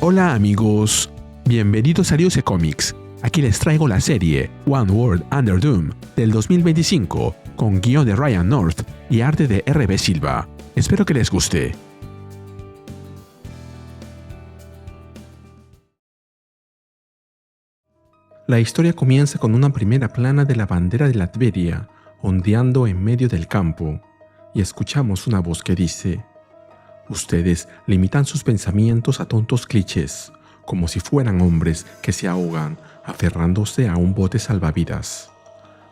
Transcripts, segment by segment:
Hola amigos, bienvenidos a Ryuse Comics. Aquí les traigo la serie One World Under Doom del 2025 con guión de Ryan North y arte de R.B. Silva. Espero que les guste. La historia comienza con una primera plana de la bandera de Latveria ondeando en medio del campo y escuchamos una voz que dice: ustedes limitan sus pensamientos a tontos clichés, como si fueran hombres que se ahogan aferrándose a un bote salvavidas.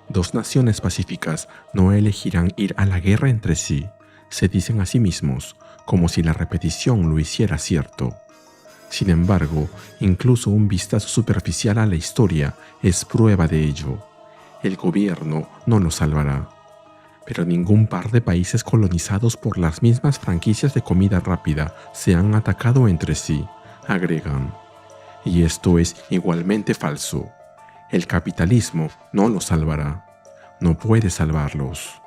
Dos naciones pacíficas no elegirán ir a la guerra entre sí, se dicen a sí mismos, como si la repetición lo hiciera cierto. Sin embargo, incluso un vistazo superficial a la historia es prueba de ello. El gobierno no lo salvará. Pero ningún par de países colonizados por las mismas franquicias de comida rápida se han atacado entre sí, agregan. Y esto es igualmente falso. El capitalismo no los salvará. No puede salvarlos.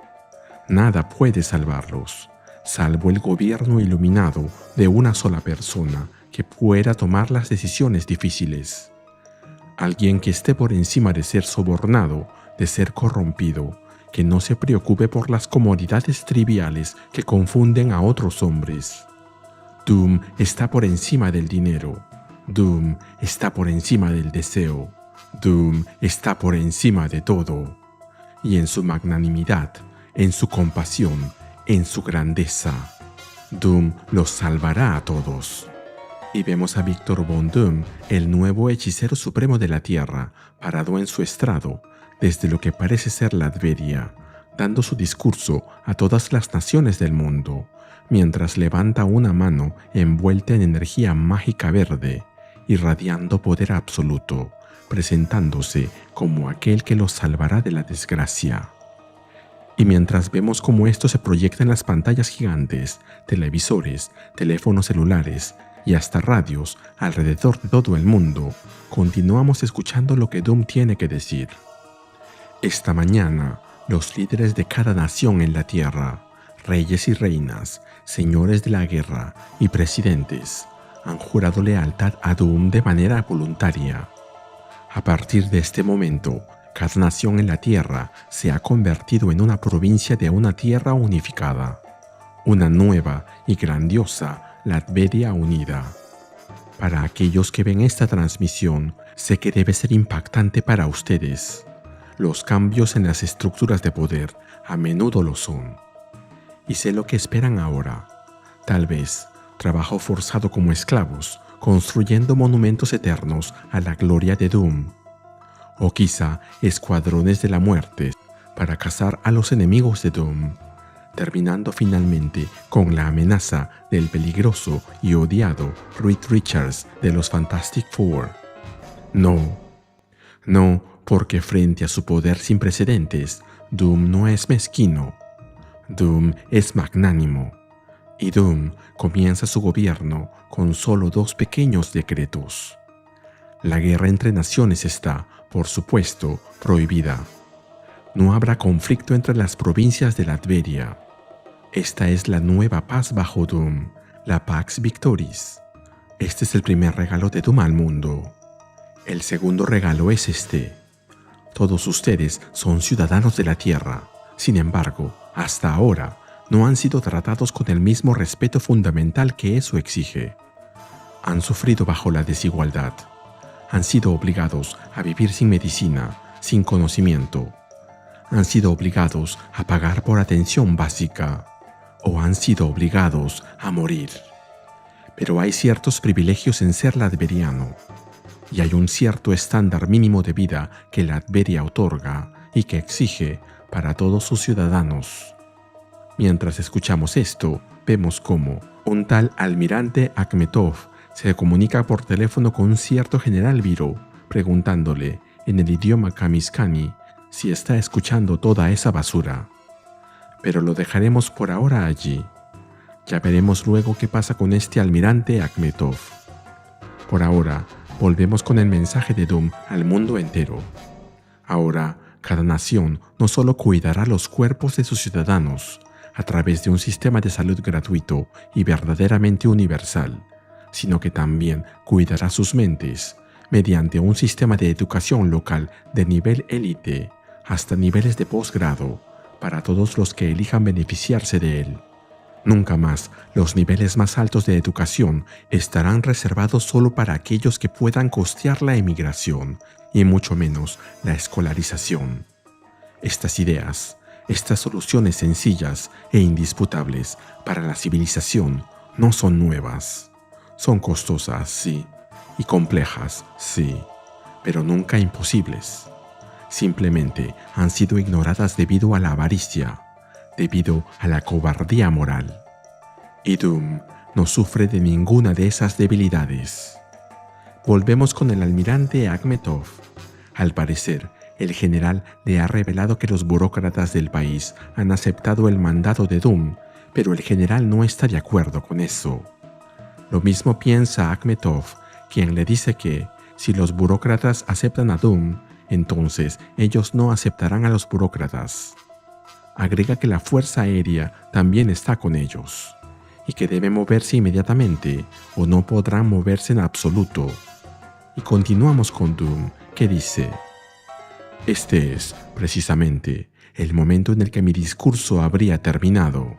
Nada puede salvarlos, salvo el gobierno iluminado de una sola persona que pueda tomar las decisiones difíciles. Alguien que esté por encima de ser sobornado, de ser corrompido, que no se preocupe por las comodidades triviales que confunden a otros hombres. Doom está por encima del dinero. Doom está por encima del deseo. Doom está por encima de todo. Y en su magnanimidad, en su compasión, en su grandeza, Doom los salvará a todos. Y vemos a Victor Von Doom, el nuevo hechicero supremo de la Tierra, parado en su estrado, desde lo que parece ser Latveria, dando su discurso a todas las naciones del mundo, mientras levanta una mano envuelta en energía mágica verde, irradiando poder absoluto, presentándose como aquel que los salvará de la desgracia. Y mientras vemos cómo esto se proyecta en las pantallas gigantes, televisores, teléfonos celulares y hasta radios alrededor de todo el mundo, continuamos escuchando lo que Doom tiene que decir. Esta mañana, los líderes de cada nación en la tierra, reyes y reinas, señores de la guerra y presidentes, han jurado lealtad a Doom de manera voluntaria. A partir de este momento, cada nación en la tierra se ha convertido en una provincia de una tierra unificada, una nueva y grandiosa Latveria unida. Para aquellos que ven esta transmisión, sé que debe ser impactante para ustedes. Los cambios en las estructuras de poder a menudo lo son. Y sé lo que esperan ahora. Tal vez trabajo forzado como esclavos, construyendo monumentos eternos a la gloria de Doom. O quizá escuadrones de la muerte para cazar a los enemigos de Doom, terminando finalmente con la amenaza del peligroso y odiado Reed Richards de los Fantastic Four. No, porque frente a su poder sin precedentes, Doom no es mezquino. Doom es magnánimo. Y Doom comienza su gobierno con solo dos pequeños decretos. La guerra entre naciones está, por supuesto, prohibida. No habrá conflicto entre las provincias de Latveria. Esta es la nueva paz bajo Doom, la Pax Victoris. Este es el primer regalo de Doom al mundo. El segundo regalo es este. Todos ustedes son ciudadanos de la Tierra. Sin embargo, hasta ahora, no han sido tratados con el mismo respeto fundamental que eso exige. Han sufrido bajo la desigualdad. Han sido obligados a vivir sin medicina, sin conocimiento. Han sido obligados a pagar por atención básica. O han sido obligados a morir. Pero hay ciertos privilegios en ser latveriano. Y hay un cierto estándar mínimo de vida que Latveria otorga y que exige para todos sus ciudadanos. Mientras escuchamos esto, vemos cómo un tal almirante Akhmetov se comunica por teléfono con un cierto general Viro, preguntándole, en el idioma kamiskani, si está escuchando toda esa basura. Pero lo dejaremos por ahora allí. Ya veremos luego qué pasa con este almirante Akhmetov. Por ahora, volvemos con el mensaje de Doom al mundo entero. Ahora, cada nación no solo cuidará los cuerpos de sus ciudadanos a través de un sistema de salud gratuito y verdaderamente universal, sino que también cuidará sus mentes mediante un sistema de educación local de nivel élite hasta niveles de posgrado para todos los que elijan beneficiarse de él. Nunca más los niveles más altos de educación estarán reservados solo para aquellos que puedan costear la emigración y mucho menos la escolarización. Estas ideas, estas soluciones sencillas e indisputables para la civilización no son nuevas. Son costosas, sí, y complejas, sí, pero nunca imposibles. Simplemente han sido ignoradas debido a la avaricia, debido a la cobardía moral. Y Doom no sufre de ninguna de esas debilidades. Volvemos con el almirante Akhmetov. Al parecer, el general le ha revelado que los burócratas del país han aceptado el mandato de Doom, pero el general no está de acuerdo con eso. Lo mismo piensa Akhmetov, quien le dice que, si los burócratas aceptan a Doom, entonces ellos no aceptarán a los burócratas. Agrega que la Fuerza Aérea también está con ellos, y que debe moverse inmediatamente o no podrán moverse en absoluto. Y continuamos con Doom, que dice: este es, precisamente, el momento en el que mi discurso habría terminado,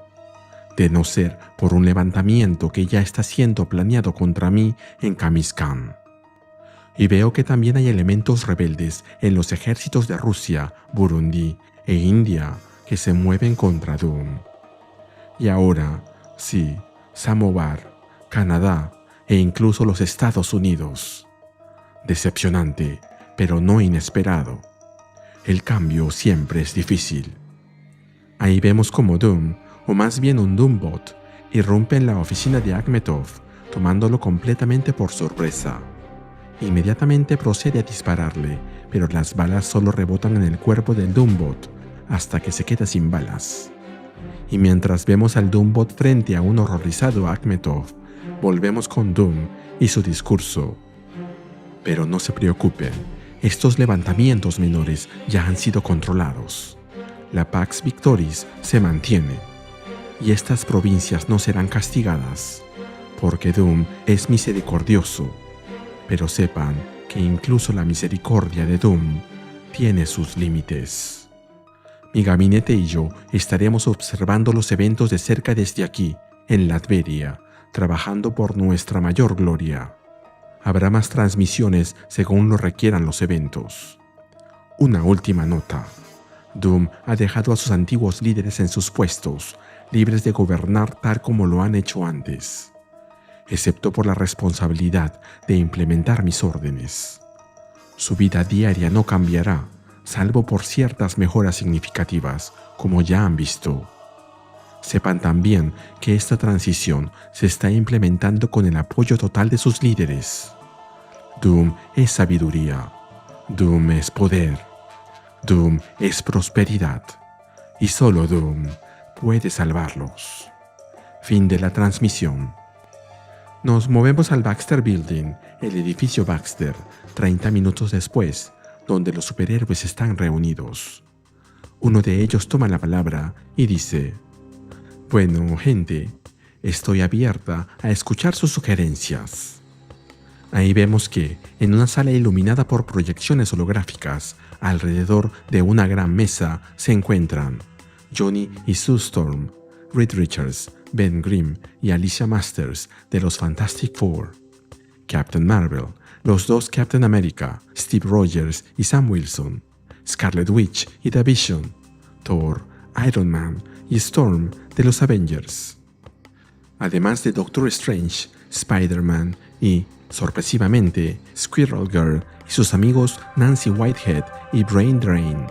de no ser por un levantamiento que ya está siendo planeado contra mí en Kamiskan. Y veo que también hay elementos rebeldes en los ejércitos de Rusia, Burundi e India que se mueven contra Doom. Y ahora, sí, Samovar, Canadá e incluso los Estados Unidos. Decepcionante, pero no inesperado. El cambio siempre es difícil. Ahí vemos como Doom, o más bien un Doombot, irrumpe en la oficina de Akhmetov, tomándolo completamente por sorpresa. Inmediatamente procede a dispararle, pero las balas solo rebotan en el cuerpo del Doombot, hasta que se queda sin balas. Y mientras vemos al Doombot frente a un horrorizado Akhmetov, volvemos con Doom y su discurso. Pero no se preocupen, estos levantamientos menores ya han sido controlados. La Pax Victoris se mantiene, y estas provincias no serán castigadas, porque Doom es misericordioso. Pero sepan que incluso la misericordia de Doom tiene sus límites. Mi gabinete y yo estaremos observando los eventos de cerca desde aquí, en Latveria, trabajando por nuestra mayor gloria. Habrá más transmisiones según lo requieran los eventos. Una última nota. Doom ha dejado a sus antiguos líderes en sus puestos, libres de gobernar tal como lo han hecho antes, excepto por la responsabilidad de implementar mis órdenes. Su vida diaria no cambiará, salvo por ciertas mejoras significativas, como ya han visto. Sepan también que esta transición se está implementando con el apoyo total de sus líderes. Doom es sabiduría, Doom es poder, Doom es prosperidad, y solo Doom puede salvarlos. Fin de la transmisión. Nos movemos al Baxter Building, el edificio Baxter, 30 minutos después, donde los superhéroes están reunidos. Uno de ellos toma la palabra y dice: bueno, gente, estoy abierta a escuchar sus sugerencias. Ahí vemos que, en una sala iluminada por proyecciones holográficas, alrededor de una gran mesa se encuentran Johnny y Sue Storm, Reed Richards, Ben Grimm y Alicia Masters de los Fantastic Four, Captain Marvel, los dos Captain America, Steve Rogers y Sam Wilson, Scarlet Witch y The Vision, Thor, Iron Man y Storm de los Avengers, además de Doctor Strange, Spider-Man y, sorpresivamente, Squirrel Girl y sus amigos Nancy Whitehead y Brain Drain.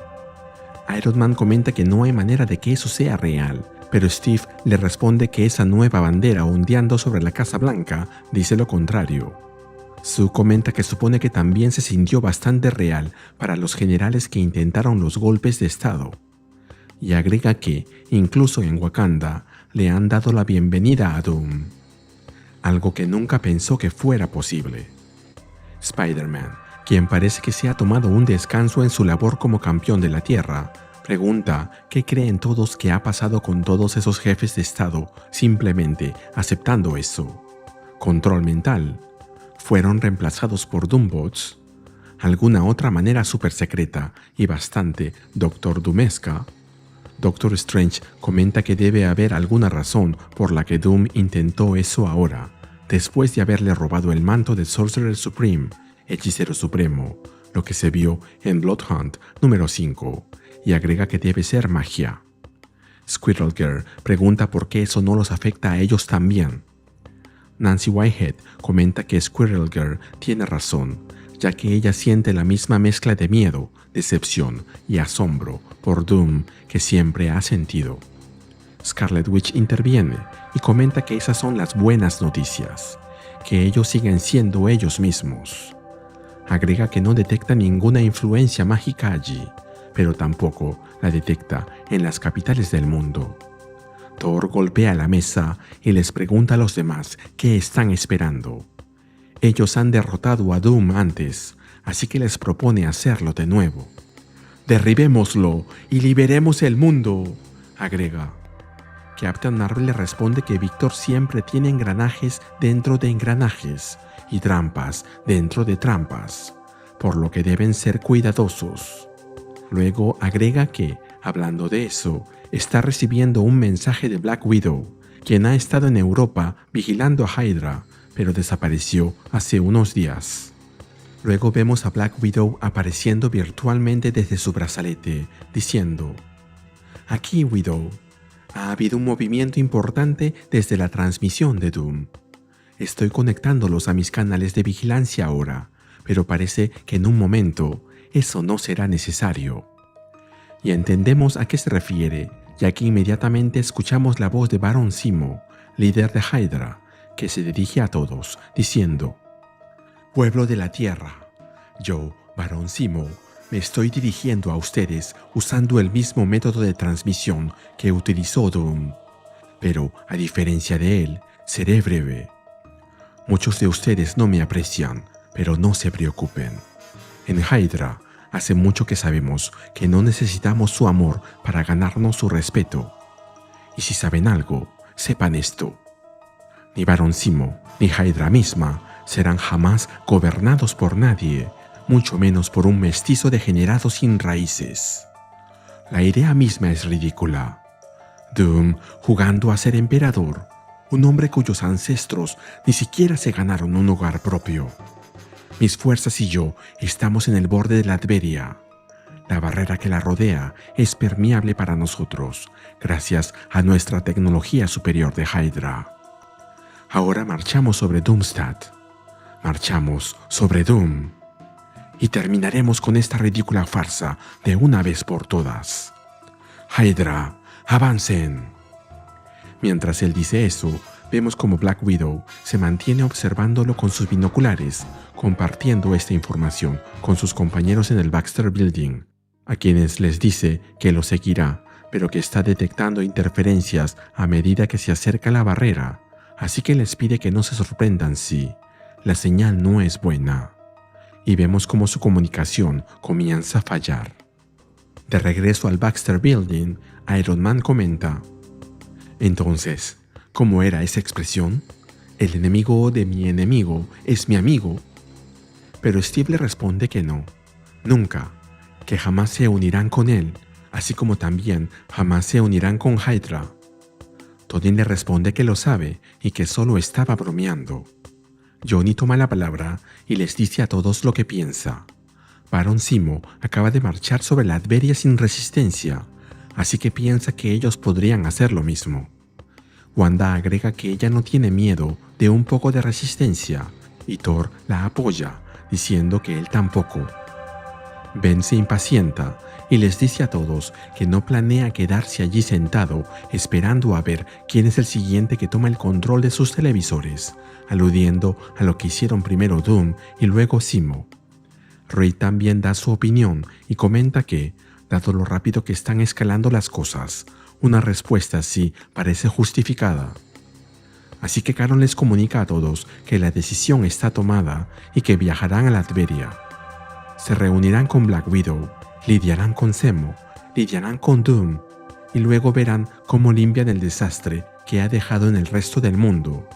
Iron Man comenta que no hay manera de que eso sea real, pero Steve le responde que esa nueva bandera ondeando sobre la Casa Blanca dice lo contrario. Sue comenta que supone que también se sintió bastante real para los generales que intentaron los golpes de Estado. Y agrega que, incluso en Wakanda, le han dado la bienvenida a Doom, algo que nunca pensó que fuera posible. Spider-Man, quien parece que se ha tomado un descanso en su labor como campeón de la Tierra, pregunta qué creen todos que ha pasado con todos esos jefes de Estado simplemente aceptando eso. control mental, fueron reemplazados por Doombots, alguna otra manera súper secreta y bastante Doctor Doomesca. Doctor Strange comenta que debe haber alguna razón por la que Doom intentó eso ahora, después de haberle robado el manto de Sorcerer Supreme, Hechicero Supremo, lo que se vio en Bloodhunt número 5, y agrega que debe ser magia. Squirrel Girl pregunta por qué eso no los afecta a ellos también. Nancy Whitehead comenta que Squirrel Girl tiene razón, ya que ella siente la misma mezcla de miedo, decepción y asombro por Doom que siempre ha sentido. Scarlet Witch interviene y comenta que esas son las buenas noticias, que ellos siguen siendo ellos mismos. Agrega que no detecta ninguna influencia mágica allí, pero tampoco la detecta en las capitales del mundo. Thor golpea la mesa y les pregunta a los demás qué están esperando. Ellos han derrotado a Doom antes, así que les propone hacerlo de nuevo. «Derribémoslo y liberemos el mundo», agrega. Captain Marvel le responde que Victor siempre tiene engranajes dentro de engranajes y trampas dentro de trampas, por lo que deben ser cuidadosos. Luego agrega que, hablando de eso, está recibiendo un mensaje de Black Widow, quien ha estado en Europa vigilando a Hydra, pero desapareció hace unos días. Luego vemos a Black Widow apareciendo virtualmente desde su brazalete, diciendo: «Aquí, Widow, ha habido un movimiento importante desde la transmisión de Doom. Estoy conectándolos a mis canales de vigilancia ahora, pero parece que en un momento eso no será necesario». Y entendemos a qué se refiere, ya que inmediatamente escuchamos la voz de Baron Zemo, líder de Hydra, que se dirige a todos, diciendo: «Pueblo de la Tierra, yo, Baron Zemo, me estoy dirigiendo a ustedes usando el mismo método de transmisión que utilizó Doom. Pero, a diferencia de él, seré breve. Muchos de ustedes no me aprecian, pero no se preocupen. En Hydra, hace mucho que sabemos que no necesitamos su amor para ganarnos su respeto. Y si saben algo, sepan esto. Ni Baron Zemo, ni Hydra misma serán jamás gobernados por nadie, mucho menos por un mestizo degenerado sin raíces. La idea misma es ridícula. Doom jugando a ser emperador, un hombre cuyos ancestros ni siquiera se ganaron un hogar propio. Mis fuerzas y yo estamos en el borde de la Latveria. La barrera que la rodea es permeable para nosotros, gracias a nuestra tecnología superior de Hydra. Ahora marchamos sobre Doomstadt. Marchamos sobre Doom. Y terminaremos con esta ridícula farsa de una vez por todas. Hydra, avancen». Mientras él dice eso, vemos como Black Widow se mantiene observándolo con sus binoculares, compartiendo esta información con sus compañeros en el Baxter Building, a quienes les dice que lo seguirá, pero que está detectando interferencias a medida que se acerca a la barrera, así que les pide que no se sorprendan si la señal no es buena. Y vemos cómo su comunicación comienza a fallar. De regreso al Baxter Building, Iron Man comenta: «Entonces, ¿cómo era esa expresión? El enemigo de mi enemigo es mi amigo». Pero Steve le responde que no, nunca, que jamás se unirán con él, así como también jamás se unirán con Hydra. Tony le responde que lo sabe y que solo estaba bromeando. Johnny toma la palabra y les dice a todos lo que piensa. Baron Zemo acaba de marchar sobre la Latveria sin resistencia, así que piensa que ellos podrían hacer lo mismo. Wanda agrega que ella no tiene miedo de un poco de resistencia, y Thor la apoya, diciendo que él tampoco. Ben se impacienta y les dice a todos que no planea quedarse allí sentado esperando a ver quién es el siguiente que toma el control de sus televisores, aludiendo a lo que hicieron primero Doom y luego Zemo. Reed también da su opinión y comenta que, dado lo rápido que están escalando las cosas, una respuesta así parece justificada. Así que Carol les comunica a todos que la decisión está tomada y que viajarán a Latveria. Se reunirán con Black Widow, lidiarán con Zemo, lidiarán con Doom y luego verán cómo limpian el desastre que ha dejado en el resto del mundo.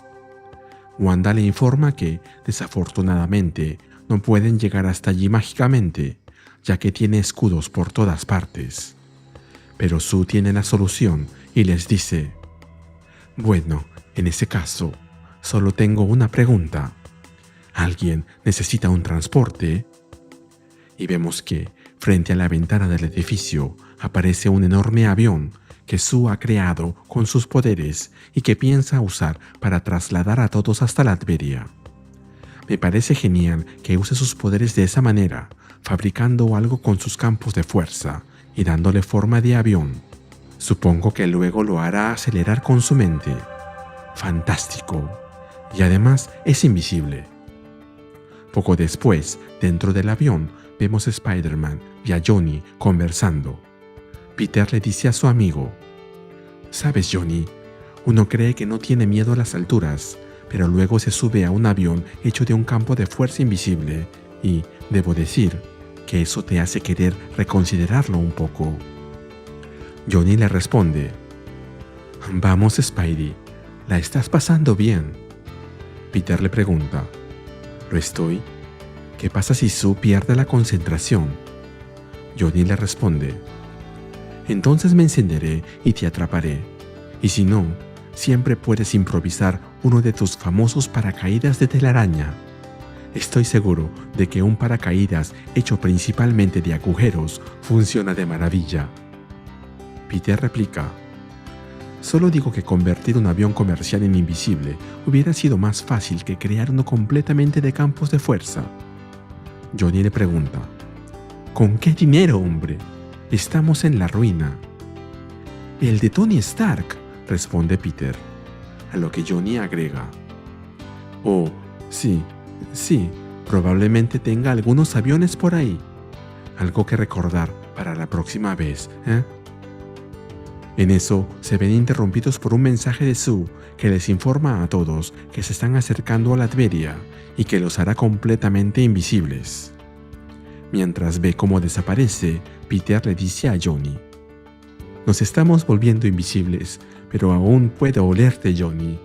Wanda le informa que, desafortunadamente, no pueden llegar hasta allí mágicamente, ya que tiene escudos por todas partes. Pero Sue tiene la solución y les dice: «Bueno, en ese caso, solo tengo una pregunta. ¿Alguien necesita un transporte?» Y vemos que, frente a la ventana del edificio, aparece un enorme avión que Sue ha creado con sus poderes y que piensa usar para trasladar a todos hasta Latveria. Me parece genial que use sus poderes de esa manera, fabricando algo con sus campos de fuerza y dándole forma de avión. Supongo que luego lo hará acelerar con su mente. ¡Fantástico! Y además es invisible. Poco después, dentro del avión, vemos a Spider-Man y a Johnny conversando. Peter le dice a su amigo: «¿Sabes, Johnny? Uno cree que no tiene miedo a las alturas, pero luego se sube a un avión hecho de un campo de fuerza invisible y, debo decir, que eso te hace querer reconsiderarlo un poco». Johnny le responde: «Vamos, Spidey, la estás pasando bien». Peter le pregunta: «¿Lo estoy? ¿Qué pasa si Sue pierde la concentración?» Johnny le responde: «Entonces me encenderé y te atraparé. Y si no, siempre puedes improvisar uno de tus famosos paracaídas de telaraña. Estoy seguro de que un paracaídas hecho principalmente de agujeros funciona de maravilla». Peter replica: «Solo digo que convertir un avión comercial en invisible hubiera sido más fácil que crear uno completamente de campos de fuerza». Johnny le pregunta: «¿Con qué dinero, hombre? Estamos en la ruina». «El de Tony Stark», responde Peter, a lo que Johnny agrega: «Oh, sí, probablemente tenga algunos aviones por ahí. Algo que recordar para la próxima vez, ¿eh?» En eso se ven interrumpidos por un mensaje de Sue que les informa a todos que se están acercando a Latveria y que los hará completamente invisibles. Mientras ve cómo desaparece, Peter le dice a Johnny: «Nos estamos volviendo invisibles, pero aún puedo olerte, Johnny».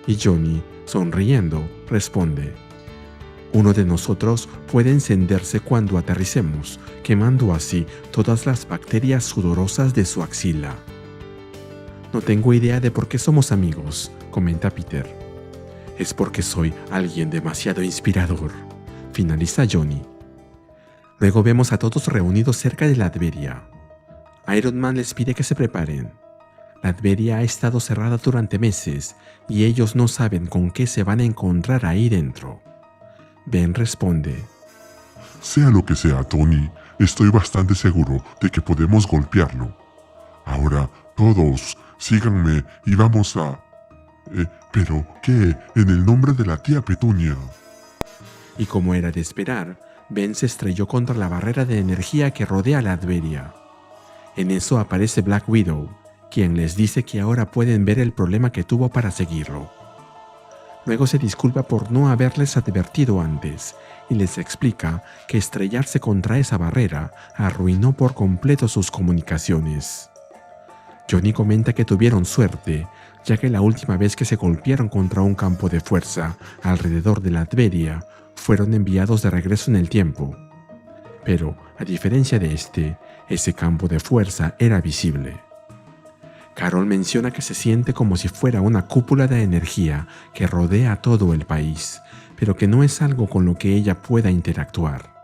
Y Johnny, sonriendo, responde: «Uno de nosotros puede encenderse cuando aterricemos, quemando así todas las bacterias sudorosas de su axila». «No tengo idea de por qué somos amigos», comenta Peter. «Es porque soy alguien demasiado inspirador», finaliza Johnny. Luego vemos a todos reunidos cerca de Latveria. Iron Man les pide que se preparen. Latveria ha estado cerrada durante meses y ellos no saben con qué se van a encontrar ahí dentro. Ben responde: «Sea lo que sea, Tony, estoy bastante seguro de que podemos golpearlo. Ahora, todos, síganme y vamos a... ¿pero qué? En el nombre de la tía Petunia». Y como era de esperar, Ben se estrelló contra la barrera de energía que rodea Latveria. En eso aparece Black Widow, quien les dice que ahora pueden ver el problema que tuvo para seguirlo. Luego se disculpa por no haberles advertido antes y les explica que estrellarse contra esa barrera arruinó por completo sus comunicaciones. Johnny comenta que tuvieron suerte, ya que la última vez que se golpearon contra un campo de fuerza alrededor de Latveria, fueron enviados de regreso en el tiempo. Pero, a diferencia de ese campo de fuerza era visible. Carol menciona que se siente como si fuera una cúpula de energía que rodea todo el país, pero que no es algo con lo que ella pueda interactuar.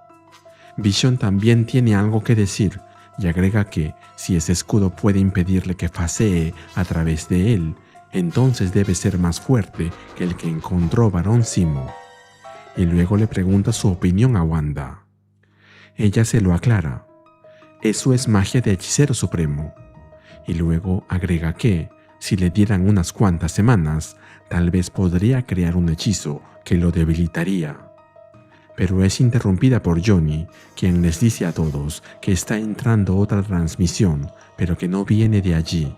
Vision también tiene algo que decir y agrega que si ese escudo puede impedirle que fasee a través de él, entonces debe ser más fuerte que el que encontró Barón Zemo. Y luego le pregunta su opinión a Wanda. Ella se lo aclara: eso es magia de hechicero supremo. Y luego agrega que, si le dieran unas cuantas semanas, tal vez podría crear un hechizo que lo debilitaría. Pero es interrumpida por Johnny, quien les dice a todos que está entrando otra transmisión, pero que no viene de allí.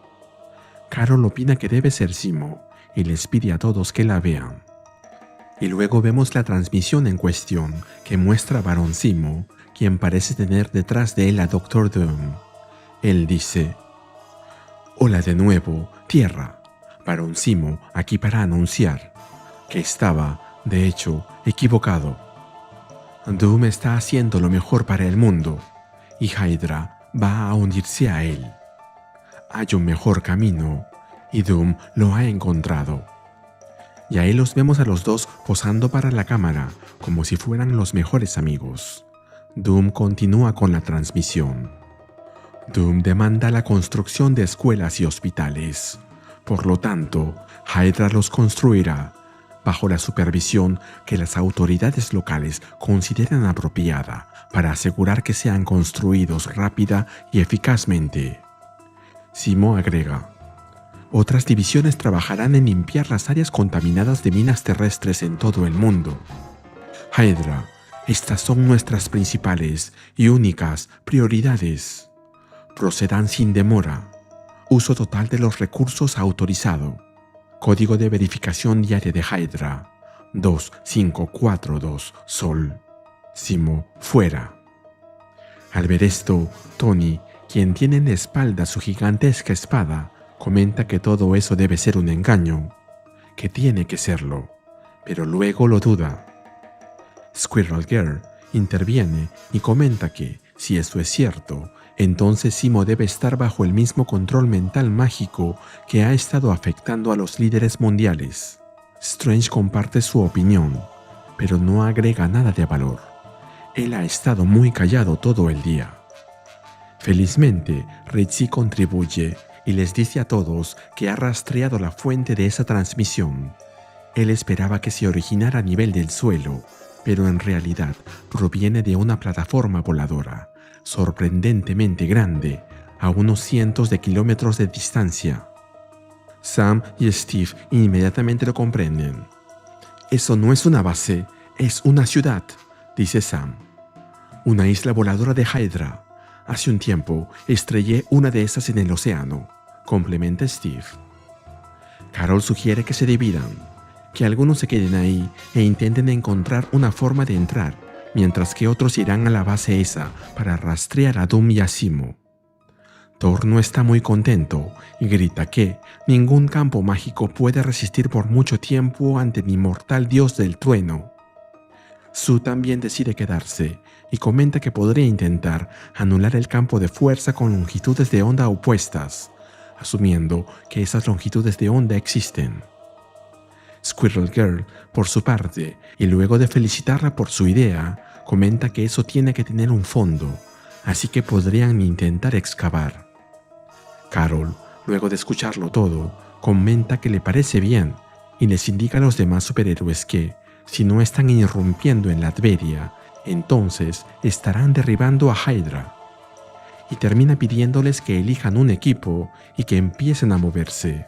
Carol opina que debe ser Zemo y les pide a todos que la vean. Y luego vemos la transmisión en cuestión, que muestra a Barón Zemo, quien parece tener detrás de él a Doctor Doom. Él dice: «Hola de nuevo, Tierra. Barón Zemo aquí para anunciar que estaba, de hecho, equivocado. Doom está haciendo lo mejor para el mundo y Hydra va a unirse a él. Hay un mejor camino y Doom lo ha encontrado. Y ahí los vemos a los dos posando para la cámara como si fueran los mejores amigos. Doom continúa con la transmisión. Doom demanda la construcción de escuelas y hospitales. Por lo tanto, Hydra los construirá bajo la supervisión que las autoridades locales consideran apropiada para asegurar que sean construidos rápida y eficazmente. Simo agrega: otras divisiones trabajarán en limpiar las áreas contaminadas de minas terrestres en todo el mundo. Hydra, estas son nuestras principales y únicas prioridades. Procedan sin demora. Uso total de los recursos autorizado. Código de verificación diaria de Hydra 2542 Sol. Simo fuera. Al ver esto, Tony, quien tiene en la espalda su gigantesca espada, comenta que todo eso debe ser un engaño, que tiene que serlo, pero luego lo duda. Squirrel Girl interviene y comenta que, si eso es cierto, entonces Simo debe estar bajo el mismo control mental mágico que ha estado afectando a los líderes mundiales. Strange comparte su opinión, pero no agrega nada de valor. Él ha estado muy callado todo el día. Felizmente, Ritchie contribuye y les dice a todos que ha rastreado la fuente de esa transmisión. Él esperaba que se originara a nivel del suelo, pero en realidad proviene de una plataforma voladora sorprendentemente grande, a unos cientos de kilómetros de distancia. Sam y Steve inmediatamente lo comprenden. «Eso no es una base, es una ciudad», dice Sam. «Una isla voladora de Hydra. Hace un tiempo estrellé una de esas en el océano», complementa Steve. Carol sugiere que se dividan, que algunos se queden ahí e intenten encontrar una forma de entrar, mientras que otros irán a la base esa para rastrear a Doom y a Simo. Thor no está muy contento y grita que ningún campo mágico puede resistir por mucho tiempo ante el inmortal dios del trueno. Sue también decide quedarse y comenta que podría intentar anular el campo de fuerza con longitudes de onda opuestas, asumiendo que esas longitudes de onda existen. Squirrel Girl, por su parte, y luego de felicitarla por su idea, comenta que eso tiene que tener un fondo, así que podrían intentar excavar. Carol, luego de escucharlo todo, comenta que le parece bien y les indica a los demás superhéroes que, si no están irrumpiendo en Latveria, entonces estarán derribando a Hydra. Y termina pidiéndoles que elijan un equipo y que empiecen a moverse.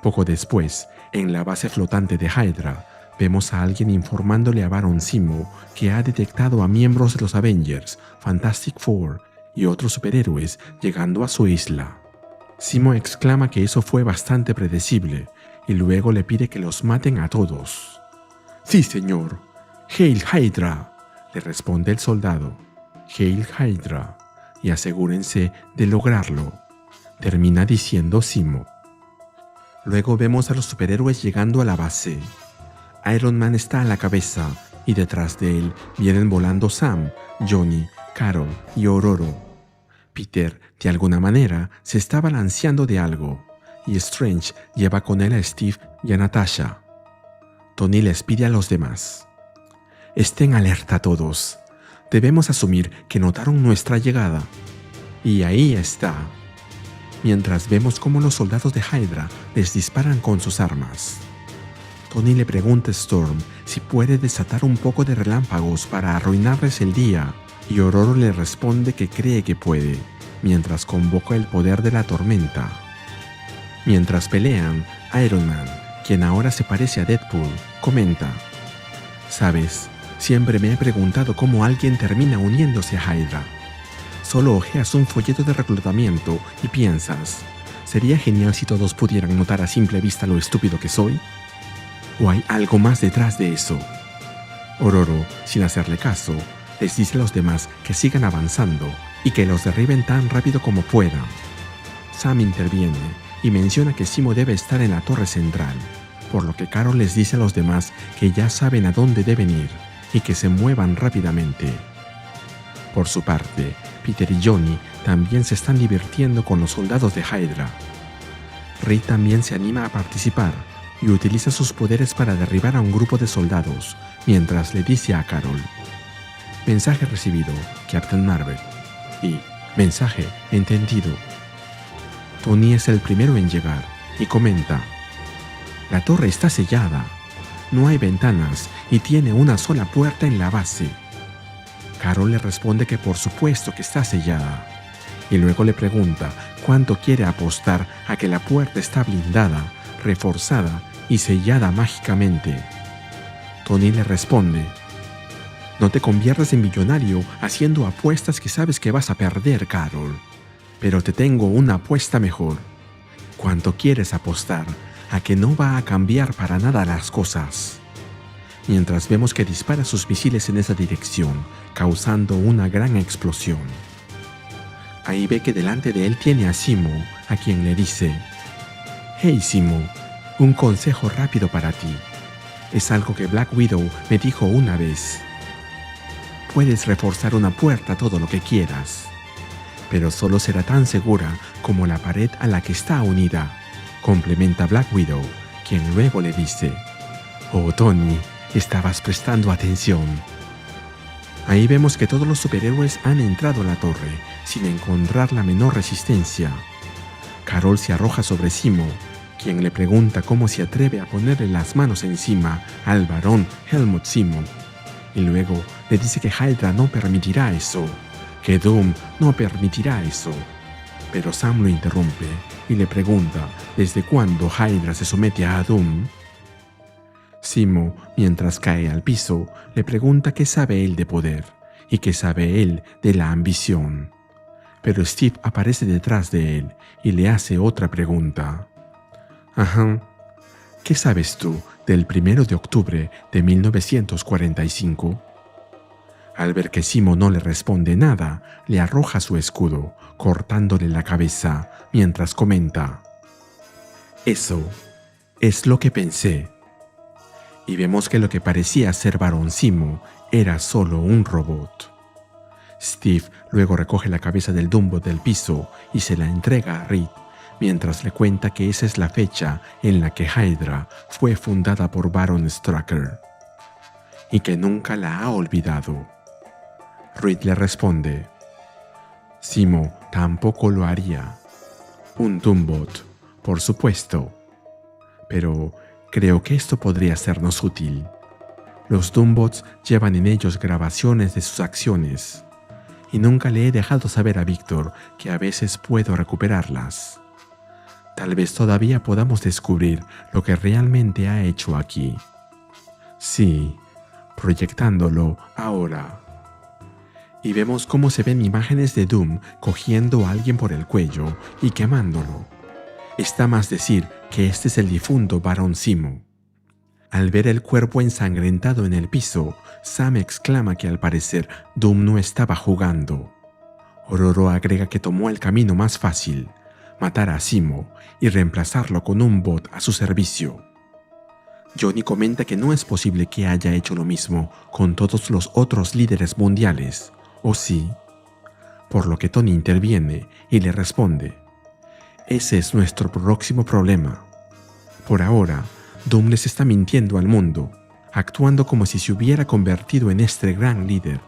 Poco después, en la base flotante de Hydra, vemos a alguien informándole a Baron Simo que ha detectado a miembros de los Avengers, Fantastic Four y otros superhéroes llegando a su isla. Simo exclama que eso fue bastante predecible y luego le pide que los maten a todos. «Sí, señor. Hail Hydra», le responde el soldado. «Hail Hydra, y asegúrense de lograrlo», termina diciendo Simo. Luego vemos a los superhéroes llegando a la base. Iron Man está a la cabeza y detrás de él vienen volando Sam, Johnny, Carol y Ororo. Peter, de alguna manera, se está balanceando de algo y Strange lleva con él a Steve y a Natasha. Tony les pide a los demás: «Estén alerta todos. Debemos asumir que notaron nuestra llegada». Y ahí está. Mientras vemos cómo los soldados de Hydra les disparan con sus armas. Tony le pregunta a Storm si puede desatar un poco de relámpagos para arruinarles el día, y Ororo le responde que cree que puede, mientras convoca el poder de la tormenta. Mientras pelean, Iron Man, quien ahora se parece a Deadpool, comenta: «Sabes, siempre me he preguntado cómo alguien termina uniéndose a Hydra. Solo hojeas un folleto de reclutamiento y piensas, ¿sería genial si todos pudieran notar a simple vista lo estúpido que soy? ¿O hay algo más detrás de eso?». Ororo, sin hacerle caso, les dice a los demás que sigan avanzando y que los derriben tan rápido como puedan. Sam interviene y menciona que Simo debe estar en la torre central, por lo que Carol les dice a los demás que ya saben a dónde deben ir y que se muevan rápidamente. Por su parte, Peter y Johnny también se están divirtiendo con los soldados de Hydra. Reed también se anima a participar y utiliza sus poderes para derribar a un grupo de soldados, mientras le dice a Carol: mensaje recibido, Captain Marvel, y mensaje entendido. Tony es el primero en llegar y comenta: la torre está sellada, no hay ventanas y tiene una sola puerta en la base. Carol le responde que por supuesto que está sellada, y luego le pregunta cuánto quiere apostar a que la puerta está blindada, reforzada y sellada mágicamente. Tony le responde: no te conviertas en millonario haciendo apuestas que sabes que vas a perder, Carol, pero te tengo una apuesta mejor. ¿Cuánto quieres apostar a que no va a cambiar para nada las cosas? Mientras vemos que dispara sus misiles en esa dirección, causando una gran explosión. Ahí ve que delante de él tiene a Zemo, a quien le dice: hey Zemo, un consejo rápido para ti. Es algo que Black Widow me dijo una vez. Puedes reforzar una puerta todo lo que quieras, pero solo será tan segura como la pared a la que está unida, complementa Black Widow, quien luego le dice: oh Tony, estabas prestando atención. Ahí vemos que todos los superhéroes han entrado a la torre sin encontrar la menor resistencia. Carol se arroja sobre Zemo, quien le pregunta cómo se atreve a ponerle las manos encima al barón Helmut Zemo, y luego le dice que Hydra no permitirá eso, que Doom no permitirá eso. Pero Sam lo interrumpe y le pregunta desde cuándo Hydra se somete a Doom. Zemo, mientras cae al piso, le pregunta qué sabe él de poder y qué sabe él de la ambición. Pero Steve aparece detrás de él y le hace otra pregunta. Ajá, ¿qué sabes tú del 1 de octubre de 1945? Al ver que Zemo no le responde nada, le arroja su escudo, cortándole la cabeza, mientras comenta: eso es lo que pensé. Y vemos que lo que parecía ser Barón Zemo era solo un robot. Steve luego recoge la cabeza del Doombot del piso y se la entrega a Reed, mientras le cuenta que esa es la fecha en la que Hydra fue fundada por Baron Strucker y que nunca la ha olvidado. Reed le responde: Zemo tampoco lo haría. Un Doombot, por supuesto. Pero creo que esto podría sernos útil. Los Doombots llevan en ellos grabaciones de sus acciones, y nunca le he dejado saber a Víctor que a veces puedo recuperarlas. Tal vez todavía podamos descubrir lo que realmente ha hecho aquí. Sí, proyectándolo ahora. Y vemos cómo se ven imágenes de Doom cogiendo a alguien por el cuello y quemándolo. Está más decir que este es el difunto Barón Zemo. Al ver el cuerpo ensangrentado en el piso, Sam exclama que al parecer Doom no estaba jugando. Ororo agrega que tomó el camino más fácil, matar a Zemo y reemplazarlo con un bot a su servicio. Johnny comenta que no es posible que haya hecho lo mismo con todos los otros líderes mundiales, ¿o sí? Por lo que Tony interviene y le responde: ese es nuestro próximo problema. Por ahora, Doom les está mintiendo al mundo, actuando como si se hubiera convertido en este gran líder,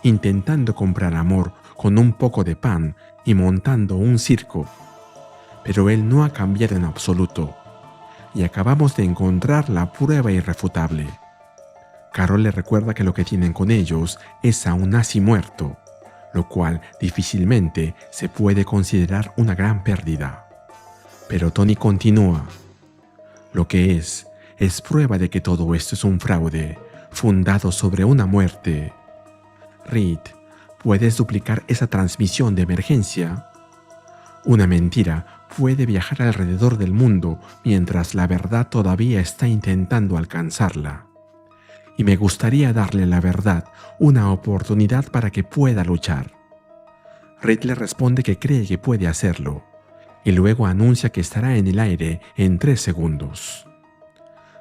intentando comprar amor con un poco de pan y montando un circo. Pero él no ha cambiado en absoluto, y acabamos de encontrar la prueba irrefutable. Carol le recuerda que lo que tienen con ellos es a un nazi muerto, lo cual difícilmente se puede considerar una gran pérdida. Pero Tony continúa: lo que es prueba de que todo esto es un fraude, fundado sobre una muerte. Reed, ¿puedes duplicar esa transmisión de emergencia? Una mentira puede viajar alrededor del mundo mientras la verdad todavía está intentando alcanzarla. Y me gustaría darle a la verdad una oportunidad para que pueda luchar. Reed le responde que cree que puede hacerlo, y luego anuncia que estará en el aire en 3 segundos.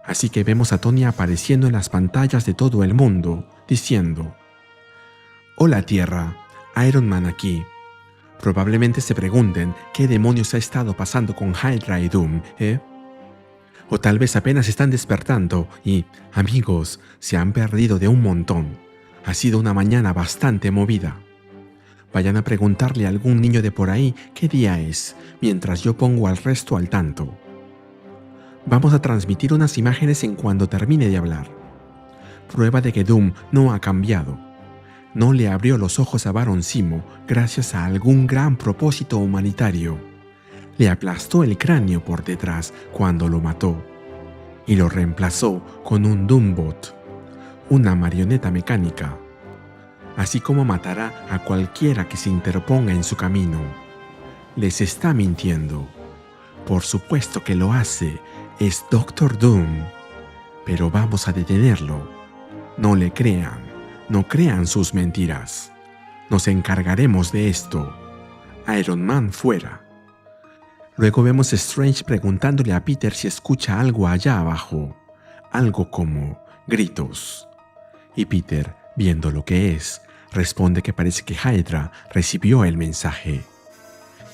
Así que vemos a Tony apareciendo en las pantallas de todo el mundo, diciendo: «Hola Tierra, Iron Man aquí». Probablemente se pregunten qué demonios ha estado pasando con Hydra y Doom, ¿eh? O tal vez apenas están despertando y, amigos, se han perdido de un montón. Ha sido una mañana bastante movida. Vayan a preguntarle a algún niño de por ahí qué día es, mientras yo pongo al resto al tanto. Vamos a transmitir unas imágenes en cuando termine de hablar. Prueba de que Doom no ha cambiado. No le abrió los ojos a Baron Zemo gracias a algún gran propósito humanitario. Le aplastó el cráneo por detrás cuando lo mató y lo reemplazó con un Doombot, una marioneta mecánica, así como matará a cualquiera que se interponga en su camino. Les está mintiendo. Por supuesto que lo hace, es Doctor Doom, pero vamos a detenerlo. No le crean, no crean sus mentiras. Nos encargaremos de esto. Iron Man fuera. Luego vemos a Strange preguntándole a Peter si escucha algo allá abajo, algo como gritos. Y Peter, viendo lo que es, responde que parece que Hydra recibió el mensaje.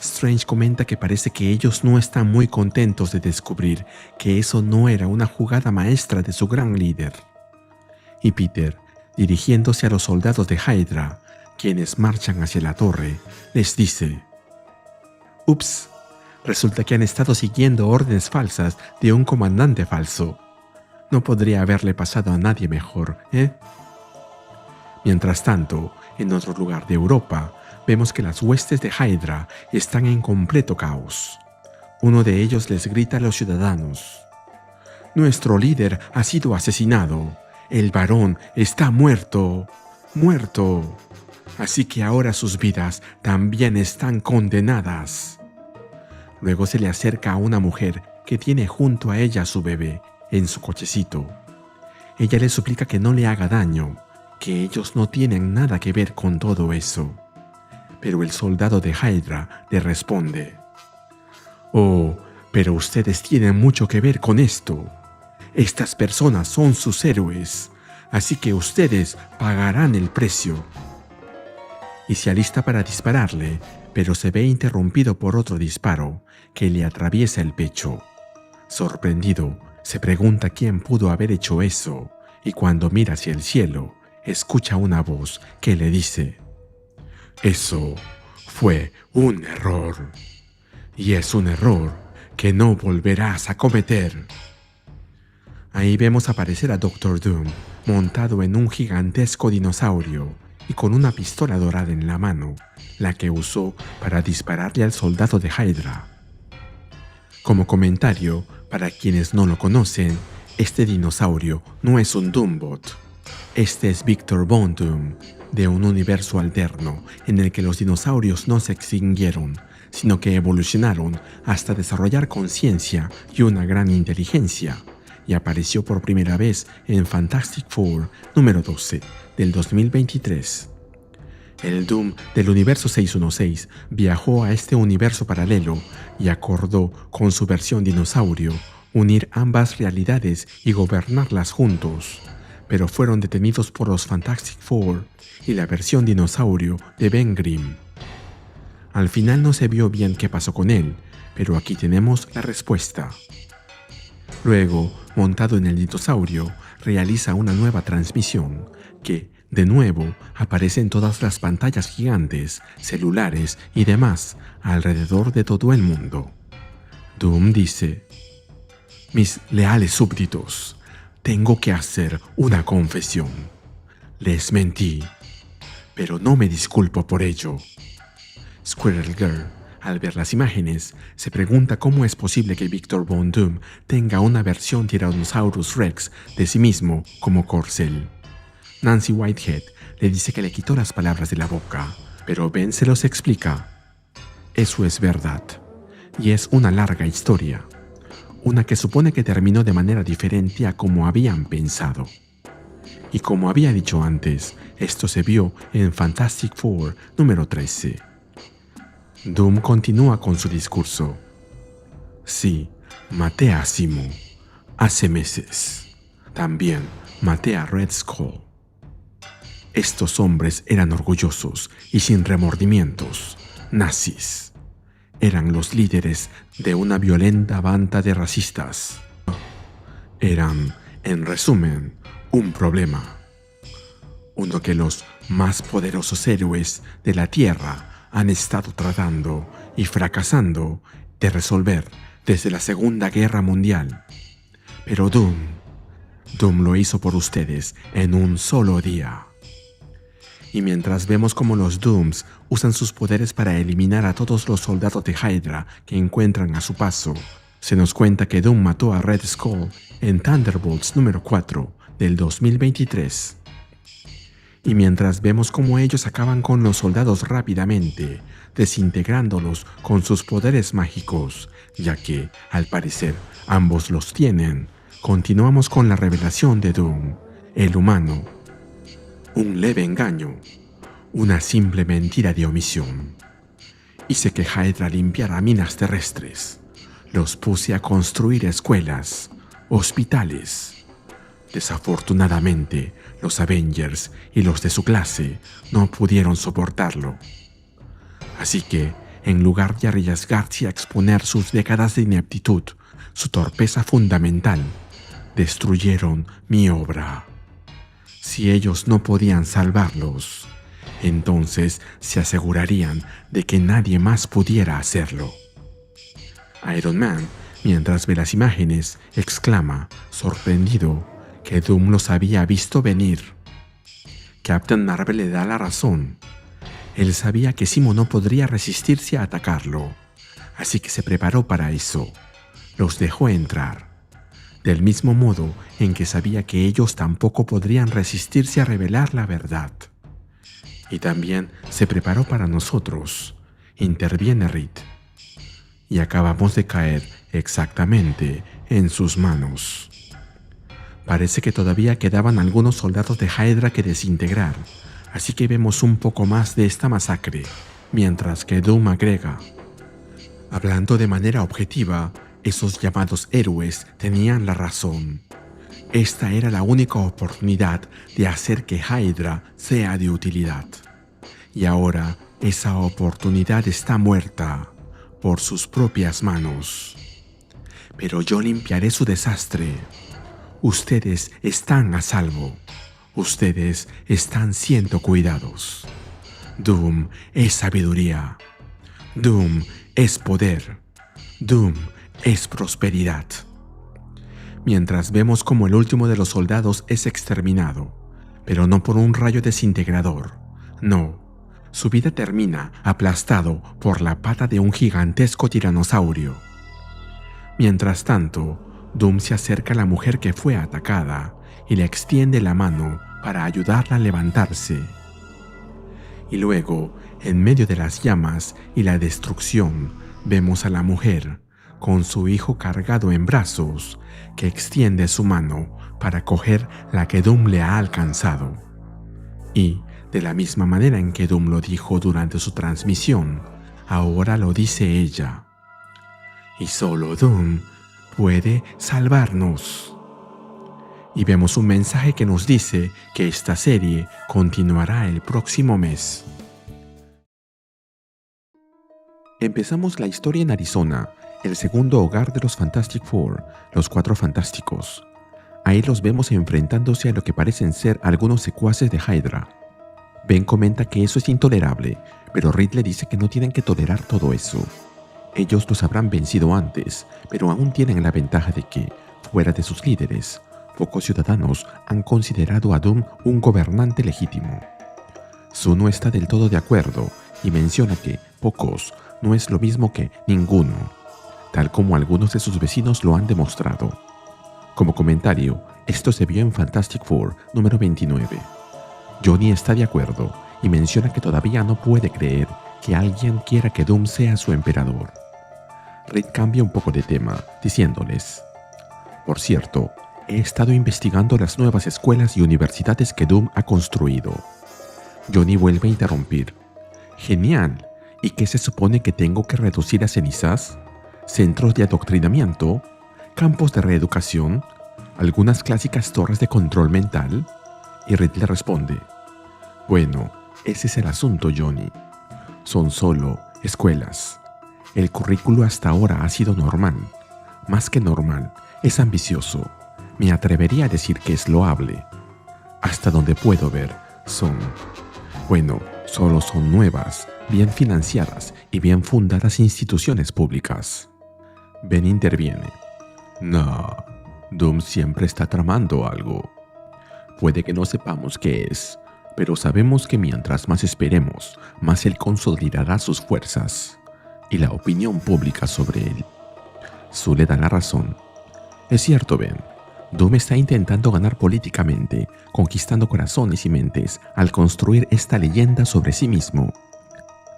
Strange comenta que parece que ellos no están muy contentos de descubrir que eso no era una jugada maestra de su gran líder. Y Peter, dirigiéndose a los soldados de Hydra, quienes marchan hacia la torre, les dice: «Ups, resulta que han estado siguiendo órdenes falsas de un comandante falso. No podría haberle pasado a nadie mejor, ¿eh?». Mientras tanto, en otro lugar de Europa, vemos que las huestes de Hydra están en completo caos. Uno de ellos les grita a los ciudadanos: «Nuestro líder ha sido asesinado. El varón está muerto, muerto. Así que ahora sus vidas también están condenadas». Luego se le acerca a una mujer que tiene junto a ella a su bebé en su cochecito. Ella le suplica que no le haga daño, que ellos no tienen nada que ver con todo eso. Pero el soldado de Hydra le responde: «Oh, pero ustedes tienen mucho que ver con esto. Estas personas son sus héroes, así que ustedes pagarán el precio». Y se alista para dispararle, pero se ve interrumpido por otro disparo que le atraviesa el pecho. Sorprendido, se pregunta quién pudo haber hecho eso, y cuando mira hacia el cielo, escucha una voz que le dice: «Eso fue un error, y es un error que no volverás a cometer». Ahí vemos aparecer a Doctor Doom, montado en un gigantesco dinosaurio y con una pistola dorada en la mano, la que usó para dispararle al soldado de Hydra. Como comentario, para quienes no lo conocen, este dinosaurio no es un Doombot. Este es Victor Von Doom, de un universo alterno en el que los dinosaurios no se extinguieron, sino que evolucionaron hasta desarrollar conciencia y una gran inteligencia, y apareció por primera vez en Fantastic Four número 12 del 2023. El Doom del universo 616 viajó a este universo paralelo y acordó con su versión dinosaurio unir ambas realidades y gobernarlas juntos, pero fueron detenidos por los Fantastic Four y la versión dinosaurio de Ben Grimm. Al final no se vio bien qué pasó con él, pero aquí tenemos la respuesta. Luego, montado en el dinosaurio, realiza una nueva transmisión que, de nuevo, aparece en todas las pantallas gigantes, celulares y demás alrededor de todo el mundo. Doom dice: «Mis leales súbditos, tengo que hacer una confesión. Les mentí, pero no me disculpo por ello». Squirrel Girl, al ver las imágenes, se pregunta cómo es posible que Victor Von Doom tenga una versión Tyrannosaurus Rex de sí mismo como corcel. Nancy Whitehead le dice que le quitó las palabras de la boca, pero Ben se los explica. Eso es verdad, y es una larga historia, una que supone que terminó de manera diferente a como habían pensado. Y como había dicho antes, esto se vio en Fantastic Four número 13. Doom continúa con su discurso. «Sí, maté a Zemo. Hace meses, también maté a Red Skull. Estos hombres eran orgullosos y sin remordimientos, nazis. Eran los líderes de una violenta banda de racistas. Eran, en resumen, un problema. Uno que los más poderosos héroes de la Tierra han estado tratando y fracasando de resolver desde la Segunda Guerra Mundial. Pero Doom lo hizo por ustedes en un solo día. Y mientras vemos cómo los Dooms usan sus poderes para eliminar a todos los soldados de Hydra que encuentran a su paso, se nos cuenta que Doom mató a Red Skull en Thunderbolts número 4 del 2023. Y mientras vemos cómo ellos acaban con los soldados rápidamente, desintegrándolos con sus poderes mágicos, ya que, al parecer, ambos los tienen, continuamos con la revelación de Doom, el humano. Un leve engaño, una simple mentira de omisión. Hice que Hydra limpiara minas terrestres. Los puse a construir escuelas, hospitales. Desafortunadamente, los Avengers y los de su clase no pudieron soportarlo. Así que, en lugar de arriesgarse a exponer sus décadas de ineptitud, su torpeza fundamental, destruyeron mi obra. Si ellos no podían salvarlos, entonces se asegurarían de que nadie más pudiera hacerlo. Iron Man, mientras ve las imágenes, exclama, sorprendido, que Doom los había visto venir. Captain Marvel le da la razón. Él sabía que Simo no podría resistirse a atacarlo, así que se preparó para eso. Los dejó entrar. Del mismo modo en que sabía que ellos tampoco podrían resistirse a revelar la verdad. Y también se preparó para nosotros. Interviene Reed. Y acabamos de caer exactamente en sus manos. Parece que todavía quedaban algunos soldados de Hydra que desintegrar, así que vemos un poco más de esta masacre, mientras que Doom agrega: hablando de manera objetiva, esos llamados héroes tenían la razón. Esta era la única oportunidad de hacer que Hydra sea de utilidad. Y ahora esa oportunidad está muerta por sus propias manos. Pero yo limpiaré su desastre. Ustedes están a salvo. Ustedes están siendo cuidados. Doom es sabiduría. Doom es poder. Doom es prosperidad. Mientras vemos como el último de los soldados es exterminado, pero no por un rayo desintegrador. No, su vida termina aplastado por la pata de un gigantesco tiranosaurio. Mientras tanto, Doom se acerca a la mujer que fue atacada y le extiende la mano para ayudarla a levantarse. Y luego, en medio de las llamas y la destrucción, vemos a la mujer con su hijo cargado en brazos, que extiende su mano para coger la que Doom le ha alcanzado. Y, de la misma manera en que Doom lo dijo durante su transmisión, ahora lo dice ella. Y solo Doom puede salvarnos. Y vemos un mensaje que nos dice que esta serie continuará el próximo mes. Empezamos la historia en Arizona, el segundo hogar de los Fantastic Four, los Cuatro Fantásticos. Ahí los vemos enfrentándose a lo que parecen ser algunos secuaces de Hydra. Ben comenta que eso es intolerable, pero Reed le dice que no tienen que tolerar todo eso. Ellos los habrán vencido antes, pero aún tienen la ventaja de que, fuera de sus líderes, pocos ciudadanos han considerado a Doom un gobernante legítimo. Sue no está del todo de acuerdo y menciona que pocos no es lo mismo que ninguno, tal como algunos de sus vecinos lo han demostrado. Como comentario, esto se vio en Fantastic Four número 29. Johnny está de acuerdo y menciona que todavía no puede creer que alguien quiera que Doom sea su emperador. Reed cambia un poco de tema, diciéndoles: por cierto, he estado investigando las nuevas escuelas y universidades que Doom ha construido. Johnny vuelve a interrumpir: genial, ¿y qué se supone que tengo que reducir a cenizas? ¿Centros de adoctrinamiento? ¿Campos de reeducación? ¿Algunas clásicas torres de control mental? Y Reed le responde, bueno, ese es el asunto, Johnny. Son solo escuelas. El currículo hasta ahora ha sido normal. Más que normal, es ambicioso. Me atrevería a decir que es loable. Hasta donde puedo ver, solo son nuevas, bien financiadas y bien fundadas instituciones públicas. Ben interviene. No, Doom siempre está tramando algo. Puede que no sepamos qué es, pero sabemos que mientras más esperemos, más él consolidará sus fuerzas y la opinión pública sobre él. Sue le da la razón. Es cierto, Ben. Doom está intentando ganar políticamente, conquistando corazones y mentes al construir esta leyenda sobre sí mismo.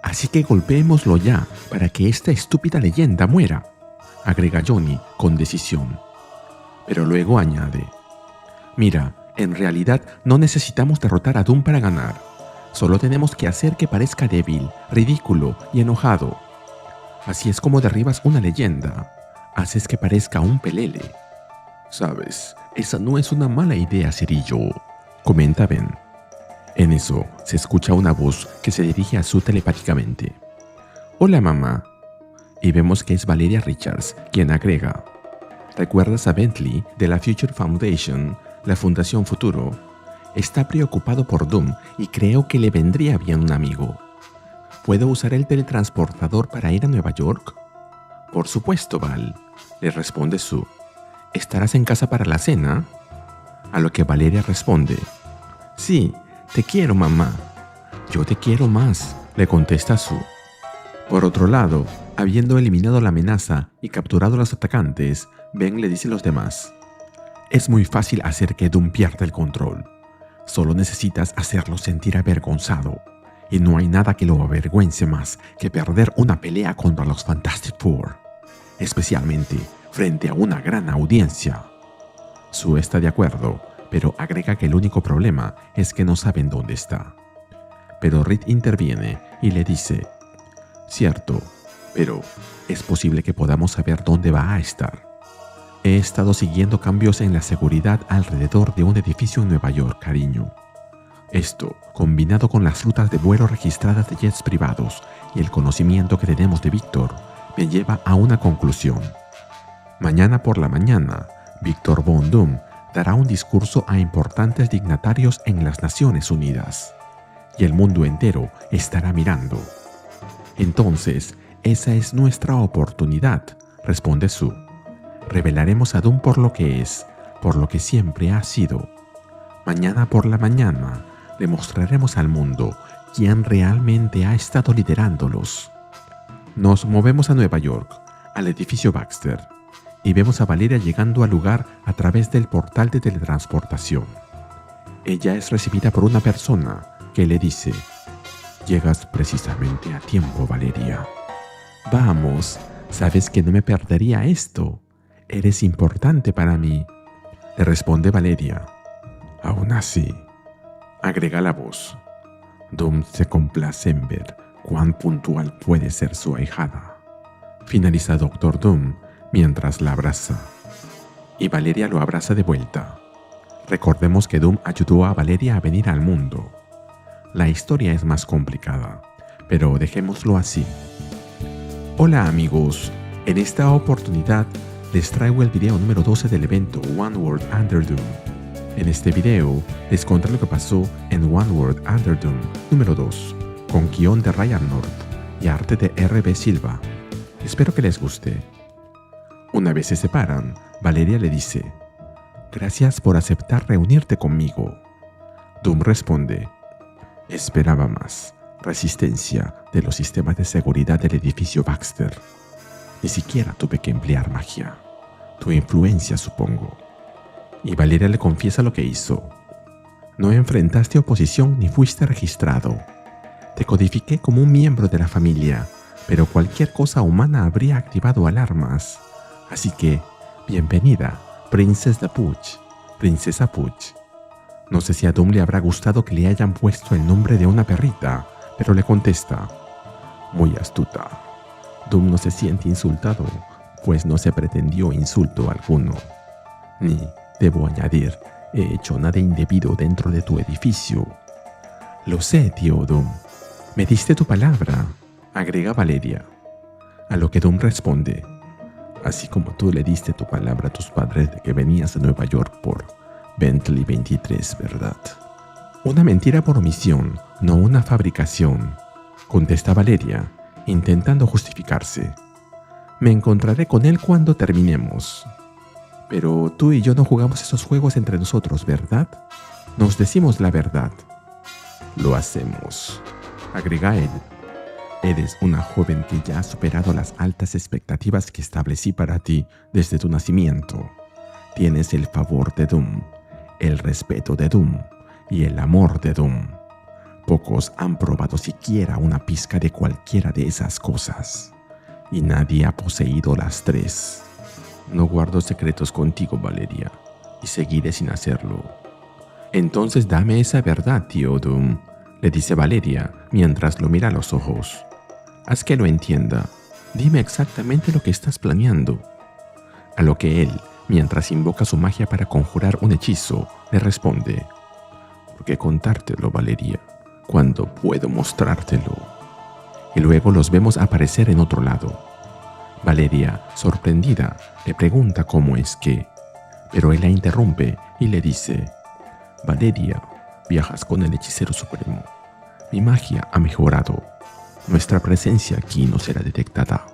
Así que golpeémoslo ya para que esta estúpida leyenda muera, agrega Johnny con decisión. Pero luego añade, mira, en realidad no necesitamos derrotar a Doom para ganar. Solo tenemos que hacer que parezca débil, ridículo y enojado. Así es como derribas una leyenda. Haces que parezca un pelele. Sabes, esa no es una mala idea, Cerillo, comenta Ben. En eso se escucha una voz que se dirige a Sue telepáticamente. Hola, mamá. Y vemos que es Valeria Richards quien agrega. ¿Recuerdas a Bentley de la Future Foundation, la Fundación Futuro? Está preocupado por Doom y creo que le vendría bien un amigo. ¿Puedo usar el teletransportador para ir a Nueva York? Por supuesto, Val, le responde Sue. ¿Estarás en casa para la cena? A lo que Valeria responde. Sí, te quiero, mamá. Yo te quiero más, le contesta Sue. Por otro lado, habiendo eliminado la amenaza y capturado a los atacantes, Ben le dice a los demás. Es muy fácil hacer que Doom pierda el control. Solo necesitas hacerlo sentir avergonzado. Y no hay nada que lo avergüence más que perder una pelea contra los Fantastic Four. Especialmente frente a una gran audiencia. Sue está de acuerdo, pero agrega que el único problema es que no saben dónde está. Pero Reed interviene y le dice, cierto, pero es posible que podamos saber dónde va a estar. He estado siguiendo cambios en la seguridad alrededor de un edificio en Nueva York, cariño. Esto, combinado con las rutas de vuelo registradas de jets privados y el conocimiento que tenemos de Víctor, me lleva a una conclusión. Mañana por la mañana, Victor Von Doom dará un discurso a importantes dignatarios en las Naciones Unidas, y el mundo entero estará mirando. Entonces, esa es nuestra oportunidad, responde Sue. Revelaremos a Doom por lo que es, por lo que siempre ha sido. Mañana por la mañana, le mostraremos al mundo quién realmente ha estado liderándolos. Nos movemos a Nueva York, al edificio Baxter, y vemos a Valeria llegando al lugar a través del portal de teletransportación. Ella es recibida por una persona que le dice, llegas precisamente a tiempo, Valeria. Vamos, sabes que no me perdería esto. Eres importante para mí, le responde Valeria. Aún así, agrega la voz, Doom se complace en ver cuán puntual puede ser su ahijada. Finaliza Doctor Doom mientras la abraza. Y Valeria lo abraza de vuelta. Recordemos que Doom ayudó a Valeria a venir al mundo. La historia es más complicada, pero dejémoslo así. Hola amigos, en esta oportunidad les traigo el video número 12 del evento One World Under Doom. En este video les contaré lo que pasó en One World Under Doom número 2, con guión de Ryan North y arte de R.B. Silva. Espero que les guste. Una vez se separan, Valeria le dice, gracias por aceptar reunirte conmigo. Doom responde, esperaba más resistencia de los sistemas de seguridad del edificio Baxter. Ni siquiera tuve que emplear magia. Tu influencia, supongo. Y Valeria le confiesa lo que hizo. No enfrentaste oposición ni fuiste registrado. Te codifiqué como un miembro de la familia, pero cualquier cosa humana habría activado alarmas. Así que, bienvenida, Princesa Puch. No sé si a Doom le habrá gustado que le hayan puesto el nombre de una perrita, pero le contesta, muy astuta. Doom no se siente insultado, pues no se pretendió insulto alguno, ni Debo añadir, he hecho nada indebido dentro de tu edificio. Lo sé, tío Doom. Me diste tu palabra, agrega Valeria. A lo que Doom responde, así como tú le diste tu palabra a tus padres de que venías a Nueva York por Bentley 23, ¿verdad? Una mentira por omisión, no una fabricación, contesta Valeria, intentando justificarse. Me encontraré con él cuando terminemos. Pero tú y yo no jugamos esos juegos entre nosotros, ¿verdad? Nos decimos la verdad. Lo hacemos, agrega él. Eres una joven que ya ha superado las altas expectativas que establecí para ti desde tu nacimiento. Tienes el favor de Doom, el respeto de Doom y el amor de Doom. Pocos han probado siquiera una pizca de cualquiera de esas cosas. Y nadie ha poseído las tres. No guardo secretos contigo, Valeria, y seguiré sin hacerlo. Entonces dame esa verdad, tío Doom, le dice Valeria mientras lo mira a los ojos. Haz que lo entienda. Dime exactamente lo que estás planeando. A lo que él, mientras invoca su magia para conjurar un hechizo, le responde: ¿por qué contártelo, Valeria, cuando puedo mostrártelo? Y luego los vemos aparecer en otro lado. Valeria, sorprendida, le pregunta cómo es que, pero él la interrumpe y le dice: Valeria, viajas con el hechicero supremo. Mi magia ha mejorado. Nuestra presencia aquí no será detectada.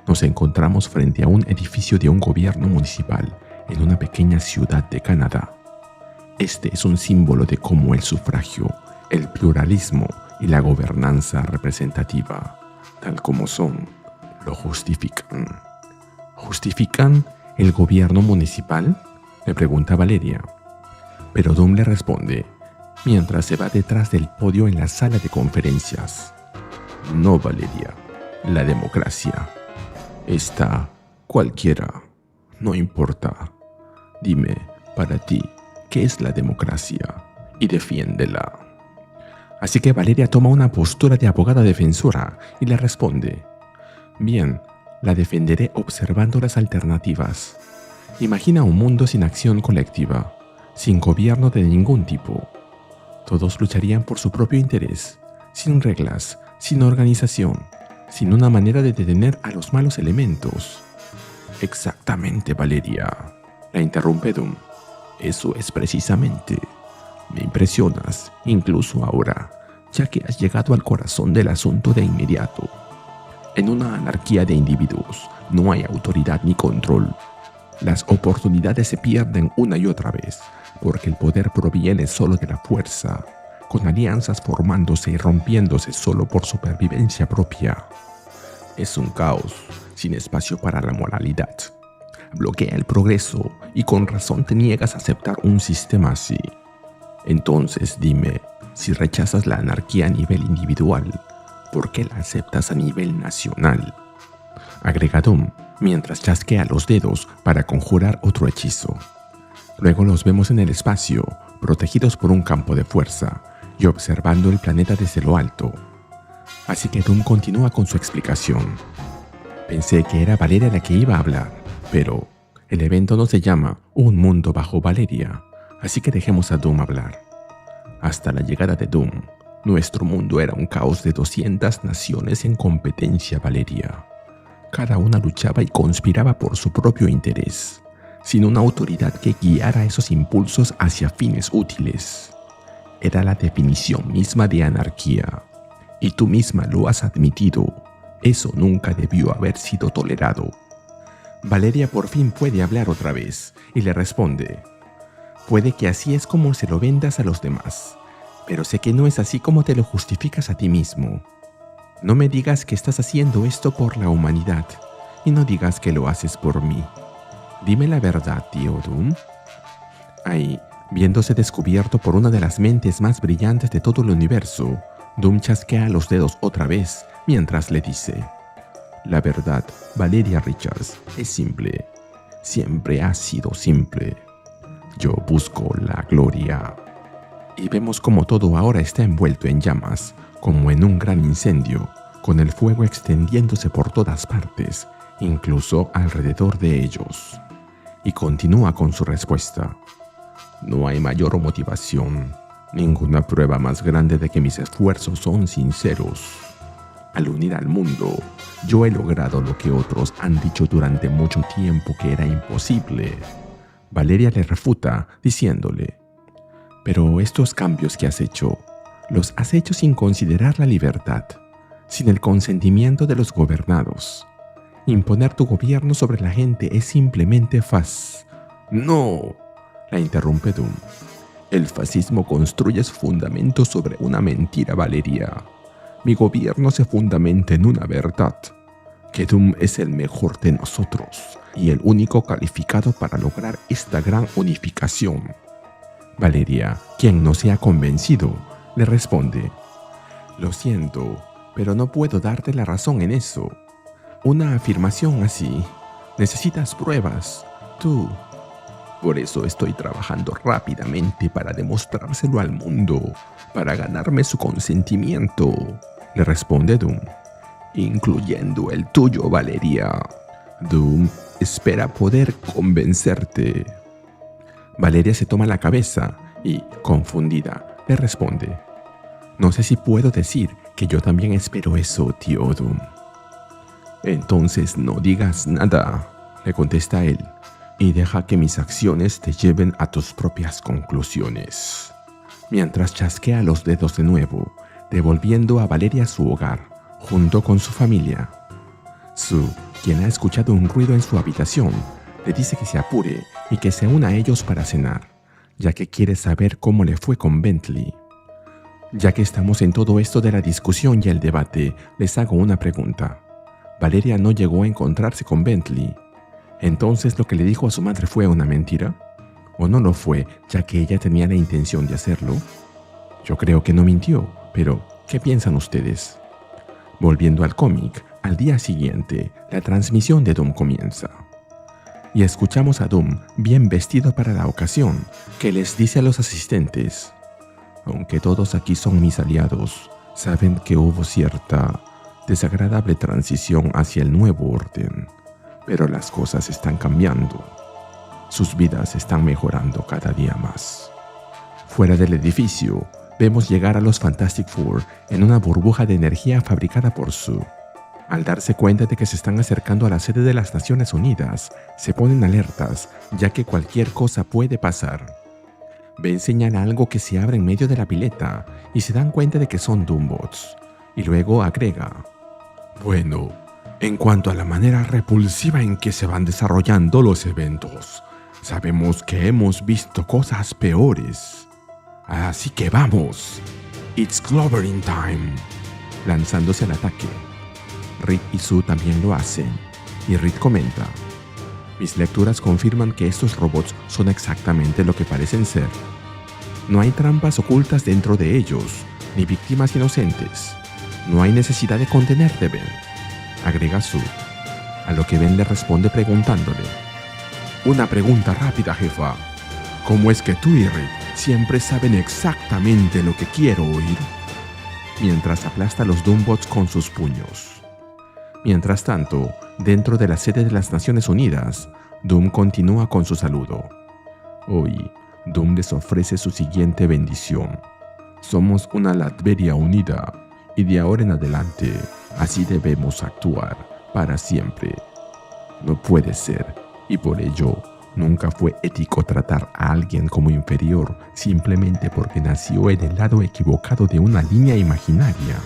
Nos encontramos frente a un edificio de un gobierno municipal en una pequeña ciudad de Canadá. Este es un símbolo de cómo el sufragio, el pluralismo y la gobernanza representativa, tal como son, lo justifican. ¿Justifican el gobierno municipal?, le pregunta Valeria. Pero Doom le responde, mientras se va detrás del podio en la sala de conferencias: no, Valeria, la democracia. Esta, cualquiera, no importa. Dime, para ti, ¿qué es la democracia? Y defiéndela. Así que Valeria toma una postura de abogada defensora y le responde: bien, la defenderé observando las alternativas. Imagina un mundo sin acción colectiva, sin gobierno de ningún tipo. Todos lucharían por su propio interés, sin reglas, sin organización, sin una manera de detener a los malos elementos. Exactamente, Valeria, la interrumpe Doom. Eso es precisamente. Me impresionas, incluso ahora, ya que has llegado al corazón del asunto de inmediato. En una anarquía de individuos no hay autoridad ni control. Las oportunidades se pierden una y otra vez, porque el poder proviene solo de la fuerza, con alianzas formándose y rompiéndose solo por supervivencia propia. Es un caos, sin espacio para la moralidad. Bloquea el progreso y con razón te niegas a aceptar un sistema así. Entonces dime, si rechazas la anarquía a nivel individual, ¿por qué la aceptas a nivel nacional? Agrega Doom, mientras chasquea los dedos para conjurar otro hechizo. Luego los vemos en el espacio, protegidos por un campo de fuerza y observando el planeta desde lo alto. Así que Doom continúa con su explicación. Pensé que era Valeria la que iba a hablar, pero el evento no se llama Un Mundo Bajo Valeria, así que dejemos a Doom hablar. Hasta la llegada de Doom, nuestro mundo era un caos de 200 naciones en competencia, Valeria. Cada una luchaba y conspiraba por su propio interés, sin una autoridad que guiara esos impulsos hacia fines útiles. Era la definición misma de anarquía, y tú misma lo has admitido. Eso nunca debió haber sido tolerado. Valeria por fin puede hablar otra vez, y le responde: puede que así es como se lo vendas a los demás, pero sé que no es así como te lo justificas a ti mismo. No me digas que estás haciendo esto por la humanidad, y no digas que lo haces por mí. Dime la verdad, tío Doom. Ahí, viéndose descubierto por una de las mentes más brillantes de todo el universo, Doom chasquea los dedos otra vez mientras le dice: la verdad, Valeria Richards, es simple. Siempre ha sido simple. Yo busco la gloria. Y vemos como todo ahora está envuelto en llamas, como en un gran incendio, con el fuego extendiéndose por todas partes, incluso alrededor de ellos. y continúa con su respuesta. No hay mayor motivación, ninguna prueba más grande de que mis esfuerzos son sinceros. Al unir al mundo, yo he logrado lo que otros han dicho durante mucho tiempo que era imposible. Valeria le refuta, diciéndole: pero estos cambios que has hecho, los has hecho sin considerar la libertad, sin el consentimiento de los gobernados. Imponer tu gobierno sobre la gente es simplemente ¡No!, la interrumpe Doom. El fascismo construye su fundamento sobre una mentira, Valeria. Mi gobierno se fundamenta en una verdad, que Doom es el mejor de nosotros y el único calificado para lograr esta gran unificación. Valeria, quien no se ha convencido, le responde: lo siento, pero no puedo darte la razón en eso. Una afirmación así, necesitas pruebas. Por eso estoy trabajando rápidamente para demostrárselo al mundo, para ganarme su consentimiento, le responde Doom. Incluyendo el tuyo, Valeria. Doom espera poder convencerte. Valeria se toma la cabeza y, confundida, le responde: no sé si puedo decir que yo también espero eso, tío Doom. Entonces no digas nada, le contesta él, y deja que mis acciones te lleven a tus propias conclusiones. Mientras chasquea los dedos de nuevo, devolviendo a Valeria a su hogar, junto con su familia. Sue, quien ha escuchado un ruido en su habitación, le dice que se apure y que se una a ellos para cenar, ya que quiere saber cómo le fue con Bentley. Ya que estamos en todo esto de la discusión y el debate, les hago una pregunta. Valeria no llegó a encontrarse con Bentley. ¿Entonces lo que le dijo a su madre fue una mentira? ¿O no lo fue, ya que ella tenía la intención de hacerlo? Yo creo que no mintió, pero ¿qué piensan ustedes? Volviendo al cómic, al día siguiente, la transmisión de Doom comienza. Y escuchamos a Doom, bien vestido para la ocasión, que les dice a los asistentes: aunque todos aquí son mis aliados, saben que hubo cierta desagradable transición hacia el nuevo orden, pero las cosas están cambiando. Sus vidas están mejorando cada día más. Fuera del edificio, vemos llegar a los Fantastic Four en una burbuja de energía fabricada por Sue. Al darse cuenta de que se están acercando a la sede de las Naciones Unidas, se ponen alertas, ya que cualquier cosa puede pasar. Ben señala algo que se abre en medio de la pileta y se dan cuenta de que son Doombots. Y luego agrega: bueno, en cuanto a la manera repulsiva en que se van desarrollando los eventos, sabemos que hemos visto cosas peores. Así que vamos, it's clobbering time. Lanzándose al ataque. Reed y Sue también lo hacen, y Reed comenta: mis lecturas confirman que estos robots son exactamente lo que parecen ser. No hay trampas ocultas dentro de ellos, ni víctimas inocentes. No hay necesidad de contenerte, Ben, agrega Sue, a lo que Ben le responde preguntándole: una pregunta rápida, jefa. ¿Cómo es que tú y Reed siempre saben exactamente lo que quiero oír? Mientras aplasta a los Doombots con sus puños. Mientras tanto, dentro de la sede de las Naciones Unidas, Doom continúa con su saludo. Hoy, Doom les ofrece su siguiente bendición. Somos una Latveria unida, y de ahora en adelante, así debemos actuar para siempre. No puede ser, y por ello, nunca fue ético tratar a alguien como inferior simplemente porque nació en el lado equivocado de una línea imaginaria.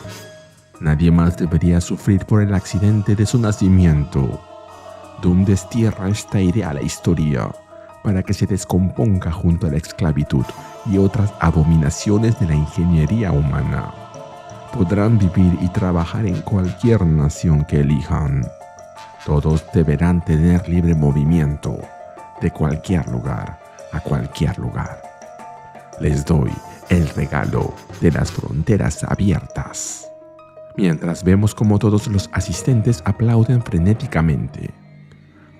Nadie más debería sufrir por el accidente de su nacimiento. Doom destierra esta idea a la historia para que se descomponga junto a la esclavitud y otras abominaciones de la ingeniería humana. Podrán vivir y trabajar en cualquier nación que elijan. Todos deberán tener libre movimiento, de cualquier lugar a cualquier lugar. Les doy el regalo de las fronteras abiertas. Mientras vemos como todos los asistentes aplauden frenéticamente.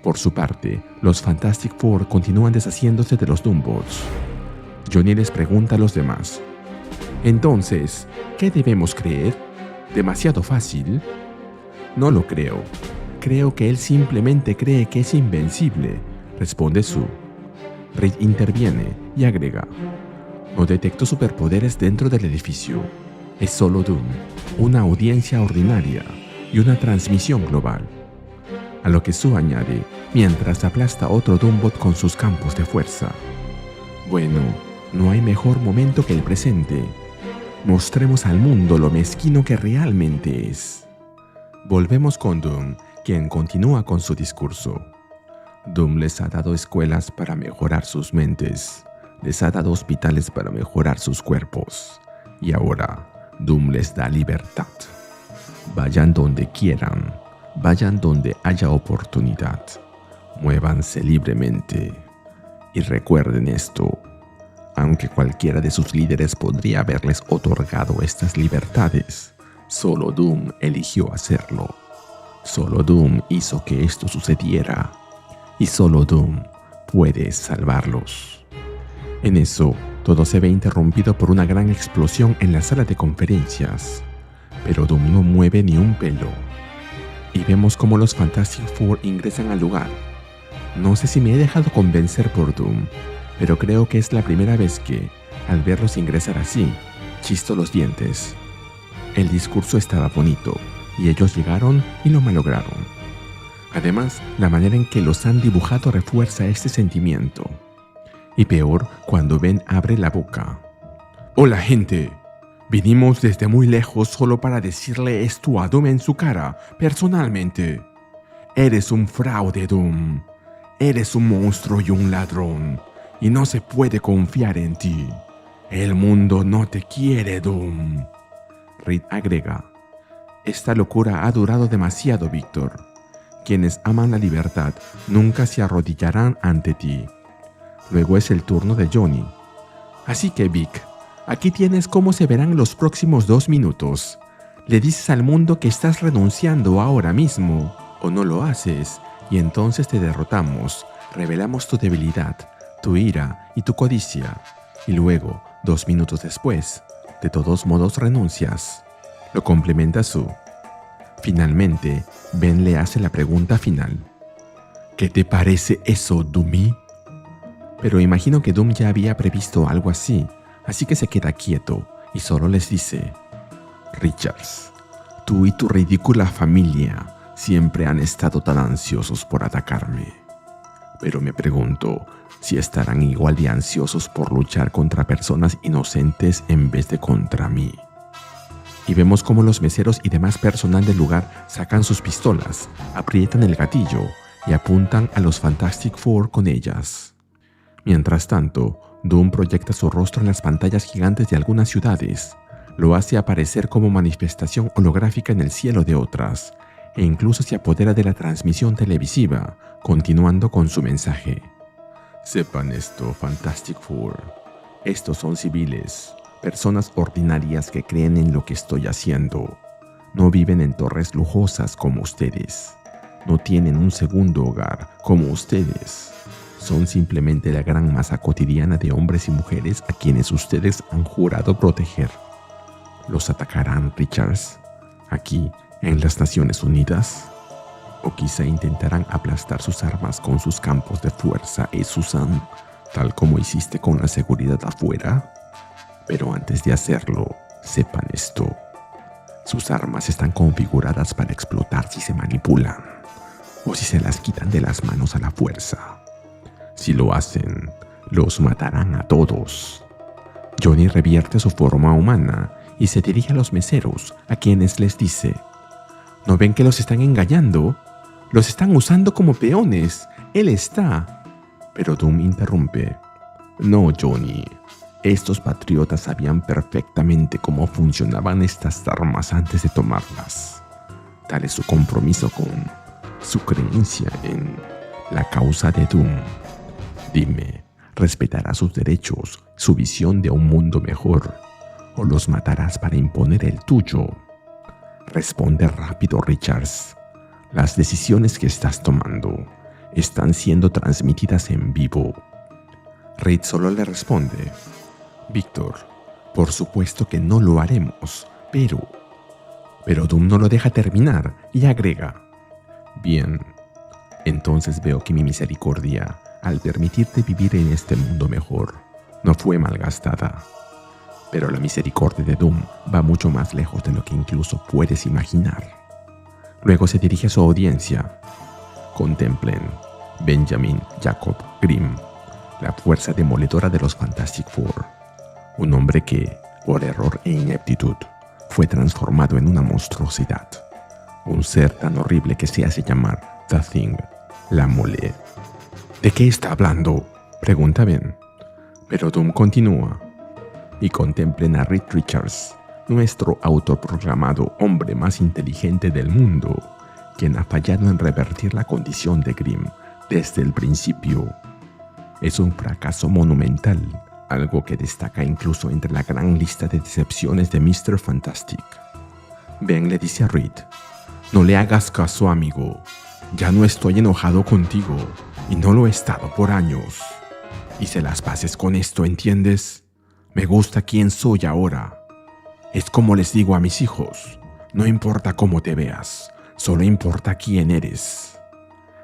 Por su parte, los Fantastic Four continúan deshaciéndose de los Doombots. Johnny les pregunta a los demás: entonces, ¿qué debemos creer? ¿Demasiado fácil? No lo creo. Creo que él simplemente cree que es invencible, responde Sue. Reed interviene y agrega: no detecto superpoderes dentro del edificio. Es solo Doom, una audiencia ordinaria y una transmisión global. A lo que Sue añade, mientras aplasta otro Doombot con sus campos de fuerza: bueno, no hay mejor momento que el presente. Mostremos al mundo lo mezquino que realmente es. Volvemos con Doom, quien continúa con su discurso. Doom les ha dado escuelas para mejorar sus mentes, les ha dado hospitales para mejorar sus cuerpos, y ahora Doom les da libertad. Vayan donde quieran, vayan donde haya oportunidad, muévanse libremente. Y recuerden esto: aunque cualquiera de sus líderes podría haberles otorgado estas libertades, solo Doom eligió hacerlo. Solo Doom hizo que esto sucediera. Y solo Doom puede salvarlos. En eso, todo se ve interrumpido por una gran explosión en la sala de conferencias. Pero Doom no mueve ni un pelo. Y vemos cómo los Fantastic Four ingresan al lugar. No sé si me he dejado convencer por Doom, pero creo que es la primera vez que, al verlos ingresar así, chisto los dientes. El discurso estaba bonito, y ellos llegaron y lo malograron. Además, la manera en que los han dibujado refuerza este sentimiento. Y peor, cuando Ben abre la boca. «Hola, gente. Vinimos desde muy lejos solo para decirle esto a Doom en su cara, personalmente. Eres un fraude, Doom. Eres un monstruo y un ladrón. Y no se puede confiar en ti. El mundo no te quiere, Doom». Reed agrega: «Esta locura ha durado demasiado, Víctor. Quienes aman la libertad nunca se arrodillarán ante ti». Luego es el turno de Johnny. «Así que, Vic, aquí tienes cómo se verán los próximos 2 minutos. Le dices al mundo que estás renunciando ahora mismo, o no lo haces, y entonces te derrotamos, revelamos tu debilidad, tu ira y tu codicia. Y luego, 2 minutos después, de todos modos renuncias». Lo complementa Sue. Finalmente, Ben le hace la pregunta final: «¿Qué te parece eso, Doomy?». Pero imagino que Doom ya había previsto algo así que se queda quieto y solo les dice: «Richards, tú y tu ridícula familia siempre han estado tan ansiosos por atacarme. Pero me pregunto si estarán igual de ansiosos por luchar contra personas inocentes en vez de contra mí». Y vemos cómo los meseros y demás personal del lugar sacan sus pistolas, aprietan el gatillo y apuntan a los Fantastic Four con ellas. Mientras tanto, Doom proyecta su rostro en las pantallas gigantes de algunas ciudades, lo hace aparecer como manifestación holográfica en el cielo de otras, e incluso se apodera de la transmisión televisiva, continuando con su mensaje: «Sepan esto, Fantastic Four. Estos son civiles, personas ordinarias que creen en lo que estoy haciendo. No viven en torres lujosas como ustedes. No tienen un segundo hogar como ustedes. Son simplemente la gran masa cotidiana de hombres y mujeres a quienes ustedes han jurado proteger. ¿Los atacarán, Richards, aquí, en las Naciones Unidas? ¿O quizá intentarán aplastar sus armas con sus campos de fuerza, Susan, tal como hiciste con la seguridad afuera? Pero antes de hacerlo, sepan esto: sus armas están configuradas para explotar si se manipulan, o si se las quitan de las manos a la fuerza. Si lo hacen, los matarán a todos». Johnny revierte su forma humana y se dirige a los meseros, a quienes les dice: «¿No ven que los están engañando? Los están usando como peones. Él está». Pero Doom interrumpe: «No, Johnny. Estos patriotas sabían perfectamente cómo funcionaban estas armas antes de tomarlas. Tal es su compromiso con su creencia en la causa de Doom. Dime, ¿respetarás sus derechos, su visión de un mundo mejor, o los matarás para imponer el tuyo? Responde rápido, Richards. Las decisiones que estás tomando están siendo transmitidas en vivo». Reed solo le responde: «Víctor, por supuesto que no lo haremos, pero...». Pero Doom no lo deja terminar y agrega: «Bien, entonces veo que mi misericordia al permitirte vivir en este mundo mejor, no fue malgastada. Pero la misericordia de Doom va mucho más lejos de lo que incluso puedes imaginar. Luego se dirige a su audiencia. Contemplen Benjamin Jacob Grimm, la fuerza demoledora de los Fantastic Four. Un hombre que, por error e ineptitud, fue transformado en una monstruosidad. Un ser tan horrible que se hace llamar The Thing, la mole. ¿De qué está hablando?, pregunta Ben. Pero Doom continúa. Y contemplen a Reed Richards, nuestro autoproclamado hombre más inteligente del mundo, quien ha fallado en revertir la condición de Grimm desde el principio. Es un fracaso monumental, algo que destaca incluso entre la gran lista de decepciones de Mr. Fantastic. Ben le dice a Reed: no le hagas caso, amigo. Ya no estoy enojado contigo, y no lo he estado por años. Hice las paces con esto, ¿entiendes? Me gusta quién soy ahora. Es como les digo a mis hijos: no importa cómo te veas, solo importa quién eres.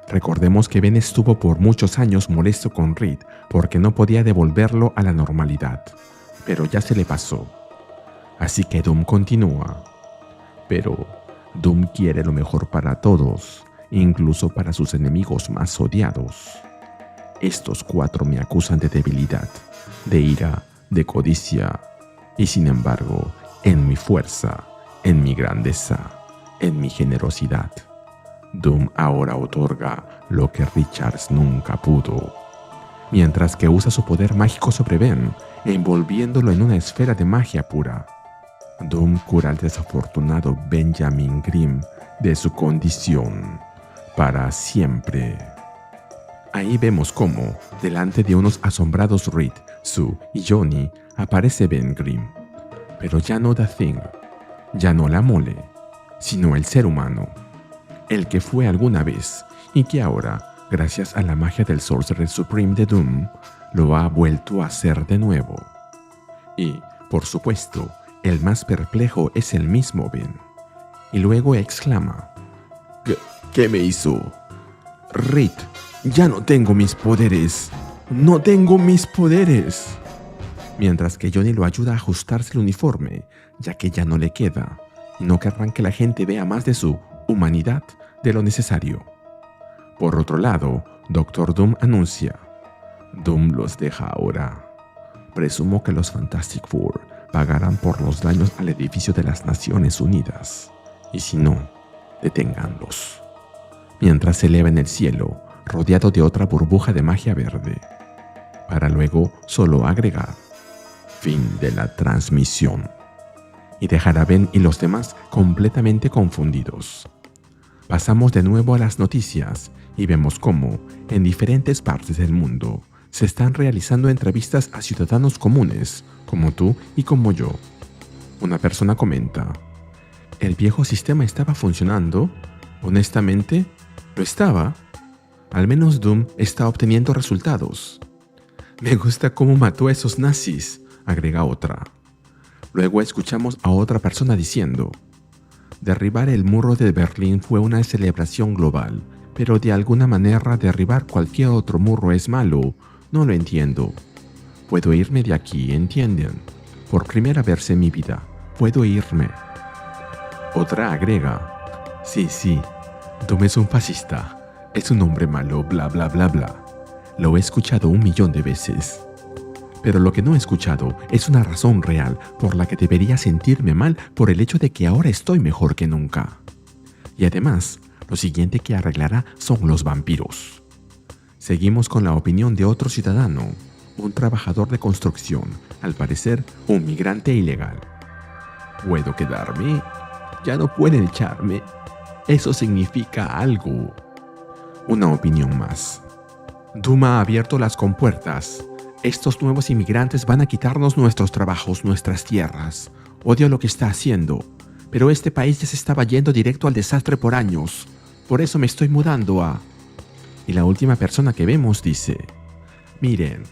Recordemos que Ben estuvo por muchos años molesto con Reed porque no podía devolverlo a la normalidad, pero ya se le pasó. Así que Doom continúa. Pero Doom quiere lo mejor para todos, incluso para sus enemigos más odiados. Estos 4 me acusan de debilidad, de ira, de codicia, y sin embargo, en mi fuerza, en mi grandeza, en mi generosidad, Doom ahora otorga lo que Richards nunca pudo. Mientras que usa su poder mágico sobre Ben, envolviéndolo en una esfera de magia pura, Doom cura al desafortunado Benjamin Grimm de su condición para siempre. Ahí vemos cómo, delante de unos asombrados Reed, Sue y Johnny, aparece Ben Grimm. Pero ya no The Thing, ya no la mole, sino el ser humano. El que fue alguna vez y que ahora, gracias a la magia del Sorcerer Supreme de Doom, lo ha vuelto a ser de nuevo. Y, por supuesto, el más perplejo es el mismo Ben. Y luego exclama: ¿Qué me hizo? Reed, ya no tengo mis poderes. ¡No tengo mis poderes! Mientras que Johnny lo ayuda a ajustarse el uniforme, ya que ya no le queda, y no querrán que la gente vea más de su humanidad de lo necesario. Por otro lado, Doctor Doom anuncia: Doom los deja ahora. Presumo que los Fantastic Four pagarán por los daños al edificio de las Naciones Unidas, y si no, deténganlos. Mientras se eleva en el cielo, rodeado de otra burbuja de magia verde, para luego solo agregar: fin de la transmisión, y dejar a Ben y los demás completamente confundidos. Pasamos de nuevo a las noticias y vemos cómo, en diferentes partes del mundo, se están realizando entrevistas a ciudadanos comunes, como tú y como yo. Una persona comenta: ¿el viejo sistema estaba funcionando? Honestamente, lo estaba. Al menos Doom está obteniendo resultados. Me gusta cómo mató a esos nazis, agrega otra. Luego escuchamos a otra persona diciendo: derribar el muro de Berlín fue una celebración global, pero de alguna manera derribar cualquier otro muro es malo. No lo entiendo. Puedo irme de aquí, ¿entienden? Por primera vez en mi vida, puedo irme. Otra agrega: sí, Doom es un fascista. Es un hombre malo, bla bla bla bla. Lo he escuchado 1.000.000 de veces. Pero lo que no he escuchado es una razón real por la que debería sentirme mal por el hecho de que ahora estoy mejor que nunca. Y además, lo siguiente que arreglará son los vampiros. Seguimos con la opinión de otro ciudadano, un trabajador de construcción, al parecer un migrante ilegal. ¿Puedo quedarme? Ya no pueden echarme. Eso significa algo. Una opinión más. Doom ha abierto las compuertas. Estos nuevos inmigrantes van a quitarnos nuestros trabajos, nuestras tierras. Odio lo que está haciendo, pero este país ya se estaba yendo directo al desastre por años. Por eso me estoy mudando a... Y la última persona que vemos dice: miren,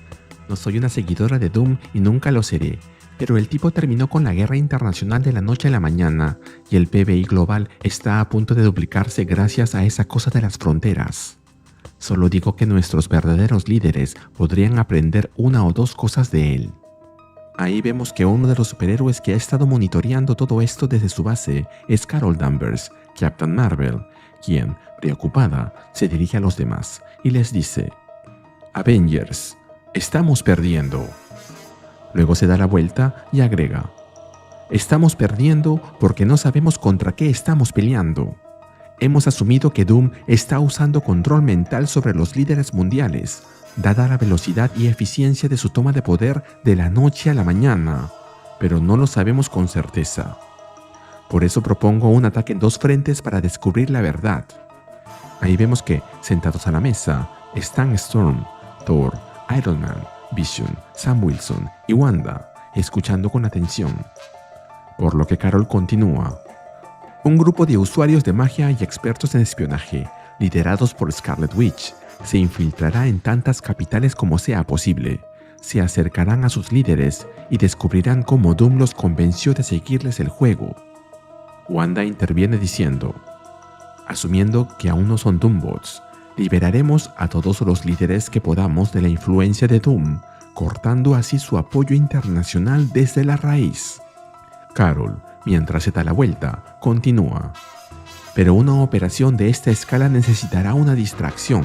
no soy una seguidora de Doom y nunca lo seré, pero el tipo terminó con la guerra internacional de la noche a la mañana y el PBI global está a punto de duplicarse gracias a esa cosa de las fronteras. Solo digo que nuestros verdaderos líderes podrían aprender una o dos cosas de él. Ahí vemos que uno de los superhéroes que ha estado monitoreando todo esto desde su base es Carol Danvers, Captain Marvel, quien, preocupada, se dirige a los demás y les dice: Avengers, estamos perdiendo. Luego se da la vuelta y agrega: estamos perdiendo porque no sabemos contra qué estamos peleando. Hemos asumido que Doom está usando control mental sobre los líderes mundiales, dada la velocidad y eficiencia de su toma de poder de la noche a la mañana, pero no lo sabemos con certeza. Por eso propongo un ataque en dos frentes para descubrir la verdad. Ahí vemos que, sentados a la mesa, están Storm, Thor, Iron Man, Vision, Sam Wilson y Wanda, escuchando con atención. Por lo que Carol continúa: un grupo de usuarios de magia y expertos en espionaje, liderados por Scarlet Witch, se infiltrará en tantas capitales como sea posible. Se acercarán a sus líderes y descubrirán cómo Doom los convenció de seguirles el juego. Wanda interviene diciendo: asumiendo que aún no son Doombots, liberaremos a todos los líderes que podamos de la influencia de Doom, cortando así su apoyo internacional desde la raíz. Carol, mientras se da la vuelta, continúa: pero una operación de esta escala necesitará una distracción,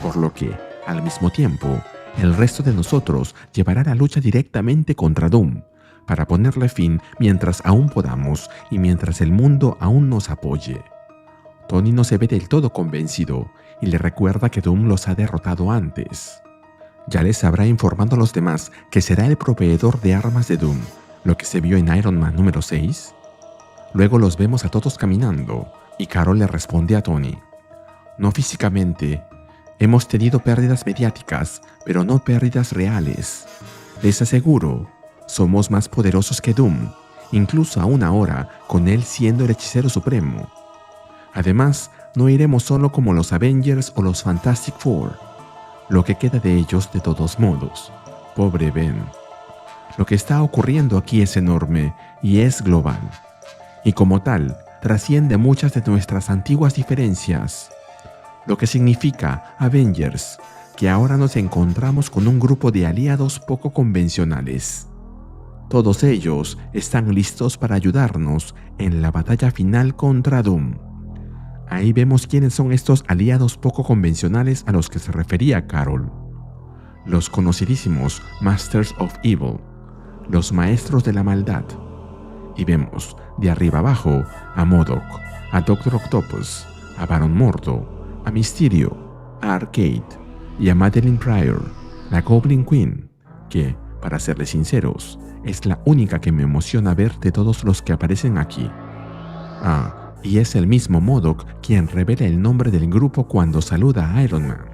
por lo que, al mismo tiempo, el resto de nosotros llevará la lucha directamente contra Doom, para ponerle fin mientras aún podamos y mientras el mundo aún nos apoye. Tony no se ve del todo convencido y le recuerda que Doom los ha derrotado antes. Ya les habrá informado a los demás que será el proveedor de armas de Doom, lo que se vio en Iron Man número 6. Luego los vemos a todos caminando y Carol le responde a Tony: no físicamente. Hemos tenido pérdidas mediáticas, pero no pérdidas reales. Les aseguro, somos más poderosos que Doom, incluso aún ahora, con él siendo el hechicero supremo. Además, no iremos solo como los Avengers o los Fantastic Four. Lo que queda de ellos de todos modos. Pobre Ben. Lo que está ocurriendo aquí es enorme y es global. Y como tal, trasciende muchas de nuestras antiguas diferencias. Lo que significa, Avengers, que ahora nos encontramos con un grupo de aliados poco convencionales. Todos ellos están listos para ayudarnos en la batalla final contra Doom. Ahí vemos quiénes son estos aliados poco convencionales a los que se refería Carol. Los conocidísimos Masters of Evil, los maestros de la maldad. Y vemos, de arriba abajo, a MODOK, a Doctor Octopus, a Baron Mordo, a Mysterio, a Arcade y a Madeline Pryor, la Goblin Queen, que, para serles sinceros, es la única que me emociona ver de todos los que aparecen aquí. Y es el mismo MODOK quien revela el nombre del grupo cuando saluda a Iron Man.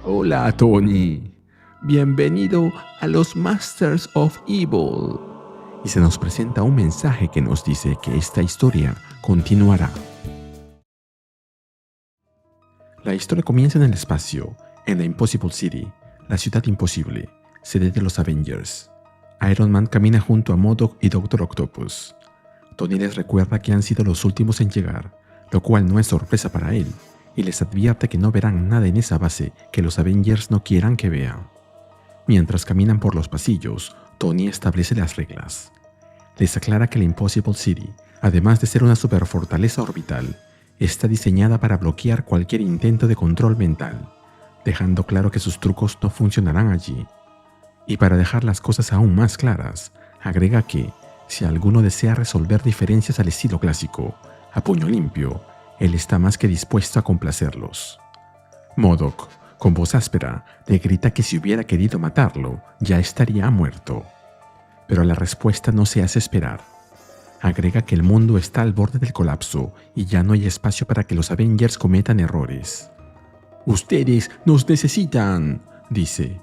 Hola, Tony. Bienvenido a los Masters of Evil. Y se nos presenta un mensaje que nos dice que esta historia continuará. La historia comienza en el espacio, en la Impossible City, la ciudad imposible, sede de los Avengers. Iron Man camina junto a MODOK y Doctor Octopus. Tony les recuerda que han sido los últimos en llegar, lo cual no es sorpresa para él, y les advierte que no verán nada en esa base que los Avengers no quieran que vean. Mientras caminan por los pasillos, Tony establece las reglas. Les aclara que la Impossible City, además de ser una superfortaleza orbital, está diseñada para bloquear cualquier intento de control mental, dejando claro que sus trucos no funcionarán allí. Y para dejar las cosas aún más claras, agrega que, si alguno desea resolver diferencias al estilo clásico, a puño limpio, él está más que dispuesto a complacerlos. MODOK, con voz áspera, le grita que si hubiera querido matarlo, ya estaría muerto. Pero la respuesta no se hace esperar. Agrega que el mundo está al borde del colapso y ya no hay espacio para que los Avengers cometan errores. «Ustedes nos necesitan», dice.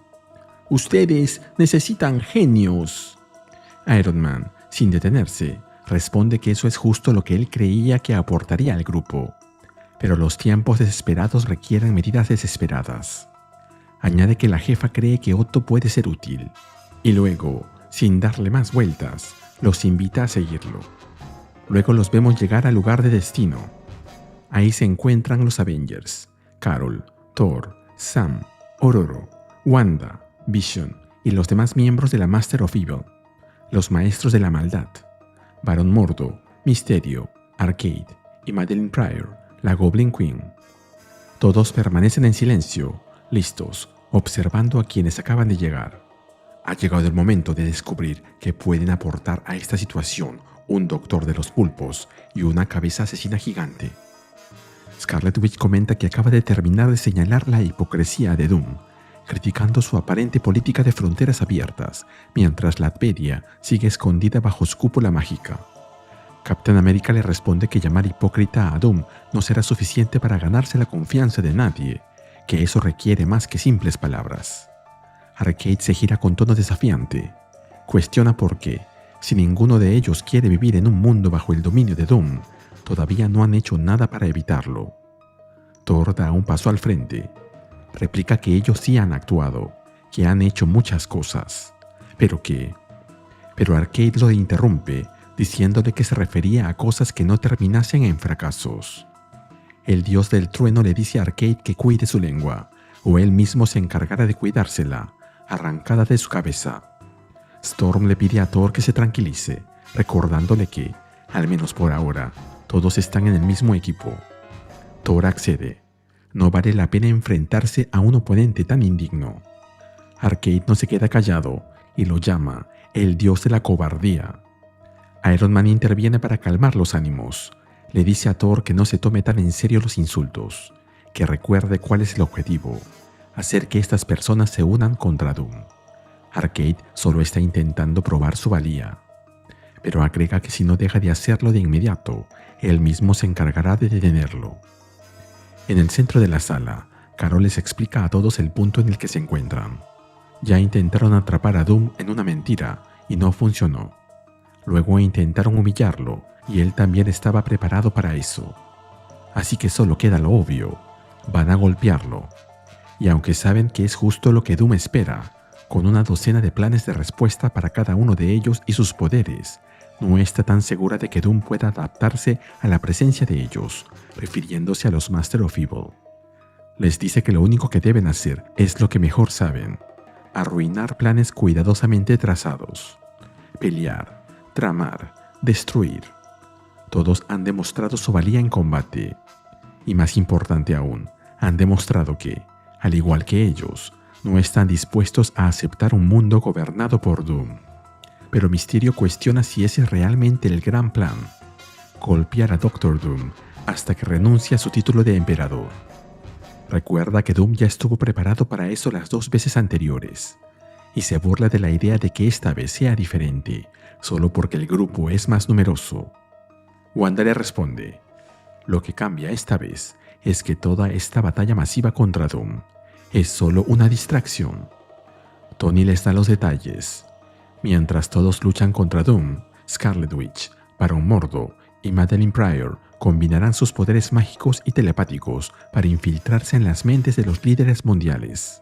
«Ustedes necesitan genios». Iron Man, sin detenerse, responde que eso es justo lo que él creía que aportaría al grupo. Pero los tiempos desesperados requieren medidas desesperadas. Añade que la jefa cree que Otto puede ser útil. Y luego, sin darle más vueltas, los invita a seguirlo. Luego los vemos llegar al lugar de destino. Ahí se encuentran los Avengers, Carol, Thor, Sam, Ororo, Wanda, Vision y los demás miembros de la Master of Evil, los Maestros de la Maldad, Barón Mordo, Misterio, Arcade y Madeline Pryor, la Goblin Queen. Todos permanecen en silencio, listos, observando a quienes acaban de llegar. Ha llegado el momento de descubrir que pueden aportar a esta situación un doctor de los pulpos y una cabeza asesina gigante. Scarlet Witch comenta que acaba de terminar de señalar la hipocresía de Doom, criticando su aparente política de fronteras abiertas, mientras Latveria sigue escondida bajo su cúpula mágica. Captain America le responde que llamar hipócrita a Doom no será suficiente para ganarse la confianza de nadie, que eso requiere más que simples palabras. Arcade se gira con tono desafiante. Cuestiona por qué, si ninguno de ellos quiere vivir en un mundo bajo el dominio de Doom, todavía no han hecho nada para evitarlo. Thor da un paso al frente. Replica que ellos sí han actuado, que han hecho muchas cosas, pero Arcade lo interrumpe, diciéndole que se refería a cosas que no terminasen en fracasos. El dios del trueno le dice a Arcade que cuide su lengua, o él mismo se encargará de cuidársela, arrancada de su cabeza. Storm le pide a Thor que se tranquilice, recordándole que, al menos por ahora, todos están en el mismo equipo. Thor accede. No vale la pena enfrentarse a un oponente tan indigno. Arcade no se queda callado y lo llama el dios de la cobardía. Iron Man interviene para calmar los ánimos. Le dice a Thor que no se tome tan en serio los insultos, que recuerde cuál es el objetivo, hacer que estas personas se unan contra Doom. Arcade solo está intentando probar su valía, pero agrega que si no deja de hacerlo de inmediato, él mismo se encargará de detenerlo. En el centro de la sala, Carol les explica a todos el punto en el que se encuentran. Ya intentaron atrapar a Doom en una mentira y no funcionó. Luego intentaron humillarlo y él también estaba preparado para eso. Así que solo queda lo obvio, van a golpearlo. Y aunque saben que es justo lo que Doom espera, con una docena de planes de respuesta para cada uno de ellos y sus poderes, no está tan segura de que Doom pueda adaptarse a la presencia de ellos, refiriéndose a los Master of Evil. Les dice que lo único que deben hacer es lo que mejor saben: arruinar planes cuidadosamente trazados. Pelear, tramar, destruir. Todos han demostrado su valía en combate. Y más importante aún, han demostrado que, al igual que ellos, no están dispuestos a aceptar un mundo gobernado por Doom. Pero Mysterio cuestiona si ese es realmente el gran plan: golpear a Doctor Doom hasta que renuncie a su título de emperador. Recuerda que Doom ya estuvo preparado para eso las 2 veces anteriores, y se burla de la idea de que esta vez sea diferente, solo porque el grupo es más numeroso. Wanda le responde: lo que cambia esta vez es que toda esta batalla masiva contra Doom es solo una distracción. Tony les da los detalles. Mientras todos luchan contra Doom, Scarlet Witch, Barón Mordo y Madeline Pryor combinarán sus poderes mágicos y telepáticos para infiltrarse en las mentes de los líderes mundiales.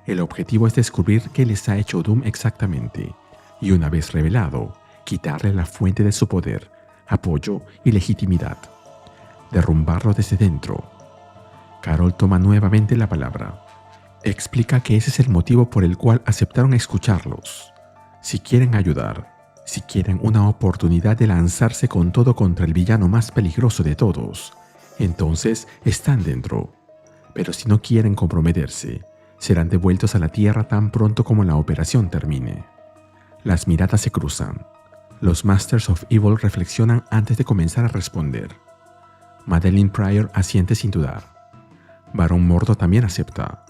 El objetivo es descubrir qué les ha hecho Doom exactamente, y una vez revelado, quitarle la fuente de su poder, apoyo y legitimidad. Derrumbarlo desde dentro. Carol toma nuevamente la palabra. Explica que ese es el motivo por el cual aceptaron escucharlos. Si quieren ayudar, si quieren una oportunidad de lanzarse con todo contra el villano más peligroso de todos, entonces están dentro. Pero si no quieren comprometerse, serán devueltos a la Tierra tan pronto como la operación termine. Las miradas se cruzan. Los Masters of Evil reflexionan antes de comenzar a responder. Madeline Pryor asiente sin dudar. Barón Mordo también acepta.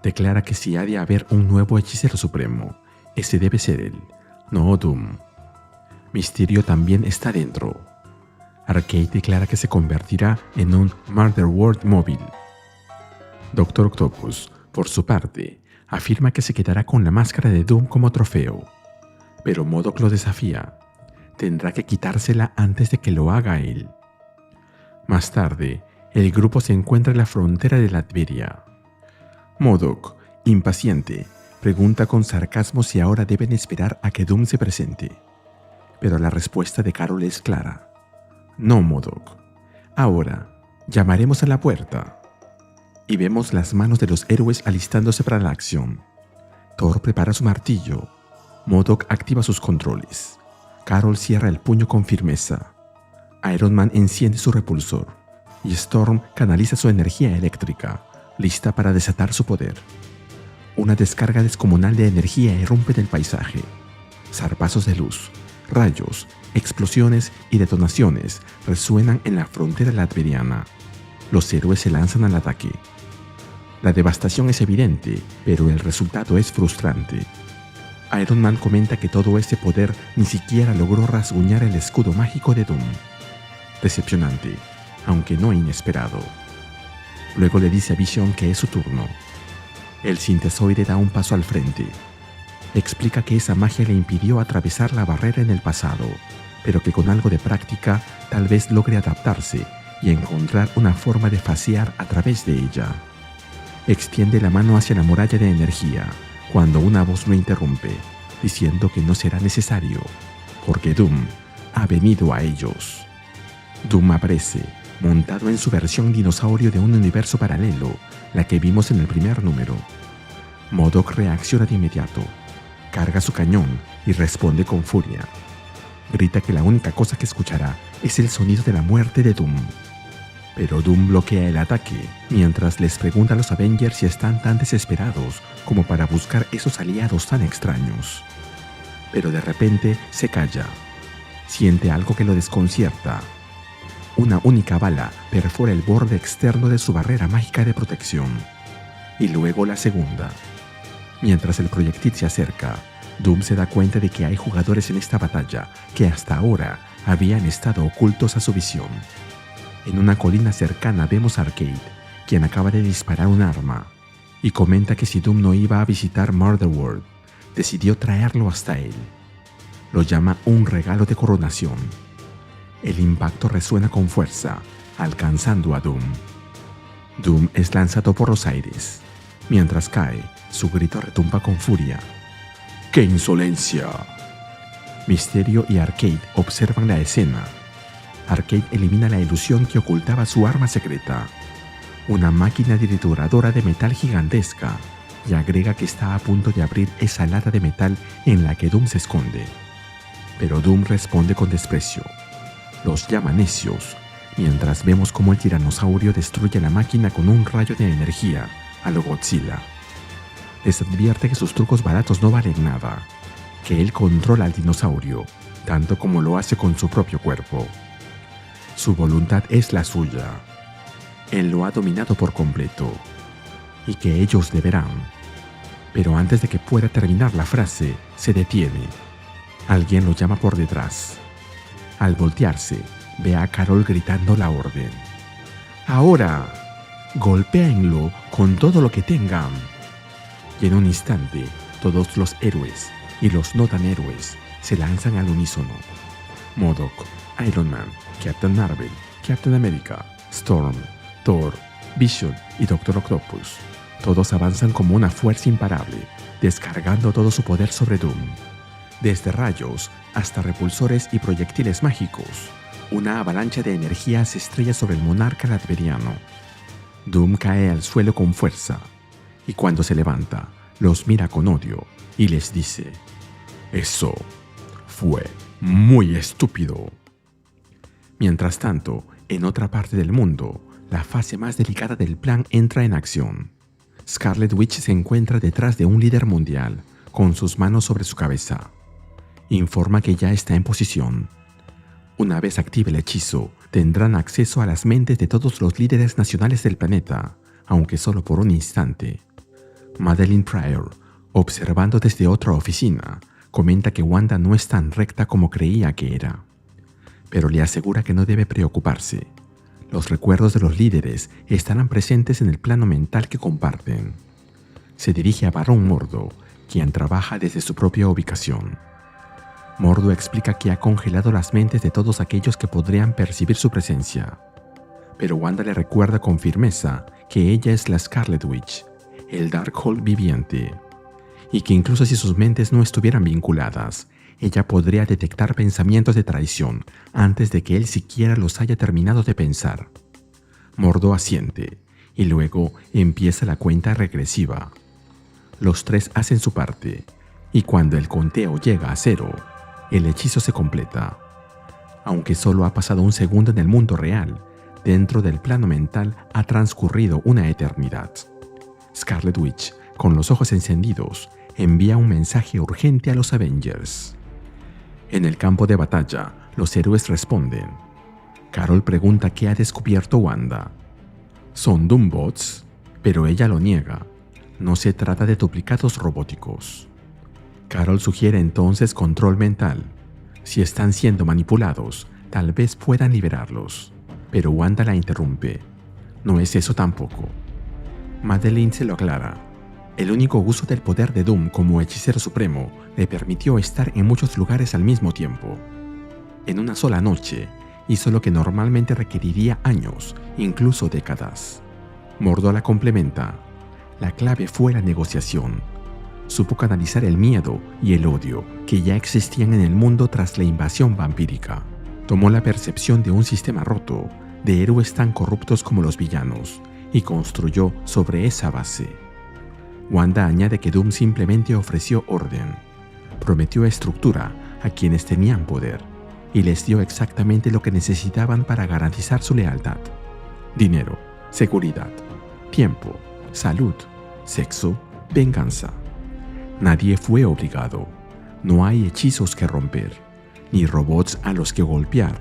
Declara que si ha de haber un nuevo hechicero supremo, ese debe ser él, no Doom. Mysterio también está dentro. Arcade declara que se convertirá en un Murder World móvil. Doctor Octopus, por su parte, afirma que se quedará con la máscara de Doom como trofeo. Pero MODOK lo desafía. Tendrá que quitársela antes de que lo haga él. Más tarde, el grupo se encuentra en la frontera de Latveria. MODOK, impaciente, pregunta con sarcasmo si ahora deben esperar a que Doom se presente. Pero la respuesta de Carol es clara. No, MODOK. Ahora, llamaremos a la puerta. y vemos las manos de los héroes alistándose para la acción. Thor prepara su martillo. MODOK activa sus controles. Carol cierra el puño con firmeza. Iron Man enciende su repulsor. Y Storm canaliza su energía eléctrica, lista para desatar su poder. Una descarga descomunal de energía irrumpe del paisaje. Zarpazos de luz, rayos, explosiones y detonaciones resuenan en la frontera latviana. Los héroes se lanzan al ataque. La devastación es evidente, pero el resultado es frustrante. Iron Man comenta que todo ese poder ni siquiera logró rasguñar el escudo mágico de Doom. Decepcionante, aunque no inesperado. Luego le dice a Vision que es su turno. El sintesoide da un paso al frente. Explica que esa magia le impidió atravesar la barrera en el pasado, pero que con algo de práctica tal vez logre adaptarse y encontrar una forma de fasear a través de ella. Extiende la mano hacia la muralla de energía, cuando una voz lo interrumpe, diciendo que no será necesario, porque Doom ha venido a ellos. Doom aparece, montado en su versión dinosaurio de un universo paralelo, la que vimos en el primer número. MODOK reacciona de inmediato, carga su cañón y responde con furia. Grita que la única cosa que escuchará es el sonido de la muerte de Doom. Pero Doom bloquea el ataque, mientras les pregunta a los Avengers si están tan desesperados como para buscar esos aliados tan extraños. Pero de repente se calla. Siente algo que lo desconcierta. Una única bala perfora el borde externo de su barrera mágica de protección. Y luego la segunda. Mientras el proyectil se acerca, Doom se da cuenta de que hay jugadores en esta batalla que hasta ahora habían estado ocultos a su visión. En una colina cercana vemos a Arcade, quien acaba de disparar un arma, y comenta que si Doom no iba a visitar Murder World, decidió traerlo hasta él. Lo llama un regalo de coronación. El impacto resuena con fuerza, alcanzando a Doom. Doom es lanzado por los aires. Mientras cae, su grito retumba con furia. ¡Qué insolencia! Mysterio y Arcade observan la escena. Arcade elimina la ilusión que ocultaba su arma secreta, una máquina trituradora de metal gigantesca, y agrega que está a punto de abrir esa lata de metal en la que Doom se esconde. Pero Doom responde con desprecio. Los llama necios, mientras vemos cómo el tiranosaurio destruye la máquina con un rayo de energía a lo Godzilla. Les advierte que sus trucos baratos no valen nada, que él controla al dinosaurio, tanto como lo hace con su propio cuerpo. Su voluntad es la suya. Él lo ha dominado por completo, y que ellos deberán. Pero antes de que pueda terminar la frase, se detiene. Alguien lo llama por detrás. Al voltearse, ve a Carol gritando la orden. ¡Ahora! ¡Golpéenlo con todo lo que tengan! Y en un instante, todos los héroes y los no tan héroes se lanzan al unísono. MODOK, Iron Man, Captain Marvel, Captain America, Storm, Thor, Vision y Doctor Octopus. Todos avanzan como una fuerza imparable, descargando todo su poder sobre Doom. Desde rayos hasta repulsores y proyectiles mágicos, una avalancha de energía se estrella sobre el monarca latviano. Doom cae al suelo con fuerza, y cuando se levanta, los mira con odio y les dice: «Eso fue muy estúpido». Mientras tanto, en otra parte del mundo, la fase más delicada del plan entra en acción. Scarlet Witch se encuentra detrás de un líder mundial, con sus manos sobre su cabeza. Informa que ya está en posición. Una vez active el hechizo, tendrán acceso a las mentes de todos los líderes nacionales del planeta, aunque solo por un instante. Madeline Pryor, observando desde otra oficina, comenta que Wanda no es tan recta como creía que era. Pero le asegura que no debe preocuparse. Los recuerdos de los líderes estarán presentes en el plano mental que comparten. Se dirige a Barón Mordo, quien trabaja desde su propia ubicación. Mordo explica que ha congelado las mentes de todos aquellos que podrían percibir su presencia. Pero Wanda le recuerda con firmeza que ella es la Scarlet Witch, el Darkhold viviente, y que incluso si sus mentes no estuvieran vinculadas, ella podría detectar pensamientos de traición antes de que él siquiera los haya terminado de pensar. Mordo asiente y luego empieza la cuenta regresiva. Los tres hacen su parte, y cuando el conteo llega a 0, el hechizo se completa. Aunque solo ha pasado un segundo en el mundo real, dentro del plano mental ha transcurrido una eternidad. Scarlet Witch, con los ojos encendidos, envía un mensaje urgente a los Avengers. En el campo de batalla, los héroes responden. Carol pregunta qué ha descubierto Wanda. Son Doombots, pero ella lo niega. No se trata de duplicados robóticos. Carol sugiere entonces control mental. Si están siendo manipulados, tal vez puedan liberarlos. Pero Wanda la interrumpe. No es eso tampoco. Madelyne se lo aclara. El único uso del poder de Doom como hechicero supremo le permitió estar en muchos lugares al mismo tiempo. En una sola noche, hizo lo que normalmente requeriría años, incluso décadas. Mordo la complementa. La clave fue la negociación. Supo canalizar el miedo y el odio que ya existían en el mundo tras la invasión vampírica. Tomó la percepción de un sistema roto, de héroes tan corruptos como los villanos, y construyó sobre esa base. Wanda añade que Doom simplemente ofreció orden. Prometió estructura a quienes tenían poder, y les dio exactamente lo que necesitaban para garantizar su lealtad. Dinero, seguridad, tiempo, salud, sexo, venganza. Nadie fue obligado. No hay hechizos que romper, ni robots a los que golpear.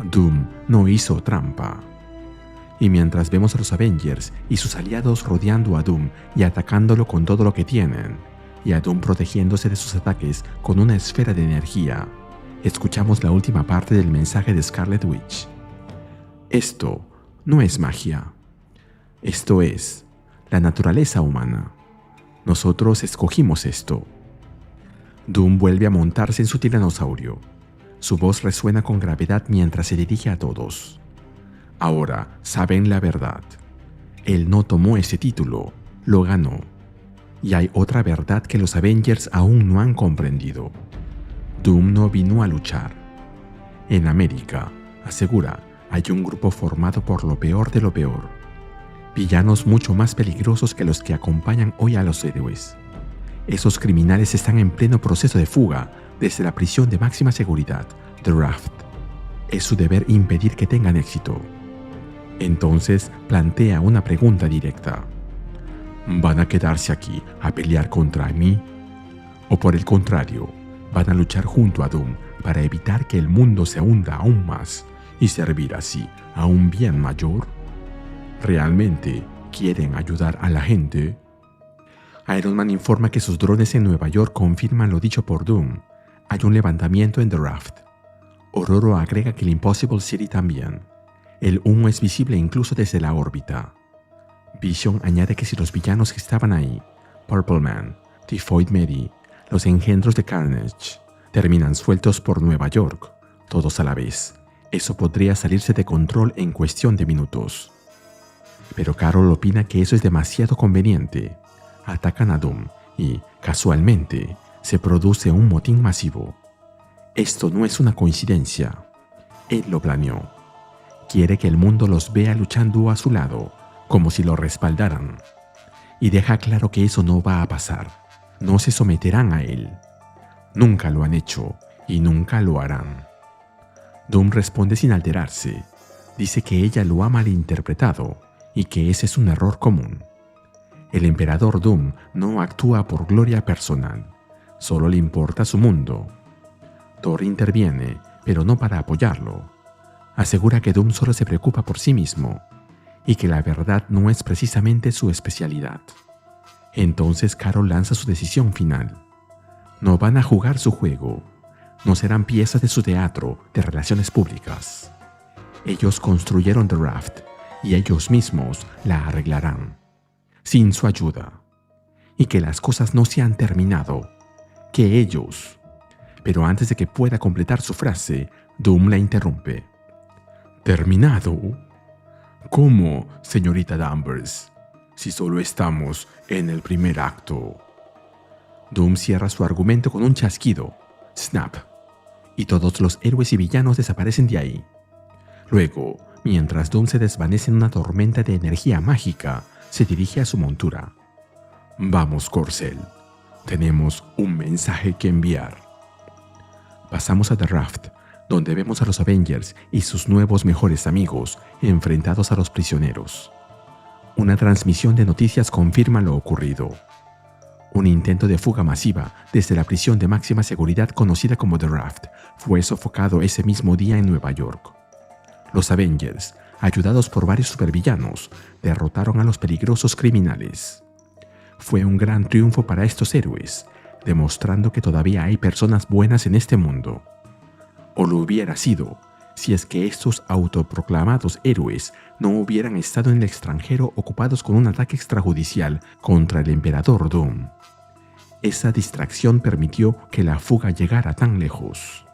Doom no hizo trampa. Y mientras vemos a los Avengers y sus aliados rodeando a Doom y atacándolo con todo lo que tienen, y a Doom protegiéndose de sus ataques con una esfera de energía, escuchamos la última parte del mensaje de Scarlet Witch. Esto no es magia. Esto es la naturaleza humana. Nosotros escogimos esto. Doom vuelve a montarse en su tiranosaurio. Su voz resuena con gravedad mientras se dirige a todos. Ahora saben la verdad. Él no tomó ese título, lo ganó. Y hay otra verdad que los Avengers aún no han comprendido. Doom no vino a luchar. En América, asegura, hay un grupo formado por lo peor de lo peor. Villanos mucho más peligrosos que los que acompañan hoy a los héroes. Esos criminales están en pleno proceso de fuga desde la prisión de máxima seguridad, The Raft. Es su deber impedir que tengan éxito. Entonces plantea una pregunta directa. ¿Van a quedarse aquí a pelear contra mí? ¿O por el contrario, van a luchar junto a Doom para evitar que el mundo se hunda aún más y servir así a un bien mayor? ¿Realmente quieren ayudar a la gente? Iron Man informa que sus drones en Nueva York confirman lo dicho por Doom. Hay un levantamiento en The Raft. Ororo agrega que el Impossible City también. El humo es visible incluso desde la órbita. Vision añade que si los villanos que estaban ahí, Purple Man, Typhoid Mary, los engendros de Carnage, terminan sueltos por Nueva York, todos a la vez, eso podría salirse de control en cuestión de minutos. Pero Carol opina que eso es demasiado conveniente. Atacan a Doom y, casualmente, se produce un motín masivo. Esto no es una coincidencia. Él lo planeó. Quiere que el mundo los vea luchando a su lado, como si lo respaldaran. Y deja claro que eso no va a pasar. No se someterán a él. Nunca lo han hecho y nunca lo harán. Doom responde sin alterarse. Dice que ella lo ha malinterpretado y que ese es un error común. El emperador Doom no actúa por gloria personal, solo le importa su mundo. Thor interviene, pero no para apoyarlo. Asegura que Doom solo se preocupa por sí mismo y que la verdad no es precisamente su especialidad. Entonces Carol lanza su decisión final. No van a jugar su juego, no serán piezas de su teatro de relaciones públicas. Ellos construyeron The Raft y ellos mismos la arreglarán, sin su ayuda. Y que las cosas no se han terminado, que ellos... Pero antes de que pueda completar su frase, Doom la interrumpe. ¿Terminado? ¿Cómo, señorita Danvers? Si solo estamos en el primer acto. Doom cierra su argumento con un chasquido. Snap. Y todos los héroes y villanos desaparecen de ahí. Luego, Mientras Doom se desvanece en una tormenta de energía mágica, se dirige a su montura. «Vamos, Corcel. Tenemos un mensaje que enviar». Pasamos a The Raft, donde vemos a los Avengers y sus nuevos mejores amigos enfrentados a los prisioneros. Una transmisión de noticias confirma lo ocurrido. Un intento de fuga masiva desde la prisión de máxima seguridad conocida como The Raft fue sofocado ese mismo día en Nueva York. Los Avengers, ayudados por varios supervillanos, derrotaron a los peligrosos criminales. Fue un gran triunfo para estos héroes, demostrando que todavía hay personas buenas en este mundo. O lo hubiera sido, si es que estos autoproclamados héroes no hubieran estado en el extranjero ocupados con un ataque extrajudicial contra el emperador Doom. Esa distracción permitió que la fuga llegara tan lejos.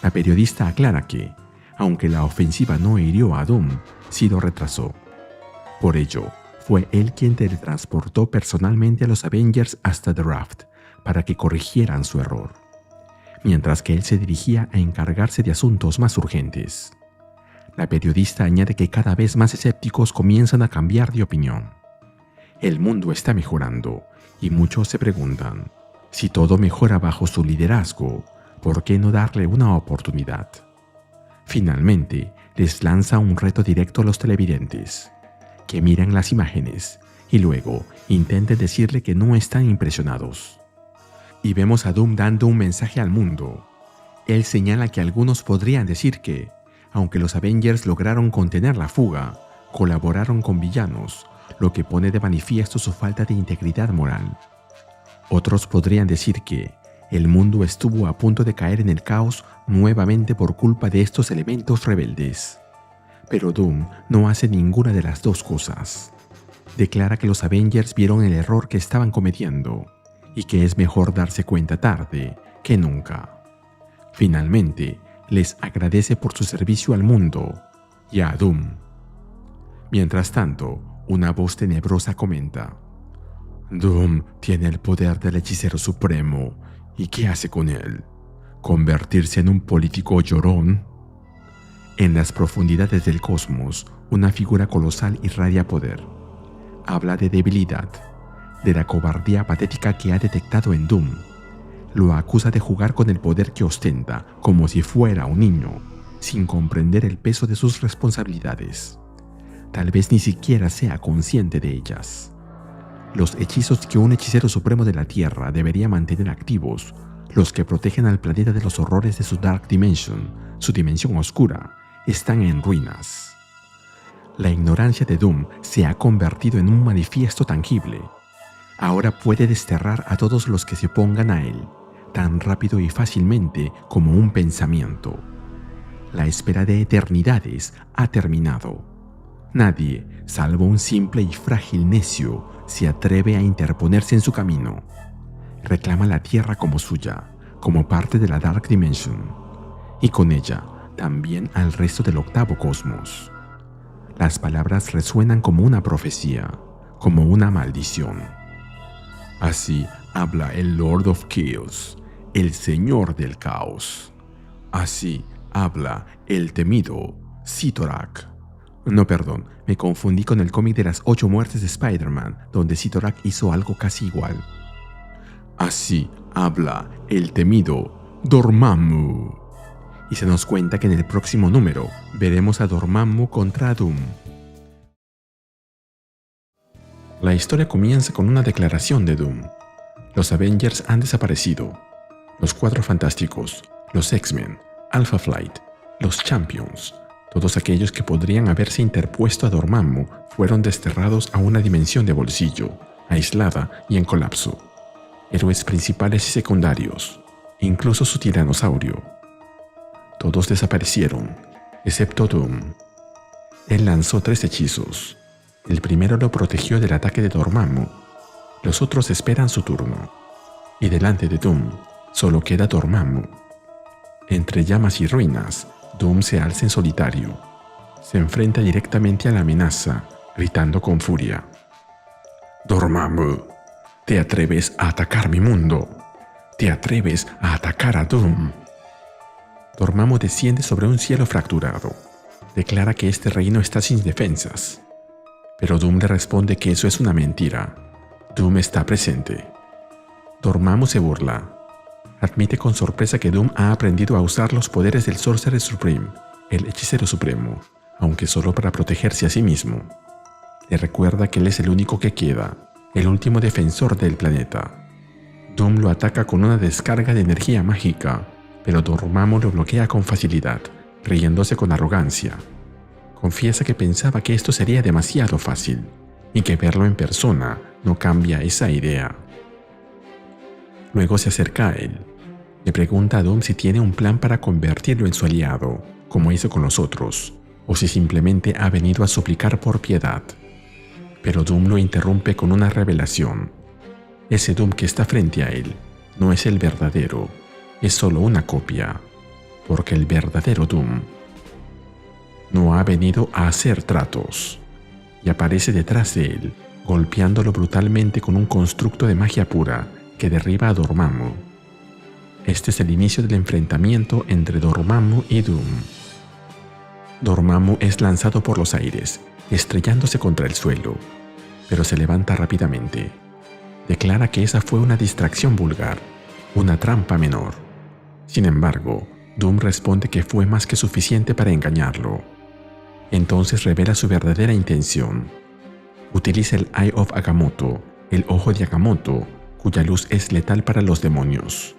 La periodista aclara que, aunque la ofensiva no hirió a Doom, sí lo retrasó. Por ello, fue él quien teletransportó personalmente a los Avengers hasta The Raft para que corrigieran su error, mientras que él se dirigía a encargarse de asuntos más urgentes. La periodista añade que cada vez más escépticos comienzan a cambiar de opinión. El mundo está mejorando y muchos se preguntan, si todo mejora bajo su liderazgo, ¿por qué no darle una oportunidad? Finalmente, les lanza un reto directo a los televidentes, que miran las imágenes y luego intenten decirle que no están impresionados. Y vemos a Doom dando un mensaje al mundo. Él señala que algunos podrían decir que, aunque los Avengers lograron contener la fuga, colaboraron con villanos, lo que pone de manifiesto su falta de integridad moral. Otros podrían decir que el mundo estuvo a punto de caer en el caos nuevamente por culpa de estos elementos rebeldes. Pero Doom no hace ninguna de las dos cosas. Declara que los Avengers vieron el error que estaban cometiendo y que es mejor darse cuenta tarde que nunca. Finalmente, les agradece por su servicio al mundo y a Doom. Mientras tanto, una voz tenebrosa comenta: «Doom tiene el poder del hechicero supremo. ¿Y qué hace con él? ¿Convertirse en un político llorón?» En las profundidades del cosmos, una figura colosal irradia poder. Habla de debilidad, de la cobardía patética que ha detectado en Doom. Lo acusa de jugar con el poder que ostenta como si fuera un niño, sin comprender el peso de sus responsabilidades. Tal vez ni siquiera sea consciente de ellas. Los hechizos que un hechicero supremo de la Tierra debería mantener activos, los que protegen al planeta de los horrores de su Dark Dimension, su dimensión oscura, están en ruinas. La ignorancia de Doom se ha convertido en un manifiesto tangible. Ahora puede desterrar a todos los que se opongan a él, tan rápido y fácilmente como un pensamiento. La espera de eternidades ha terminado. Nadie, salvo un simple y frágil necio, se atreve a interponerse en su camino. Reclama la Tierra como suya, como parte de la Dark Dimension, y con ella también al resto del octavo cosmos. Las palabras resuenan como una profecía, como una maldición. Así habla el Lord of Chaos, el Señor del Caos. Así habla el temido Cyttorak. No, perdón, me confundí con el cómic de las 8 muertes de Spider-Man, donde Cyttorak hizo algo casi igual. Así habla el temido Dormammu. Y se nos cuenta que en el próximo número veremos a Dormammu contra Doom. La historia comienza con una declaración de Doom. Los Avengers han desaparecido. Los Cuatro Fantásticos, los X-Men, Alpha Flight, los Champions, todos aquellos que podrían haberse interpuesto a Dormammu fueron desterrados a una dimensión de bolsillo, aislada y en colapso. Héroes principales y secundarios, incluso su tiranosaurio. Todos desaparecieron, excepto Doom. Él lanzó 3 hechizos. El primero lo protegió del ataque de Dormammu. Los otros esperan su turno. Y delante de Doom, solo queda Dormammu. Entre llamas y ruinas, Doom se alza en solitario. Se enfrenta directamente a la amenaza, gritando con furia: «Dormammu, ¿te atreves a atacar mi mundo? ¿Te atreves a atacar a Doom?» Dormammu desciende sobre un cielo fracturado. declara que este reino está sin defensas. Pero Doom le responde que eso es una mentira. Doom está presente. Dormammu se burla. Admite con sorpresa que Doom ha aprendido a usar los poderes del Sorcerer Supreme, el hechicero supremo, aunque solo para protegerse a sí mismo. Le recuerda que él es el único que queda, el último defensor del planeta. Doom lo ataca con una descarga de energía mágica, pero Dormammu lo bloquea con facilidad, riéndose con arrogancia. Confiesa que pensaba que esto sería demasiado fácil, y que verlo en persona no cambia esa idea. Luego se acerca a él. Le pregunta a Doom si tiene un plan para convertirlo en su aliado, como hizo con los otros, o si simplemente ha venido a suplicar por piedad. Pero Doom lo interrumpe con una revelación. Ese Doom que está frente a él no es el verdadero, es solo una copia, porque el verdadero Doom no ha venido a hacer tratos, y aparece detrás de él, golpeándolo brutalmente con un constructo de magia pura que derriba a Dormammu. Este es el inicio del enfrentamiento entre Dormammu y Doom. Dormammu es lanzado por los aires, estrellándose contra el suelo, pero se levanta rápidamente. Declara que esa fue una distracción vulgar, una trampa menor. Sin embargo, Doom responde que fue más que suficiente para engañarlo. Entonces revela su verdadera intención. Utiliza el Eye of Agamotto, el ojo de Agamotto, cuya luz es letal para los demonios.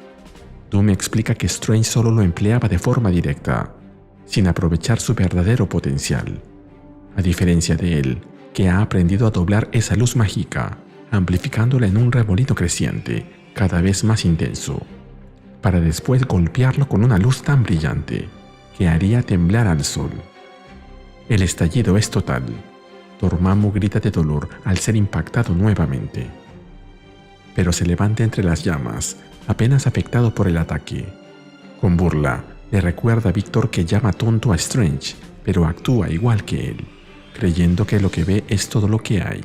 Doom explica que Strange solo lo empleaba de forma directa, sin aprovechar su verdadero potencial. A diferencia de él, que ha aprendido a doblar esa luz mágica, amplificándola en un remolino creciente, cada vez más intenso, para después golpearlo con una luz tan brillante que haría temblar al sol. El estallido es total. Dormammu grita de dolor al ser impactado nuevamente. Pero se levanta entre las llamas, apenas afectado por el ataque. Con burla, le recuerda a Victor que llama tonto a Strange, pero actúa igual que él, creyendo que lo que ve es todo lo que hay.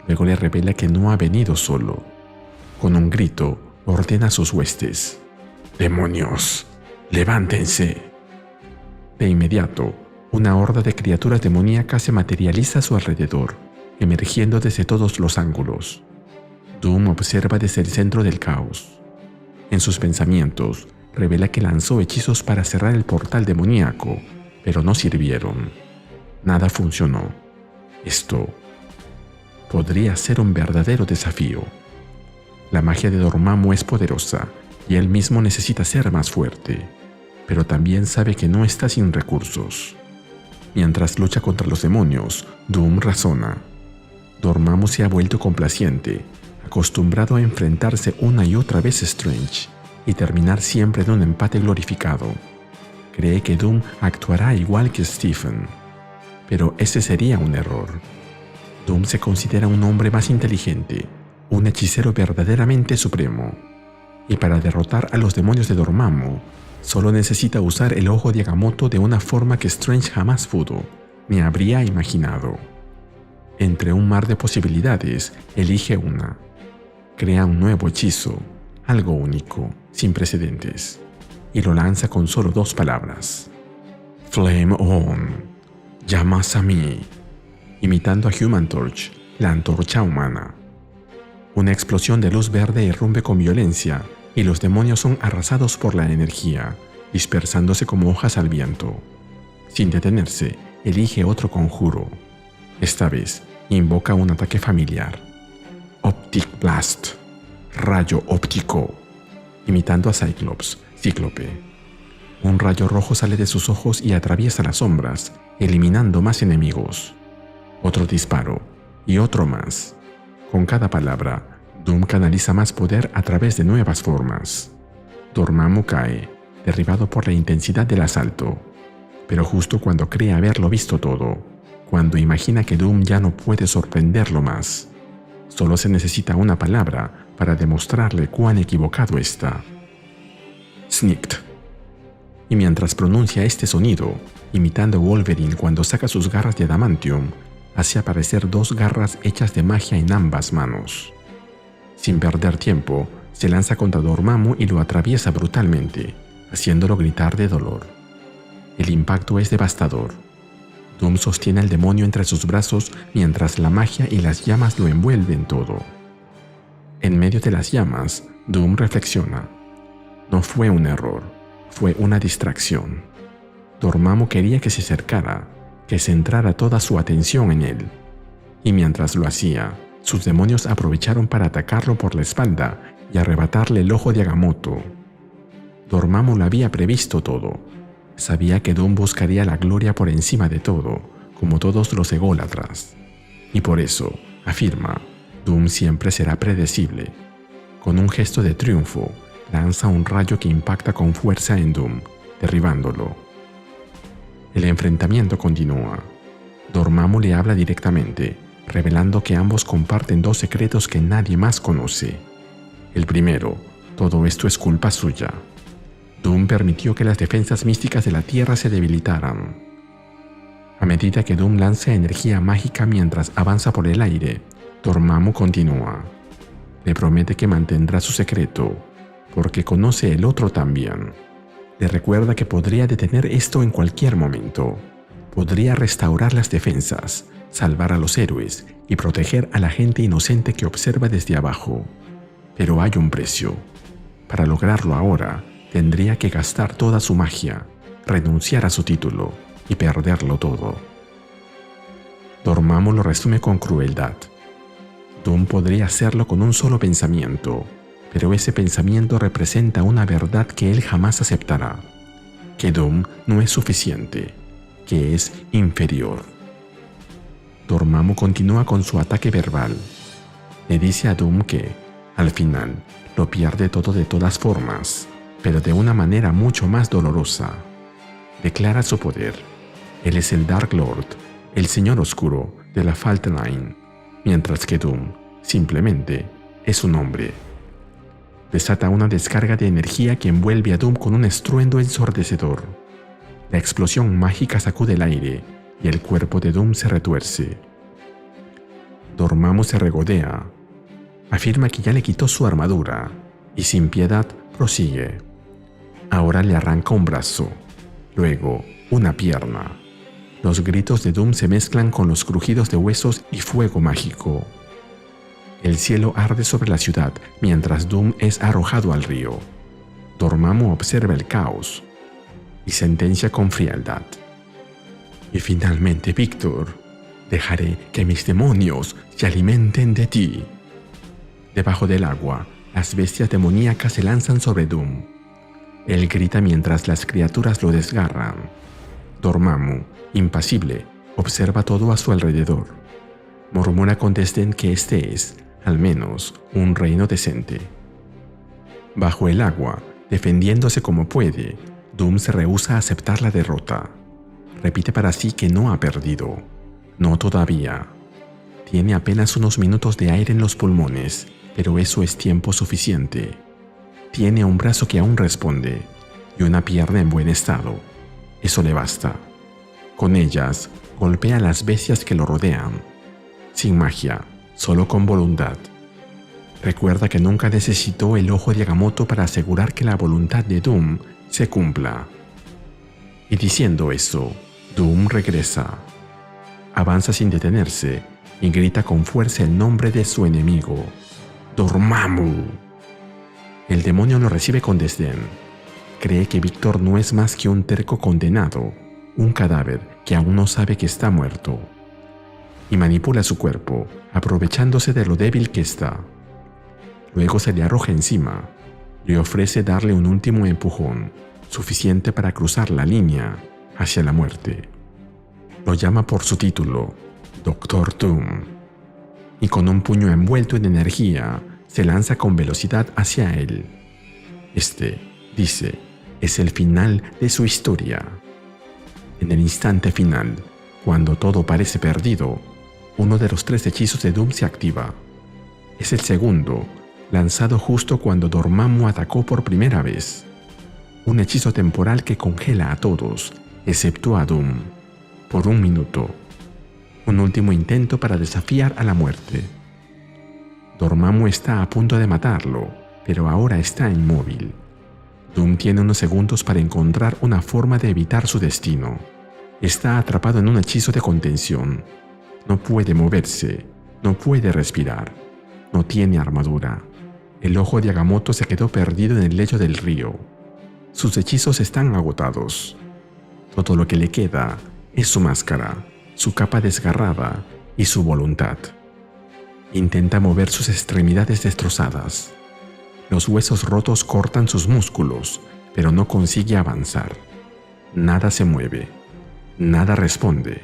Luego le revela que no ha venido solo. Con un grito, ordena a sus huestes: ¡Demonios! ¡Levántense! De inmediato, una horda de criaturas demoníacas se materializa a su alrededor, emergiendo desde todos los ángulos. Doom observa desde el centro del caos. En sus pensamientos, revela que lanzó hechizos para cerrar el portal demoníaco, pero no sirvieron. Nada funcionó. Esto podría ser un verdadero desafío. La magia de Dormammu es poderosa y él mismo necesita ser más fuerte, pero también sabe que no está sin recursos. Mientras lucha contra los demonios, Doom razona. Dormammu se ha vuelto complaciente, acostumbrado a enfrentarse una y otra vez a Strange y terminar siempre en un empate glorificado. Cree que Doom actuará igual que Stephen, pero ese sería un error. Doom se considera un hombre más inteligente, un hechicero verdaderamente supremo, y para derrotar a los demonios de Dormammu, solo necesita usar el ojo de Agamotto de una forma que Strange jamás pudo, ni habría imaginado. Entre un mar de posibilidades, elige una. Crea un nuevo hechizo, algo único, sin precedentes, y lo lanza con solo 2 palabras. Flame on, llamas a mí, imitando a Human Torch, la antorcha humana. Una explosión de luz verde irrumpe con violencia y los demonios son arrasados por la energía, dispersándose como hojas al viento. Sin detenerse, elige otro conjuro. Esta vez, invoca un ataque familiar. Optic Blast, rayo óptico, imitando a Cíclope. Un rayo rojo sale de sus ojos y atraviesa las sombras, eliminando más enemigos. Otro disparo, y otro más. Con cada palabra, Doom canaliza más poder a través de nuevas formas. Dormammu cae, derribado por la intensidad del asalto. Pero justo cuando cree haberlo visto todo, cuando imagina que Doom ya no puede sorprenderlo más, solo se necesita una palabra para demostrarle cuán equivocado está. Snicked. Y mientras pronuncia este sonido, imitando a Wolverine cuando saca sus garras de adamantium, hace aparecer 2 garras hechas de magia en ambas manos. Sin perder tiempo, se lanza contra Dormammu y lo atraviesa brutalmente, haciéndolo gritar de dolor. El impacto es devastador, Doom sostiene al demonio entre sus brazos mientras la magia y las llamas lo envuelven todo. En medio de las llamas, Doom reflexiona. No fue un error, fue una distracción. Dormammu quería que se acercara, que centrara toda su atención en él. Y mientras lo hacía, sus demonios aprovecharon para atacarlo por la espalda y arrebatarle el ojo de Agamotto. Dormammu lo había previsto todo. Sabía que Doom buscaría la gloria por encima de todo, como todos los ególatras. Y por eso, afirma, Doom siempre será predecible. Con un gesto de triunfo, lanza un rayo que impacta con fuerza en Doom, derribándolo. El enfrentamiento continúa. Dormammu le habla directamente, revelando que ambos comparten dos secretos que nadie más conoce. El primero, todo esto es culpa suya. Doom permitió que las defensas místicas de la Tierra se debilitaran. A medida que Doom lanza energía mágica mientras avanza por el aire, Dormammu continúa. Le promete que mantendrá su secreto, porque conoce el otro también. Le recuerda que podría detener esto en cualquier momento. Podría restaurar las defensas, salvar a los héroes y proteger a la gente inocente que observa desde abajo. Pero hay un precio. Para lograrlo ahora, tendría que gastar toda su magia, renunciar a su título y perderlo todo. Dormammu lo resume con crueldad. Doom podría hacerlo con un solo pensamiento, pero ese pensamiento representa una verdad que él jamás aceptará, que Doom no es suficiente, que es inferior. Dormammu continúa con su ataque verbal. Le dice a Doom que, al final, lo pierde todo de todas formas, pero de una manera mucho más dolorosa. Declara su poder. Él es el Dark Lord, el Señor Oscuro de la Fault Line, mientras que Doom, simplemente, es un hombre. Desata una descarga de energía que envuelve a Doom con un estruendo ensordecedor. La explosión mágica sacude el aire y el cuerpo de Doom se retuerce. Dormammu se regodea. Afirma que ya le quitó su armadura y sin piedad prosigue. Ahora le arranca un brazo, luego una pierna. Los gritos de Doom se mezclan con los crujidos de huesos y fuego mágico. El cielo arde sobre la ciudad mientras Doom es arrojado al río. Dormammu observa el caos y sentencia con frialdad. Y finalmente, Víctor, dejaré que mis demonios se alimenten de ti. Debajo del agua, las bestias demoníacas se lanzan sobre Doom. Él grita mientras las criaturas lo desgarran. Dormammu, impasible, observa todo a su alrededor. Murmura con desdén que este es, al menos, un reino decente. Bajo el agua, defendiéndose como puede, Doom se rehúsa a aceptar la derrota. Repite para sí que no ha perdido. No todavía. Tiene apenas unos minutos de aire en los pulmones, pero eso es tiempo suficiente. Tiene un brazo que aún responde y una pierna en buen estado. Eso le basta. Con ellas, golpea a las bestias que lo rodean. Sin magia, solo con voluntad. Recuerda que nunca necesitó el ojo de Agamotto para asegurar que la voluntad de Doom se cumpla. Y diciendo eso, Doom regresa. Avanza sin detenerse y grita con fuerza el nombre de su enemigo, Dormammu. El demonio lo recibe con desdén. Cree que Víctor no es más que un terco condenado, un cadáver que aún no sabe que está muerto. Y manipula su cuerpo, aprovechándose de lo débil que está. Luego se le arroja encima. Le ofrece darle un último empujón, suficiente para cruzar la línea hacia la muerte. Lo llama por su título, Doctor Doom, y con un puño envuelto en energía, se lanza con velocidad hacia él. Este, dice, es el final de su historia. En el instante final, cuando todo parece perdido, uno de los 3 hechizos de Doom se activa. Es el segundo, lanzado justo cuando Dormammu atacó por primera vez. Un hechizo temporal que congela a todos, excepto a Doom, por 1 minuto. Un último intento para desafiar a la muerte. Dormammu está a punto de matarlo, pero ahora está inmóvil. Doom tiene unos segundos para encontrar una forma de evitar su destino, Está atrapado en un hechizo de contención. No puede moverse, no puede respirar, no tiene armadura. El ojo de Agamotto se quedó perdido en el lecho del río. Sus hechizos están agotados. Todo lo que le queda es su máscara, su capa desgarrada y su voluntad. Intenta mover sus extremidades destrozadas. Los huesos rotos cortan sus músculos, pero no consigue avanzar. Nada se mueve, nada responde.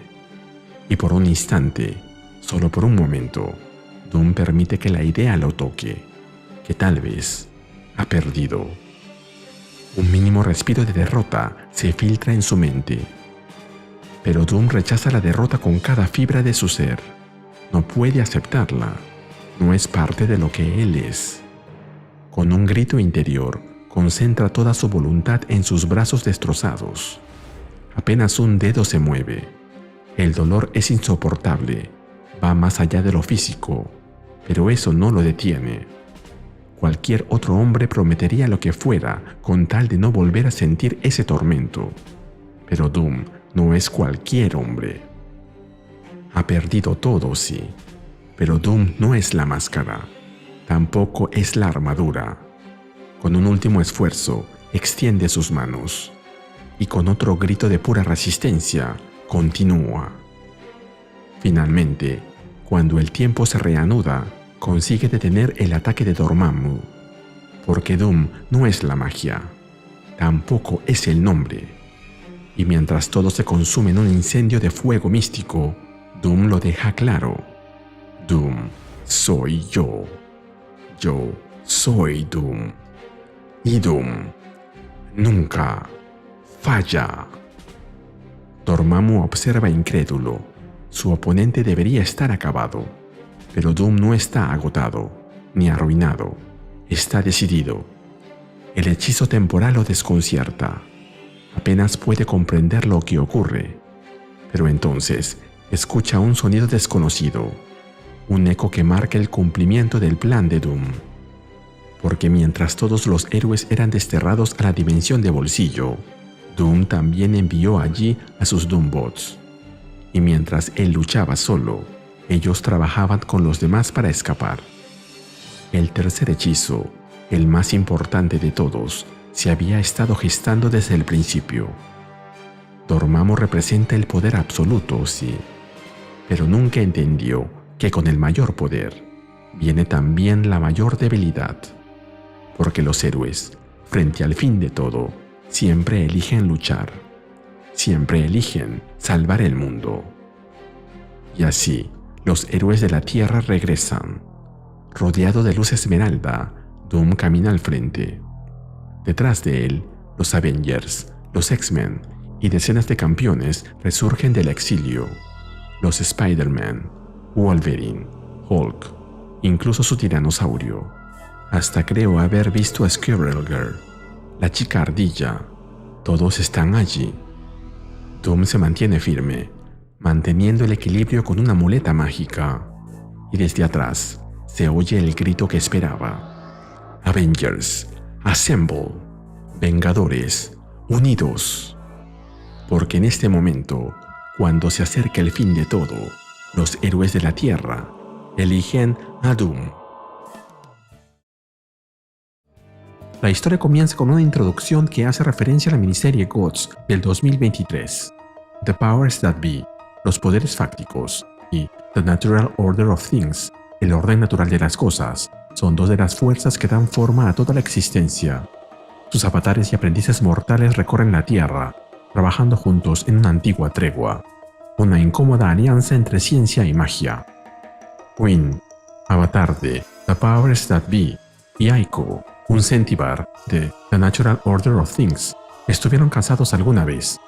Y por un instante, solo por un momento, Doom permite que la idea lo toque, que tal vez ha perdido. Un mínimo respiro de derrota se filtra en su mente. Pero Doom rechaza la derrota con cada fibra de su ser. No puede aceptarla. No es parte de lo que él es. Con un grito interior, concentra toda su voluntad en sus brazos destrozados. Apenas un dedo se mueve. El dolor es insoportable. Va más allá de lo físico, pero eso no lo detiene. Cualquier otro hombre prometería lo que fuera con tal de no volver a sentir ese tormento. Pero Doom no es cualquier hombre. Ha perdido todo, sí, pero Doom no es la máscara. Tampoco es la armadura. Con un último esfuerzo, extiende sus manos. Y con otro grito de pura resistencia, continúa. Finalmente, cuando el tiempo se reanuda, consigue detener el ataque de Dormammu. Porque Doom no es la magia. Tampoco es el nombre. Y mientras todo se consume en un incendio de fuego místico, Doom lo deja claro. Doom soy yo. Yo soy Doom. Y Doom nunca falla. Dormammu observa incrédulo. Su oponente debería estar acabado. Pero Doom no está agotado, ni arruinado. Está decidido. El hechizo temporal lo desconcierta. Apenas puede comprender lo que ocurre. Pero entonces escucha un sonido desconocido. Un eco que marca el cumplimiento del plan de Doom. Porque mientras todos los héroes eran desterrados a la dimensión de bolsillo, Doom también envió allí a sus Doombots. Y mientras él luchaba solo, ellos trabajaban con los demás para escapar. El tercer hechizo, el más importante de todos, se había estado gestando desde el principio. Dormammu representa el poder absoluto, sí, pero nunca entendió que con el mayor poder viene también la mayor debilidad. Porque los héroes, frente al fin de todo, siempre eligen luchar. Siempre eligen salvar el mundo. Y así, los héroes de la Tierra regresan. Rodeado de luz esmeralda, Doom camina al frente. Detrás de él, los Avengers, los X-Men y decenas de campeones resurgen del exilio. Los Spider-Man, Wolverine, Hulk, incluso su tiranosaurio. Hasta creo haber visto a Squirrel Girl, la chica ardilla. Todos están allí. Doom se mantiene firme, manteniendo el equilibrio con una muleta mágica. Y desde atrás se oye el grito que esperaba. Avengers, assemble. Vengadores, unidos. Porque en este momento, cuando se acerca el fin de todo, los héroes de la Tierra eligen a Doom. La historia comienza con una introducción que hace referencia a la miniserie GOTS del 2023. The Powers That Be, los poderes fácticos, y The Natural Order of Things, el orden natural de las cosas, son dos de las fuerzas que dan forma a toda la existencia. Sus avatares y aprendices mortales recorren la Tierra, trabajando juntos en una antigua tregua, una incómoda alianza entre ciencia y magia. Wynn, avatar de The Powers That Be, y Aiko, un centibar de The Natural Order of Things, estuvieron casados alguna vez,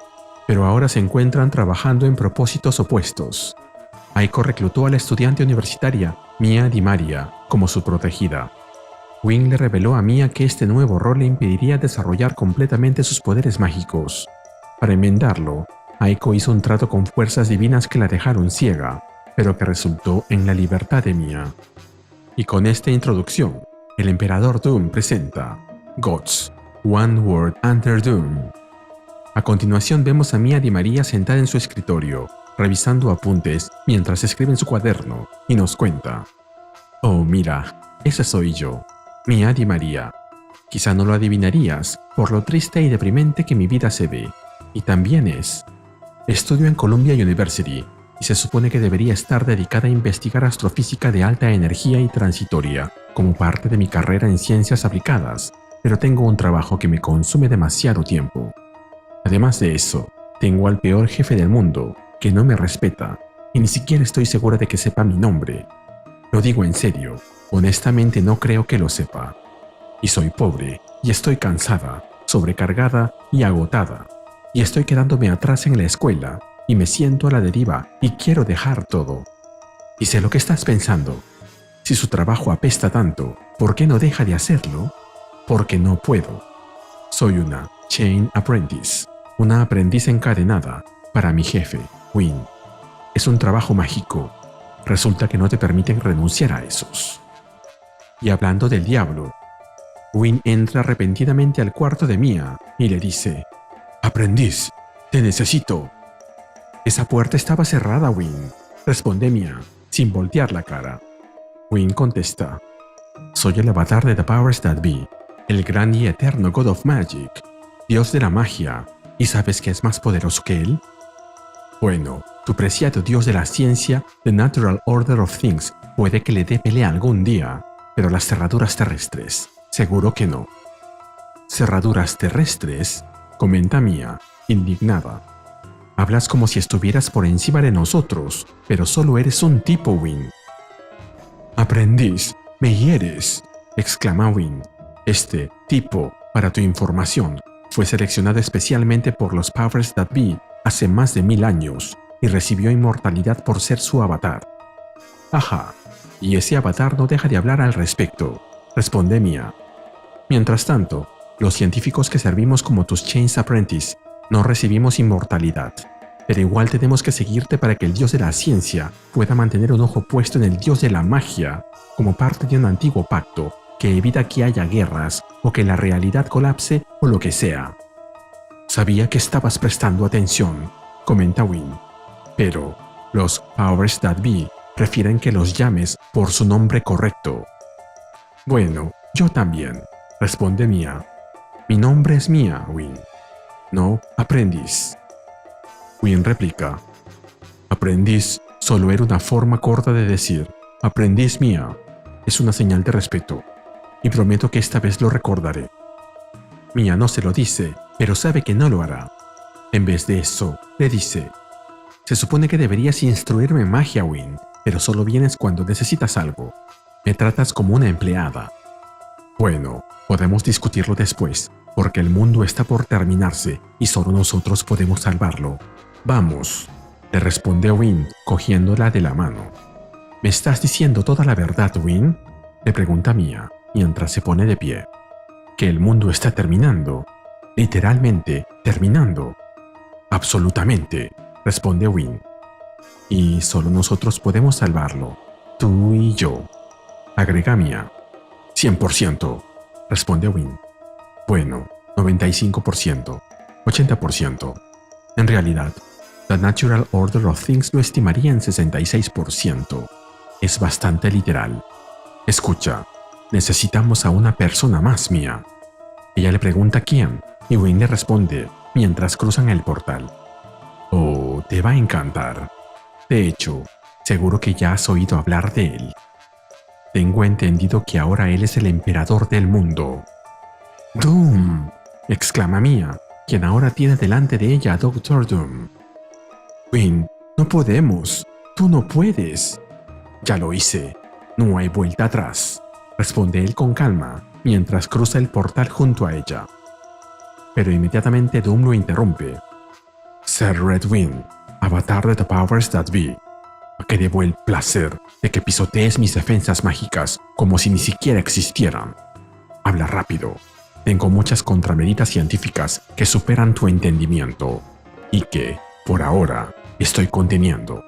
pero ahora se encuentran trabajando en propósitos opuestos. Aiko reclutó a la estudiante universitaria Mia Di Maria como su protegida. Wynn le reveló a Mia que este nuevo rol le impediría desarrollar completamente sus poderes mágicos. Para enmendarlo, Aiko hizo un trato con fuerzas divinas que la dejaron ciega, pero que resultó en la libertad de Mia. Y con esta introducción, el Emperador Doom presenta GOTS, One Word Under Doom. A continuación vemos a Mia Di María sentada en su escritorio, revisando apuntes mientras escribe en su cuaderno, y nos cuenta: «Oh, mira, esa soy yo, Mia Di María. Quizá no lo adivinarías por lo triste y deprimente que mi vida se ve, y también es. Estudio en Columbia University, y se supone que debería estar dedicada a investigar astrofísica de alta energía y transitoria, como parte de mi carrera en ciencias aplicadas, pero tengo un trabajo que me consume demasiado tiempo. Además de eso, tengo al peor jefe del mundo, que no me respeta, y ni siquiera estoy segura de que sepa mi nombre. Lo digo en serio, honestamente no creo que lo sepa. Y soy pobre, y estoy cansada, sobrecargada y agotada, y estoy quedándome atrás en la escuela, y me siento a la deriva y quiero dejar todo. Y sé lo que estás pensando. Si su trabajo apesta tanto, ¿por qué no deja de hacerlo? Porque no puedo. Soy una Chain Apprentice, una aprendiz encadenada para mi jefe, Wynne. Es un trabajo mágico. Resulta que no te permiten renunciar a esos». Y hablando del diablo, Wynne entra repentinamente al cuarto de Mia y le dice: «Aprendiz, te necesito». «Esa puerta estaba cerrada, Wynne», responde Mia, sin voltear la cara. Wynne contesta: «Soy el avatar de The Powers That Be, el gran y eterno God of Magic, Dios de la magia, ¿y sabes qué es más poderoso que él? Bueno, tu preciado Dios de la ciencia, The Natural Order of Things, puede que le dé pelea algún día, pero las cerraduras terrestres, seguro que no». «¿Cerraduras terrestres?», comenta Mia, indignada. «Hablas como si estuvieras por encima de nosotros, pero solo eres un tipo, Wynne». «Aprendiz, me hieres», exclama Wynne. «Este tipo, para tu información, fue seleccionado especialmente por los Powers That Be hace más de 1000 años y recibió inmortalidad por ser su avatar». «Ajá, y ese avatar no deja de hablar al respecto», responde Mia. «Mientras tanto, los científicos que servimos como tus Chains Apprentice no recibimos inmortalidad, pero igual tenemos que seguirte para que el dios de la ciencia pueda mantener un ojo puesto en el dios de la magia como parte de un antiguo pacto que evita que haya guerras o que la realidad colapse o lo que sea». «Sabía que estabas prestando atención», comenta Wynne, «pero los Powers That Be prefieren que los llames por su nombre correcto». «Bueno, yo también», responde Mia. «Mi nombre es Mia, Wynne, no aprendiz». Wynne replica: «Aprendiz solo era una forma corta de decir aprendiz Mia. Es una señal de respeto, y prometo que esta vez lo recordaré». Mia no se lo dice, pero sabe que no lo hará. En vez de eso, le dice: «Se supone que deberías instruirme en magia, Wynne, pero solo vienes cuando necesitas algo. Me tratas como una empleada». «Bueno, podemos discutirlo después, porque el mundo está por terminarse y solo nosotros podemos salvarlo. Vamos», le responde Wynne, cogiéndola de la mano. «¿Me estás diciendo toda la verdad, Wynne?», le pregunta Mia, mientras se pone de pie. «¿Que el mundo está terminando? Literalmente terminando». «Absolutamente», responde Wynne. «Y solo nosotros podemos salvarlo, tú y yo», agrega Mia. «100%, responde Wynne. «Bueno, 95%, 80%. En realidad, The Natural Order of Things lo estimaría en 66%. Es bastante literal. Escucha, necesitamos a una persona más, Mia». Ella le pregunta quién, y Wynne le responde mientras cruzan el portal: «Oh, te va a encantar. De hecho, seguro que ya has oído hablar de él. Tengo entendido que ahora él es el emperador del mundo». «Doom», exclama Mia, quien ahora tiene delante de ella a Dr. Doom. «Wynne, no podemos. Tú no puedes». «Ya lo hice. No hay vuelta atrás», responde él con calma, mientras cruza el portal junto a ella. Pero inmediatamente Doom lo interrumpe. «Ser Red Wynne, avatar de The Powers That Be, ¿a qué debo el placer de que pisotees mis defensas mágicas como si ni siquiera existieran? Habla rápido. Tengo muchas contramedidas científicas que superan tu entendimiento y que, por ahora, estoy conteniendo».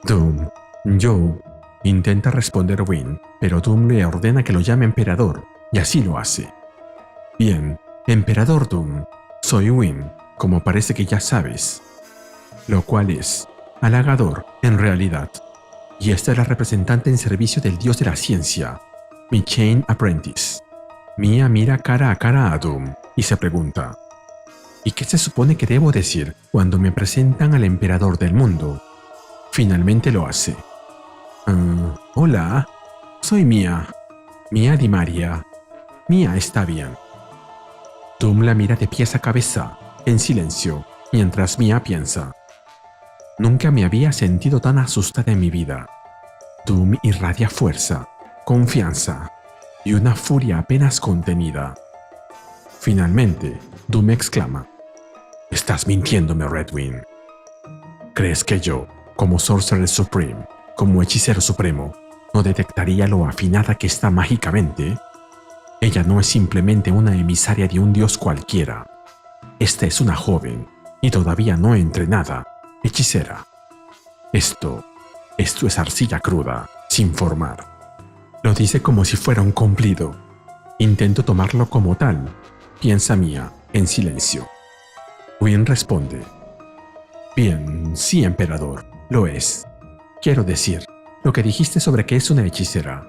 «Doom, yo», intenta responder Wynne, pero Doom le ordena que lo llame emperador, y así lo hace. «Bien, emperador Doom, soy Wynne, como parece que ya sabes. Lo cual es halagador, en realidad. Y esta es la representante en servicio del dios de la ciencia, mi Chain Apprentice. Mia mira cara a cara a Doom y se pregunta: ¿y qué se supone que debo decir cuando me presentan al emperador del mundo? Finalmente lo hace. Hola, soy Mia. Mia Di Maria. Mia está bien. Doom la mira de pies a cabeza, en silencio, mientras Mia piensa: nunca me había sentido tan asustada en mi vida. Doom irradia fuerza, confianza y una furia apenas contenida. Finalmente, Doom exclama: «Estás mintiéndome, Redwing. ¿Crees que yo, como Sorcerer Supreme, como hechicero supremo, no detectaría lo afinada que está mágicamente? Ella no es simplemente una emisaria de un dios cualquiera. Esta es una joven, y todavía no entrenada, hechicera. Esto es arcilla cruda, sin formar». Lo dice como si fuera un cumplido. Intento tomarlo como tal, piensa Mia, en silencio. Wynne responde: «Bien, sí, emperador, lo es. Quiero decir, lo que dijiste sobre que es una hechicera.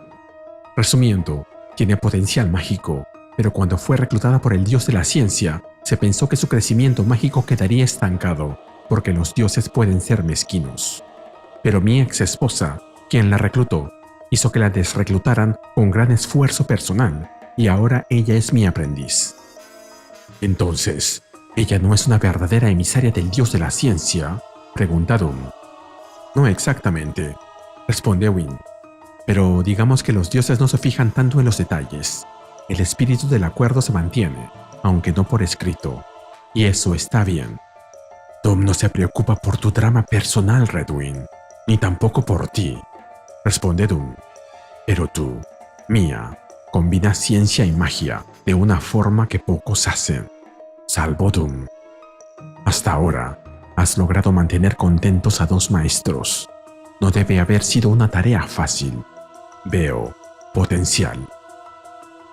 Resumiendo, tiene potencial mágico, pero cuando fue reclutada por el dios de la ciencia, se pensó que su crecimiento mágico quedaría estancado, porque los dioses pueden ser mezquinos. Pero mi ex esposa, quien la reclutó, hizo que la desreclutaran con gran esfuerzo personal, y ahora ella es mi aprendiz». «Entonces, ¿ella no es una verdadera emisaria del dios de la ciencia?», pregunta Doom. «No exactamente», responde Wynne. «Pero digamos que los dioses no se fijan tanto en los detalles. El espíritu del acuerdo se mantiene, aunque no por escrito, y eso está bien. Doom no se preocupa por tu drama personal, Redwing, ni tampoco por ti», responde Doom. «Pero tú, Mia, combinas ciencia y magia de una forma que pocos hacen, salvo Doom. Hasta ahora, has logrado mantener contentos a dos maestros. No debe haber sido una tarea fácil. Veo potencial».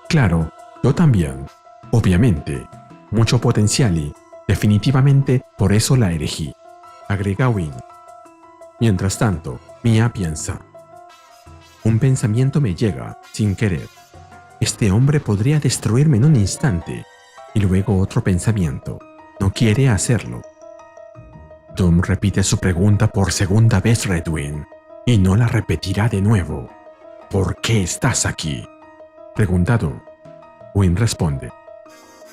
«Claro, yo también. Obviamente, mucho potencial y, definitivamente, por eso la elegí», agrega Wynne. Mientras tanto, Mia piensa: «Un pensamiento me llega, sin querer. Este hombre podría destruirme en un instante». Y luego otro pensamiento: «No quiere hacerlo». Doom repite su pregunta por segunda vez, Redwing, y no la repetirá de nuevo. «¿Por qué estás aquí?», pregunta Doom. Wynne responde: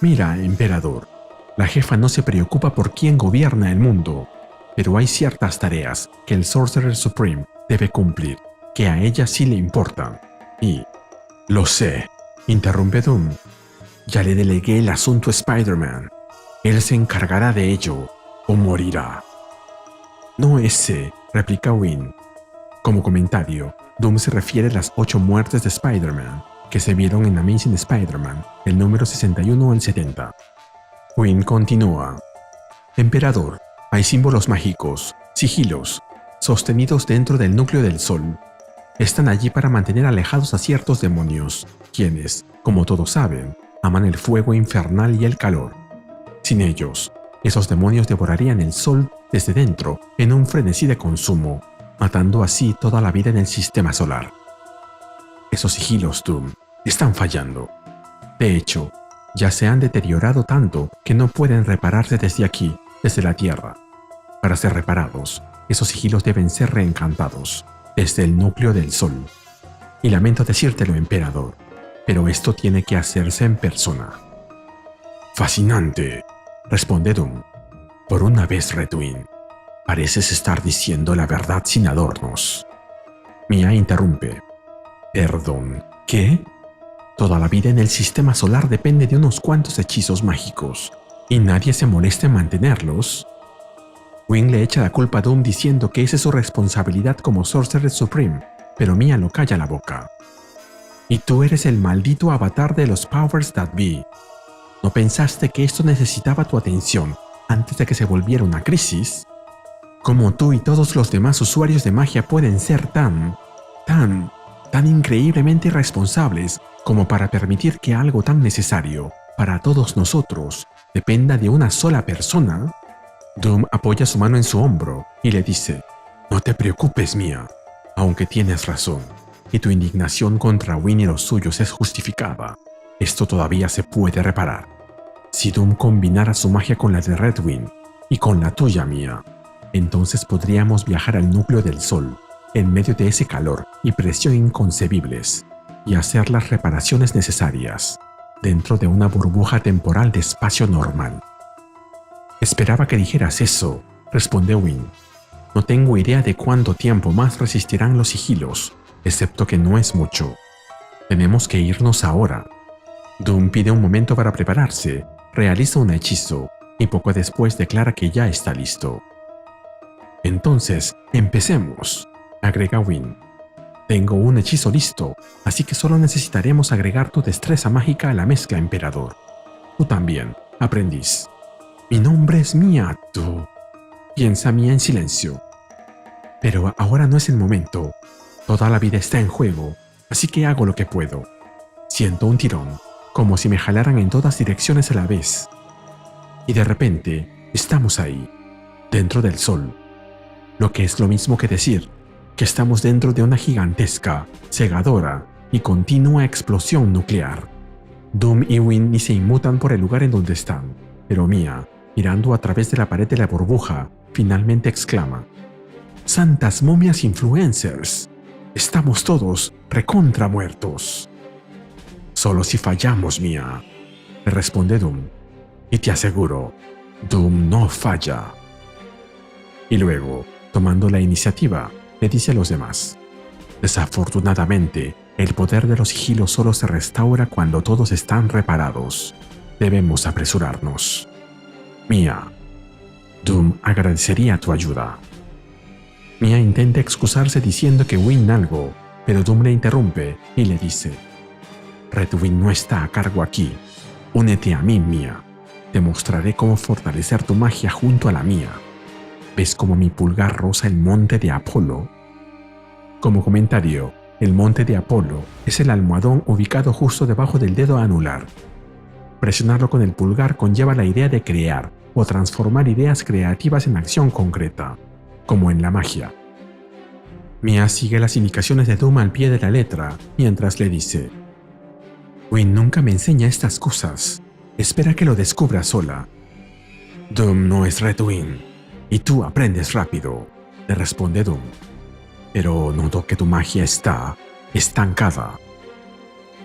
«Mira, emperador, la jefa no se preocupa por quién gobierna el mundo, pero hay ciertas tareas que el Sorcerer Supreme debe cumplir, que a ella sí le importan. Y...» «Lo sé», interrumpe Doom. «Ya le delegué el asunto a Spider-Man. Él se encargará de ello, o morirá». «No ese», replica Wynne. Como comentario, Doom se refiere a las 8 muertes de Spider-Man que se vieron en Amazing Spider-Man, el número 61 al 70. Wynne continúa: «Emperador, hay símbolos mágicos, sigilos, sostenidos dentro del núcleo del Sol. Están allí para mantener alejados a ciertos demonios, quienes, como todos saben, aman el fuego infernal y el calor. Sin ellos, esos demonios devorarían el Sol desde dentro en un frenesí de consumo, matando así toda la vida en el sistema solar. Esos sigilos, Doom, están fallando. De hecho, ya se han deteriorado tanto que no pueden repararse desde aquí, desde la Tierra. Para ser reparados, esos sigilos deben ser reencantados desde el núcleo del Sol. Y lamento decírtelo, emperador, pero esto tiene que hacerse en persona». «Fascinante», responde Doom. «Por una vez, Redwing, pareces estar diciendo la verdad sin adornos». Mia interrumpe: «Perdón, ¿qué? Toda la vida en el sistema solar depende de unos cuantos hechizos mágicos, y nadie se molesta en mantenerlos». Wynne le echa la culpa a Doom diciendo que esa es su responsabilidad como Sorcerer Supreme, pero Mia lo calla la boca. «Y tú eres el maldito avatar de los Powers That Be. ¿No pensaste que esto necesitaba tu atención antes de que se volviera una crisis? ¿Cómo tú y todos los demás usuarios de magia pueden ser tan increíblemente irresponsables como para permitir que algo tan necesario para todos nosotros dependa de una sola persona? Doom apoya su mano en su hombro y le dice: no te preocupes, Mia, aunque tienes razón, y tu indignación contra Wynne y los suyos es justificada. Esto todavía se puede reparar. Si Doom combinara su magia con la de Redwing y con la tuya, Mia, entonces podríamos viajar al núcleo del Sol, en medio de ese calor y presión inconcebibles, y hacer las reparaciones necesarias, dentro de una burbuja temporal de espacio normal. Esperaba que dijeras eso, respondió Wynne. No tengo idea de cuánto tiempo más resistirán los sigilos, excepto que no es mucho. Tenemos que irnos ahora. Doom pide un momento para prepararse, realiza un hechizo y poco después declara que ya está listo. Entonces, empecemos, agrega Wynne. Tengo un hechizo listo, así que solo necesitaremos agregar tu destreza mágica a la mezcla, emperador. Tú también, aprendiz. Mi nombre es Mia, tú. Piensa Mia en silencio. Pero ahora no es el momento. Toda la vida está en juego, así que hago lo que puedo. Siento un tirón, como si me jalaran en todas direcciones a la vez. Y de repente, estamos ahí, dentro del Sol. Lo que es lo mismo que decir que estamos dentro de una gigantesca, cegadora y continua explosión nuclear. Doom y Wynne ni se inmutan por el lugar en donde están, pero Mia, mirando a través de la pared de la burbuja, finalmente exclama: ¡Santas momias influencers! Estamos todos recontra muertos. Solo si fallamos, Mia, le responde Doom. Y te aseguro, Doom no falla. Y luego, tomando la iniciativa, le dice a los demás: desafortunadamente, el poder de los sigilos solo se restaura cuando todos están reparados. Debemos apresurarnos. Mia, Doom agradecería tu ayuda. Mia intenta excusarse diciendo que Wynne algo, pero Doom le interrumpe y le dice: Redwing no está a cargo aquí. Únete a mí, Mia. Te mostraré cómo fortalecer tu magia junto a la mía. ¿Ves cómo mi pulgar roza el monte de Apolo? Como comentario, el monte de Apolo es el almohadón ubicado justo debajo del dedo anular. Presionarlo con el pulgar conlleva la idea de crear o transformar ideas creativas en acción concreta, como en la magia. Mia sigue las indicaciones de Doom al pie de la letra mientras le dice: Wynne nunca me enseña estas cosas. Espera que lo descubra sola. Doom no es Redwing, y tú aprendes rápido, le responde Doom. Pero noto que tu magia está estancada.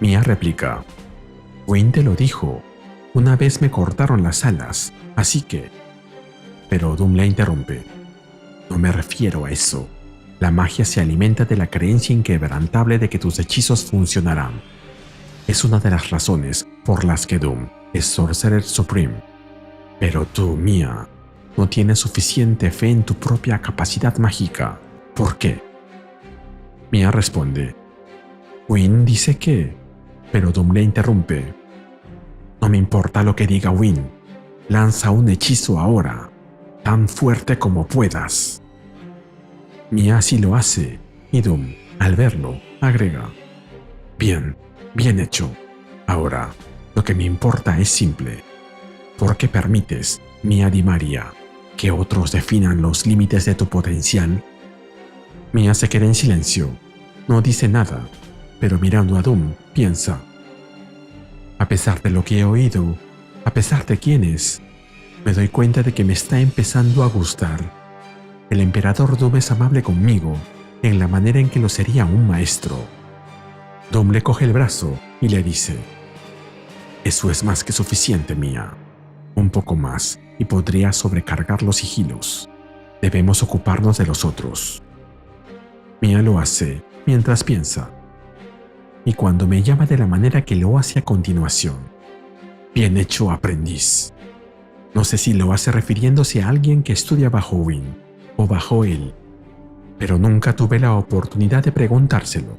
Mia replica: Wynne te lo dijo. Una vez me cortaron las alas, así que... Pero Doom le interrumpe: no me refiero a eso. La magia se alimenta de la creencia inquebrantable de que tus hechizos funcionarán. Es una de las razones por las que Doom es Sorcerer Supreme. Pero tú, Mia, no tienes suficiente fe en tu propia capacidad mágica. ¿Por qué? Mia responde: Wynne dice que... Pero Doom le interrumpe: no me importa lo que diga Wynne. Lanza un hechizo ahora, tan fuerte como puedas. Mia así lo hace, y Doom, al verlo, agrega: bien hecho. Ahora, lo que me importa es simple. ¿Por qué permites, Mia Di Maria, que otros definan los límites de tu potencial? Mia se queda en silencio. No dice nada, pero mirando a Doom, piensa: a pesar de lo que he oído, a pesar de quién es, me doy cuenta de que me está empezando a gustar. El emperador Doom es amable conmigo, en la manera en que lo sería un maestro. Doom le coge el brazo y le dice: eso es más que suficiente, Mia. Un poco más y podría sobrecargar los sigilos. Debemos ocuparnos de los otros. Mia lo hace mientras piensa. Y cuando me llama de la manera que lo hace a continuación: bien hecho, aprendiz. No sé si lo hace refiriéndose a alguien que estudia bajo Wynne o bajo él, pero nunca tuve la oportunidad de preguntárselo.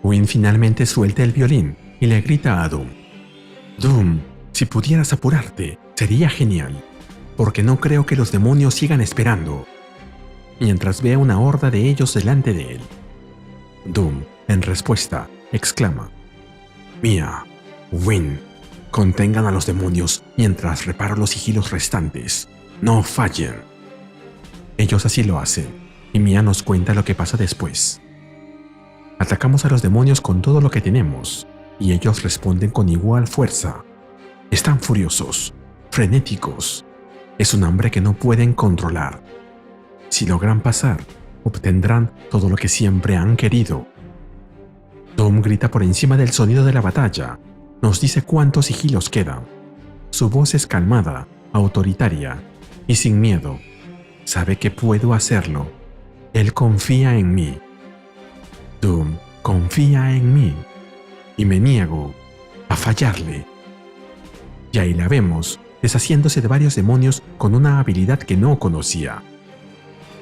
Wynne finalmente suelta el violín y le grita a Doom: Doom, si pudieras apurarte, sería genial, porque no creo que los demonios sigan esperando. Mientras ve a una horda de ellos delante de él. Doom, en respuesta, exclama: Mia, Wynne, Contengan a los demonios mientras reparo los sigilos restantes. No fallen. Ellos así lo hacen, y Mia nos cuenta lo que pasa después. Atacamos a los demonios con todo lo que tenemos, y ellos responden con igual fuerza. Están furiosos, frenéticos. Es un hambre que no pueden controlar. Si logran pasar, obtendrán todo lo que siempre han querido. Doom grita por encima del sonido de la batalla. Nos dice cuántos sigilos quedan. Su voz es calmada, autoritaria y sin miedo. Sabe que puedo hacerlo. Él confía en mí. Doom confía en mí. Y me niego a fallarle. Y ahí la vemos, deshaciéndose de varios demonios con una habilidad que no conocía.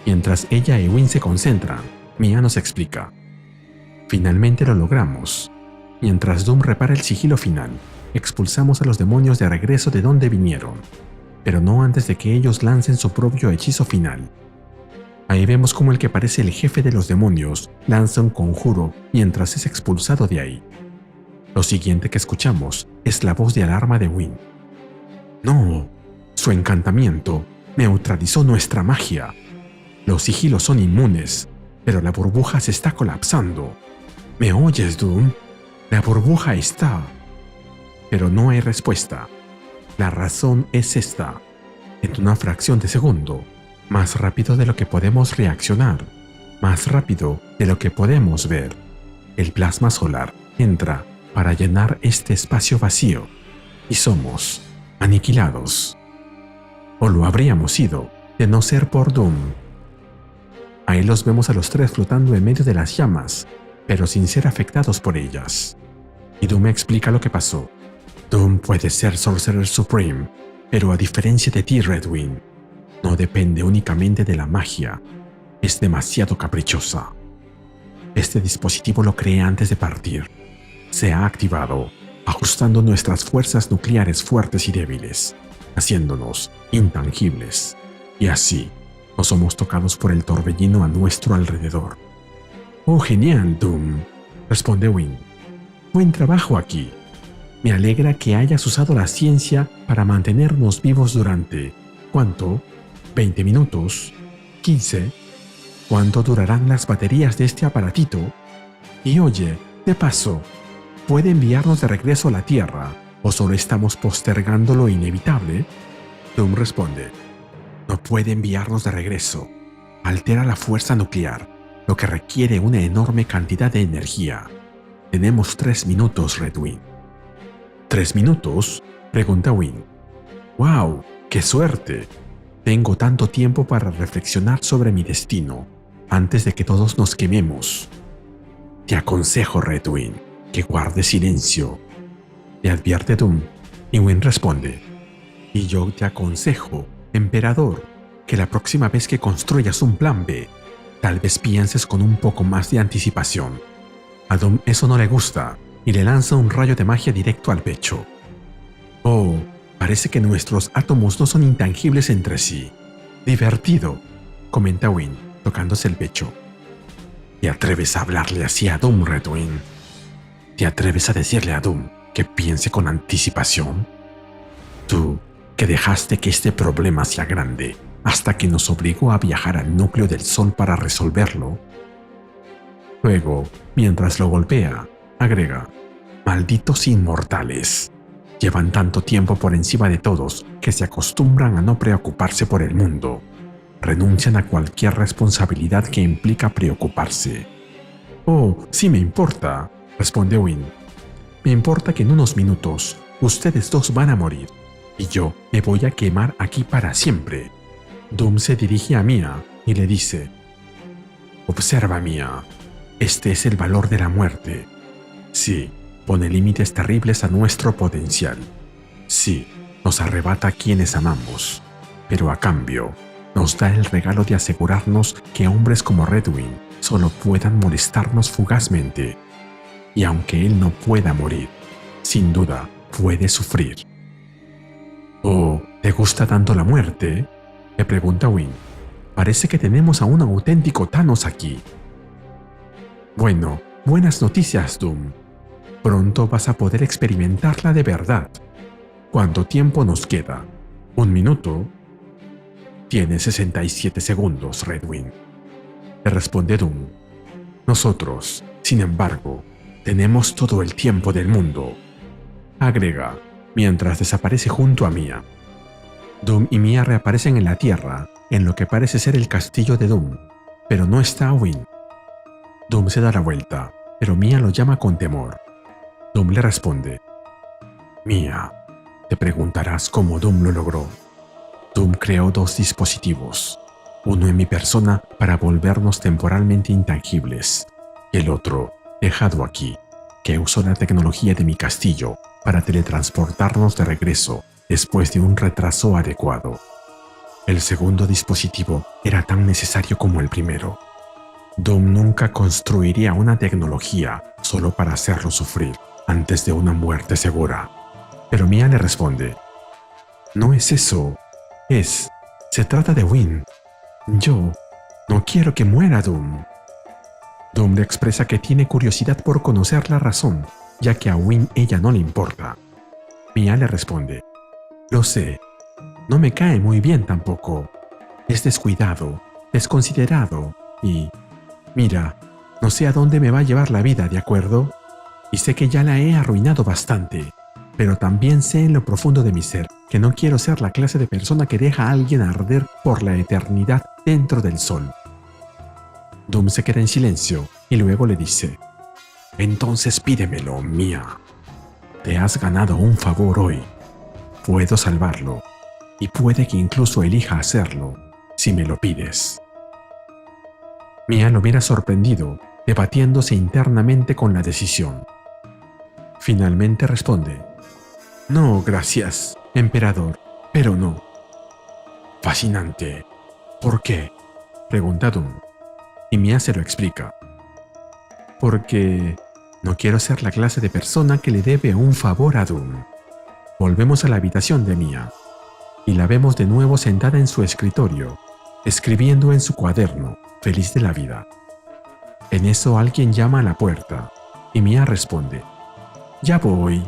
Mientras ella y Wynne se concentran, Mia nos explica. Finalmente lo logramos. Mientras Doom repara el sigilo final, expulsamos a los demonios de regreso de donde vinieron, pero no antes de que ellos lancen su propio hechizo final. Ahí vemos como el que parece el jefe de los demonios lanza un conjuro mientras es expulsado de ahí. Lo siguiente que escuchamos es la voz de alarma de Wynne. No, su encantamiento neutralizó nuestra magia. Los sigilos son inmunes, pero la burbuja se está colapsando. ¿Me oyes, Doom? La burbuja está. Pero no hay respuesta. La razón es esta. En una fracción de segundo, más rápido de lo que podemos reaccionar, más rápido de lo que podemos ver, el plasma solar entra para llenar este espacio vacío y somos aniquilados. O lo habríamos sido de no ser por Doom. Ahí los vemos a los tres flotando en medio de las llamas, pero sin ser afectados por ellas. Y Doom me explica lo que pasó. Doom puede ser Sorcerer Supreme, pero a diferencia de ti, Redwing, no depende únicamente de la magia. Es demasiado caprichosa. Este dispositivo lo creé antes de partir. Se ha activado, ajustando nuestras fuerzas nucleares fuertes y débiles, haciéndonos intangibles. Y así, no somos tocados por el torbellino a nuestro alrededor. «Oh, genial, Doom», responde Wynne. «Buen trabajo aquí. Me alegra que hayas usado la ciencia para mantenernos vivos durante... ¿cuánto? ¿20 minutos? ¿15? ¿Cuánto durarán las baterías de este aparatito? Y oye, de paso, ¿puede enviarnos de regreso a la Tierra o solo estamos postergando lo inevitable?» Doom responde. «No puede enviarnos de regreso. Altera la fuerza nuclear, lo que requiere una enorme cantidad de energía. Tenemos 3 minutos, Redwing». «¿3 minutos?», pregunta Wynne. «¡Wow! ¡Qué suerte! Tengo tanto tiempo para reflexionar sobre mi destino antes de que todos nos quememos. Te aconsejo, Redwing, que guardes silencio», le advierte Doom, y Wynne responde. «Y yo te aconsejo, Emperador, que la próxima vez que construyas un plan B, tal vez pienses con un poco más de anticipación». A Doom eso no le gusta, y le lanza un rayo de magia directo al pecho. «Oh, parece que nuestros átomos no son intangibles entre sí. Divertido», comenta Wynne, tocándose el pecho. «¿Te atreves a hablarle así a Doom, Redwing? ¿Te atreves a decirle a Doom que piense con anticipación? Tú, que dejaste que este problema sea grande hasta que nos obligó a viajar al núcleo del Sol para resolverlo». Luego, mientras lo golpea, agrega: «Malditos inmortales. Llevan tanto tiempo por encima de todos que se acostumbran a no preocuparse por el mundo. Renuncian a cualquier responsabilidad que implica preocuparse». «Oh, sí me importa», responde Wynne. «Me importa que en unos minutos ustedes dos van a morir y yo me voy a quemar aquí para siempre». Doom se dirige a Mia y le dice: «Observa, Mia. Este es el valor de la muerte. Sí, pone límites terribles a nuestro potencial. Sí, nos arrebata a quienes amamos, pero a cambio nos da el regalo de asegurarnos que hombres como Redwing solo puedan molestarnos fugazmente. Y aunque él no pueda morir, sin duda puede sufrir». «Oh, ¿te gusta tanto la muerte?», le pregunta Wynne. «Parece que tenemos a un auténtico Thanos aquí». «Bueno, buenas noticias, Doom. Pronto vas a poder experimentarla de verdad», ¿Cuánto tiempo nos queda? ¿1 minuto? Tiene 67 segundos, Redwing. Le responde Doom. Nosotros, sin embargo, tenemos todo el tiempo del mundo. Agrega, mientras desaparece junto a Mia. Doom y Mia reaparecen en la Tierra, en lo que parece ser el castillo de Doom, pero no está Win. Doom se da la vuelta, pero Mia lo llama con temor. Doom le responde. Mia, te preguntarás cómo Doom lo logró. Doom creó 2 dispositivos, uno en mi persona para volvernos temporalmente intangibles, y el otro, dejado aquí, que usó la tecnología de mi castillo para teletransportarnos de regreso después de un retraso adecuado. El segundo dispositivo era tan necesario como el primero. Doom nunca construiría una tecnología solo para hacerlo sufrir antes de una muerte segura. Pero Mia le responde, no es eso, se trata de Win. Yo no quiero que muera Doom. Doom le expresa que tiene curiosidad por conocer la razón, ya que a Win ella no le importa. Mia le responde, lo sé, no me cae muy bien tampoco. Es descuidado, desconsiderado y... Mira, no sé a dónde me va a llevar la vida, ¿de acuerdo? Y sé que ya la he arruinado bastante, pero también sé en lo profundo de mi ser que no quiero ser la clase de persona que deja a alguien arder por la eternidad dentro del sol. Doom se queda en silencio y luego le dice, entonces pídemelo, Mia. Te has ganado un favor hoy. Puedo salvarlo, y puede que incluso elija hacerlo, si me lo pides. Mia lo mira sorprendido, debatiéndose internamente con la decisión. Finalmente responde, no, gracias, emperador, pero no. Fascinante. ¿Por qué? Pregunta Doom, y Mia se lo explica. Porque no quiero ser la clase de persona que le debe un favor a Doom. Volvemos a la habitación de Mia, y la vemos de nuevo sentada en su escritorio, escribiendo en su cuaderno, feliz de la vida. En eso alguien llama a la puerta, y Mia responde, ya voy.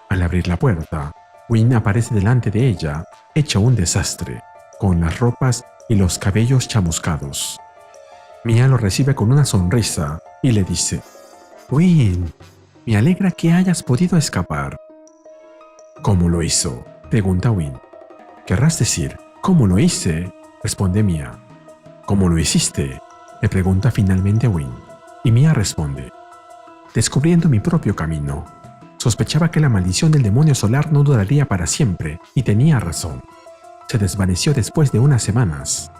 Al abrir la puerta, Win aparece delante de ella, hecha un desastre, con las ropas y los cabellos chamuscados. Mia lo recibe con una sonrisa y le dice, Win, me alegra que hayas podido escapar. ¿Cómo lo hizo?, pregunta Win. ¿Querrás decir, cómo lo hice?, responde Mia. ¿Cómo lo hiciste?, le pregunta finalmente Win, y Mia responde, descubriendo mi propio camino. Sospechaba que la maldición del demonio solar no duraría para siempre, y tenía razón. Se desvaneció después de unas semanas.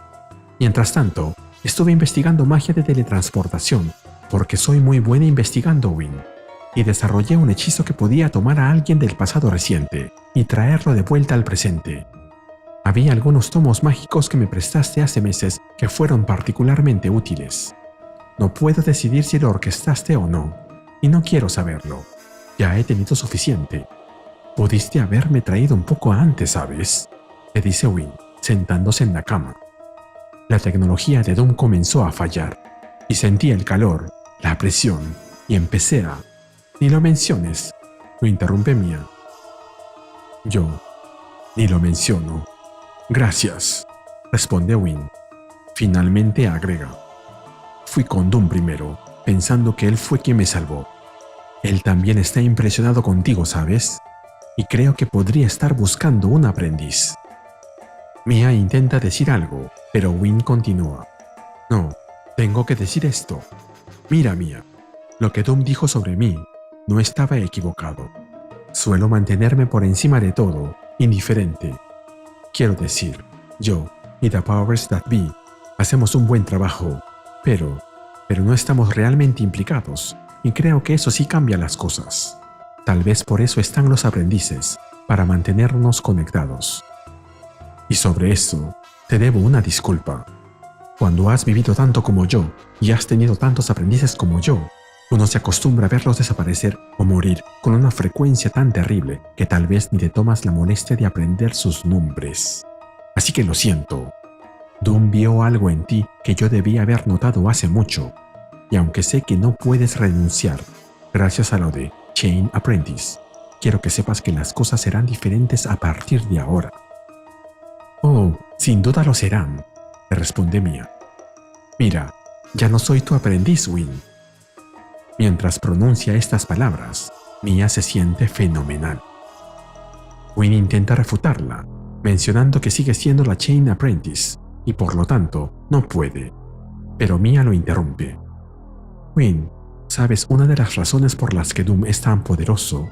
Mientras tanto, estuve investigando magia de teletransportación, porque soy muy buena investigando, Win, y desarrollé un hechizo que podía tomar a alguien del pasado reciente y traerlo de vuelta al presente. Había algunos tomos mágicos que me prestaste hace meses que fueron particularmente útiles. No puedo decidir si lo orquestaste o no, y no quiero saberlo. Ya he tenido suficiente. Pudiste haberme traído un poco antes, ¿sabes?, le dice Win, sentándose en la cama. La tecnología de Doom comenzó a fallar, y sentí el calor, la presión, y empecé a... Ni lo menciones, lo interrumpe Mia. Yo, ni lo menciono. Gracias, responde Win. Finalmente agrega. Fui con Doom primero, pensando que él fue quien me salvó. Él también está impresionado contigo, ¿sabes? Y creo que podría estar buscando un aprendiz. Mia intenta decir algo, pero Win continúa. No, tengo que decir esto. Mira, Mia, lo que Doom dijo sobre mí no estaba equivocado. Suelo mantenerme por encima de todo, indiferente. Quiero decir, yo y The Powers That Be hacemos un buen trabajo, pero no estamos realmente implicados, y creo que eso sí cambia las cosas. Tal vez por eso están los aprendices, para mantenernos conectados. Y sobre eso, te debo una disculpa. Cuando has vivido tanto como yo, y has tenido tantos aprendices como yo, uno se acostumbra a verlos desaparecer o morir con una frecuencia tan terrible que tal vez ni te tomas la molestia de aprender sus nombres. Así que lo siento. Doom vio algo en ti que yo debía haber notado hace mucho, y aunque sé que no puedes renunciar, gracias a lo de Chain Apprentice, quiero que sepas que las cosas serán diferentes a partir de ahora. Oh, sin duda lo serán, le responde Mia. Mira, ya no soy tu aprendiz, Win. Mientras pronuncia estas palabras, Mia se siente fenomenal. Win intenta refutarla, mencionando que sigue siendo la Chain Apprentice y por lo tanto no puede. Pero Mia lo interrumpe. Win, sabes, una de las razones por las que Doom es tan poderoso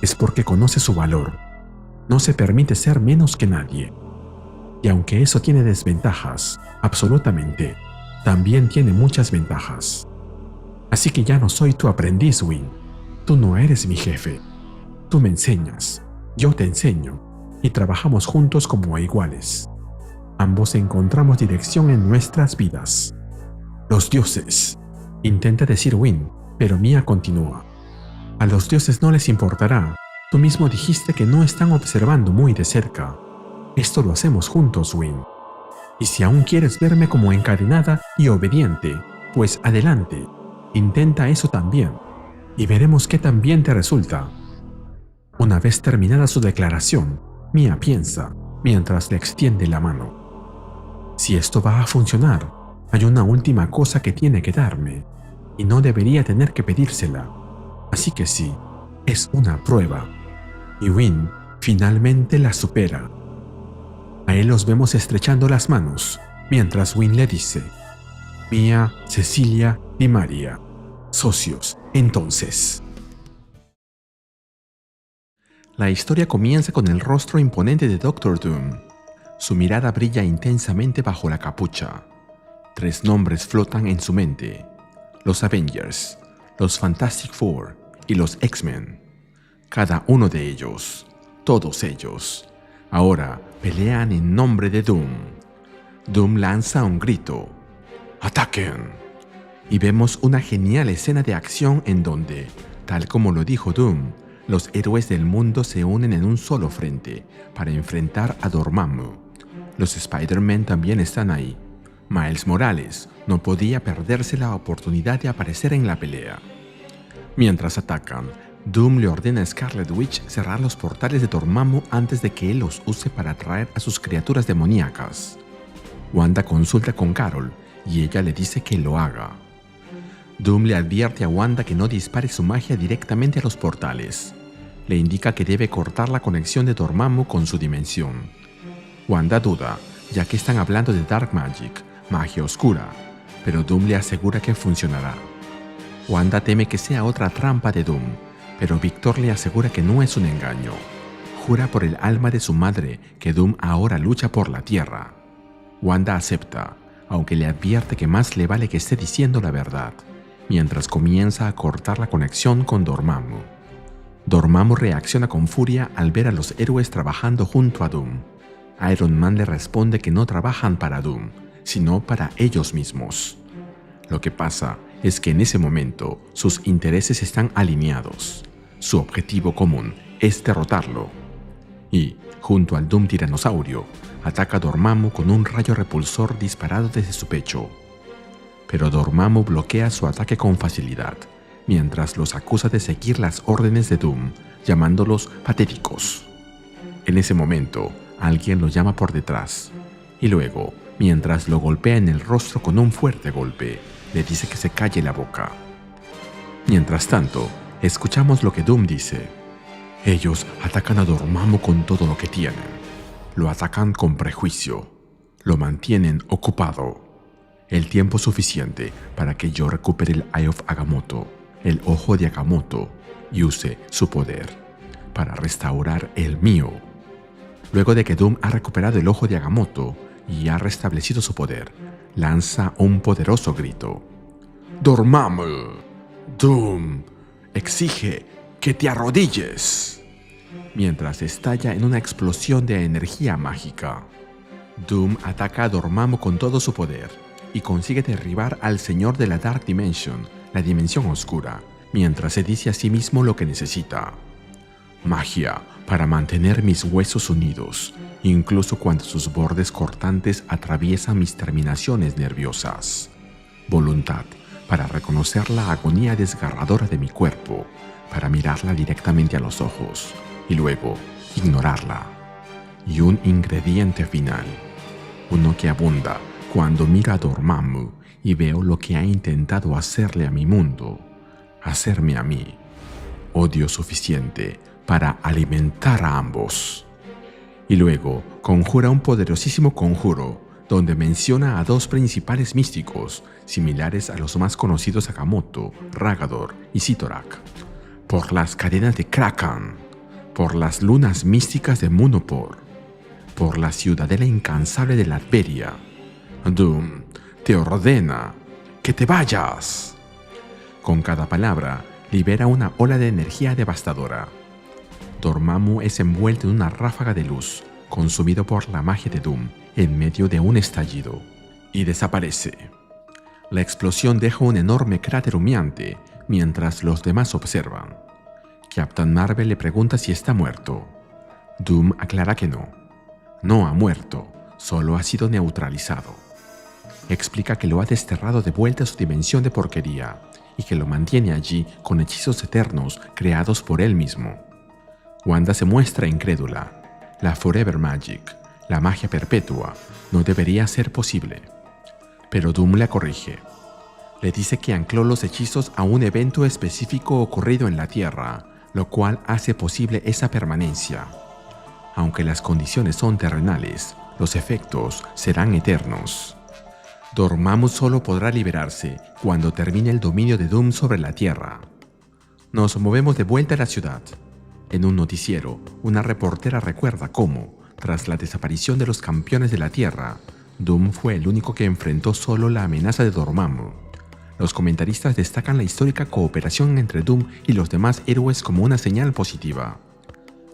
es porque conoce su valor. No se permite ser menos que nadie. Y aunque eso tiene desventajas, absolutamente, también tiene muchas ventajas. Así que ya no soy tu aprendiz, Win. Tú no eres mi jefe. Tú me enseñas, yo te enseño, y trabajamos juntos como iguales. Ambos encontramos dirección en nuestras vidas. Los dioses, intenta decir Win, pero Mia continúa. A los dioses no les importará. Tú mismo dijiste que no están observando muy de cerca. Esto lo hacemos juntos, Win. Y si aún quieres verme como encadenada y obediente, pues adelante, intenta eso también, y veremos qué tan bien te resulta. Una vez terminada su declaración, Mia piensa, mientras le extiende la mano. Si esto va a funcionar, hay una última cosa que tiene que darme, y no debería tener que pedírsela. Así que sí, es una prueba. Y Win finalmente la supera. A él los vemos estrechando las manos, mientras Win le dice: Mia, Cecilia y Maria, socios, entonces. La historia comienza con el rostro imponente de Doctor Doom. Su mirada brilla intensamente bajo la capucha. 3 nombres flotan en su mente: los Avengers, los Fantastic Four y los X-Men. Cada uno de ellos, todos ellos, ahora pelean en nombre de Doom. Doom lanza un grito: ¡ataquen! Y vemos una genial escena de acción en donde, tal como lo dijo Doom, los héroes del mundo se unen en un solo frente para enfrentar a Dormammu. Los Spider-Man también están ahí. Miles Morales no podía perderse la oportunidad de aparecer en la pelea. Mientras atacan, Doom le ordena a Scarlet Witch cerrar los portales de Dormammu antes de que él los use para atraer a sus criaturas demoníacas. Wanda consulta con Carol y ella le dice que lo haga. Doom le advierte a Wanda que no dispare su magia directamente a los portales. Le indica que debe cortar la conexión de Dormammu con su dimensión. Wanda duda, ya que están hablando de Dark Magic, magia oscura, pero Doom le asegura que funcionará. Wanda teme que sea otra trampa de Doom, pero Victor le asegura que no es un engaño. Jura por el alma de su madre que Doom ahora lucha por la Tierra. Wanda acepta, aunque le advierte que más le vale que esté diciendo la verdad, mientras comienza a cortar la conexión con Dormammu. Dormammu reacciona con furia al ver a los héroes trabajando junto a Doom. Iron Man le responde que no trabajan para Doom, sino para ellos mismos. Lo que pasa es que en ese momento sus intereses están alineados. Su objetivo común es derrotarlo. Y, junto al Doom tiranosaurio, ataca a Dormammu con un rayo repulsor disparado desde su pecho. Pero Dormammu bloquea su ataque con facilidad, mientras los acusa de seguir las órdenes de Doom, llamándolos patéticos. En ese momento, alguien lo llama por detrás, y luego, mientras lo golpea en el rostro con un fuerte golpe, le dice que se calle la boca. Mientras tanto, escuchamos lo que Doom dice. Ellos atacan a Dormammu con todo lo que tienen. Lo atacan con prejuicio. Lo mantienen ocupado. El tiempo suficiente para que yo recupere el Eye of Agamotto, el ojo de Agamotto, y use su poder para restaurar el mío. Luego de que Doom ha recuperado el ojo de Agamotto y ha restablecido su poder, lanza un poderoso grito. Dormammu, Doom exige que te arrodilles. Mientras estalla en una explosión de energía mágica. Doom ataca a Dormammu con todo su poder y consigue derribar al Señor de la Dark Dimension, la Dimensión Oscura, mientras se dice a sí mismo lo que necesita. Magia para mantener mis huesos unidos, incluso cuando sus bordes cortantes atraviesan mis terminaciones nerviosas. Voluntad para reconocer la agonía desgarradora de mi cuerpo, para mirarla directamente a los ojos y luego ignorarla. Y un ingrediente final, uno que abunda cuando miro a Dormammu y veo lo que ha intentado hacerle a mi mundo, hacerme a mí. Odio suficiente para alimentar a ambos. Y luego conjura un poderosísimo conjuro donde menciona a dos principales místicos similares a los más conocidos Sakamoto, Ragador y Sitorak, por las cadenas de Krakan, por las lunas místicas de Munopor, por la ciudadela incansable de Latveria. Doom te ordena que te vayas. Con cada palabra libera una ola de energía devastadora. Dormammu es envuelto en una ráfaga de luz, consumido por la magia de Doom en medio de un estallido, y desaparece. La explosión deja un enorme cráter humeante mientras los demás observan. Captain Marvel le pregunta si está muerto. Doom aclara que no. No ha muerto, solo ha sido neutralizado. Explica que lo ha desterrado de vuelta a su dimensión de porquería y que lo mantiene allí con hechizos eternos creados por él mismo. Wanda se muestra incrédula. La Forever Magic, la magia perpetua, no debería ser posible. Pero Doom la corrige. Le dice que ancló los hechizos a un evento específico ocurrido en la Tierra, lo cual hace posible esa permanencia. Aunque las condiciones son terrenales, los efectos serán eternos. Dormammu solo podrá liberarse cuando termine el dominio de Doom sobre la Tierra. Nos movemos de vuelta a la ciudad. En un noticiero, una reportera recuerda cómo, tras la desaparición de los campeones de la Tierra, Doom fue el único que enfrentó solo la amenaza de Dormammu. Los comentaristas destacan la histórica cooperación entre Doom y los demás héroes como una señal positiva.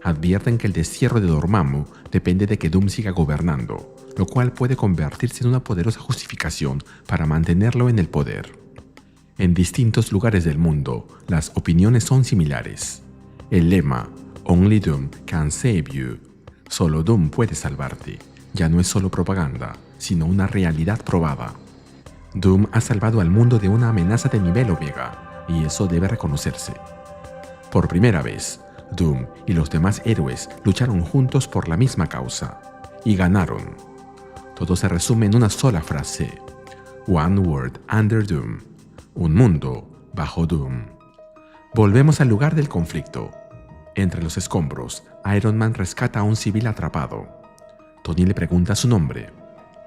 Advierten que el destierro de Dormammu depende de que Doom siga gobernando, lo cual puede convertirse en una poderosa justificación para mantenerlo en el poder. En distintos lugares del mundo, las opiniones son similares. El lema "Only Doom can save you", solo Doom puede salvarte, ya no es solo propaganda, sino una realidad probada. Doom ha salvado al mundo de una amenaza de nivel Omega, y eso debe reconocerse. Por primera vez, Doom y los demás héroes lucharon juntos por la misma causa, y ganaron. Todo se resume en una sola frase: One World Under Doom, un mundo bajo Doom. Volvemos al lugar del conflicto. Entre los escombros, Iron Man rescata a un civil atrapado. Tony le pregunta su nombre.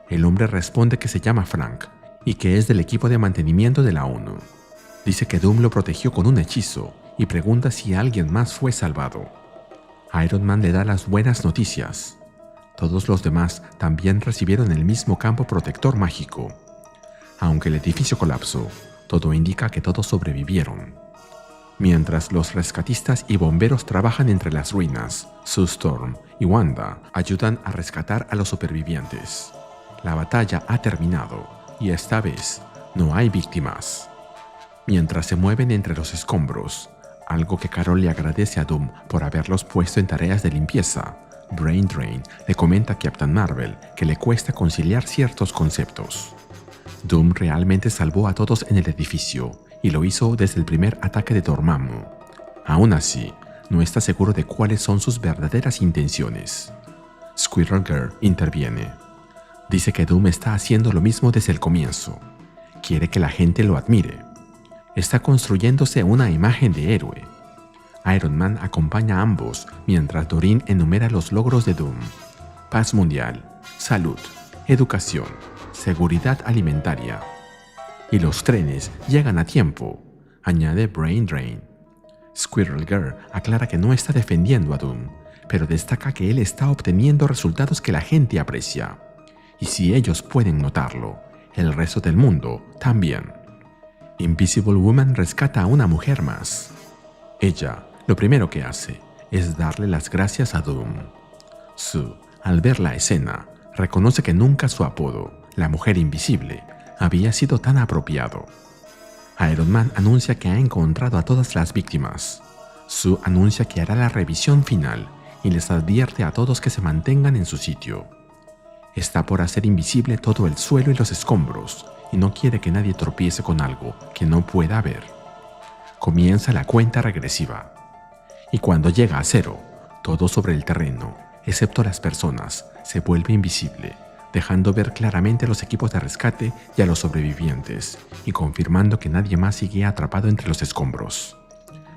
El hombre responde que se llama Frank y que es del equipo de mantenimiento de la ONU. Dice que Doom lo protegió con un hechizo y pregunta si alguien más fue salvado. Iron Man le da las buenas noticias. Todos los demás también recibieron el mismo campo protector mágico. Aunque el edificio colapsó, todo indica que todos sobrevivieron. Mientras los rescatistas y bomberos trabajan entre las ruinas, Sue Storm y Wanda ayudan a rescatar a los supervivientes. La batalla ha terminado y esta vez no hay víctimas. Mientras se mueven entre los escombros, algo que Carol le agradece a Doom por haberlos puesto en tareas de limpieza, Brain Drain le comenta a Captain Marvel que le cuesta conciliar ciertos conceptos. Doom realmente salvó a todos en el edificio y lo hizo desde el primer ataque de Dormammu. Aún así, no está seguro de cuáles son sus verdaderas intenciones. Squirrel Girl interviene. Dice que Doom está haciendo lo mismo desde el comienzo. Quiere que la gente lo admire. Está construyéndose una imagen de héroe. Iron Man acompaña a ambos mientras Doreen enumera los logros de Doom: paz mundial, salud, educación, seguridad alimentaria. Y los trenes llegan a tiempo, añade Brain Drain. Squirrel Girl aclara que no está defendiendo a Doom, pero destaca que él está obteniendo resultados que la gente aprecia. Y si ellos pueden notarlo, el resto del mundo también. Invisible Woman rescata a una mujer más. Ella, lo primero que hace es darle las gracias a Doom. Sue, al ver la escena, reconoce que nunca su apodo, la Mujer Invisible, había sido tan apropiado. Iron Man anuncia que ha encontrado a todas las víctimas. Sue anuncia que hará la revisión final y les advierte a todos que se mantengan en su sitio. Está por hacer invisible todo el suelo y los escombros y no quiere que nadie tropiece con algo que no pueda ver. Comienza la cuenta regresiva. Y cuando llega a 0, todo sobre el terreno, excepto las personas, se vuelve invisible, dejando ver claramente a los equipos de rescate y a los sobrevivientes, y confirmando que nadie más sigue atrapado entre los escombros.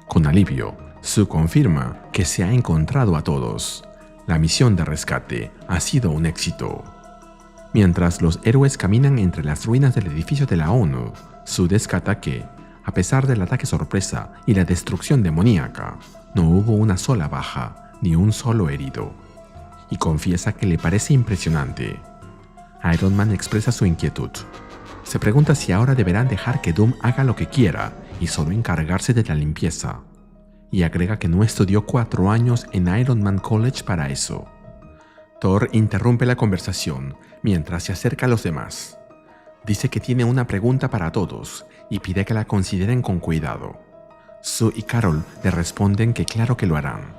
Con alivio, Sue confirma que se ha encontrado a todos. La misión de rescate ha sido un éxito. Mientras los héroes caminan entre las ruinas del edificio de la ONU, Sue descata que, a pesar del ataque sorpresa y la destrucción demoníaca, no hubo una sola baja ni un solo herido. Y confiesa que le parece impresionante. Iron Man expresa su inquietud. Se pregunta si ahora deberán dejar que Doom haga lo que quiera y solo encargarse de la limpieza. Y agrega que no estudió 4 años en Iron Man College para eso. Thor interrumpe la conversación mientras se acerca a los demás. Dice que tiene una pregunta para todos y pide que la consideren con cuidado. Sue y Carol le responden que claro que lo harán.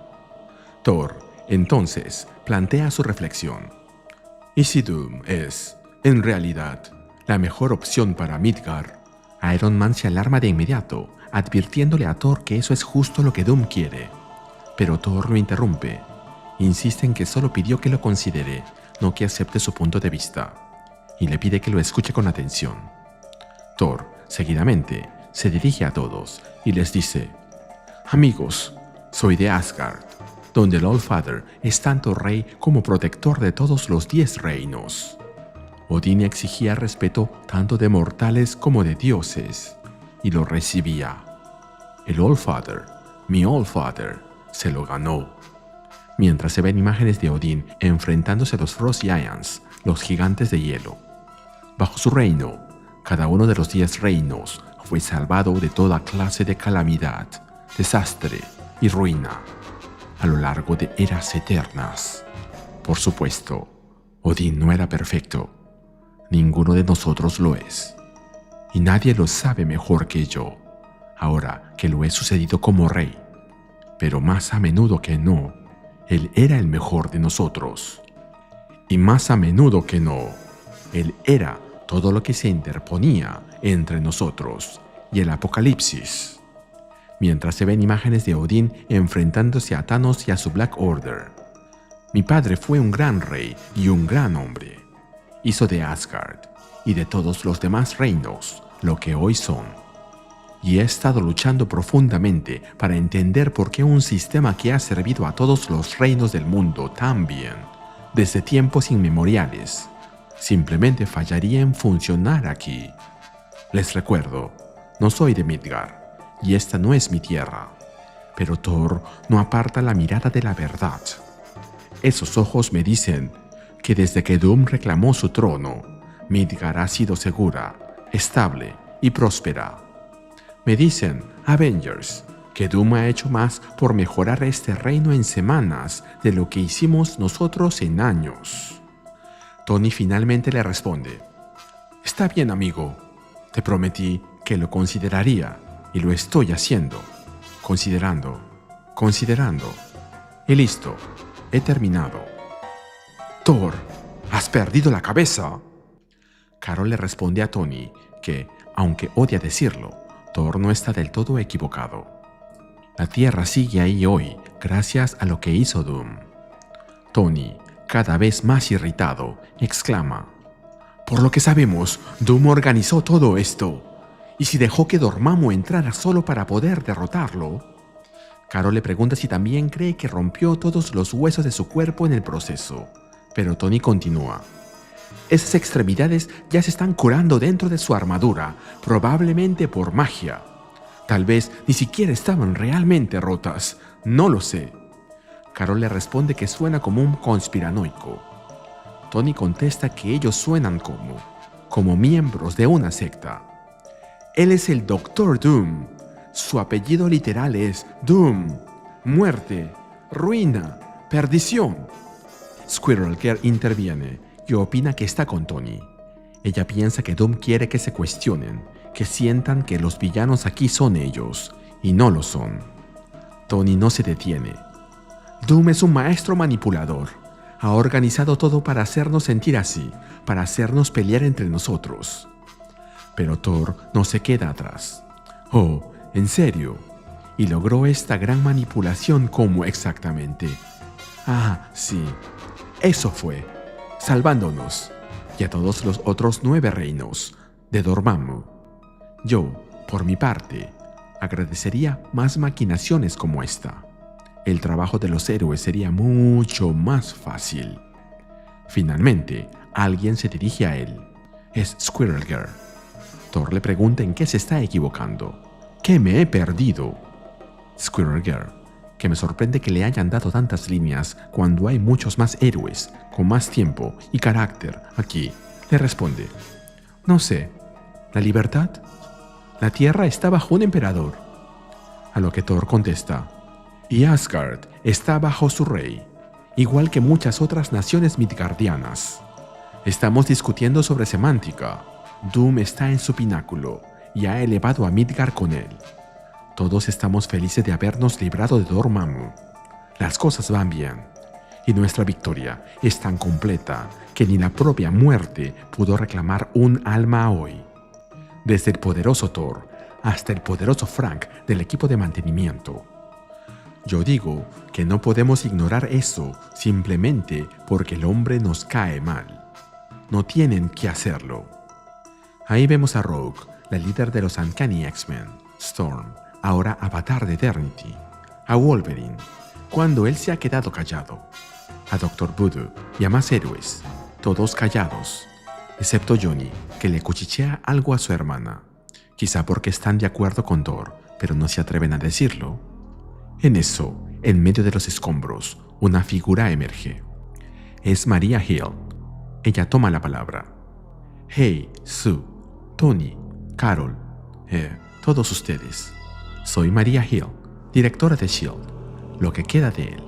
Thor, entonces, plantea su reflexión. ¿Y si Doom es, en realidad, la mejor opción para Midgard? Iron Man se alarma de inmediato, advirtiéndole a Thor que eso es justo lo que Doom quiere. Pero Thor lo interrumpe. Insiste en que solo pidió que lo considere, no que acepte su punto de vista, y le pide que lo escuche con atención. Thor, seguidamente, se dirige a todos y les dice: «Amigos, soy de Asgard, donde el Allfather es tanto rey como protector de todos los 10 reinos. Odín exigía respeto tanto de mortales como de dioses, y lo recibía. El Allfather, mi Allfather, se lo ganó». Mientras se ven imágenes de Odín enfrentándose a los Frost Giants, los gigantes de hielo. Bajo su reino, cada uno de los 10 reinos fue salvado de toda clase de calamidad, desastre y ruina, a lo largo de eras eternas. Por supuesto, Odín no era perfecto. Ninguno de nosotros lo es. Y nadie lo sabe mejor que yo, ahora que lo he sucedido como rey. Pero más a menudo que no, él era el mejor de nosotros. Y más a menudo que no, él era todo lo que se interponía entre nosotros y el apocalipsis. Mientras se ven imágenes de Odín enfrentándose a Thanos y a su Black Order. Mi padre fue un gran rey y un gran hombre. Hizo de Asgard y de todos los demás reinos lo que hoy son. Y he estado luchando profundamente para entender por qué un sistema que ha servido a todos los reinos del mundo tan bien, desde tiempos inmemoriales, simplemente fallaría en funcionar aquí. Les recuerdo, no soy de Midgard, y esta no es mi tierra. Pero Thor no aparta la mirada de la verdad. Esos ojos me dicen que desde que Doom reclamó su trono, Midgard ha sido segura, estable y próspera. Me dicen, Avengers, que Doom ha hecho más por mejorar este reino en semanas de lo que hicimos nosotros en años. Tony finalmente le responde: «Está bien, amigo. Te prometí que lo consideraría y lo estoy haciendo. Considerando. Y listo. He terminado». «Thor, ¿has perdido la cabeza?». Carol le responde a Tony que, aunque odia decirlo, Thor no está del todo equivocado. La Tierra sigue ahí hoy gracias a lo que hizo Doom. Tony, cada vez más irritado, exclama: «Por lo que sabemos, Doom organizó todo esto. ¿Y si dejó que Dormammu entrara solo para poder derrotarlo?». Carol le pregunta si también cree que rompió todos los huesos de su cuerpo en el proceso, pero Tony continúa: «Esas extremidades ya se están curando dentro de su armadura, probablemente por magia. Tal vez ni siquiera estaban realmente rotas, no lo sé». Carol le responde que suena como un conspiranoico. Tony contesta que ellos suenan como miembros de una secta. Él es el Doctor Doom. Su apellido literal es Doom, muerte, ruina, perdición. Squirrel Girl interviene y opina que está con Tony. Ella piensa que Doom quiere que se cuestionen, que sientan que los villanos aquí son ellos, y no lo son. Tony no se detiene. Doom es un maestro manipulador. Ha organizado todo para hacernos sentir así, para hacernos pelear entre nosotros. Pero Thor no se queda atrás. Oh, ¿En serio? ¿Y logró esta gran manipulación cómo exactamente? Ah, sí. Eso fue. Salvándonos. Y a todos los otros 9 reinos de Dormammu. Yo, por mi parte, agradecería más maquinaciones como esta. El trabajo de los héroes sería mucho más fácil. Finalmente, alguien se dirige a él. Es Squirrel Girl. Thor le pregunta en qué se está equivocando. ¿Qué me he perdido? Squirrel Girl, que me sorprende que le hayan dado tantas líneas cuando hay muchos más héroes, con más tiempo y carácter aquí, le responde. No sé, ¿la libertad? La tierra está bajo un emperador. A lo que Thor contesta. Y Asgard está bajo su rey, igual que muchas otras naciones midgardianas. Estamos discutiendo sobre semántica. Doom está en su pináculo y ha elevado a Midgard con él. Todos estamos felices de habernos librado de Dormammu. Las cosas van bien, y nuestra victoria es tan completa que ni la propia muerte pudo reclamar un alma hoy. Desde el poderoso Thor hasta el poderoso Frank del equipo de mantenimiento. Yo digo que no podemos ignorar eso simplemente porque el hombre nos cae mal. No tienen que hacerlo. Ahí vemos a Rogue, la líder de los Uncanny X-Men, Storm, ahora avatar de Eternity, a Wolverine, cuando él se ha quedado callado, a Dr. Voodoo y a más héroes, todos callados, excepto Johnny, que le cuchichea algo a su hermana, quizá porque están de acuerdo con Thor, pero no se atreven a decirlo. En eso, en medio de los escombros, una figura emerge. Es Maria Hill. Ella toma la palabra. Hey, Sue, Tony, Carol, todos ustedes. Soy Maria Hill, directora de S.H.I.E.L.D., lo que queda de él.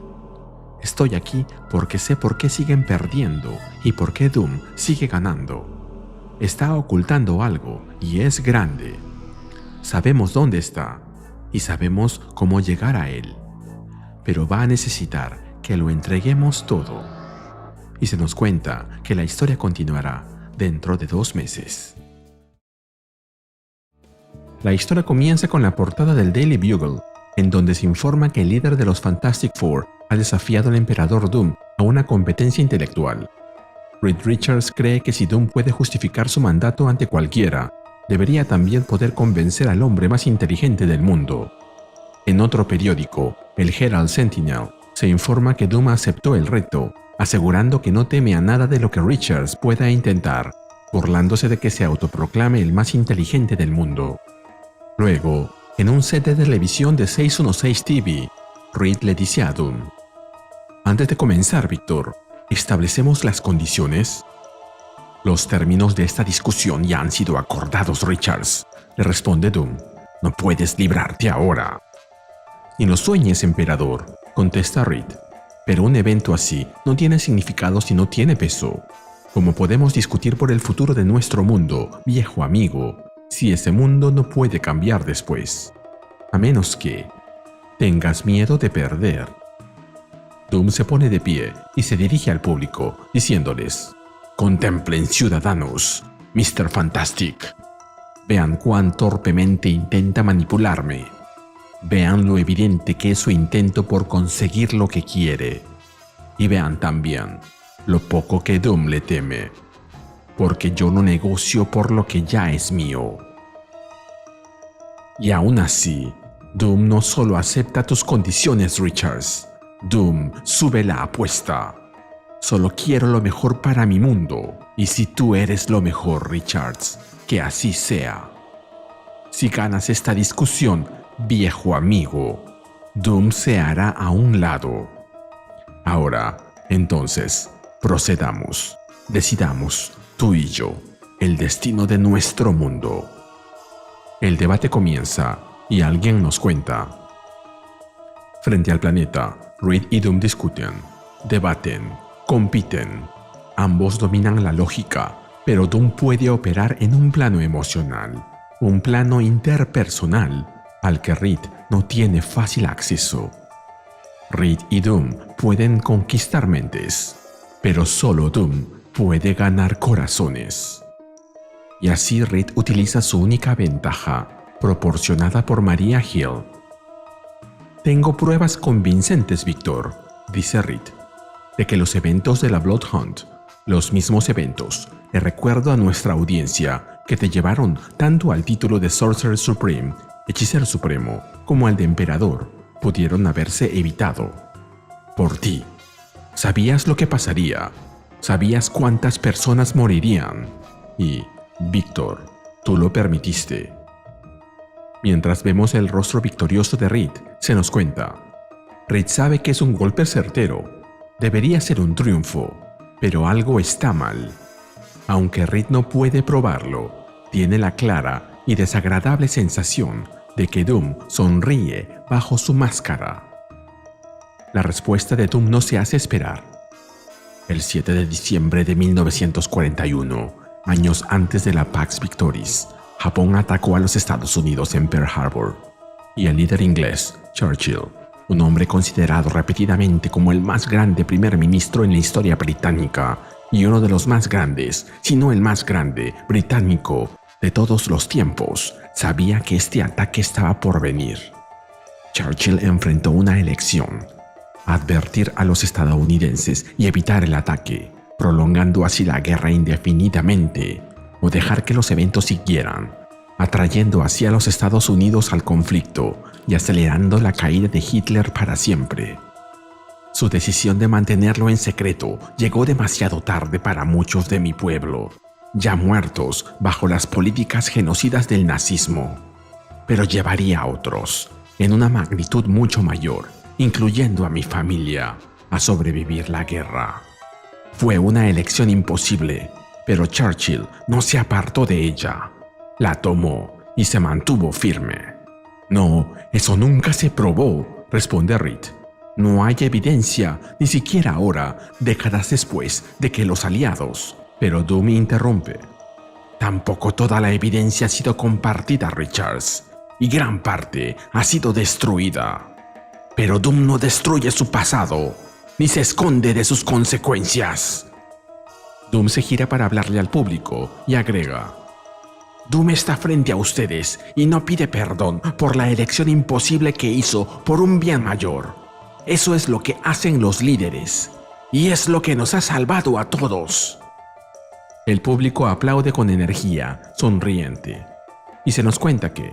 Estoy aquí porque sé por qué siguen perdiendo y por qué Doom sigue ganando. Está ocultando algo y es grande. Sabemos dónde está y sabemos cómo llegar a él. Pero va a necesitar que lo entreguemos todo. Y se nos cuenta que la historia continuará dentro de 2 meses. La historia comienza con la portada del Daily Bugle, en donde se informa que el líder de los Fantastic Four ha desafiado al emperador Doom a una competencia intelectual. Reed Richards cree que si Doom puede justificar su mandato ante cualquiera, debería también poder convencer al hombre más inteligente del mundo. En otro periódico, el Herald Sentinel, se informa que Doom aceptó el reto, asegurando que no teme a nada de lo que Richards pueda intentar, burlándose de que se autoproclame el más inteligente del mundo. Luego, en un set de televisión de 616 TV, Reed le dice a Doom: antes de comenzar, Víctor, ¿establecemos las condiciones? Los términos de esta discusión ya han sido acordados, Richards, le responde Doom. No puedes librarte ahora. Ni lo sueñes, emperador, contesta Reed. Pero un evento así no tiene significado si no tiene peso. ¿Cómo podemos discutir por el futuro de nuestro mundo, viejo amigo, si ese mundo no puede cambiar después? A menos que tengas miedo de perder. Doom se pone de pie y se dirige al público, diciéndoles: contemplen, ciudadanos, Mr. Fantastic. Vean cuán torpemente intenta manipularme. Vean lo evidente que es su intento por conseguir lo que quiere. Y vean también lo poco que Doom le teme, porque yo no negocio por lo que ya es mío. Y aún así, Doom no solo acepta tus condiciones, Richards. Doom sube la apuesta. Solo quiero lo mejor para mi mundo, y si tú eres lo mejor, Richards, que así sea. Si ganas esta discusión, viejo amigo, Doom se hará a un lado. Ahora, entonces, procedamos. Decidamos, tú y yo, el destino de nuestro mundo. El debate comienza y alguien nos cuenta. Frente al planeta, Reed y Doom discuten, debaten, compiten. Ambos dominan la lógica, pero Doom puede operar en un plano emocional, un plano interpersonal, al que Reed no tiene fácil acceso. Reed y Doom pueden conquistar mentes, pero solo Doom puede ganar corazones. Y así Reed utiliza su única ventaja proporcionada por Maria Hill. «Tengo pruebas convincentes, Víctor», dice Reed, «de que los eventos de la Blood Hunt, los mismos eventos, le recuerdo a nuestra audiencia, que te llevaron tanto al título de Sorcerer Supreme, Hechicero Supremo, como al de Emperador, pudieron haberse evitado. Por ti. Sabías lo que pasaría. Sabías cuántas personas morirían. Y, Víctor, tú lo permitiste». Mientras vemos el rostro victorioso de Reed, se nos cuenta. Reed sabe que es un golpe certero. Debería ser un triunfo, pero algo está mal. Aunque Reed no puede probarlo, tiene la clara y desagradable sensación de que Doom sonríe bajo su máscara. La respuesta de Doom no se hace esperar. El 7 de diciembre de 1941, años antes de la Pax Victoris, Japón atacó a los Estados Unidos en Pearl Harbor, y el líder inglés, Churchill, un hombre considerado repetidamente como el más grande primer ministro en la historia británica y uno de los más grandes, si no el más grande, británico de todos los tiempos, sabía que este ataque estaba por venir. Churchill enfrentó una elección: advertir a los estadounidenses y evitar el ataque, prolongando así la guerra indefinidamente, o dejar que los eventos siguieran, atrayendo así a los Estados Unidos al conflicto y acelerando la caída de Hitler para siempre. Su decisión de mantenerlo en secreto llegó demasiado tarde para muchos de mi pueblo, ya muertos bajo las políticas genocidas del nazismo, pero llevaría a otros, en una magnitud mucho mayor, incluyendo a mi familia, a sobrevivir la guerra. Fue una elección imposible, pero Churchill no se apartó de ella. La tomó y se mantuvo firme. «No, eso nunca se probó», responde Reed. «No hay evidencia, ni siquiera ahora, décadas después de que los aliados». Pero Doom interrumpe. «Tampoco toda la evidencia ha sido compartida, Richards, y gran parte ha sido destruida. Pero Doom no destruye su pasado, ni se esconde de sus consecuencias». Doom se gira para hablarle al público y agrega: «Doom está frente a ustedes y no pide perdón por la elección imposible que hizo por un bien mayor. Eso es lo que hacen los líderes, y es lo que nos ha salvado a todos». El público aplaude con energía, sonriente, y se nos cuenta que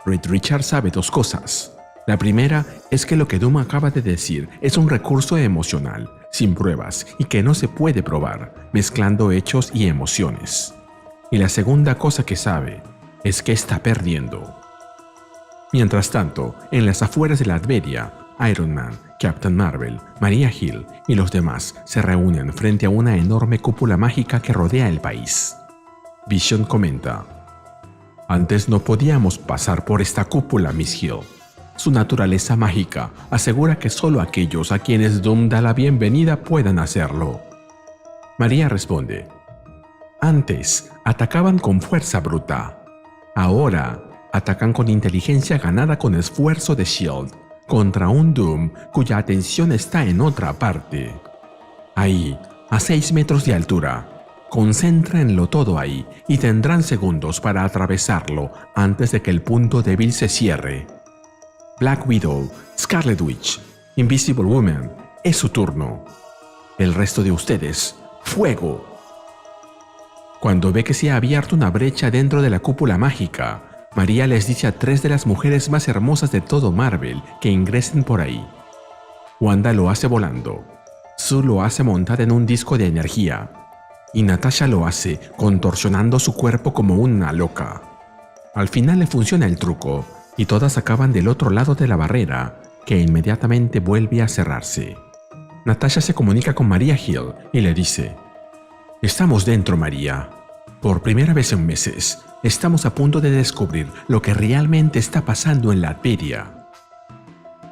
Reed Richards sabe dos cosas. La primera es que lo que Doom acaba de decir es un recurso emocional, sin pruebas y que no se puede probar, mezclando hechos y emociones. Y la segunda cosa que sabe es que está perdiendo. Mientras tanto, en las afueras de la Latveria, Iron Man, Captain Marvel, Maria Hill y los demás se reúnen frente a una enorme cúpula mágica que rodea el país. Vision comenta: «Antes no podíamos pasar por esta cúpula, Miss Hill. Su naturaleza mágica asegura que solo aquellos a quienes Doom da la bienvenida puedan hacerlo». María responde: «Antes atacaban con fuerza bruta. Ahora atacan con inteligencia ganada con esfuerzo de S.H.I.E.L.D. contra un Doom cuya atención está en otra parte. Ahí, a 6 metros de altura. Concéntrenlo todo ahí y tendrán segundos para atravesarlo antes de que el punto débil se cierre. Black Widow, Scarlet Witch, Invisible Woman, es su turno. El resto de ustedes, fuego». Cuando ve que se ha abierto una brecha dentro de la cúpula mágica, María les dice a 3 de las mujeres más hermosas de todo Marvel que ingresen por ahí. Wanda lo hace volando, Sue lo hace montada en un disco de energía, y Natasha lo hace contorsionando su cuerpo como una loca. Al final le funciona el truco, y todas acaban del otro lado de la barrera, que inmediatamente vuelve a cerrarse. Natasha se comunica con Maria Hill y le dice: «Estamos dentro, María. Por primera vez en meses, estamos a punto de descubrir lo que realmente está pasando en Latveria».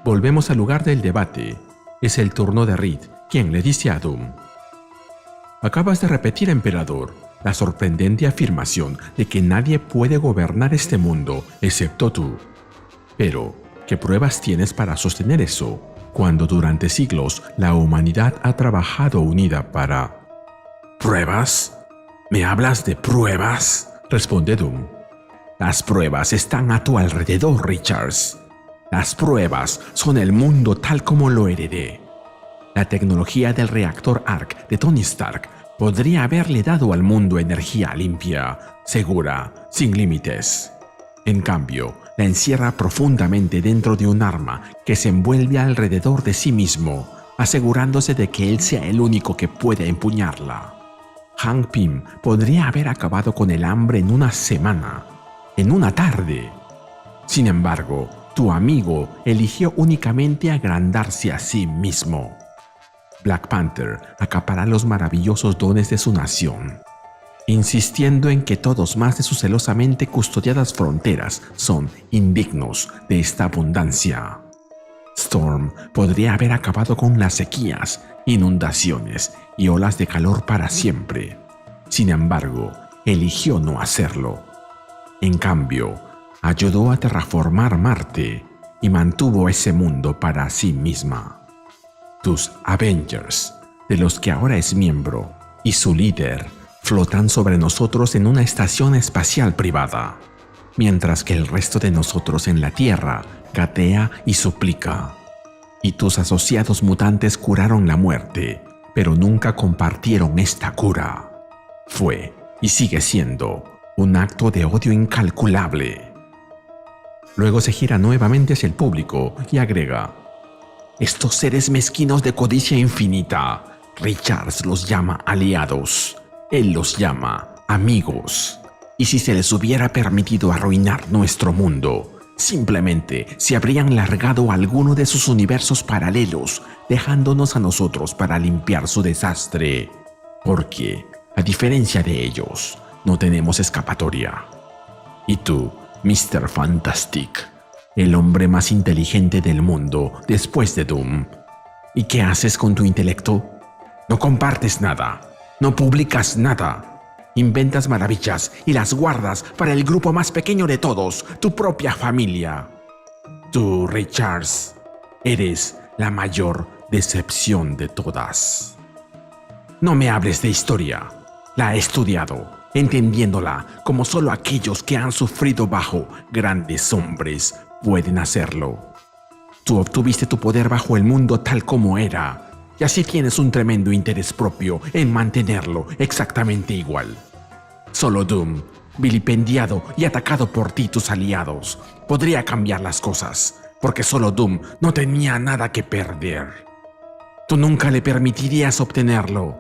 Volvemos al lugar del debate. Es el turno de Reed, quien le dice a Doom: «Acabas de repetir, emperador, la sorprendente afirmación de que nadie puede gobernar este mundo excepto tú. Pero, ¿qué pruebas tienes para sostener eso, cuando durante siglos la humanidad ha trabajado unida para...?» «¿Pruebas? ¿Me hablas de pruebas?», responde Doom. Las pruebas están a tu alrededor, Richards. Las pruebas son el mundo tal como lo heredé. La tecnología del reactor ARC de Tony Stark podría haberle dado al mundo energía limpia, segura, sin límites. En cambio, la encierra profundamente dentro de un arma que se envuelve alrededor de sí mismo, asegurándose de que él sea el único que pueda empuñarla. Hank Pym podría haber acabado con el hambre en una semana, en una tarde. Sin embargo, tu amigo eligió únicamente agrandarse a sí mismo. Black Panther acapara los maravillosos dones de su nación, insistiendo en que todos más de sus celosamente custodiadas fronteras son indignos de esta abundancia. Storm podría haber acabado con las sequías, inundaciones y olas de calor para siempre. Sin embargo, eligió no hacerlo. En cambio, ayudó a terraformar Marte y mantuvo ese mundo para sí misma. Tus Avengers, de los que ahora es miembro, y su líder, flotan sobre nosotros en una estación espacial privada, mientras que el resto de nosotros en la Tierra gatea y suplica. Y tus asociados mutantes curaron la muerte, pero nunca compartieron esta cura. Fue, y sigue siendo, un acto de odio incalculable. Luego se gira nuevamente hacia el público y agrega: estos seres mezquinos de codicia infinita, Richards los llama aliados. Él los llama amigos. Y si se les hubiera permitido arruinar nuestro mundo, simplemente se habrían largado a alguno de sus universos paralelos, dejándonos a nosotros para limpiar su desastre. Porque, a diferencia de ellos, no tenemos escapatoria. Y tú, Mr. Fantastic, el hombre más inteligente del mundo después de Doom. ¿Y qué haces con tu intelecto? No compartes nada, no publicas nada. Inventas maravillas y las guardas para el grupo más pequeño de todos, tu propia familia. Tú, Richards, eres la mayor decepción de todas. No me hables de historia. La he estudiado, entendiéndola como solo aquellos que han sufrido bajo grandes hombres pueden hacerlo. Tú obtuviste tu poder bajo el mundo tal como era, y así tienes un tremendo interés propio en mantenerlo exactamente igual. Solo Doom, vilipendiado y atacado por ti y tus aliados, podría cambiar las cosas, porque solo Doom no tenía nada que perder. Tú nunca le permitirías obtenerlo.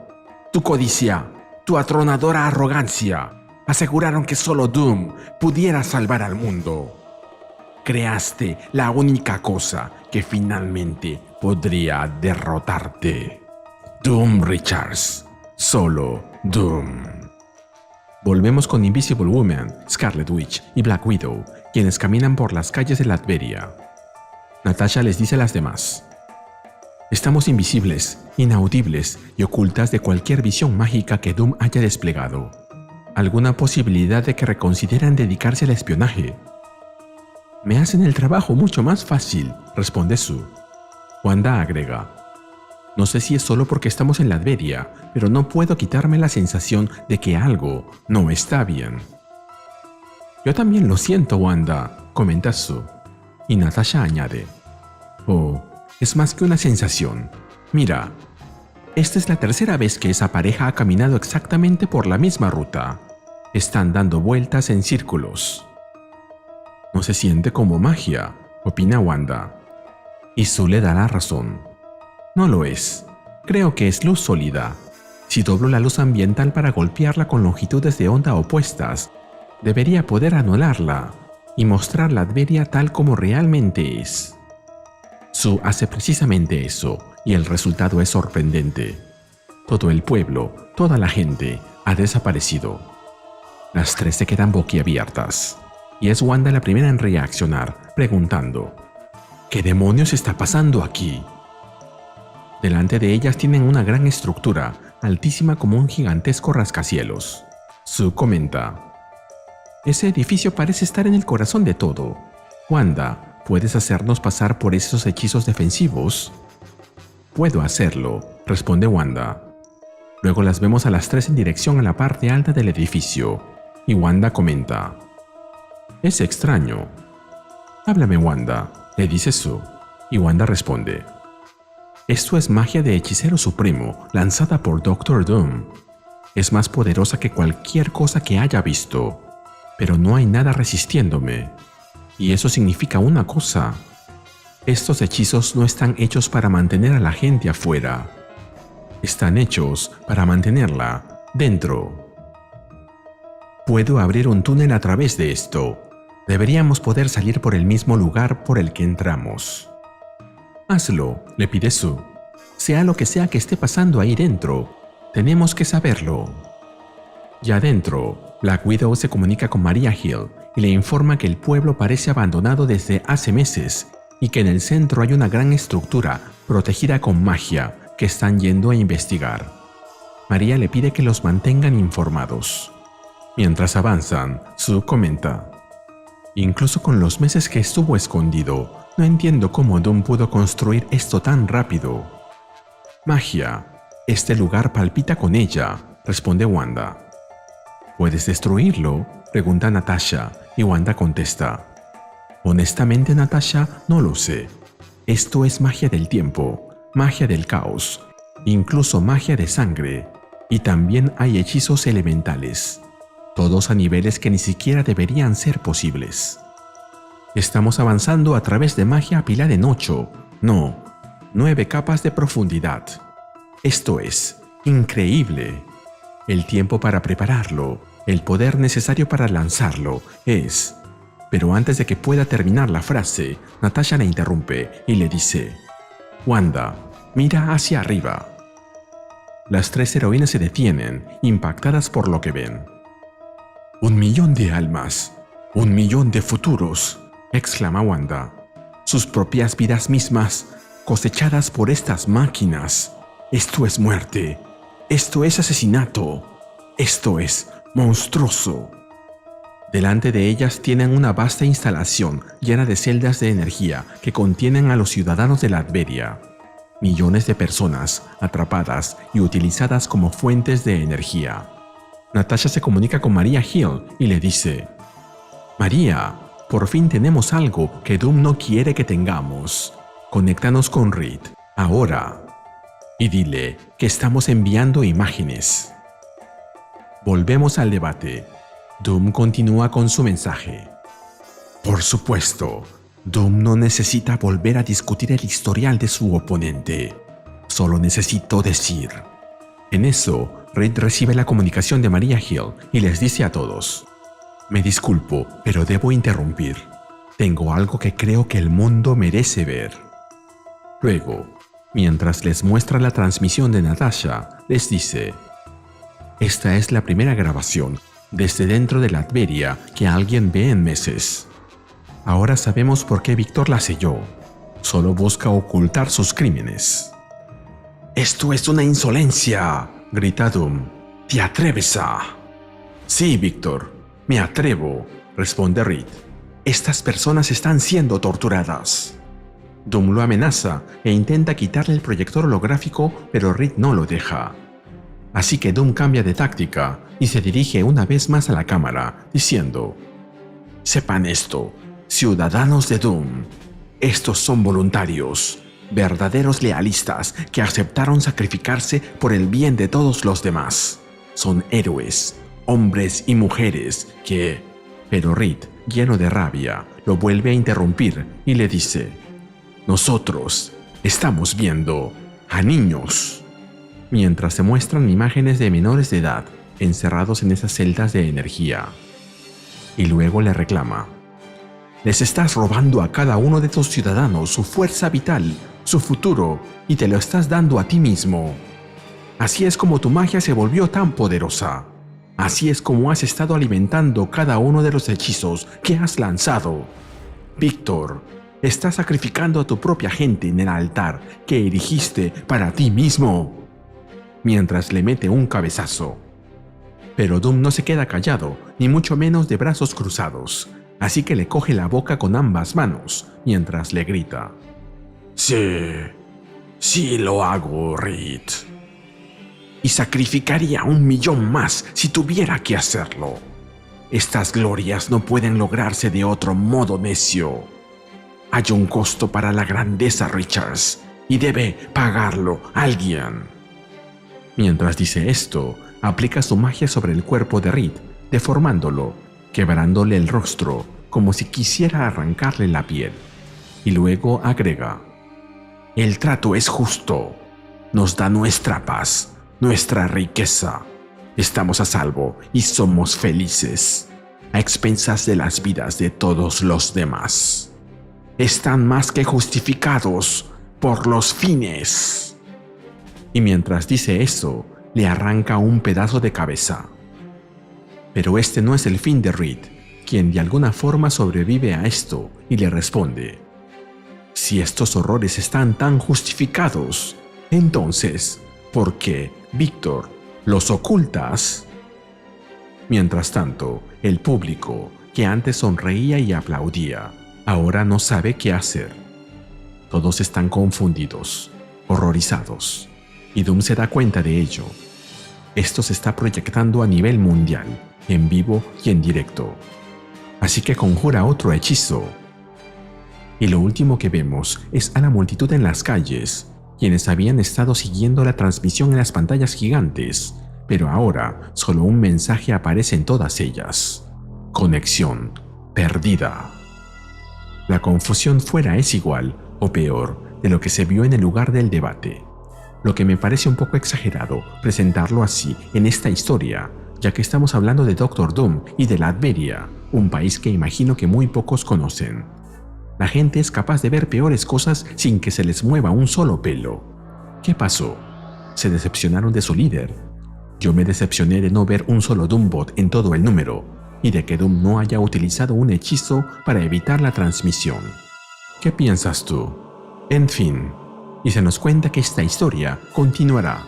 Tu codicia, tu atronadora arrogancia, aseguraron que solo Doom pudiera salvar al mundo. Creaste la única cosa que finalmente podría derrotarte. Doom, Richards. Solo Doom. Volvemos con Invisible Woman, Scarlet Witch y Black Widow, quienes caminan por las calles de Latveria. Natasha les dice a las demás: estamos invisibles, inaudibles y ocultas de cualquier visión mágica que Doom haya desplegado. ¿Alguna posibilidad de que reconsideren dedicarse al espionaje? Me hacen el trabajo mucho más fácil, responde Sue. Wanda agrega: no sé si es solo porque estamos en Latveria, pero no puedo quitarme la sensación de que algo no está bien. Yo también lo siento, Wanda, comenta Sue. Y Natasha añade: oh, es más que una sensación. Mira, esta es la tercera vez que esa pareja ha caminado exactamente por la misma ruta. Están dando vueltas en círculos. No se siente como magia, opina Wanda. Y Sue le da la razón. No lo es. Creo que es luz sólida. Si doblo la luz ambiental para golpearla con longitudes de onda opuestas, debería poder anularla y mostrar la Latveria tal como realmente es. Sue hace precisamente eso, y el resultado es sorprendente. Todo el pueblo, toda la gente, ha desaparecido. Las tres se quedan boquiabiertas, y es Wanda la primera en reaccionar, preguntando: ¿qué demonios está pasando aquí? Delante de ellas tienen una gran estructura, altísima como un gigantesco rascacielos. Sue comenta: ese edificio parece estar en el corazón de todo. Wanda, ¿puedes hacernos pasar por esos hechizos defensivos? Puedo hacerlo, responde Wanda. Luego las vemos a las tres en dirección a la parte alta del edificio, y Wanda comenta: Es extraño. Háblame, Wanda, le dice Sue, y Wanda responde. Esto es magia de hechicero supremo lanzada por Doctor Doom. Es más poderosa que cualquier cosa que haya visto, pero no hay nada resistiéndome. Y eso significa una cosa. Estos hechizos no están hechos para mantener a la gente afuera. Están hechos para mantenerla dentro. Puedo abrir un túnel a través de esto. Deberíamos poder salir por el mismo lugar por el que entramos. Hazlo, le pide Sue. Sea lo que sea que esté pasando ahí dentro, tenemos que saberlo. Ya dentro, Black Widow se comunica con Maria Hill y le informa que el pueblo parece abandonado desde hace meses y que en el centro hay una gran estructura protegida con magia que están yendo a investigar. Maria le pide que los mantengan informados. Mientras avanzan, Sue comenta: incluso con los meses que estuvo escondido, no entiendo cómo Doom pudo construir esto tan rápido. Magia. Este lugar palpita con ella, responde Wanda. ¿Puedes destruirlo?, pregunta Natasha, y Wanda contesta. Honestamente, Natasha, no lo sé. Esto es magia del tiempo, magia del caos, incluso magia de sangre, y también hay hechizos elementales, todos a niveles que ni siquiera deberían ser posibles. Estamos avanzando a través de magia apilada en 9 capas de profundidad. Esto es increíble. El tiempo para prepararlo, el poder necesario para lanzarlo es... Pero antes de que pueda terminar la frase, Natasha la interrumpe y le dice: Wanda, mira hacia arriba. Las 3 heroínas se detienen, impactadas por lo que ven. 1.000.000 de almas, 1.000.000 de futuros, exclama Wanda. Sus propias vidas mismas, cosechadas por estas máquinas. Esto es muerte. Esto es asesinato. Esto es monstruoso. Delante de ellas tienen una vasta instalación llena de celdas de energía que contienen a los ciudadanos de Latveria. Millones de personas atrapadas y utilizadas como fuentes de energía. Natasha se comunica con Maria Hill y le dice: Maria, por fin tenemos algo que Doom no quiere que tengamos. Conéctanos con Reed, ahora. Y dile que estamos enviando imágenes. Volvemos al debate. Doom continúa con su mensaje. Por supuesto, Doom no necesita volver a discutir el historial de su oponente. Solo necesito decir. En eso, Reed recibe la comunicación de Maria Hill y les dice a todos: me disculpo, pero debo interrumpir. Tengo algo que creo que el mundo merece ver. Luego, mientras les muestra la transmisión de Natasha, les dice: esta es la primera grabación desde dentro de Latveria que alguien ve en meses. Ahora sabemos por qué Víctor la selló. Solo busca ocultar sus crímenes. «¡Esto es una insolencia!», grita Doom. «¿Te atreves a...?» «Sí, Víctor, me atrevo», responde Reed. «Estas personas están siendo torturadas». Doom lo amenaza e intenta quitarle el proyector holográfico, pero Reed no lo deja. Así que Doom cambia de táctica y se dirige una vez más a la cámara, diciendo: «Sepan esto, ciudadanos de Doom, estos son voluntarios, verdaderos lealistas que aceptaron sacrificarse por el bien de todos los demás. Son héroes, hombres y mujeres que...» Pero Reed, lleno de rabia, lo vuelve a interrumpir y le dice: «Nosotros estamos viendo a niños», mientras se muestran imágenes de menores de edad encerrados en esas celdas de energía. Y luego le reclama: «Les estás robando a cada uno de tus ciudadanos su fuerza vital, su futuro, y te lo estás dando a ti mismo. Así es como tu magia se volvió tan poderosa. Así es como has estado alimentando cada uno de los hechizos que has lanzado. Víctor, estás sacrificando a tu propia gente en el altar que erigiste para ti mismo», mientras le mete un cabezazo. Pero Doom no se queda callado, ni mucho menos de brazos cruzados, así que le coge la boca con ambas manos, mientras le grita: Sí lo hago, Reed. Y sacrificaría 1.000.000 más si tuviera que hacerlo. estas glorias no pueden lograrse de otro modo, necio. Hay un costo para la grandeza, Richards, y debe pagarlo alguien. Mientras dice esto, aplica su magia sobre el cuerpo de Reed, deformándolo, quebrándole el rostro, como si quisiera arrancarle la piel. Y luego agrega: el trato es justo. Nos da nuestra paz, nuestra riqueza. Estamos a salvo y somos felices, a expensas de las vidas de todos los demás. Están más que justificados por los fines. Y mientras dice eso, le arranca un pedazo de cabeza. Pero este no es el fin de Reed, quien de alguna forma sobrevive a esto y le responde: si estos horrores están tan justificados, entonces, ¿por qué, Víctor, los ocultas? Mientras tanto, el público, que antes sonreía y aplaudía, ahora no sabe qué hacer. Todos están confundidos, horrorizados, y Doom se da cuenta de ello. Esto se está proyectando a nivel mundial, en vivo y en directo. Así que conjura otro hechizo. Y lo último que vemos es a la multitud en las calles, quienes habían estado siguiendo la transmisión en las pantallas gigantes, pero ahora solo un mensaje aparece en todas ellas: conexión perdida. La confusión fuera es igual, o peor, de lo que se vio en el lugar del debate. Lo que me parece un poco exagerado presentarlo así en esta historia, ya que estamos hablando de Doctor Doom y de Latveria, un país que imagino que muy pocos conocen. La gente es capaz de ver peores cosas sin que se les mueva un solo pelo. ¿Qué pasó? ¿Se decepcionaron de su líder? Yo me decepcioné de no ver un solo Doombot en todo el número, y de que Doom no haya utilizado un hechizo para evitar la transmisión. ¿Qué piensas tú? En fin, y se nos cuenta que esta historia continuará.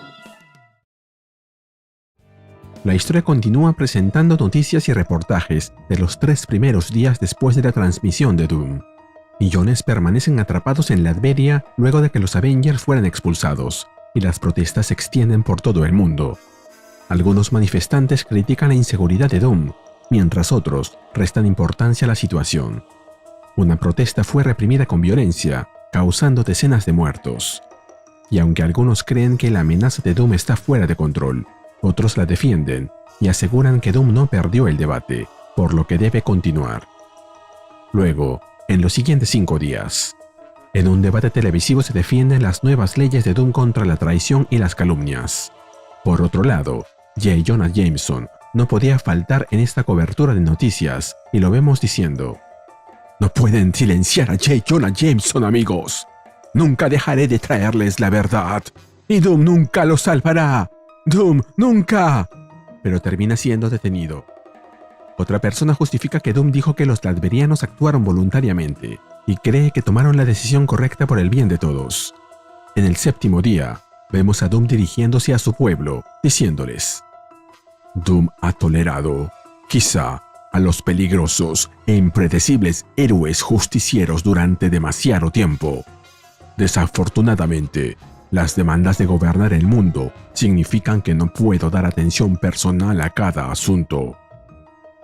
La historia continúa presentando noticias y reportajes de los 3 primeros días después de la transmisión de Doom. Millones permanecen atrapados en Latveria luego de que los Avengers fueran expulsados, y las protestas se extienden por todo el mundo. Algunos manifestantes critican la inseguridad de Doom, mientras otros restan importancia a la situación. Una protesta fue reprimida con violencia, causando decenas de muertos. Y aunque algunos creen que la amenaza de Doom está fuera de control, otros la defienden y aseguran que Doom no perdió el debate, por lo que debe continuar. Luego, en los siguientes 5 días, en un debate televisivo se defienden las nuevas leyes de Doom contra la traición y las calumnias. Por otro lado, J. Jonah Jameson no podía faltar en esta cobertura de noticias y lo vemos diciendo: no pueden silenciar a J. Jonah Jameson, amigos. Nunca dejaré de traerles la verdad. Y Doom nunca los salvará. Doom nunca. Pero termina siendo detenido. Otra persona justifica que Doom dijo que los latverianos actuaron voluntariamente y cree que tomaron la decisión correcta por el bien de todos. En el 7º día, vemos a Doom dirigiéndose a su pueblo, diciéndoles: Doom ha tolerado, quizá, a los peligrosos e impredecibles héroes justicieros durante demasiado tiempo. Desafortunadamente, las demandas de gobernar el mundo significan que no puedo dar atención personal a cada asunto.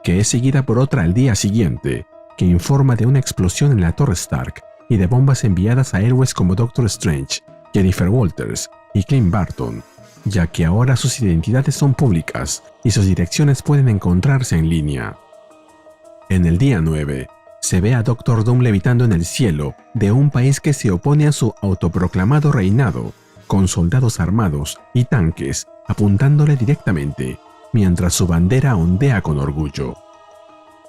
Que es seguida por otra al día siguiente, que informa de una explosión en la Torre Stark y de bombas enviadas a héroes como Doctor Strange, Jennifer Walters y Clint Barton, ya que ahora sus identidades son públicas y sus direcciones pueden encontrarse en línea. En el día 9, se ve a Doctor Doom levitando en el cielo de un país que se opone a su autoproclamado reinado, con soldados armados y tanques apuntándole directamente, mientras su bandera ondea con orgullo.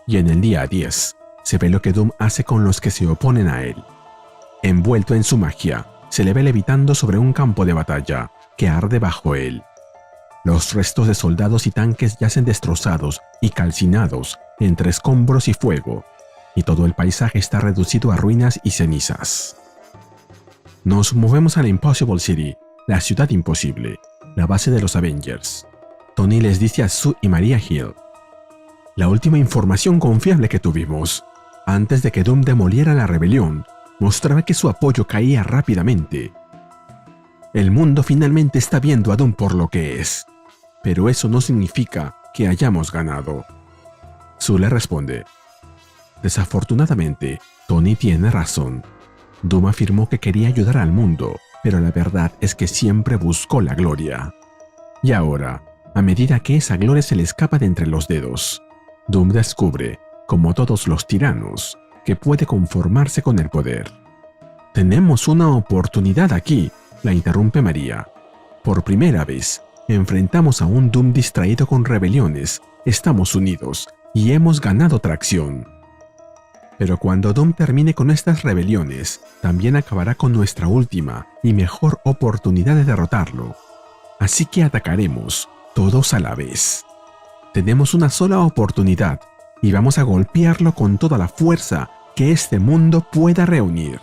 Y en el día 10, se ve lo que Doom hace con los que se oponen a él. Envuelto en su magia, se le ve levitando sobre un campo de batalla que arde bajo él. Los restos de soldados y tanques yacen destrozados y calcinados entre escombros y fuego, y todo el paisaje está reducido a ruinas y cenizas. Nos movemos a la Impossible City, la ciudad imposible, la base de los Avengers. Tony les dice a Sue y Maria Hill: la última información confiable que tuvimos, antes de que Doom demoliera la rebelión, mostraba que su apoyo caía rápidamente. El mundo finalmente está viendo a Doom por lo que es, pero eso no significa que hayamos ganado. Sue le responde. Desafortunadamente, Tony tiene razón. Doom afirmó que quería ayudar al mundo, pero la verdad es que siempre buscó la gloria. Y ahora, a medida que esa gloria se le escapa de entre los dedos, Doom descubre, como todos los tiranos, que puede conformarse con el poder. Tenemos una oportunidad aquí, la interrumpe María. Por primera vez, enfrentamos a un Doom distraído con rebeliones, estamos unidos y hemos ganado tracción. Pero cuando Doom termine con estas rebeliones, también acabará con nuestra última y mejor oportunidad de derrotarlo. Así que atacaremos, todos a la vez. Tenemos una sola oportunidad y vamos a golpearlo con toda la fuerza que este mundo pueda reunir.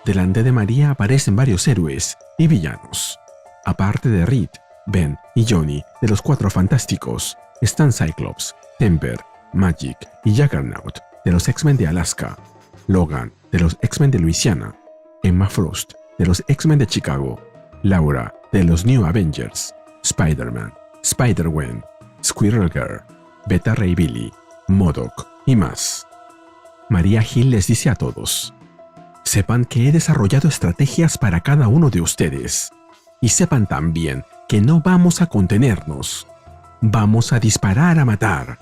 Delante de María aparecen varios héroes y villanos. Aparte de Reed, Ben y Johnny de los Cuatro Fantásticos, están Cyclops, Temper, Magic y Juggernaut de los X-Men de Alaska, Logan de los X-Men de Luisiana, Emma Frost de los X-Men de Chicago, Laura de los New Avengers, Spider-Man, Spider-Gwen, Squirrel Girl, Beta Ray Billy, MODOK y más. María Hill les dice a todos: sepan que he desarrollado estrategias para cada uno de ustedes. Y sepan también que no vamos a contenernos. Vamos a disparar a matar.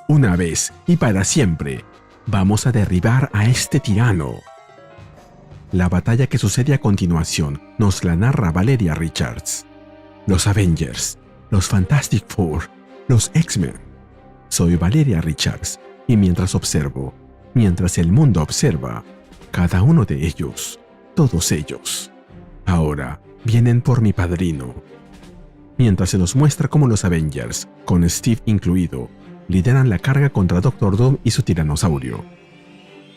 Una vez y para siempre, vamos a derribar a este tirano. La batalla que sucede a continuación nos la narra Valeria Richards. Los Avengers, los Fantastic Four, los X-Men. Soy Valeria Richards y mientras el mundo observa, cada uno de ellos, todos ellos, ahora vienen por mi padrino. Mientras se nos muestra cómo los Avengers, con Steve incluido, lideran la carga contra Doctor Doom y su tiranosaurio.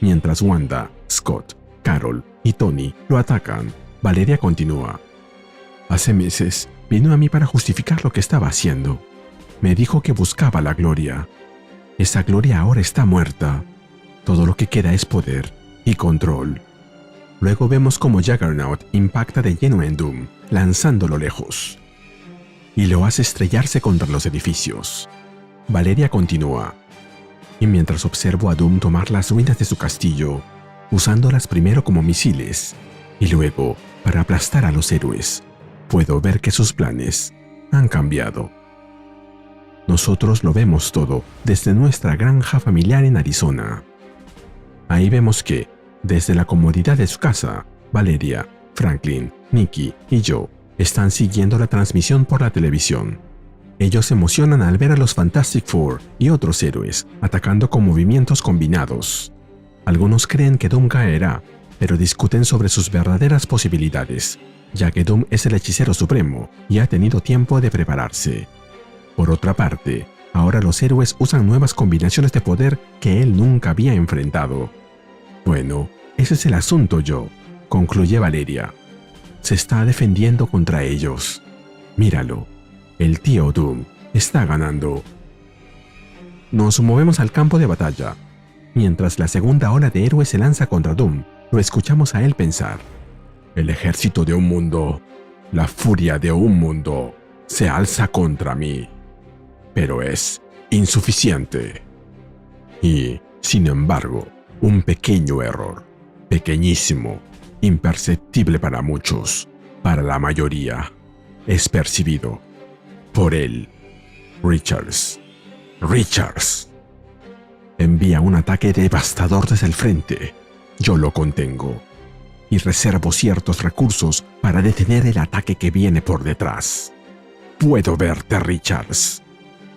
Mientras Wanda, Scott, Carol y Tony lo atacan, Valeria continúa. Hace meses vino a mí para justificar lo que estaba haciendo. Me dijo que buscaba la gloria. Esa gloria ahora está muerta. Todo lo que queda es poder y control. Luego vemos cómo Juggernaut impacta de lleno en Doom, lanzándolo lejos. Y lo hace estrellarse contra los edificios. Valeria continúa. Y mientras observo a Doom tomar las ruinas de su castillo, usándolas primero como misiles, y luego para aplastar a los héroes, puedo ver que sus planes han cambiado. Nosotros lo vemos todo desde nuestra granja familiar en Arizona. Ahí vemos que, desde la comodidad de su casa, Valeria, Franklin, Nikki y Joe están siguiendo la transmisión por la televisión. Ellos se emocionan al ver a los Fantastic Four y otros héroes atacando con movimientos combinados. Algunos creen que Doom caerá, pero discuten sobre sus verdaderas posibilidades, ya que Doom es el hechicero supremo y ha tenido tiempo de prepararse. Por otra parte, ahora los héroes usan nuevas combinaciones de poder que él nunca había enfrentado. Bueno, ese es el asunto, Joe, concluye Valeria. Se está defendiendo contra ellos. Míralo, el tío Doom está ganando. Nos movemos al campo de batalla. Mientras la segunda ola de héroes se lanza contra Doom, lo escuchamos a él pensar. El ejército de un mundo, la furia de un mundo, se alza contra mí. Pero es insuficiente. Y, sin embargo, un pequeño error, pequeñísimo, imperceptible para muchos, para la mayoría, es percibido por él. Richards envía un ataque devastador desde el frente. Yo lo contengo y reservo ciertos recursos para detener el ataque que viene por detrás. Puedo verte, Richards.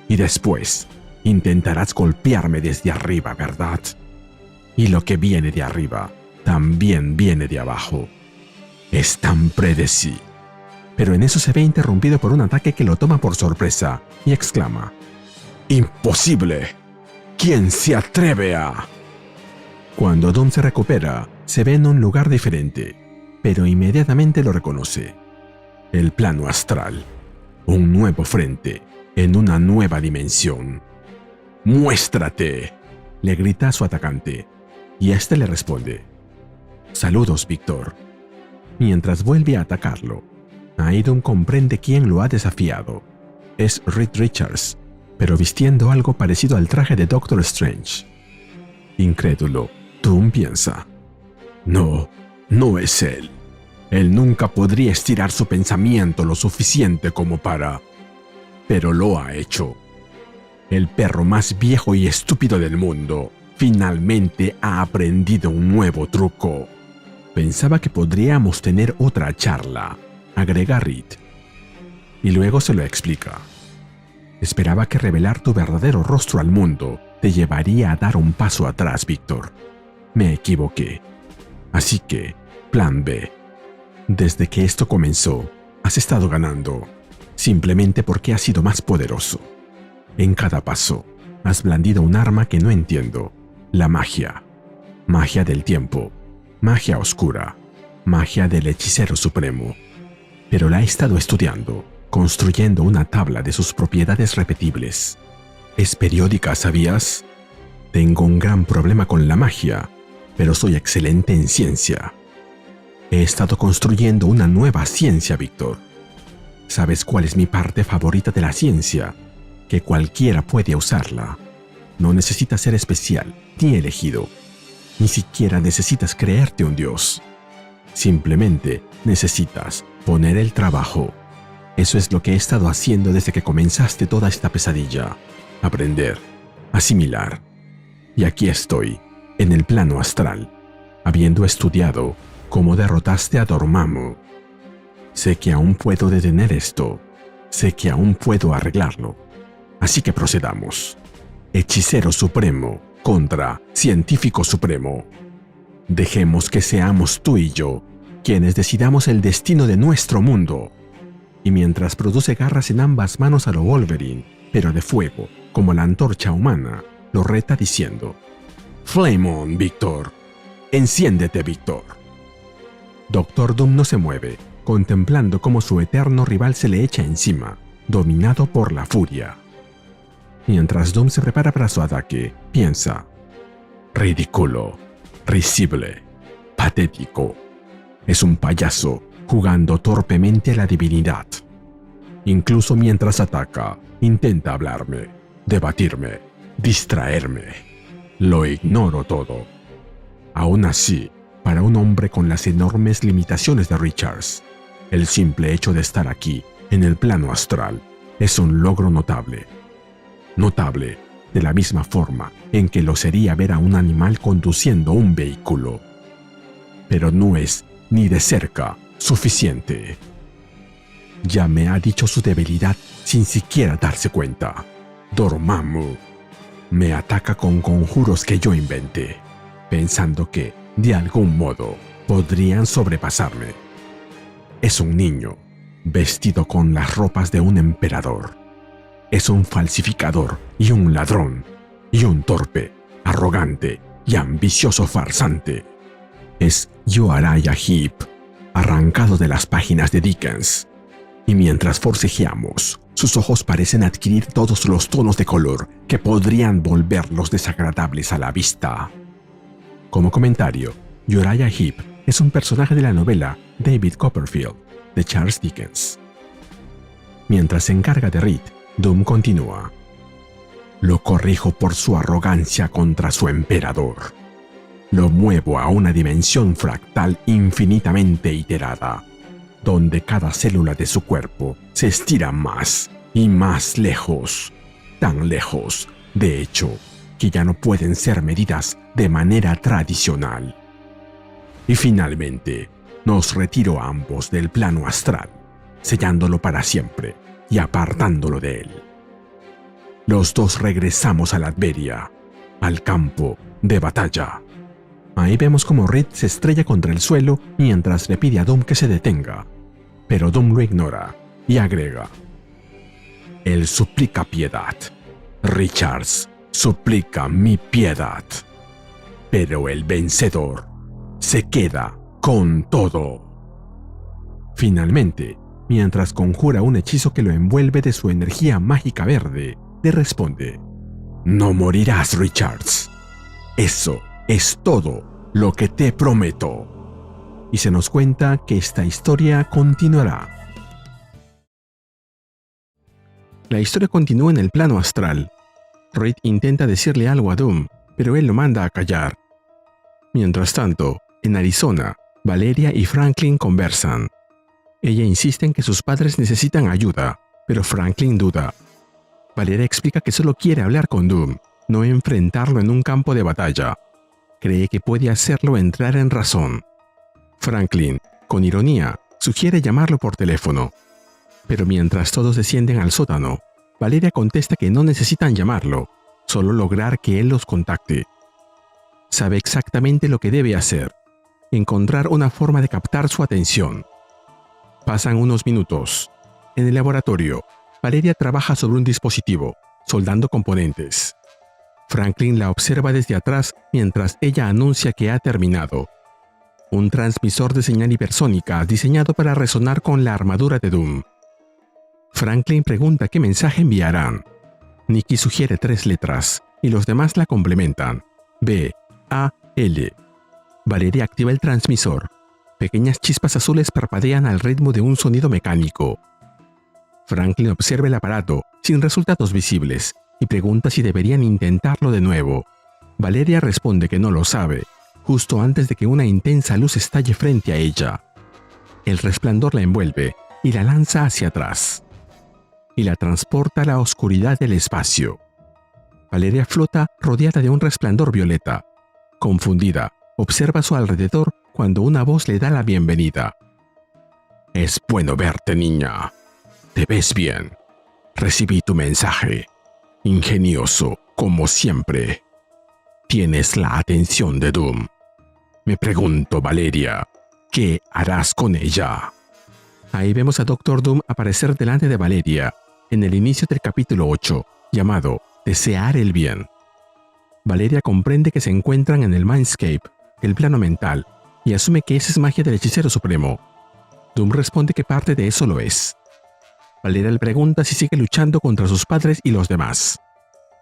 Y después intentarás golpearme desde arriba, ¿verdad? Y lo que viene de arriba también viene de abajo. Es tan predecible. Pero en eso se ve interrumpido por un ataque que lo toma por sorpresa y exclama: ¡Imposible! ¿Quién se atreve a...? Cuando Doom se recupera, se ve en un lugar diferente, pero inmediatamente lo reconoce. El plano astral. Un nuevo frente, en una nueva dimensión. ¡Muéstrate!, le grita a su atacante, y este le responde: Saludos, Víctor. Mientras vuelve a atacarlo, Doom comprende quién lo ha desafiado. Es Reed Richards, pero vistiendo algo parecido al traje de Doctor Strange. Incrédulo, Doom piensa: no es él. Él nunca podría estirar su pensamiento lo suficiente como para... Pero lo ha hecho. El perro más viejo y estúpido del mundo finalmente ha aprendido un nuevo truco. Pensaba que podríamos tener otra charla, agrega Reed. Y luego se lo explica. Esperaba que revelar tu verdadero rostro al mundo te llevaría a dar un paso atrás, Víctor. Me equivoqué. Así que, plan B. Desde que esto comenzó, has estado ganando, simplemente porque has sido más poderoso. En cada paso, has blandido un arma que no entiendo. La magia. Magia del tiempo. Magia oscura. Magia del hechicero supremo. Pero la he estado estudiando, construyendo una tabla de sus propiedades repetibles. Es periódica, ¿sabías? Tengo un gran problema con la magia, pero soy excelente en ciencia. He estado construyendo una nueva ciencia, Víctor. ¿Sabes cuál es mi parte favorita de la ciencia? Que cualquiera puede usarla. No necesitas ser especial ni elegido. Ni siquiera necesitas creerte un dios. Simplemente necesitas poner el trabajo. Eso es lo que he estado haciendo desde que comenzaste toda esta pesadilla. Aprender, asimilar. Y aquí estoy, en el plano astral, habiendo estudiado cómo derrotaste a Dormammu. Sé que aún puedo detener esto. Sé que aún puedo arreglarlo. Así que procedamos. Hechicero supremo contra científico supremo. Dejemos que seamos tú y yo quienes decidamos el destino de nuestro mundo. Y mientras produce garras en ambas manos a lo Wolverine, pero de fuego, como la antorcha humana, lo reta diciendo: Flame on, Víctor. Enciéndete, Víctor. Doctor Doom no se mueve, contemplando cómo su eterno rival se le echa encima, dominado por la furia. Mientras Doom se prepara para su ataque, piensa: ridículo, risible, patético. Es un payaso jugando torpemente a la divinidad. Incluso mientras ataca, intenta hablarme, debatirme, distraerme. Lo ignoro todo. Aún así, para un hombre con las enormes limitaciones de Richards, el simple hecho de estar aquí, en el plano astral, es un logro notable. Notable de la misma forma en que lo sería ver a un animal conduciendo un vehículo. Pero no es ni de cerca suficiente. Ya me ha dicho su debilidad sin siquiera darse cuenta. Dormammu me ataca con conjuros que yo inventé, pensando que, de algún modo, podrían sobrepasarme. Es un niño, vestido con las ropas de un emperador. Es un falsificador y un ladrón, y un torpe, arrogante y ambicioso farsante. Es Uriah Heep, arrancado de las páginas de Dickens. Y mientras forcejeamos, sus ojos parecen adquirir todos los tonos de color que podrían volverlos desagradables a la vista. Como comentario, Uriah Heep es un personaje de la novela David Copperfield, de Charles Dickens. Mientras se encarga de Reed, Doom continúa: lo corrijo por su arrogancia contra su emperador. Lo muevo a una dimensión fractal infinitamente iterada, donde cada célula de su cuerpo se estira más y más lejos, tan lejos, de hecho, que ya no pueden ser medidas de manera tradicional. Y finalmente, nos retiro a ambos del plano astral, sellándolo para siempre y apartándolo de él. Los dos regresamos a Latveria, al campo de batalla. Ahí vemos como Reed se estrella contra el suelo mientras le pide a Doom que se detenga, pero Doom lo ignora y agrega: él suplica piedad. Richards suplica mi piedad. Pero el vencedor se queda con todo. Finalmente, mientras conjura un hechizo que lo envuelve de su energía mágica verde, le responde: no morirás, Richards. Eso es todo lo que te prometo. Y se nos cuenta que esta historia continuará. La historia continúa en el plano astral. Reed intenta decirle algo a Doom, pero él lo manda a callar. Mientras tanto, en Arizona, Valeria y Franklin conversan. Ella insiste en que sus padres necesitan ayuda, pero Franklin duda. Valeria explica que solo quiere hablar con Doom, no enfrentarlo en un campo de batalla. Cree que puede hacerlo entrar en razón. Franklin, con ironía, sugiere llamarlo por teléfono. Pero mientras todos descienden al sótano, Valeria contesta que no necesitan llamarlo, solo lograr que él los contacte. Sabe exactamente lo que debe hacer: encontrar una forma de captar su atención. Pasan unos minutos. En el laboratorio, Valeria trabaja sobre un dispositivo, soldando componentes. Franklin la observa desde atrás mientras ella anuncia que ha terminado. Un transmisor de señal hipersónica diseñado para resonar con la armadura de Doom. Franklin pregunta qué mensaje enviarán. Nikki sugiere 3 letras y los demás la complementan: B, A, L. Valeria activa el transmisor. Pequeñas chispas azules parpadean al ritmo de un sonido mecánico. Franklin observa el aparato sin resultados visibles y pregunta si deberían intentarlo de nuevo. Valeria responde que no lo sabe, justo antes de que una intensa luz estalle frente a ella. El resplandor la envuelve y la lanza hacia atrás, y la transporta a la oscuridad del espacio. Valeria flota rodeada de un resplandor violeta. Confundida, observa a su alrededor cuando una voz le da la bienvenida. «Es bueno verte, niña. Te ves bien. Recibí tu mensaje. Ingenioso, como siempre. Tienes la atención de Doom. Me pregunto, Valeria, ¿qué harás con ella?» Ahí vemos a Doctor Doom aparecer delante de Valeria, en el inicio del capítulo 8, llamado Desear el bien. Valeria comprende que se encuentran en el Mindscape, el plano mental, y asume que esa es magia del hechicero supremo. Doom responde que parte de eso lo es. Valeria le pregunta si sigue luchando contra sus padres y los demás.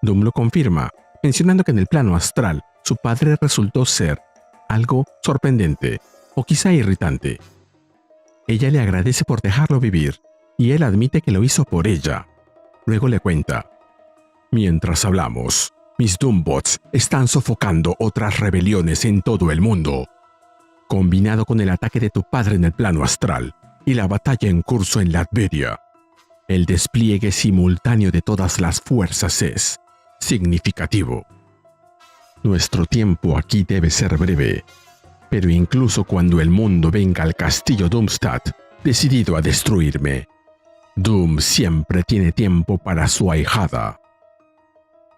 Doom lo confirma, mencionando que en el plano astral su padre resultó ser algo sorprendente, o quizá irritante. Ella le agradece por dejarlo vivir, y él admite que lo hizo por ella. Luego le cuenta: «Mientras hablamos, mis Doombots están sofocando otras rebeliones en todo el mundo. Combinado con el ataque de tu padre en el plano astral y la batalla en curso en Latveria, el despliegue simultáneo de todas las fuerzas es significativo. Nuestro tiempo aquí debe ser breve, pero incluso cuando el mundo venga al castillo Doomstadt, decidido a destruirme, Doom siempre tiene tiempo para su ahijada.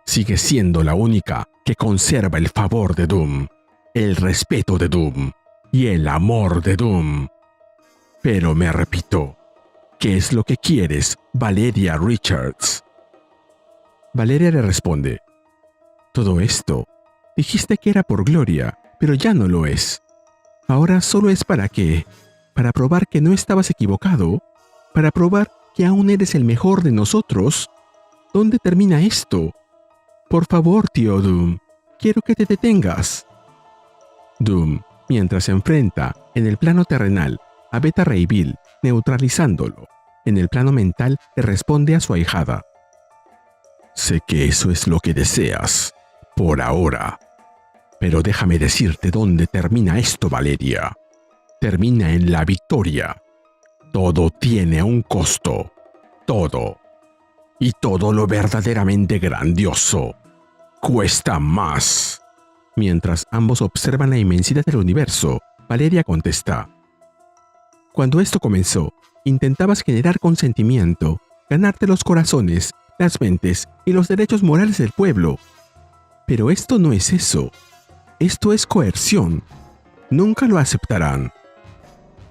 Sigue siendo la única que conserva el favor de Doom, el respeto de Doom y el amor de Doom. Pero me repito, ¿qué es lo que quieres, Valeria Richards?» Valeria le responde: «Todo esto, dijiste que era por gloria, pero ya no lo es. Ahora solo es ¿para qué? ¿Para probar que no estabas equivocado? ¿Para probar que aún eres el mejor de nosotros? ¿Dónde termina esto? Por favor, tío Doom, quiero que te detengas». Doom, mientras se enfrenta en el plano terrenal a Beta Ray Bill, neutralizándolo, en el plano mental le responde a su ahijada: «Sé que eso es lo que deseas, por ahora. Pero déjame decirte dónde termina esto, Valeria. Termina en la victoria. Todo tiene un costo. Todo. Y todo lo verdaderamente grandioso cuesta más». Mientras ambos observan la inmensidad del universo, Valeria contesta: «Cuando esto comenzó, intentabas generar consentimiento, ganarte los corazones, las mentes y los derechos morales del pueblo. Pero esto no es eso. Esto es coerción. Nunca lo aceptarán».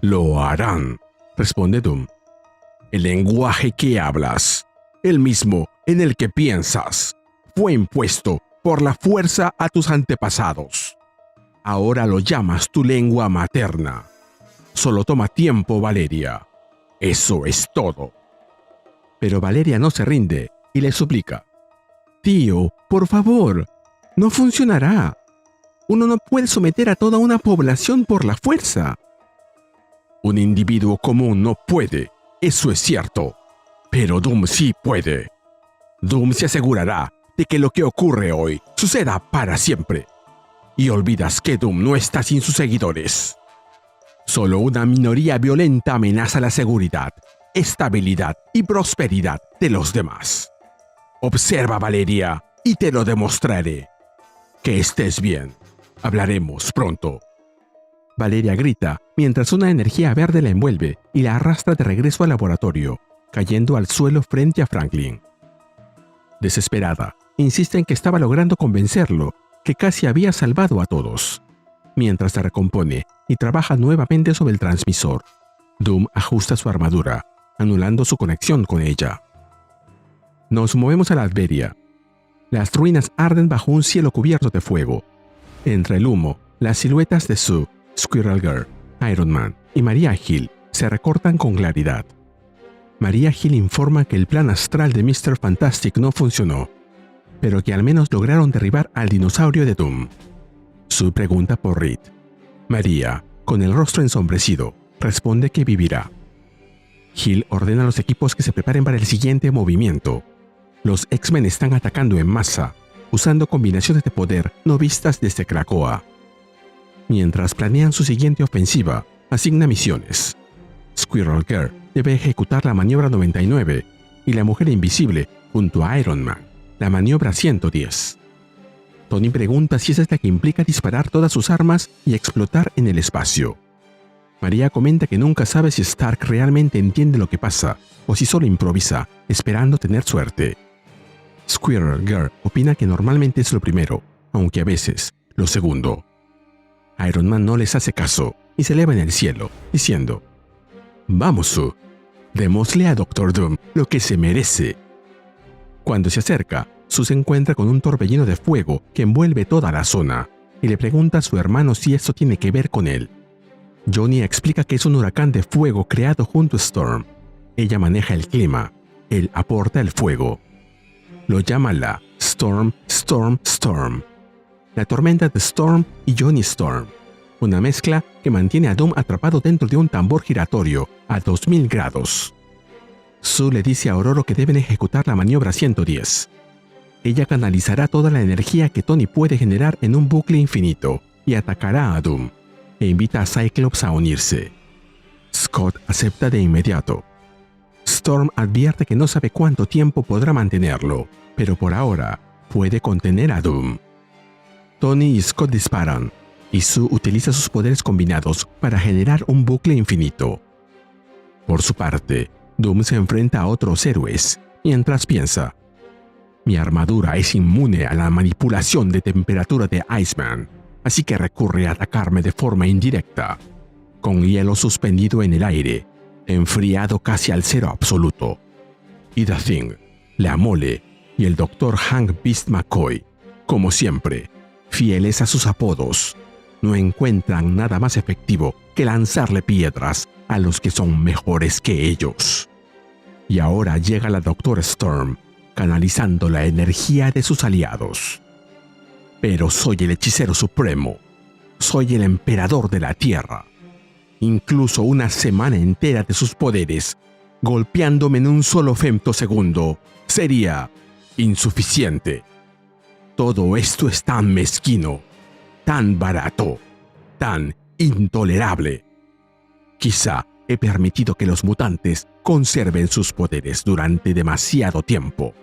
«Lo harán», responde Doom. «El lenguaje que hablas, el mismo en el que piensas, fue impuesto por la fuerza a tus antepasados. Ahora lo llamas tu lengua materna. Solo toma tiempo, Valeria. Eso es todo». Pero Valeria no se rinde y le suplica: «Tío, por favor, no funcionará. Uno no puede someter a toda una población por la fuerza». «Un individuo común no puede, eso es cierto. Pero Doom sí puede. Doom se asegurará de que lo que ocurre hoy suceda para siempre. Y olvidas que Doom no está sin sus seguidores. Solo una minoría violenta amenaza la seguridad, estabilidad y prosperidad de los demás. Observa, Valeria, y te lo demostraré. Que estés bien. Hablaremos pronto. Valeria grita mientras una energía verde la envuelve y la arrastra de regreso al laboratorio, cayendo al suelo frente a Franklin. Desesperada, insiste en que estaba logrando convencerlo, que casi había salvado a todos. Mientras se recompone y trabaja nuevamente sobre el transmisor, Doom ajusta su armadura, anulando su conexión con ella. Nos movemos a la Latveria. Las ruinas arden bajo un cielo cubierto de fuego. Entre el humo, las siluetas de Sue, Squirrel Girl, Iron Man y Maria Hill se recortan con claridad. Maria Hill informa que el plan astral de Mr. Fantastic no funcionó, pero que al menos lograron derribar al dinosaurio de Doom. Sue pregunta por Reed. Maria, con el rostro ensombrecido, responde que vivirá. Hill ordena a los equipos que se preparen para el siguiente movimiento. Los X-Men están atacando en masa, usando combinaciones de poder no vistas desde Krakoa. Mientras planean su siguiente ofensiva, asigna misiones. Squirrel Girl debe ejecutar la maniobra 99 y la Mujer Invisible, junto a Iron Man, la maniobra 110. Tony pregunta si esa es la que implica disparar todas sus armas y explotar en el espacio. Maria comenta que nunca sabe si Stark realmente entiende lo que pasa o si solo improvisa, esperando tener suerte. Squirrel Girl opina que normalmente es lo primero, aunque a veces lo segundo. Iron Man no les hace caso y se eleva en el cielo, diciendo: «Vamos, Sue, démosle a Doctor Doom lo que se merece». Cuando se acerca, Sue se encuentra con un torbellino de fuego que envuelve toda la zona y le pregunta a su hermano si esto tiene que ver con él. Johnny explica que es un huracán de fuego creado junto a Storm. Ella maneja el clima, él aporta el fuego. Lo llama la Storm, Storm, Storm. La tormenta de Storm y Johnny Storm. Una mezcla que mantiene a Doom atrapado dentro de un tambor giratorio a 2000 grados. Sue le dice a Ororo que deben ejecutar la maniobra 110. Ella canalizará toda la energía que Tony puede generar en un bucle infinito y atacará a Doom, e invita a Cyclops a unirse. Scott acepta de inmediato. Storm advierte que no sabe cuánto tiempo podrá mantenerlo, pero por ahora puede contener a Doom. Tony y Scott disparan, y Sue utiliza sus poderes combinados para generar un bucle infinito. Por su parte, Doom se enfrenta a otros héroes, mientras piensa: «Mi armadura es inmune a la manipulación de temperatura de Iceman, así que recurre a atacarme de forma indirecta, con hielo suspendido en el aire, enfriado casi al cero absoluto». Y The Thing, la Mole y el Dr. Hank Beast McCoy, como siempre, fieles a sus apodos, no encuentran nada más efectivo que lanzarle piedras a los que son mejores que ellos. Y ahora llega la Dr. Storm, canalizando la energía de sus aliados. «Pero soy el hechicero supremo, soy el emperador de la Tierra. Incluso una semana entera de sus poderes, golpeándome en un solo femtosegundo, sería insuficiente. Todo esto es tan mezquino, tan barato, tan intolerable. Quizá he permitido que los mutantes conserven sus poderes durante demasiado tiempo.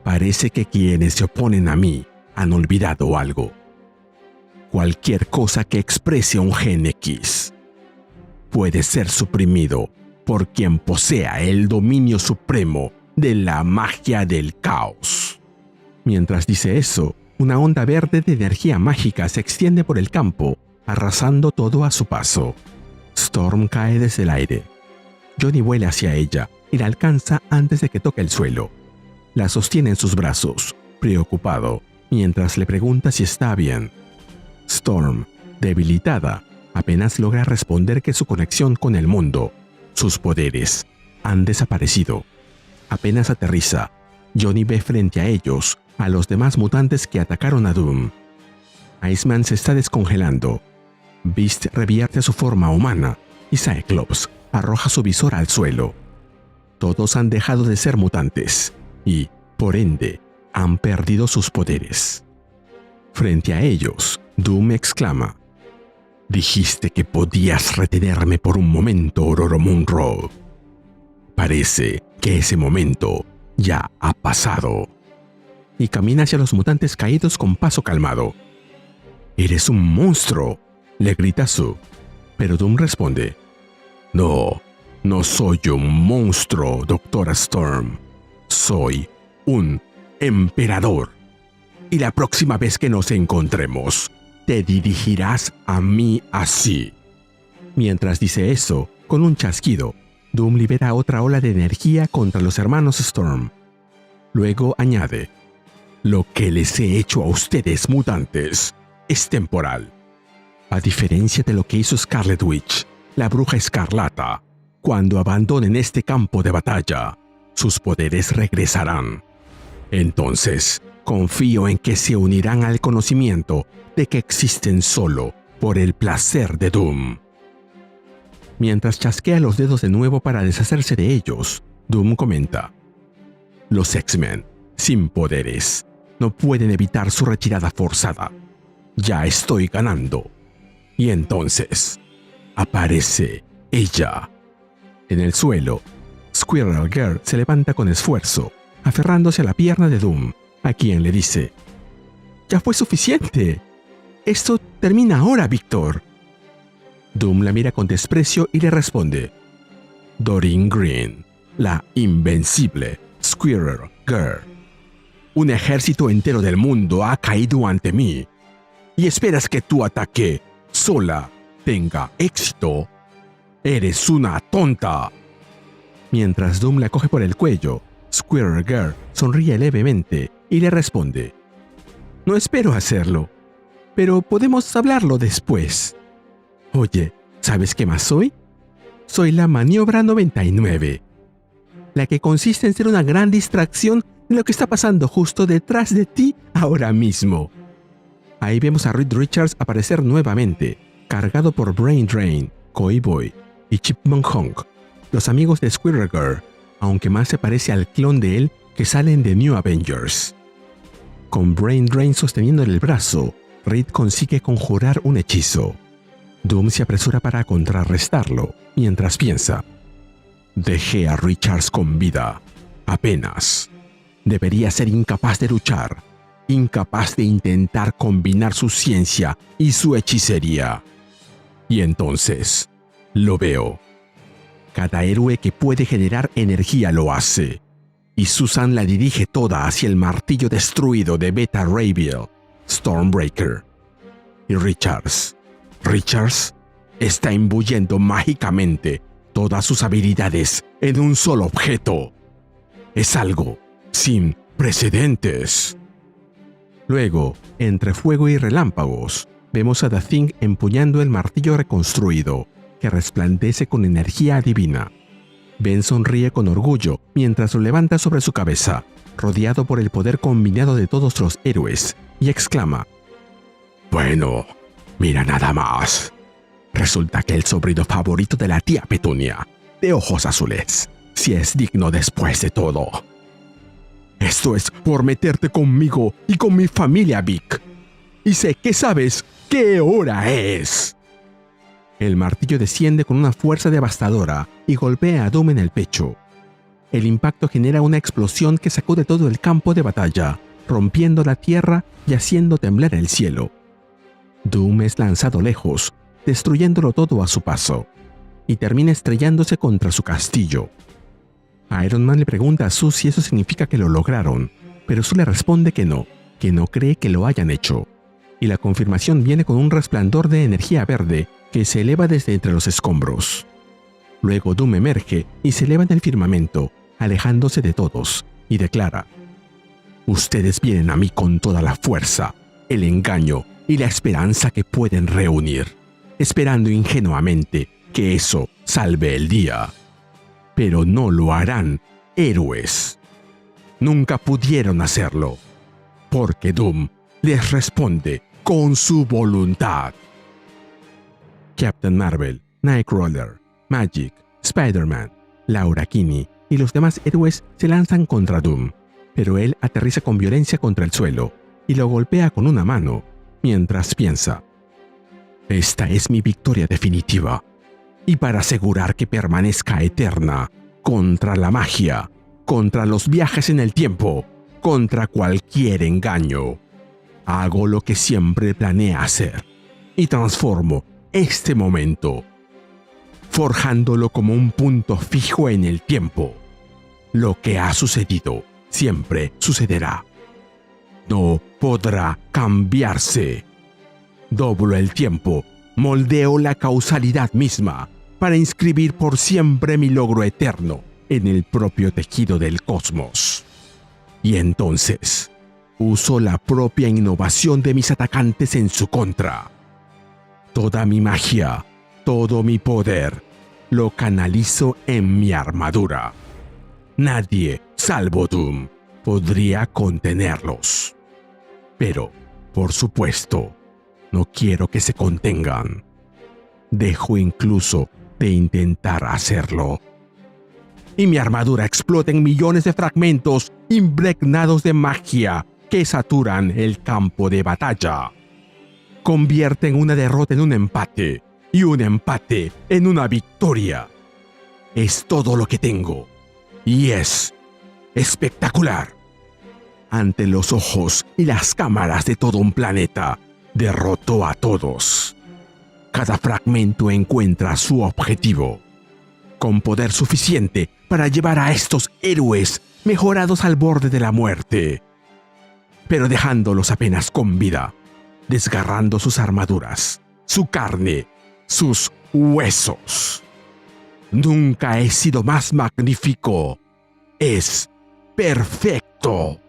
Parece que quienes se oponen a mí han olvidado algo. Cualquier cosa que exprese un gen X puede ser suprimido por quien posea el dominio supremo de la magia del caos». Mientras dice eso, una onda verde de energía mágica se extiende por el campo, arrasando todo a su paso. Storm cae desde el aire. Johnny vuela hacia ella y la alcanza antes de que toque el suelo. La sostiene en sus brazos, preocupado, mientras le pregunta si está bien. Storm, debilitada, apenas logra responder que su conexión con el mundo, sus poderes, han desaparecido. Apenas aterriza, Johnny ve frente a ellos a los demás mutantes que atacaron a Doom. Iceman se está descongelando. Beast revierte a su forma humana y Cyclops arroja su visor al suelo. Todos han dejado de ser mutantes y, por ende, han perdido sus poderes. Frente a ellos, Doom exclama: «Dijiste que podías retenerme por un momento, Ororo Munro. Parece que ese momento ya ha pasado». Y camina hacia los mutantes caídos con paso calmado. «¡Eres un monstruo!», le grita Sue. Pero Doom responde: «No, no soy un monstruo, Doctora Storm. Soy un emperador. Y la próxima vez que nos encontremos, te dirigirás a mí así». Mientras dice eso, con un chasquido, Doom libera otra ola de energía contra los hermanos Storm. Luego añade: «Lo que les he hecho a ustedes, mutantes, es temporal. A diferencia de lo que hizo Scarlet Witch, la bruja escarlata, cuando abandonen este campo de batalla, sus poderes regresarán. Entonces, confío en que se unirán al conocimiento de que existen solo por el placer de Doom». Mientras chasquea los dedos de nuevo para deshacerse de ellos, Doom comenta: «Los X-Men, sin poderes, no pueden evitar su retirada forzada. Ya estoy ganando». Y entonces, aparece ella. En el suelo, Squirrel Girl se levanta con esfuerzo, aferrándose a la pierna de Doom, a quien le dice: «Ya fue suficiente. Esto termina ahora, Víctor». Doom la mira con desprecio y le responde: «Doreen Green, la invencible Squirrel Girl. Un ejército entero del mundo ha caído ante mí. ¿Y esperas que tu ataque sola tenga éxito? Eres una tonta». Mientras Doom la coge por el cuello, Squirrel Girl sonríe levemente y le responde: «No espero hacerlo, pero podemos hablarlo después. Oye, ¿sabes qué más soy? Soy la maniobra 99, la que consiste en ser una gran distracción de lo que está pasando justo detrás de ti ahora mismo». Ahí vemos a Reed Richards aparecer nuevamente, cargado por Brain Drain, Koi Boy y Chipmunk Honk, los amigos de Squirrel Girl, aunque más se parece al clon de él que salen de New Avengers. Con Brain Drain sosteniéndole el brazo, Reed consigue conjurar un hechizo. Doom se apresura para contrarrestarlo, mientras piensa: «Dejé a Richards con vida, apenas. Debería ser incapaz de luchar, incapaz de intentar combinar su ciencia y su hechicería. Y entonces, lo veo. Cada héroe que puede generar energía lo hace, y Susan la dirige toda hacia el martillo destruido de Beta Ray Bill, Stormbreaker. Y Richards está imbuyendo mágicamente todas sus habilidades en un solo objeto. Es algo sin precedentes». Luego, entre fuego y relámpagos, vemos a The Thing empuñando el martillo reconstruido, que resplandece con energía divina. Ben sonríe con orgullo mientras lo levanta sobre su cabeza, rodeado por el poder combinado de todos los héroes, y exclama: «Bueno, mira nada más. Resulta que el sobrino favorito de la tía Petunia, de ojos azules, sí es digno después de todo. Esto es por meterte conmigo y con mi familia, Vic. Y sé que sabes qué hora es». El martillo desciende con una fuerza devastadora y golpea a Doom en el pecho. El impacto genera una explosión que sacude todo el campo de batalla, rompiendo la tierra y haciendo temblar el cielo. Doom es lanzado lejos, destruyéndolo todo a su paso, y termina estrellándose contra su castillo. Iron Man le pregunta a Sue si eso significa que lo lograron, pero Sue le responde que no cree que lo hayan hecho, y la confirmación viene con un resplandor de energía verde que se eleva desde entre los escombros. Luego Doom emerge y se eleva en el firmamento, alejándose de todos, y declara: «Ustedes vienen a mí con toda la fuerza, el engaño y la esperanza que pueden reunir, esperando ingenuamente que eso salve el día. Pero no lo harán, héroes. Nunca pudieron hacerlo, porque Doom les responde con su voluntad». Captain Marvel, Nightcrawler, Magic, Spider-Man, Laura Kinney y los demás héroes se lanzan contra Doom, pero él aterriza con violencia contra el suelo y lo golpea con una mano, mientras piensa: esta es mi victoria definitiva, y para asegurar que permanezca eterna, contra la magia, contra los viajes en el tiempo, contra cualquier engaño, hago lo que siempre planeé hacer y transformo este momento, forjándolo como un punto fijo en el tiempo. Lo que ha sucedido siempre sucederá. No podrá cambiarse. Doblo el tiempo, moldeo la causalidad misma para inscribir por siempre mi logro eterno en el propio tejido del cosmos. Y entonces, uso la propia innovación de mis atacantes en su contra. Toda mi magia, todo mi poder, lo canalizo en mi armadura. Nadie, salvo Doom, podría contenerlos. Pero, por supuesto, no quiero que se contengan. Dejo incluso de intentar hacerlo. Y mi armadura explota en millones de fragmentos impregnados de magia que saturan el campo de batalla. Convierten una derrota en un empate y un empate en una victoria. Es todo lo que tengo y es espectacular. Ante los ojos y las cámaras de todo un planeta, derroto a todos. Cada fragmento encuentra su objetivo, con poder suficiente para llevar a estos héroes mejorados al borde de la muerte, pero dejándolos apenas con vida, desgarrando sus armaduras, su carne, sus huesos. Nunca he sido más magnífico. Es perfecto.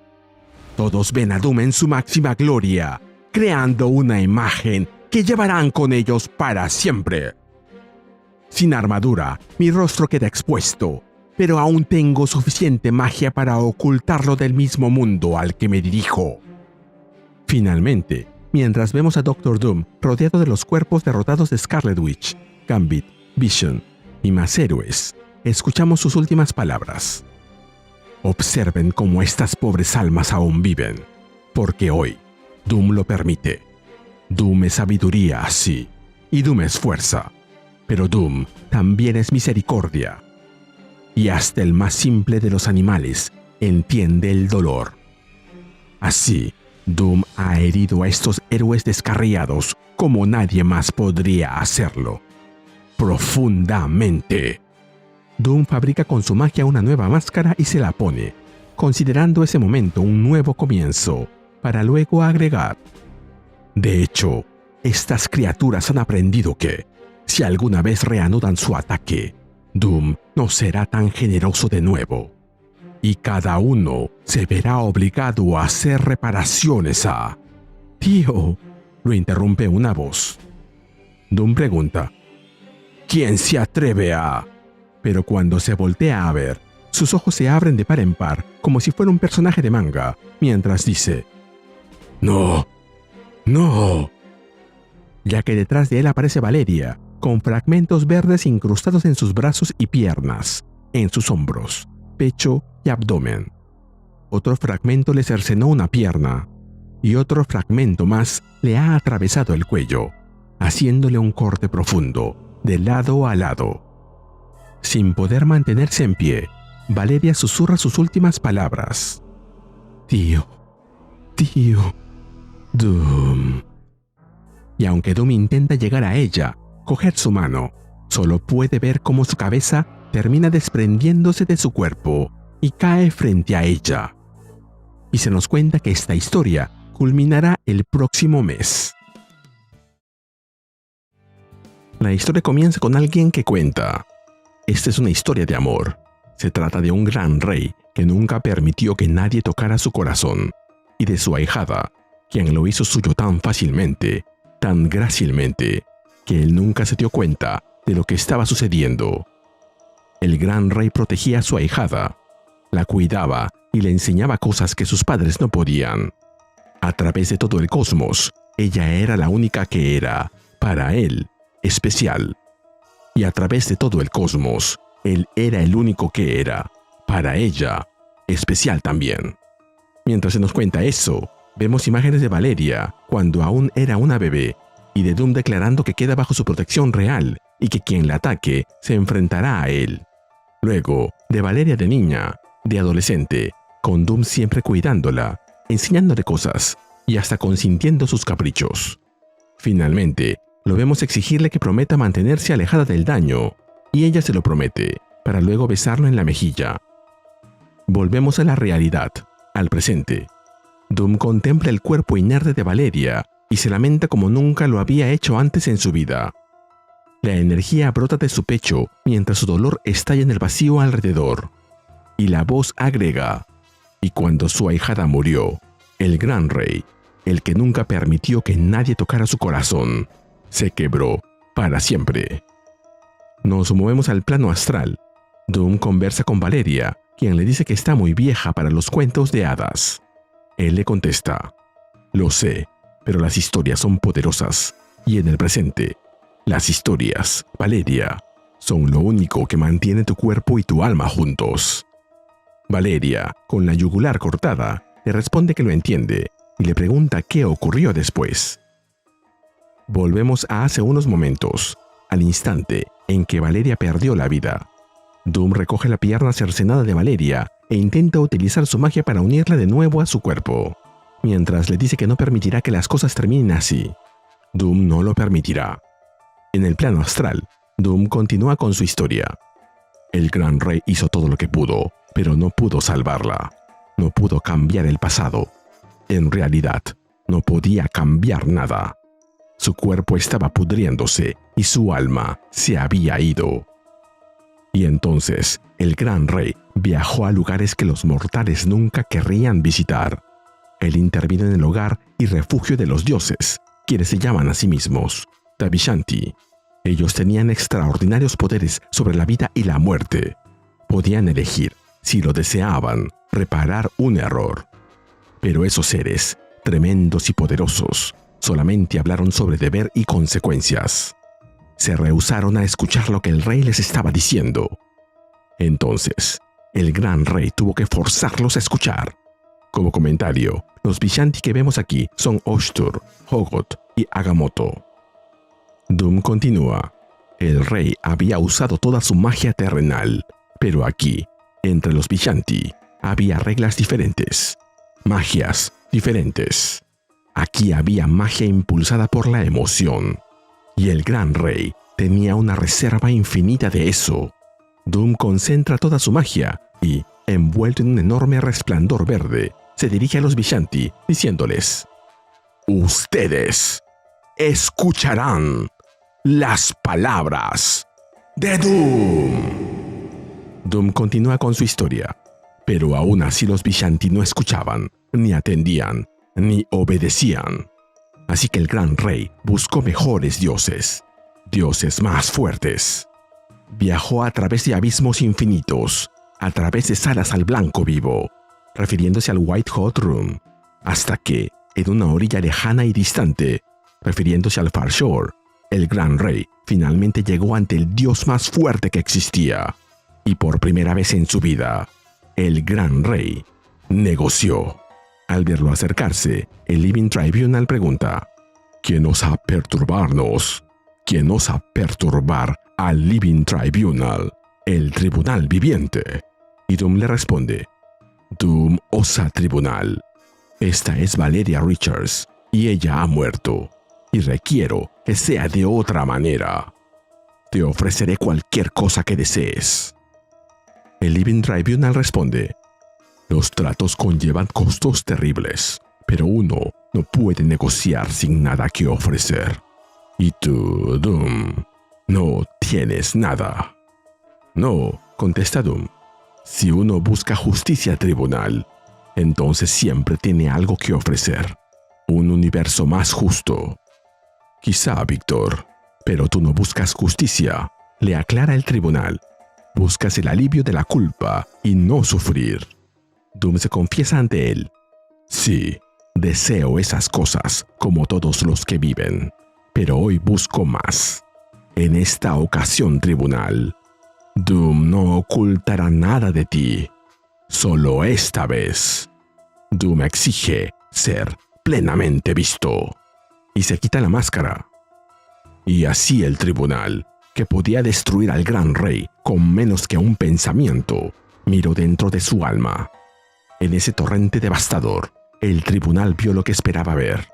Todos ven a Doom en su máxima gloria, creando una imagen que llevarán con ellos para siempre. Sin armadura, mi rostro queda expuesto, pero aún tengo suficiente magia para ocultarlo del mismo mundo al que me dirijo. Finalmente, mientras vemos a Doctor Doom rodeado de los cuerpos derrotados de Scarlet Witch, Gambit, Vision y más héroes, escuchamos sus últimas palabras. Observen cómo estas pobres almas aún viven, porque hoy Doom lo permite. Doom es sabiduría, sí, y Doom es fuerza, pero Doom también es misericordia. Y hasta el más simple de los animales entiende el dolor. Así, Doom ha herido a estos héroes descarriados como nadie más podría hacerlo. Profundamente. Doom fabrica con su magia una nueva máscara y se la pone, considerando ese momento un nuevo comienzo, para luego agregar: de hecho, estas criaturas han aprendido que, si alguna vez reanudan su ataque, Doom no será tan generoso de nuevo, y cada uno se verá obligado a hacer reparaciones a... «Tío», lo interrumpe una voz. Doom pregunta: «¿Quién se atreve a...?» Pero cuando se voltea a ver, sus ojos se abren de par en par como si fuera un personaje de manga, mientras dice: «No, no», ya que detrás de él aparece Valeria, con fragmentos verdes incrustados en sus brazos y piernas, en sus hombros, pecho y abdomen. Otro fragmento le cercenó una pierna, y otro fragmento más le ha atravesado el cuello, haciéndole un corte profundo, de lado a lado. Sin poder mantenerse en pie, Valeria susurra sus últimas palabras: «Tío, tío, Doom». Y aunque Doom intenta llegar a ella, coger su mano, solo puede ver cómo su cabeza termina desprendiéndose de su cuerpo y cae frente a ella. Y se nos cuenta que esta historia culminará el próximo mes. La historia comienza con alguien que cuenta: «Esta es una historia de amor. Se trata de un gran rey que nunca permitió que nadie tocara su corazón, y de su ahijada, quien lo hizo suyo tan fácilmente, tan grácilmente, que él nunca se dio cuenta de lo que estaba sucediendo. El gran rey protegía a su ahijada, la cuidaba y le enseñaba cosas que sus padres no podían. A través de todo el cosmos, ella era la única que era, para él, especial. Y a través de todo el cosmos, él era el único que era, para ella, especial también. Mientras se nos cuenta eso, vemos imágenes de Valeria cuando aún era una bebé y de Doom declarando que queda bajo su protección real y que quien la ataque se enfrentará a él. Luego, de Valeria de niña, de adolescente, con Doom siempre cuidándola, enseñándole cosas y hasta consintiendo sus caprichos. Finalmente, lo vemos exigirle que prometa mantenerse alejada del daño, y ella se lo promete, para luego besarlo en la mejilla. Volvemos a la realidad, al presente. Doom contempla el cuerpo inerte de Valeria y se lamenta como nunca lo había hecho antes en su vida. La energía brota de su pecho mientras su dolor estalla en el vacío alrededor. Y la voz agrega: y cuando su ahijada murió, el gran rey, el que nunca permitió que nadie tocara su corazón, se quebró para siempre. Nos movemos al plano astral. Doom conversa con Valeria, quien le dice que está muy vieja para los cuentos de hadas. Él le contesta: lo sé, pero las historias son poderosas, y en el presente, las historias, Valeria, son lo único que mantiene tu cuerpo y tu alma juntos. Valeria, con la yugular cortada, le responde que lo entiende y le pregunta qué ocurrió después. Volvemos a hace unos momentos, al instante en que Valeria perdió la vida. Doom recoge la pierna cercenada de Valeria e intenta utilizar su magia para unirla de nuevo a su cuerpo, mientras le dice que no permitirá que las cosas terminen así. Doom no lo permitirá. En el plano astral, Doom continúa con su historia. El gran rey hizo todo lo que pudo, pero no pudo salvarla. No pudo cambiar el pasado. En realidad, no podía cambiar nada. Su cuerpo estaba pudriéndose y su alma se había ido. Y entonces, el gran rey viajó a lugares que los mortales nunca querrían visitar. Él intervino en el hogar y refugio de los dioses, quienes se llaman a sí mismos Tavishanti. Ellos tenían extraordinarios poderes sobre la vida y la muerte. Podían elegir, si lo deseaban, reparar un error. Pero esos seres, tremendos y poderosos, solamente hablaron sobre deber y consecuencias. Se rehusaron a escuchar lo que el rey les estaba diciendo. Entonces, el gran rey tuvo que forzarlos a escuchar. Como comentario, los Vishanti que vemos aquí son Oshtur, Hogot y Agamotto. Doom continúa. El rey había usado toda su magia terrenal, pero aquí, entre los Vishanti, había reglas diferentes, magias diferentes. Aquí había magia impulsada por la emoción, y el gran rey tenía una reserva infinita de eso. Doom concentra toda su magia y, envuelto en un enorme resplandor verde, se dirige a los Vishanti diciéndoles: ustedes escucharán las palabras de Doom. Doom continúa con su historia, pero aún así los Vishanti no escuchaban, ni atendían, ni obedecían. Así que el gran rey buscó mejores dioses, dioses más fuertes. Viajó a través de abismos infinitos, a través de salas al blanco vivo, refiriéndose al White Hot Room, hasta que, en una orilla lejana y distante, refiriéndose al Far Shore, el gran rey finalmente llegó ante el dios más fuerte que existía. Y por primera vez en su vida, el gran rey negoció. Al verlo acercarse, el Living Tribunal pregunta: ¿quién osa perturbarnos? ¿Quién osa perturbar al Living Tribunal, el tribunal viviente? Y Doom le responde: Doom osa tribunal. Esta es Valeria Richards, y ella ha muerto, y requiero que sea de otra manera. Te ofreceré cualquier cosa que desees. El Living Tribunal responde: los tratos conllevan costos terribles, pero uno no puede negociar sin nada que ofrecer. Y tú, Doom, no tienes nada. No, contesta Doom. Si uno busca justicia tribunal, entonces siempre tiene algo que ofrecer. Un universo más justo. Quizá, Víctor, pero tú no buscas justicia, le aclara el tribunal. Buscas el alivio de la culpa y no sufrir. Doom se confiesa ante él. Sí, deseo esas cosas como todos los que viven, pero hoy busco más. En esta ocasión, tribunal, Doom no ocultará nada de ti. Solo esta vez. Doom exige ser plenamente visto. Y se quita la máscara. Y así el tribunal, que podía destruir al gran rey con menos que un pensamiento, miró dentro de su alma. En ese torrente devastador, el tribunal vio lo que esperaba ver: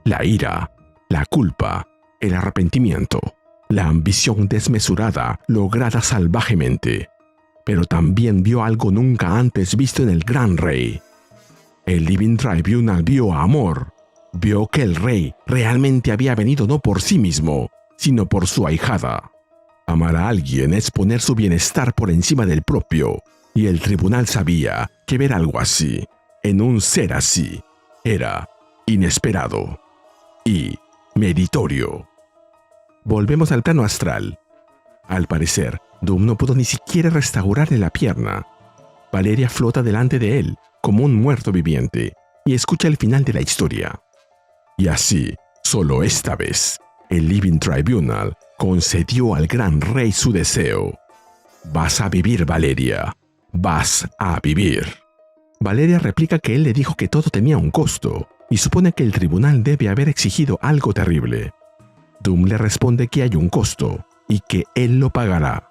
la ira, la culpa, el arrepentimiento, la ambición desmesurada lograda salvajemente. Pero también vio algo nunca antes visto en el gran rey. El Living Tribunal vio amor. Vio que el rey realmente había venido no por sí mismo, sino por su ahijada. Amar a alguien es poner su bienestar por encima del propio, y el tribunal sabía que ver algo así, en un ser así, era inesperado y meritorio. Volvemos al plano astral. Al parecer, Doom no pudo ni siquiera restaurarle la pierna. Valeria flota delante de él, como un muerto viviente, y escucha el final de la historia. Y así, solo esta vez, el Living Tribunal concedió al gran rey su deseo. Vas a vivir, Valeria. Vas a vivir. Valeria replica que él le dijo que todo tenía un costo, y supone que el tribunal debe haber exigido algo terrible. Doom le responde que hay un costo, y que él lo pagará.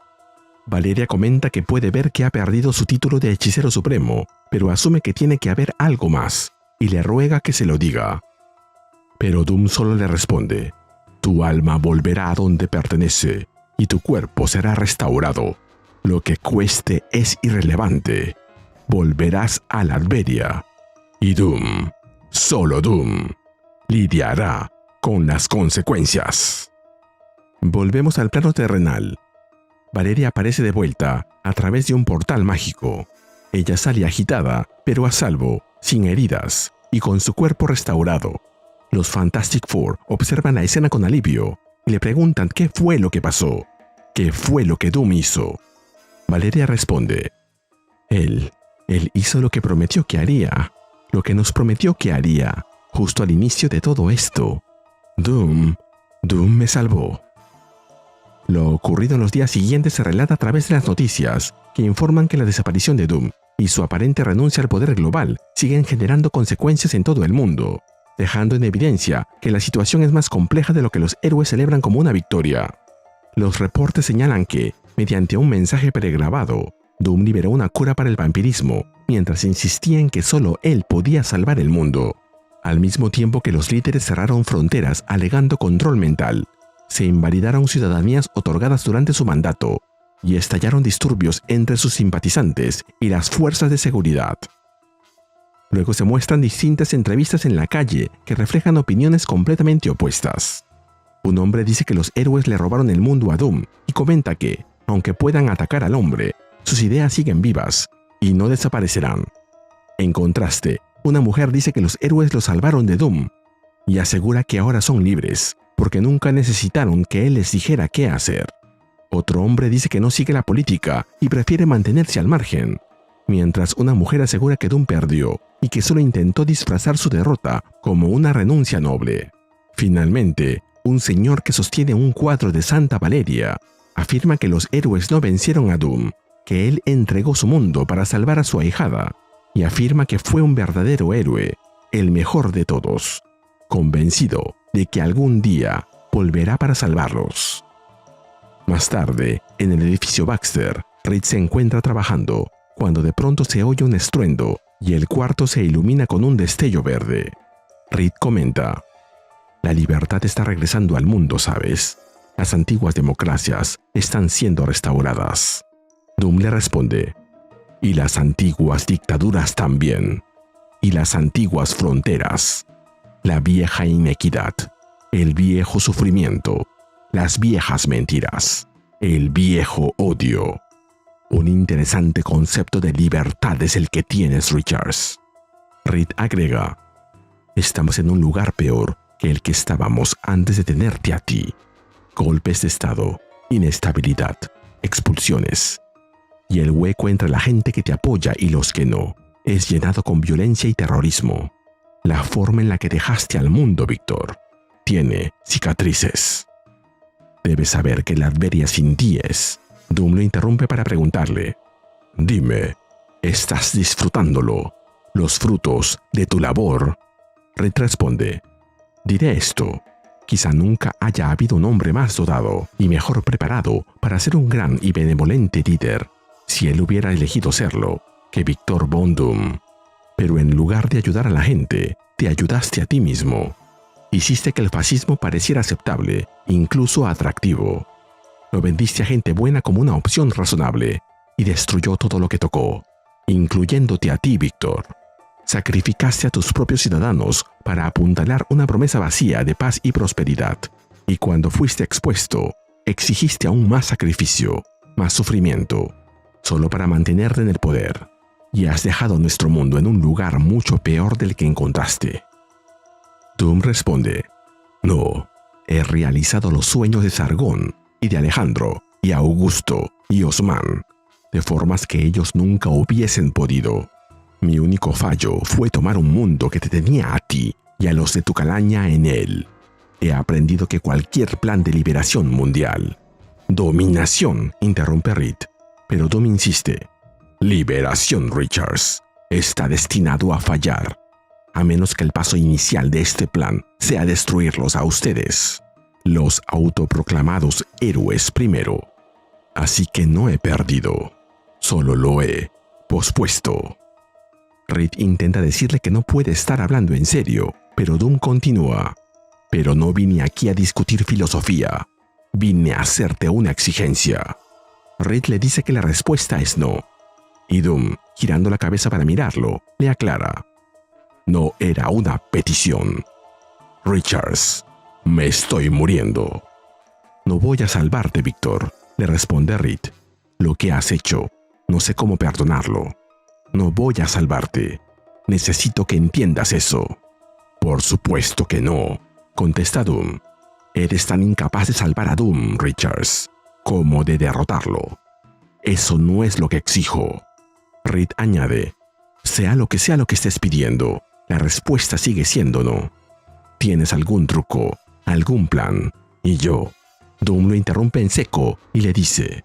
Valeria comenta que puede ver que ha perdido su título de hechicero supremo, pero asume que tiene que haber algo más, y le ruega que se lo diga. Pero Doom solo le responde: tu alma volverá a donde pertenece, y tu cuerpo será restaurado. Lo que cueste es irrelevante. Volverás a la Latveria. Y Doom, solo Doom, lidiará con las consecuencias. Volvemos al plano terrenal. Valeria aparece de vuelta a través de un portal mágico. Ella sale agitada, pero a salvo, sin heridas y con su cuerpo restaurado. Los Fantastic Four observan la escena con alivio y le preguntan qué fue lo que pasó, qué fue lo que Doom hizo. Valeria responde: Él hizo lo que prometió que haría, lo que nos prometió que haría, justo al inicio de todo esto. Doom me salvó. Lo ocurrido en los días siguientes se relata a través de las noticias, que informan que la desaparición de Doom y su aparente renuncia al poder global siguen generando consecuencias en todo el mundo, dejando en evidencia que la situación es más compleja de lo que los héroes celebran como una victoria. Los reportes señalan que, mediante un mensaje pregrabado, Doom liberó una cura para el vampirismo, mientras insistía en que solo él podía salvar el mundo. Al mismo tiempo que los líderes cerraron fronteras alegando control mental, se invalidaron ciudadanías otorgadas durante su mandato y estallaron disturbios entre sus simpatizantes y las fuerzas de seguridad. Luego se muestran distintas entrevistas en la calle que reflejan opiniones completamente opuestas. Un hombre dice que los héroes le robaron el mundo a Doom y comenta que, aunque puedan atacar al hombre, sus ideas siguen vivas y no desaparecerán. En contraste, una mujer dice que los héroes lo salvaron de Doom y asegura que ahora son libres, porque nunca necesitaron que él les dijera qué hacer. Otro hombre dice que no sigue la política y prefiere mantenerse al margen, mientras una mujer asegura que Doom perdió y que solo intentó disfrazar su derrota como una renuncia noble. Finalmente, un señor que sostiene un cuadro de Santa Valeria afirma que los héroes no vencieron a Doom, que él entregó su mundo para salvar a su ahijada, y afirma que fue un verdadero héroe, el mejor de todos, convencido de que algún día volverá para salvarlos. Más tarde, en el edificio Baxter, Reed se encuentra trabajando, cuando de pronto se oye un estruendo y el cuarto se ilumina con un destello verde. Reed comenta: la libertad está regresando al mundo, ¿sabes? Las antiguas democracias están siendo restauradas. Doom le responde: y las antiguas dictaduras también, y las antiguas fronteras, la vieja inequidad, el viejo sufrimiento, las viejas mentiras, el viejo odio. Un interesante concepto de libertad es el que tienes, Richards. Reed agrega: estamos en un lugar peor que el que estábamos antes de tenerte a ti. Golpes de estado, inestabilidad, expulsiones. Y el hueco entre la gente que te apoya y los que no es llenado con violencia y terrorismo. La forma en la que dejaste al mundo, Víctor, tiene cicatrices. Debes saber que la Latveria sin ti es... Doom lo interrumpe para preguntarle: dime, Estás disfrutándolo, los frutos de tu labor. Reed responde, diré esto. Quizá nunca haya habido un hombre más dotado y mejor preparado para ser un gran y benevolente líder, si él hubiera elegido serlo, que Victor Von Doom. Pero en lugar de ayudar a la gente, te ayudaste a ti mismo. Hiciste que el fascismo pareciera aceptable, incluso atractivo. Lo vendiste a gente buena como una opción razonable y destruyó todo lo que tocó, incluyéndote a ti, Víctor. Sacrificaste a tus propios ciudadanos para apuntalar una promesa vacía de paz y prosperidad. Y cuando fuiste expuesto, exigiste aún más sacrificio, más sufrimiento, solo para mantenerte en el poder. Y has dejado nuestro mundo en un lugar mucho peor del que encontraste. Doom responde, no, he realizado los sueños de Sargón y de Alejandro y Augusto y Osman, de formas que ellos nunca hubiesen podido. Mi único fallo fue tomar un mundo que te tenía a ti y a los de tu calaña en él. He aprendido que cualquier plan de liberación mundial... Dominación, interrumpe Reed, pero Doom insiste. Liberación, Richards, está destinado a fallar, a menos que el paso inicial de este plan sea destruirlos a ustedes, los autoproclamados héroes primero. Así que no he perdido, solo lo he pospuesto. Reed intenta decirle que no puede estar hablando en serio, pero Doom continúa. Pero no vine aquí a discutir filosofía, vine a hacerte una exigencia. Reed le dice que la respuesta es no, y Doom, girando la cabeza para mirarlo, le aclara. No era una petición. Richards, me estoy muriendo. No voy a salvarte, Víctor, le responde Reed. Lo que has hecho, no sé cómo perdonarlo. No voy a salvarte. Necesito que entiendas eso. Por supuesto que no, contesta Doom. Eres tan incapaz de salvar a Doom, Richards, como de derrotarlo. Eso no es lo que exijo. Reed añade, sea lo que estés pidiendo, la respuesta sigue siendo no. ¿Tienes algún truco, algún plan? Y yo. Doom lo interrumpe en seco y le dice,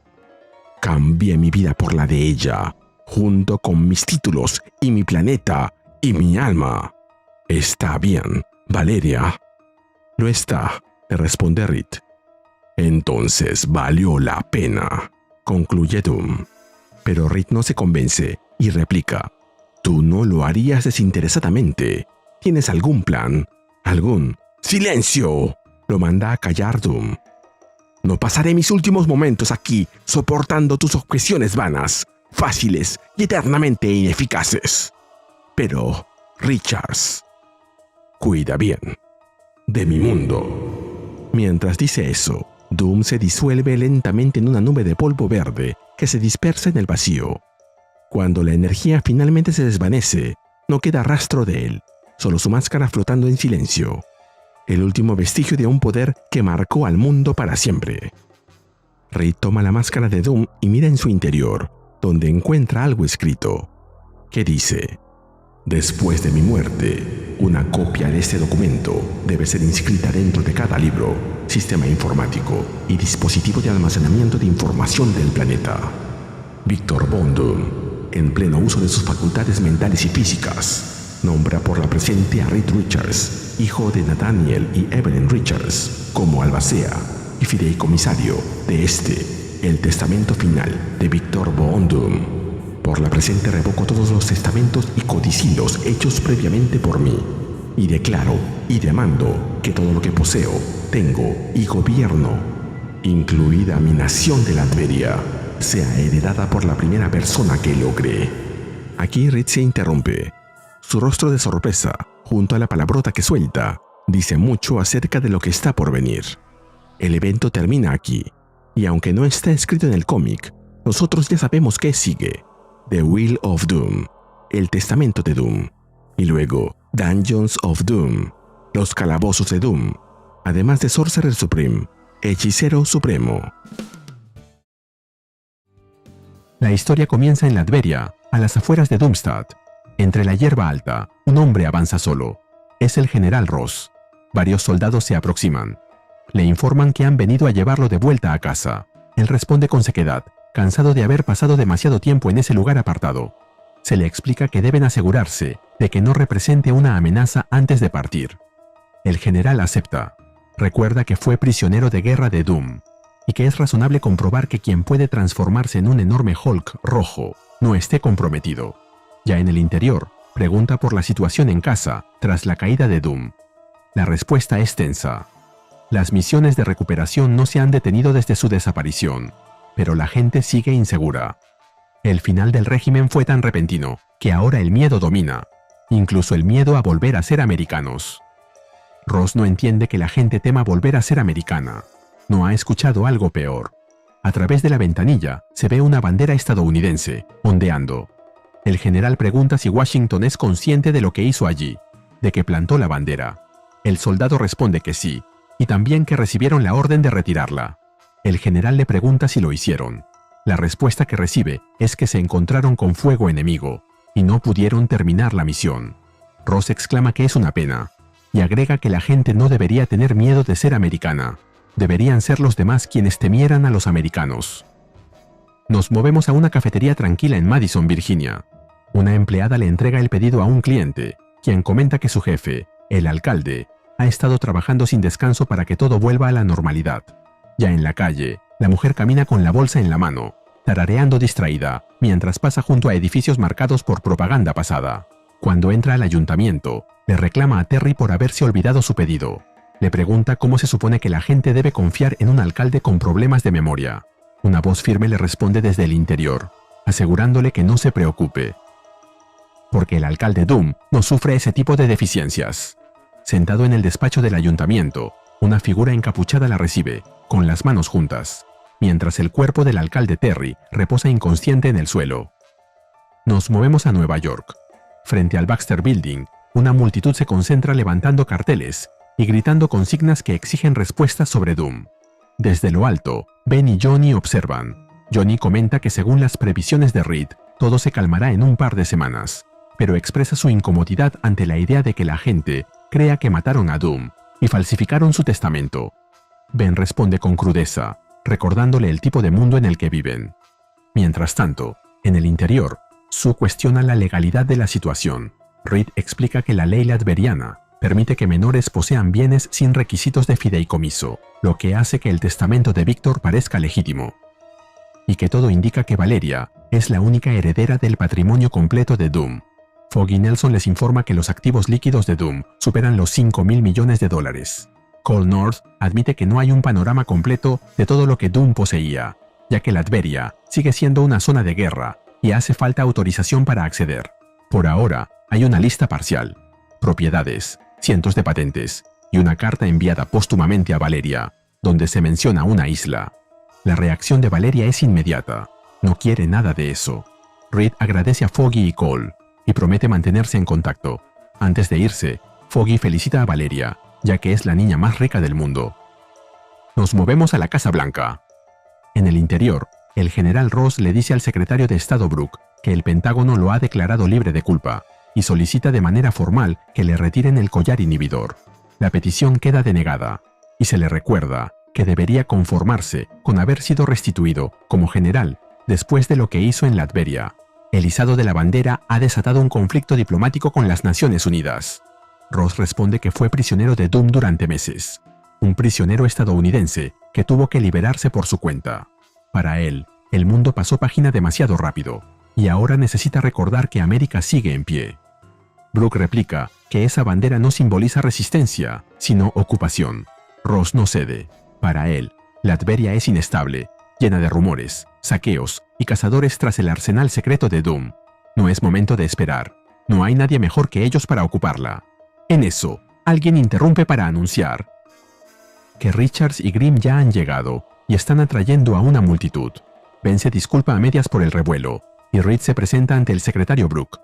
cambié mi vida por la de ella, junto con mis títulos y mi planeta y mi alma. Está bien, Valeria. Lo está, le responde Reed. Entonces valió la pena, concluye Doom. Pero Reed no se convence y replica, tú no lo harías desinteresadamente. ¿Tienes algún plan? ¿Algún? ¡Silencio!, lo manda a callar Doom. No pasaré mis últimos momentos aquí soportando tus objeciones vanas, fáciles y eternamente ineficaces. Pero, Richards, cuida bien de mi mundo. Mientras dice eso, Doom se disuelve lentamente en una nube de polvo verde que se dispersa en el vacío. Cuando la energía finalmente se desvanece, no queda rastro de él, solo su máscara flotando en silencio. El último vestigio de un poder que marcó al mundo para siempre. Reed toma la máscara de Doom y mira en su interior, donde encuentra algo escrito, que dice: después de mi muerte, una copia de este documento debe ser inscrita dentro de cada libro, sistema informático y dispositivo de almacenamiento de información del planeta. Víctor Von Doom, en pleno uso de sus facultades mentales y físicas, nombra por la presente a Reed Richards, hijo de Nathaniel y Evelyn Richards, como albacea y fideicomisario de el testamento final de Víctor Von Doom. Por la presente revoco todos los testamentos y codicilios hechos previamente por mí, y declaro y demando que todo lo que poseo, tengo y gobierno, incluida mi nación de Latveria, sea heredada por la primera persona que logre. Aquí Reed se interrumpe. Su rostro de sorpresa, junto a la palabrota que suelta, dice mucho acerca de lo que está por venir. El evento termina aquí, y aunque no está escrito en el cómic, nosotros ya sabemos qué sigue. The Will of Doom, el testamento de Doom, y luego Dungeons of Doom, los calabozos de Doom, además de Sorcerer Supreme, hechicero supremo. La historia comienza en Latveria, a las afueras de Doomstad. Entre la hierba alta, un hombre avanza solo. Es el general Ross. Varios soldados se aproximan. Le informan que han venido a llevarlo de vuelta a casa. Él responde con sequedad, cansado de haber pasado demasiado tiempo en ese lugar apartado. Se le explica que deben asegurarse de que no represente una amenaza antes de partir. El general acepta. Recuerda que fue prisionero de guerra de Doom y que es razonable comprobar que quien puede transformarse en un enorme Hulk rojo no esté comprometido. Ya en el interior, pregunta por la situación en casa tras la caída de Doom. La respuesta es tensa. Las misiones de recuperación no se han detenido desde su desaparición, pero la gente sigue insegura. El final del régimen fue tan repentino que ahora el miedo domina, incluso el miedo a volver a ser americanos. Ross no entiende que la gente tema volver a ser americana. No ha escuchado algo peor. A través de la ventanilla se ve una bandera estadounidense, ondeando. El general pregunta si Washington es consciente de lo que hizo allí, de que plantó la bandera. El soldado responde que sí, y también que recibieron la orden de retirarla. El general le pregunta si lo hicieron. La respuesta que recibe es que se encontraron con fuego enemigo y no pudieron terminar la misión. Ross exclama que es una pena y agrega que la gente no debería tener miedo de ser americana. Deberían ser los demás quienes temieran a los americanos. Nos movemos a una cafetería tranquila en Madison, Virginia. Una empleada le entrega el pedido a un cliente, quien comenta que su jefe, el alcalde, ha estado trabajando sin descanso para que todo vuelva a la normalidad. Ya en la calle, la mujer camina con la bolsa en la mano, tarareando distraída, mientras pasa junto a edificios marcados por propaganda pasada. Cuando entra al ayuntamiento, le reclama a Terry por haberse olvidado su pedido. Le pregunta cómo se supone que la gente debe confiar en un alcalde con problemas de memoria. Una voz firme le responde desde el interior, asegurándole que no se preocupe, porque el alcalde Doom no sufre ese tipo de deficiencias. Sentado en el despacho del ayuntamiento, una figura encapuchada la recibe, con las manos juntas, mientras el cuerpo del alcalde Terry reposa inconsciente en el suelo. Nos movemos a Nueva York. Frente al Baxter Building, una multitud se concentra levantando carteles y gritando consignas que exigen respuestas sobre Doom. Desde lo alto, Ben y Johnny observan. Johnny comenta que según las previsiones de Reed, todo se calmará en un par de semanas, pero expresa su incomodidad ante la idea de que la gente crea que mataron a Doom y falsificaron su testamento. Ben responde con crudeza, recordándole el tipo de mundo en el que viven. Mientras tanto, en el interior, Sue cuestiona la legalidad de la situación. Reed explica que la ley latberiana permite que menores posean bienes sin requisitos de fideicomiso, lo que hace que el testamento de Victor parezca legítimo, y que todo indica que Valeria es la única heredera del patrimonio completo de Doom. Foggy Nelson les informa que los activos líquidos de Doom superan los $5.000 millones. Cole North admite que no hay un panorama completo de todo lo que Doom poseía, ya que Latveria sigue siendo una zona de guerra y hace falta autorización para acceder. Por ahora, hay una lista parcial, propiedades, cientos de patentes y una carta enviada póstumamente a Valeria, donde se menciona una isla. La reacción de Valeria es inmediata. No quiere nada de eso. Reed agradece a Foggy y Cole y promete mantenerse en contacto. Antes de irse, Foggy felicita a Valeria, ya que es la niña más rica del mundo. Nos movemos a la Casa Blanca. En el interior, el general Ross le dice al secretario de Estado Brooke que el Pentágono lo ha declarado libre de culpa y solicita de manera formal que le retiren el collar inhibidor. La petición queda denegada y se le recuerda que debería conformarse con haber sido restituido como general después de lo que hizo en Latveria. El izado de la bandera ha desatado un conflicto diplomático con las Naciones Unidas. Ross responde que fue prisionero de Doom durante meses, un prisionero estadounidense que tuvo que liberarse por su cuenta. Para él, el mundo pasó página demasiado rápido y ahora necesita recordar que América sigue en pie. Brooke replica que esa bandera no simboliza resistencia, sino ocupación. Ross no cede. Para él, Latveria es inestable, llena de rumores, saqueos y cazadores tras el arsenal secreto de Doom. No es momento de esperar. No hay nadie mejor que ellos para ocuparla. En eso, alguien interrumpe para anunciar que Richards y Grimm ya han llegado y están atrayendo a una multitud. Ben se disculpa a medias por el revuelo y Reed se presenta ante el secretario Brooke.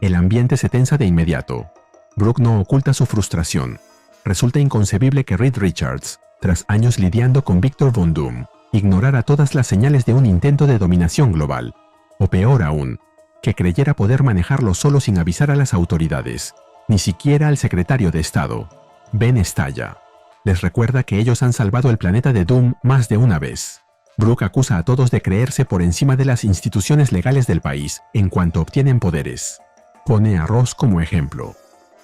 El ambiente se tensa de inmediato. Brooke no oculta su frustración. Resulta inconcebible que Reed Richards, tras años lidiando con Victor Von Doom, ignorara todas las señales de un intento de dominación global, o peor aún, que creyera poder manejarlo solo sin avisar a las autoridades, ni siquiera al secretario de Estado. Ben estalla. Les recuerda que ellos han salvado el planeta de Doom más de una vez. Brooke acusa a todos de creerse por encima de las instituciones legales del país en cuanto obtienen poderes. Pone a Ross como ejemplo.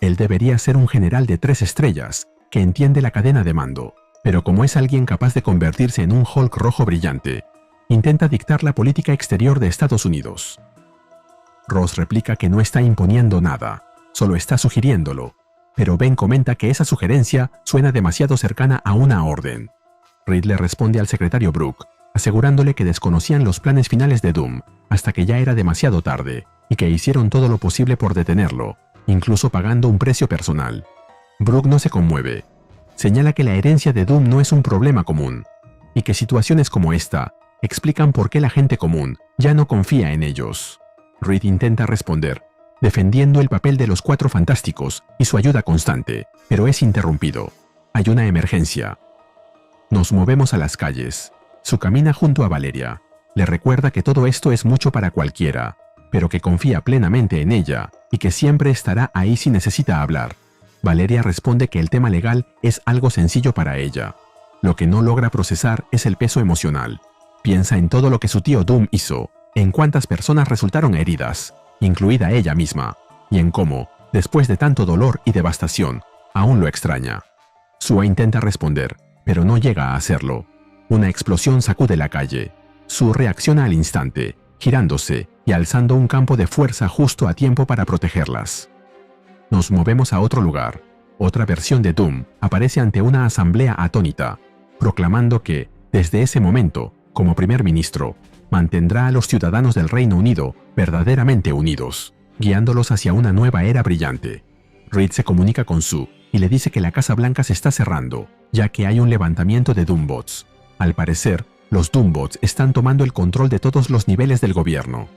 Él debería ser un general de 3 estrellas, que entiende la cadena de mando, pero como es alguien capaz de convertirse en un Hulk rojo brillante, intenta dictar la política exterior de Estados Unidos. Ross replica que no está imponiendo nada, solo está sugiriéndolo, pero Ben comenta que esa sugerencia suena demasiado cercana a una orden. Reed le responde al secretario Brooke, asegurándole que desconocían los planes finales de Doom hasta que ya era demasiado tarde y que hicieron todo lo posible por detenerlo, incluso pagando un precio personal. Brooke no se conmueve. Señala que la herencia de Doom no es un problema común y que situaciones como esta explican por qué la gente común ya no confía en ellos. Reed intenta responder, defendiendo el papel de los 4 fantásticos y su ayuda constante, pero es interrumpido. Hay una emergencia. Nos movemos a las calles. Sue camina junto a Valeria. Le recuerda que todo esto es mucho para cualquiera, pero que confía plenamente en ella y que siempre estará ahí si necesita hablar. Valeria responde que el tema legal es algo sencillo para ella. Lo que no logra procesar es el peso emocional. Piensa en todo lo que su tío Doom hizo, en cuántas personas resultaron heridas, incluida ella misma, y en cómo, después de tanto dolor y devastación, aún lo extraña. Sue intenta responder, pero no llega a hacerlo. Una explosión sacude la calle. Sue reacciona al instante, girándose y alzando un campo de fuerza justo a tiempo para protegerlas. Nos movemos a otro lugar. Otra versión de Doom aparece ante una asamblea atónita, proclamando que, desde ese momento, como primer ministro, mantendrá a los ciudadanos del Reino Unido verdaderamente unidos, guiándolos hacia una nueva era brillante. Reed se comunica con Sue y le dice que la Casa Blanca se está cerrando, ya que hay un levantamiento de Doombots. Al parecer, los Doombots están tomando el control de todos los niveles del gobierno.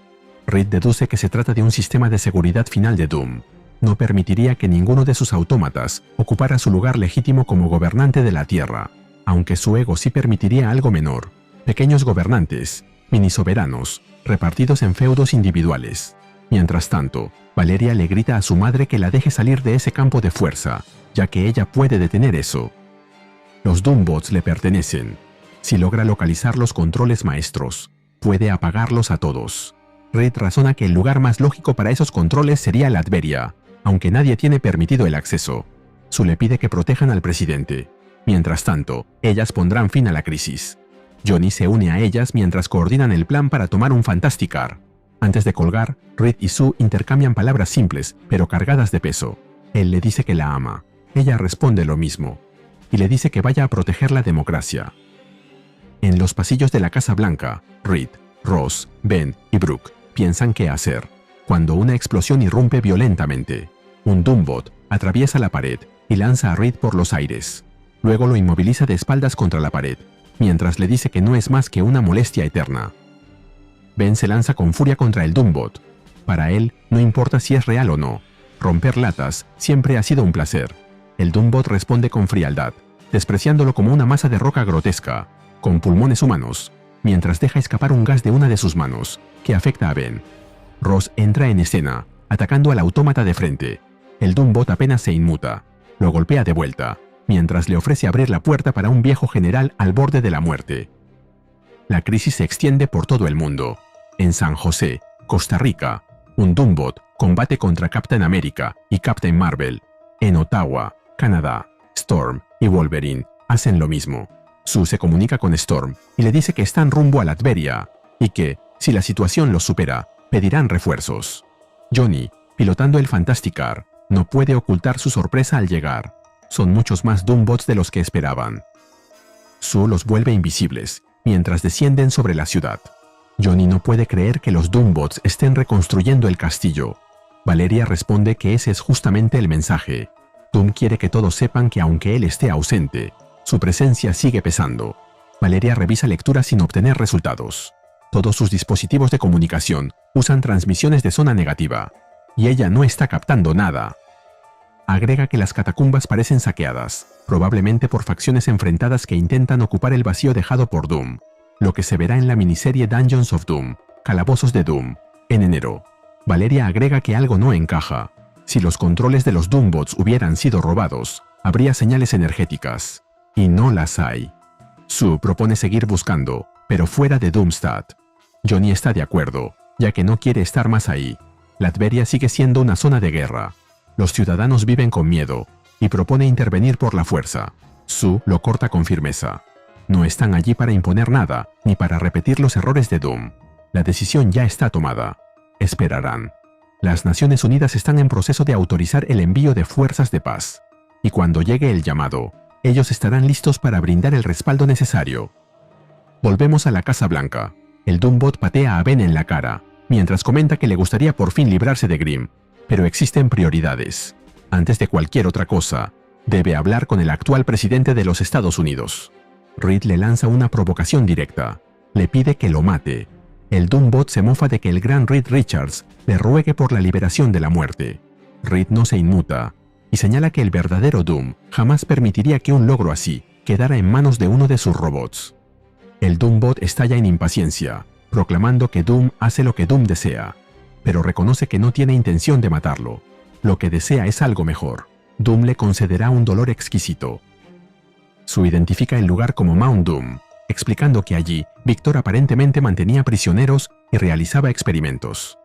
Reed deduce que se trata de un sistema de seguridad final de Doom. No permitiría que ninguno de sus autómatas ocupara su lugar legítimo como gobernante de la Tierra, aunque su ego sí permitiría algo menor: pequeños gobernantes, mini-soberanos, repartidos en feudos individuales. Mientras tanto, Valeria le grita a su madre que la deje salir de ese campo de fuerza, ya que ella puede detener eso. Los Doombots le pertenecen. Si logra localizar los controles maestros, puede apagarlos a todos. Reed razona que el lugar más lógico para esos controles sería Latveria, aunque nadie tiene permitido el acceso. Sue le pide que protejan al presidente. Mientras tanto, ellas pondrán fin a la crisis. Johnny se une a ellas mientras coordinan el plan para tomar un Fantasticar. Antes de colgar, Reed y Sue intercambian palabras simples, pero cargadas de peso. Él le dice que la ama. Ella responde lo mismo. Y le dice que vaya a proteger la democracia. En los pasillos de la Casa Blanca, Reed, Ross, Ben y Brooke piensan qué hacer, cuando una explosión irrumpe violentamente. Un Doombot atraviesa la pared y lanza a Reed por los aires. Luego lo inmoviliza de espaldas contra la pared, mientras le dice que no es más que una molestia eterna. Ben se lanza con furia contra el Doombot. Para él, no importa si es real o no. Romper latas siempre ha sido un placer. El Doombot responde con frialdad, despreciándolo como una masa de roca grotesca, con pulmones humanos, mientras deja escapar un gas de una de sus manos, que afecta a Ben. Ross entra en escena, atacando al autómata de frente. El Doombot apenas se inmuta. Lo golpea de vuelta, mientras le ofrece abrir la puerta para un viejo general al borde de la muerte. La crisis se extiende por todo el mundo. En San José, Costa Rica, un Doombot combate contra Captain America y Captain Marvel. En Ottawa, Canadá, Storm y Wolverine hacen lo mismo. Sue se comunica con Storm y le dice que están rumbo a Latveria y que, si la situación los supera, pedirán refuerzos. Johnny, pilotando el Fantasticar, no puede ocultar su sorpresa al llegar. Son muchos más Doombots de los que esperaban. Sue los vuelve invisibles mientras descienden sobre la ciudad. Johnny no puede creer que los Doombots estén reconstruyendo el castillo. Valeria responde que ese es justamente el mensaje. Doom quiere que todos sepan que aunque él esté ausente, su presencia sigue pesando. Valeria revisa lecturas sin obtener resultados. Todos sus dispositivos de comunicación usan transmisiones de zona negativa, y ella no está captando nada. Agrega que las catacumbas parecen saqueadas, probablemente por facciones enfrentadas que intentan ocupar el vacío dejado por Doom, lo que se verá en la miniserie Dungeons of Doom, Calabozos de Doom, en enero. Valeria agrega que algo no encaja. Si los controles de los Doombots hubieran sido robados, habría señales energéticas, y no las hay. Sue propone seguir buscando, pero fuera de Doomstadt. Johnny está de acuerdo, ya que no quiere estar más ahí. Latveria sigue siendo una zona de guerra. Los ciudadanos viven con miedo y propone intervenir por la fuerza. Sue lo corta con firmeza. No están allí para imponer nada, ni para repetir los errores de Doom. La decisión ya está tomada. Esperarán. Las Naciones Unidas están en proceso de autorizar el envío de fuerzas de paz. Y cuando llegue el llamado, ellos estarán listos para brindar el respaldo necesario. Volvemos a la Casa Blanca. El Doombot patea a Ben en la cara, mientras comenta que le gustaría por fin librarse de Grimm, pero existen prioridades. Antes de cualquier otra cosa, debe hablar con el actual presidente de los Estados Unidos. Reed le lanza una provocación directa. Le pide que lo mate. El Doombot se mofa de que el gran Reed Richards le ruegue por la liberación de la muerte. Reed no se inmuta y señala que el verdadero Doom jamás permitiría que un logro así quedara en manos de uno de sus robots. El Doombot estalla en impaciencia, proclamando que Doom hace lo que Doom desea, pero reconoce que no tiene intención de matarlo. Lo que desea es algo mejor. Doom le concederá un dolor exquisito. Sue identifica el lugar como Mount Doom, explicando que allí Victor aparentemente mantenía prisioneros y realizaba experimentos.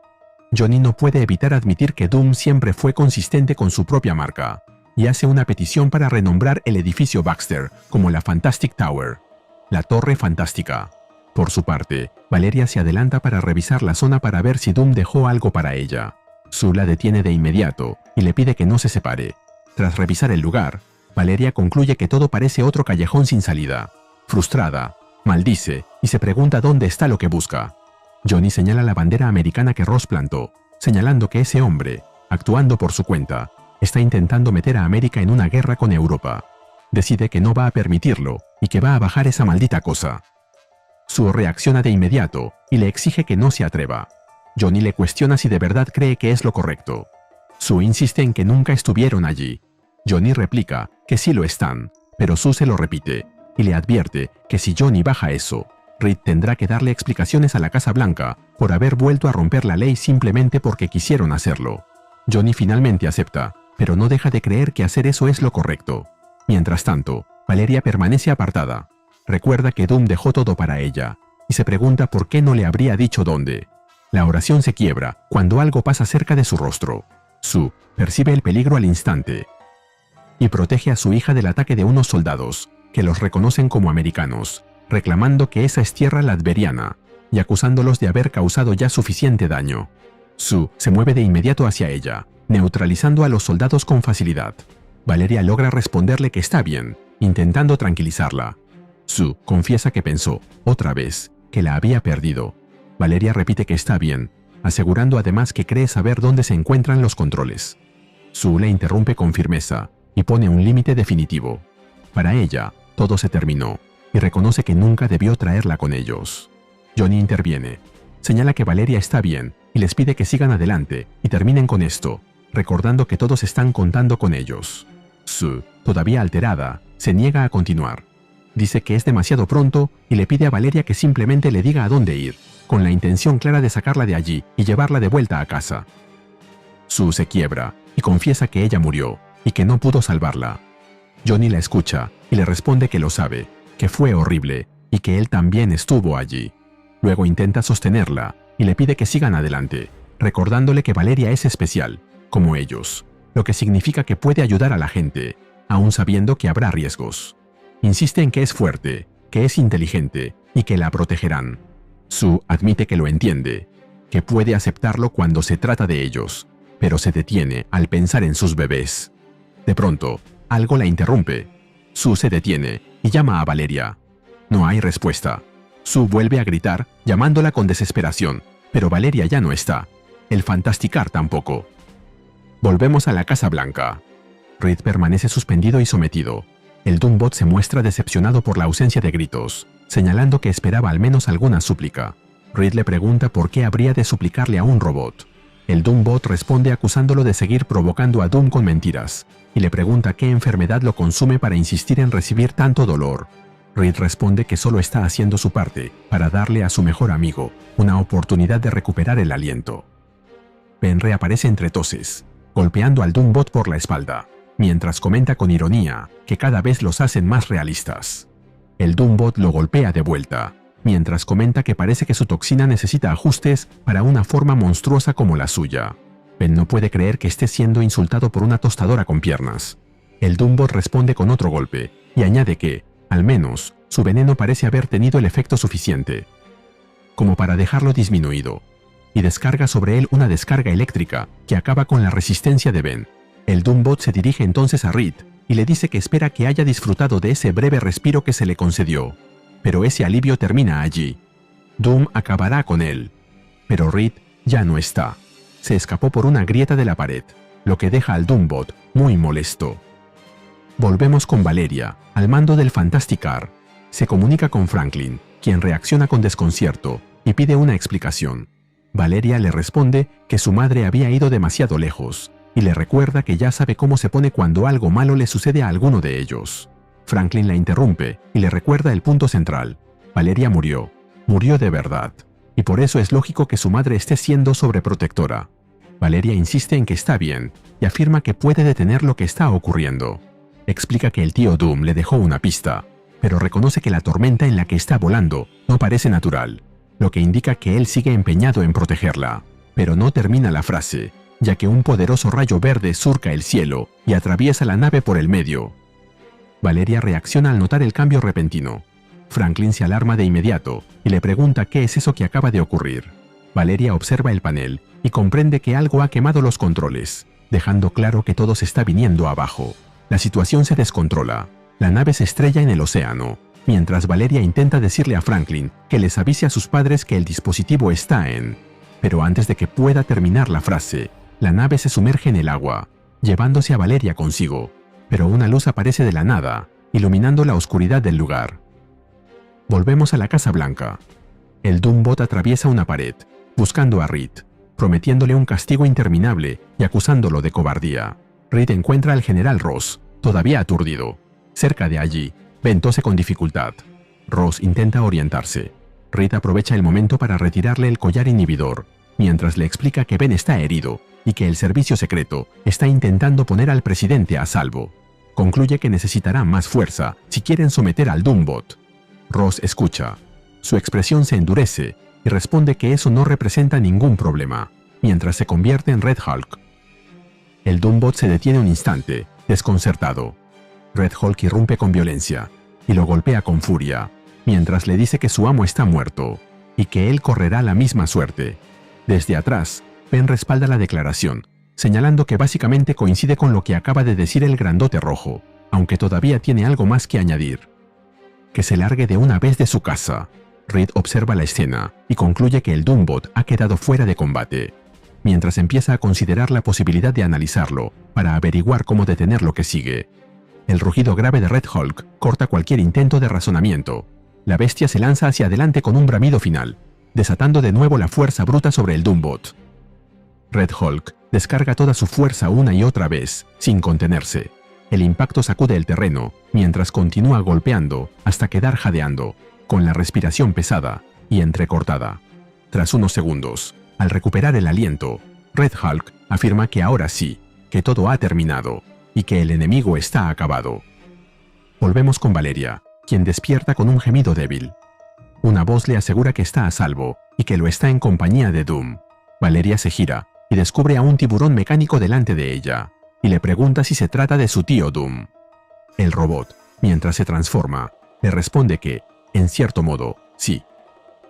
Johnny no puede evitar admitir que Doom siempre fue consistente con su propia marca, y hace una petición para renombrar el edificio Baxter como la Fantastic Tower, la Torre Fantástica. Por su parte, Valeria se adelanta para revisar la zona para ver si Doom dejó algo para ella. Sue la detiene de inmediato y le pide que no se separe. Tras revisar el lugar, Valeria concluye que todo parece otro callejón sin salida. Frustrada, maldice y se pregunta dónde está lo que busca. Johnny señala la bandera americana que Ross plantó, señalando que ese hombre, actuando por su cuenta, está intentando meter a América en una guerra con Europa. Decide que no va a permitirlo y que va a bajar esa maldita cosa. Sue reacciona de inmediato y le exige que no se atreva. Johnny le cuestiona si de verdad cree que es lo correcto. Sue insiste en que nunca estuvieron allí. Johnny replica que sí lo están, pero Sue se lo repite y le advierte que si Johnny baja eso, Reed tendrá que darle explicaciones a la Casa Blanca por haber vuelto a romper la ley simplemente porque quisieron hacerlo. Johnny finalmente acepta, pero no deja de creer que hacer eso es lo correcto. Mientras tanto, Valeria permanece apartada. Recuerda que Doom dejó todo para ella y se pregunta por qué no le habría dicho dónde. La oración se quiebra cuando algo pasa cerca de su rostro. Sue percibe el peligro al instante y protege a su hija del ataque de unos soldados, que los reconocen como americanos, reclamando que esa es tierra latveriana y acusándolos de haber causado ya suficiente daño. Sue se mueve de inmediato hacia ella, neutralizando a los soldados con facilidad. Valeria logra responderle que está bien, intentando tranquilizarla. Sue confiesa que pensó, otra vez, que la había perdido. Valeria repite que está bien, asegurando además que cree saber dónde se encuentran los controles. Sue le interrumpe con firmeza y pone un límite definitivo. Para ella, todo se terminó, y reconoce que nunca debió traerla con ellos. Johnny interviene, señala que Valeria está bien y les pide que sigan adelante y terminen con esto, recordando que todos están contando con ellos. Sue, todavía alterada, se niega a continuar. Dice que es demasiado pronto y le pide a Valeria que simplemente le diga a dónde ir, con la intención clara de sacarla de allí y llevarla de vuelta a casa. Sue se quiebra y confiesa que ella murió y que no pudo salvarla. Johnny la escucha y le responde que lo sabe, que fue horrible y que él también estuvo allí. Luego intenta sostenerla y le pide que sigan adelante, recordándole que Valeria es especial, como ellos, lo que significa que puede ayudar a la gente, aun sabiendo que habrá riesgos. Insiste en que es fuerte, que es inteligente y que la protegerán. Sue admite que lo entiende, que puede aceptarlo cuando se trata de ellos, pero se detiene al pensar en sus bebés. De pronto, algo la interrumpe. Sue se detiene y llama a Valeria. No hay respuesta. Sue vuelve a gritar, llamándola con desesperación, pero Valeria ya no está. El Fantasticar tampoco. Volvemos a la Casa Blanca. Reed permanece suspendido y sometido. El Doombot se muestra decepcionado por la ausencia de gritos, señalando que esperaba al menos alguna súplica. Reed le pregunta por qué habría de suplicarle a un robot. El Doombot responde acusándolo de seguir provocando a Doom con mentiras, y le pregunta qué enfermedad lo consume para insistir en recibir tanto dolor. Reed responde que solo está haciendo su parte para darle a su mejor amigo una oportunidad de recuperar el aliento. Ben reaparece entre toses, golpeando al Doombot por la espalda, mientras comenta con ironía que cada vez los hacen más realistas. El Doombot lo golpea de vuelta, mientras comenta que parece que su toxina necesita ajustes para una forma monstruosa como la suya. Ben no puede creer que esté siendo insultado por una tostadora con piernas. El Doombot responde con otro golpe y añade que, al menos, su veneno parece haber tenido el efecto suficiente como para dejarlo disminuido, y descarga sobre él una descarga eléctrica que acaba con la resistencia de Ben. El Doombot se dirige entonces a Reed y le dice que espera que haya disfrutado de ese breve respiro que se le concedió, pero ese alivio termina allí. Doom acabará con él, pero Reed ya no está. Se escapó por una grieta de la pared, lo que deja al Doombot muy molesto. Volvemos con Valeria, al mando del Fantasticar. Se comunica con Franklin, quien reacciona con desconcierto y pide una explicación. Valeria le responde que su madre había ido demasiado lejos y le recuerda que ya sabe cómo se pone cuando algo malo le sucede a alguno de ellos. Franklin la interrumpe y le recuerda el punto central. Valeria murió de verdad, y por eso es lógico que su madre esté siendo sobreprotectora. Valeria insiste en que está bien y afirma que puede detener lo que está ocurriendo. Explica que el tío Doom le dejó una pista, pero reconoce que la tormenta en la que está volando no parece natural, lo que indica que él sigue empeñado en protegerla. Pero no termina la frase, ya que un poderoso rayo verde surca el cielo y atraviesa la nave por el medio. Valeria reacciona al notar el cambio repentino. Franklin se alarma de inmediato y le pregunta qué es eso que acaba de ocurrir. Valeria observa el panel y comprende que algo ha quemado los controles, dejando claro que todo se está viniendo abajo. La situación se descontrola. La nave se estrella en el océano, mientras Valeria intenta decirle a Franklin que les avise a sus padres que el dispositivo está en... Pero antes de que pueda terminar la frase, la nave se sumerge en el agua, llevándose a Valeria consigo, pero una luz aparece de la nada, iluminando la oscuridad del lugar. Volvemos a la Casa Blanca. El Doombot atraviesa una pared, buscando a Reed, prometiéndole un castigo interminable y acusándolo de cobardía. Reed encuentra al general Ross, todavía aturdido. Cerca de allí, Ben tose con dificultad. Ross intenta orientarse. Reed aprovecha el momento para retirarle el collar inhibidor, mientras le explica que Ben está herido y que el servicio secreto está intentando poner al presidente a salvo. Concluye que necesitará más fuerza si quieren someter al Doombot. Ross escucha. Su expresión se endurece y responde que eso no representa ningún problema, mientras se convierte en Red Hulk. El Doombot se detiene un instante, desconcertado. Red Hulk irrumpe con violencia y lo golpea con furia, mientras le dice que su amo está muerto y que él correrá la misma suerte. Desde atrás, Ben respalda la declaración, señalando que básicamente coincide con lo que acaba de decir el grandote rojo, aunque todavía tiene algo más que añadir. Que se largue de una vez de su casa. Reed observa la escena y concluye que el Doombot ha quedado fuera de combate, mientras empieza a considerar la posibilidad de analizarlo para averiguar cómo detener lo que sigue. El rugido grave de Red Hulk corta cualquier intento de razonamiento. La bestia se lanza hacia adelante con un bramido final, desatando de nuevo la fuerza bruta sobre el Doombot. Red Hulk descarga toda su fuerza una y otra vez, sin contenerse. El impacto sacude el terreno, mientras continúa golpeando hasta quedar jadeando, con la respiración pesada y entrecortada. Tras unos segundos, al recuperar el aliento, Red Hulk afirma que ahora sí, que todo ha terminado y que el enemigo está acabado. Volvemos con Valeria, quien despierta con un gemido débil. Una voz le asegura que está a salvo y que lo está en compañía de Doom. Valeria se gira y descubre a un tiburón mecánico delante de ella, y le pregunta si se trata de su tío Doom. El robot, mientras se transforma, le responde que, en cierto modo, sí,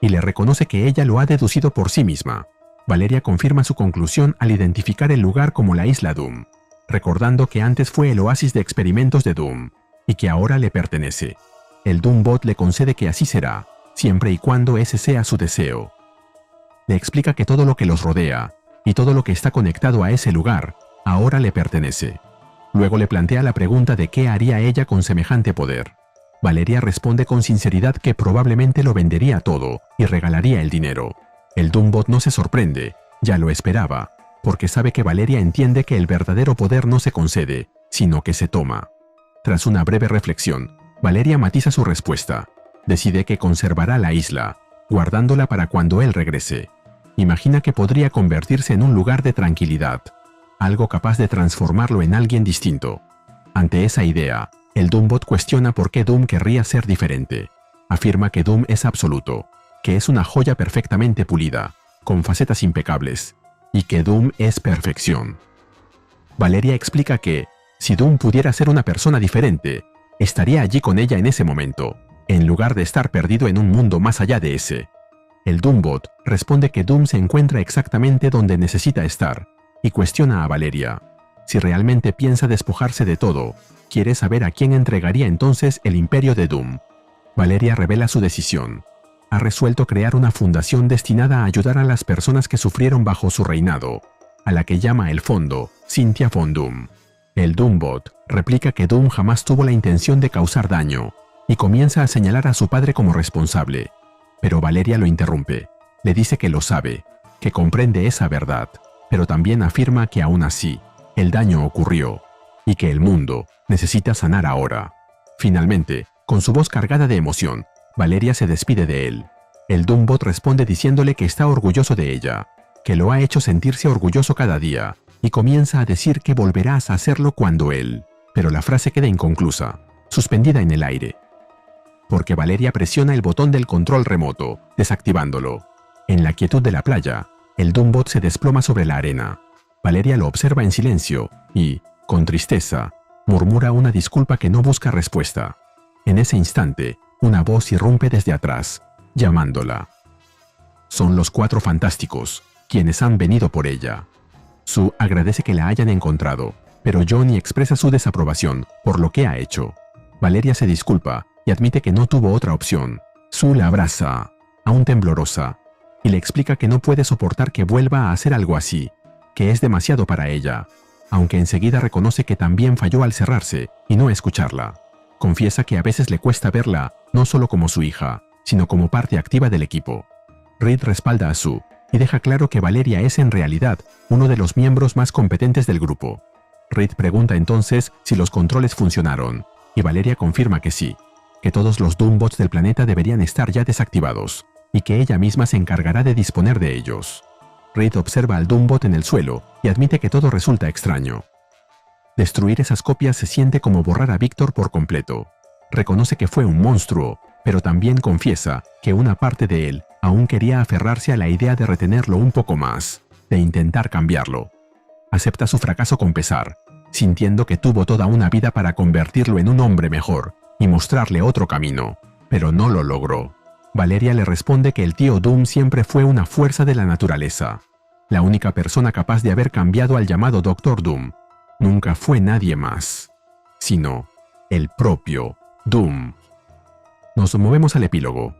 y le reconoce que ella lo ha deducido por sí misma. Valeria confirma su conclusión al identificar el lugar como la isla Doom, recordando que antes fue el oasis de experimentos de Doom, y que ahora le pertenece. El Doombot le concede que así será, siempre y cuando ese sea su deseo. Le explica que todo lo que los rodea, y todo lo que está conectado a ese lugar, ahora le pertenece. Luego le plantea la pregunta de qué haría ella con semejante poder. Valeria responde con sinceridad que probablemente lo vendería todo y regalaría el dinero. El Doombot no se sorprende, ya lo esperaba, porque sabe que Valeria entiende que el verdadero poder no se concede, sino que se toma. Tras una breve reflexión, Valeria matiza su respuesta. Decide que conservará la isla, guardándola para cuando él regrese. Imagina que podría convertirse en un lugar de tranquilidad, algo capaz de transformarlo en alguien distinto. Ante esa idea, el Doombot cuestiona por qué Doom querría ser diferente. Afirma que Doom es absoluto, que es una joya perfectamente pulida, con facetas impecables, y que Doom es perfección. Valeria explica que, si Doom pudiera ser una persona diferente, estaría allí con ella en ese momento, en lugar de estar perdido en un mundo más allá de ese. El Doombot responde que Doom se encuentra exactamente donde necesita estar, y cuestiona a Valeria. Si realmente piensa despojarse de todo, quiere saber a quién entregaría entonces el imperio de Doom. Valeria revela su decisión. Ha resuelto crear una fundación destinada a ayudar a las personas que sufrieron bajo su reinado, a la que llama el fondo Cynthia von Doom. El Doombot replica que Doom jamás tuvo la intención de causar daño, y comienza a señalar a su padre como responsable. Pero Valeria lo interrumpe. Le dice que lo sabe, que comprende esa verdad, pero también afirma que aún así, el daño ocurrió, y que el mundo necesita sanar ahora. Finalmente, con su voz cargada de emoción, Valeria se despide de él. El Doombot responde diciéndole que está orgulloso de ella, que lo ha hecho sentirse orgulloso cada día, y comienza a decir que volverás a hacerlo cuando él. Pero la frase queda inconclusa, suspendida en el aire. Porque Valeria presiona el botón del control remoto, desactivándolo. En la quietud de la playa, el Doombot se desploma sobre la arena. Valeria lo observa en silencio y, con tristeza, murmura una disculpa que no busca respuesta. En ese instante, una voz irrumpe desde atrás, llamándola. Son los Cuatro Fantásticos, quienes han venido por ella. Sue agradece que la hayan encontrado, pero Johnny expresa su desaprobación por lo que ha hecho. Valeria se disculpa y admite que no tuvo otra opción. Sue la abraza, aún temblorosa, y le explica que no puede soportar que vuelva a hacer algo así, que es demasiado para ella, aunque enseguida reconoce que también falló al cerrarse y no escucharla. Confiesa que a veces le cuesta verla no solo como su hija, sino como parte activa del equipo. Reed respalda a Sue y deja claro que Valeria es en realidad uno de los miembros más competentes del grupo. Reed pregunta entonces si los controles funcionaron, y Valeria confirma que sí, que todos los Doombots del planeta deberían estar ya desactivados, y que ella misma se encargará de disponer de ellos. Reed observa al Doombot en el suelo y admite que todo resulta extraño. Destruir esas copias se siente como borrar a Víctor por completo. Reconoce que fue un monstruo, pero también confiesa que una parte de él aún quería aferrarse a la idea de retenerlo un poco más, de intentar cambiarlo. Acepta su fracaso con pesar, sintiendo que tuvo toda una vida para convertirlo en un hombre mejor y mostrarle otro camino, pero no lo logró. Valeria le responde que el tío Doom siempre fue una fuerza de la naturaleza. La única persona capaz de haber cambiado al llamado Doctor Doom nunca fue nadie más, sino el propio Doom. Nos movemos al epílogo.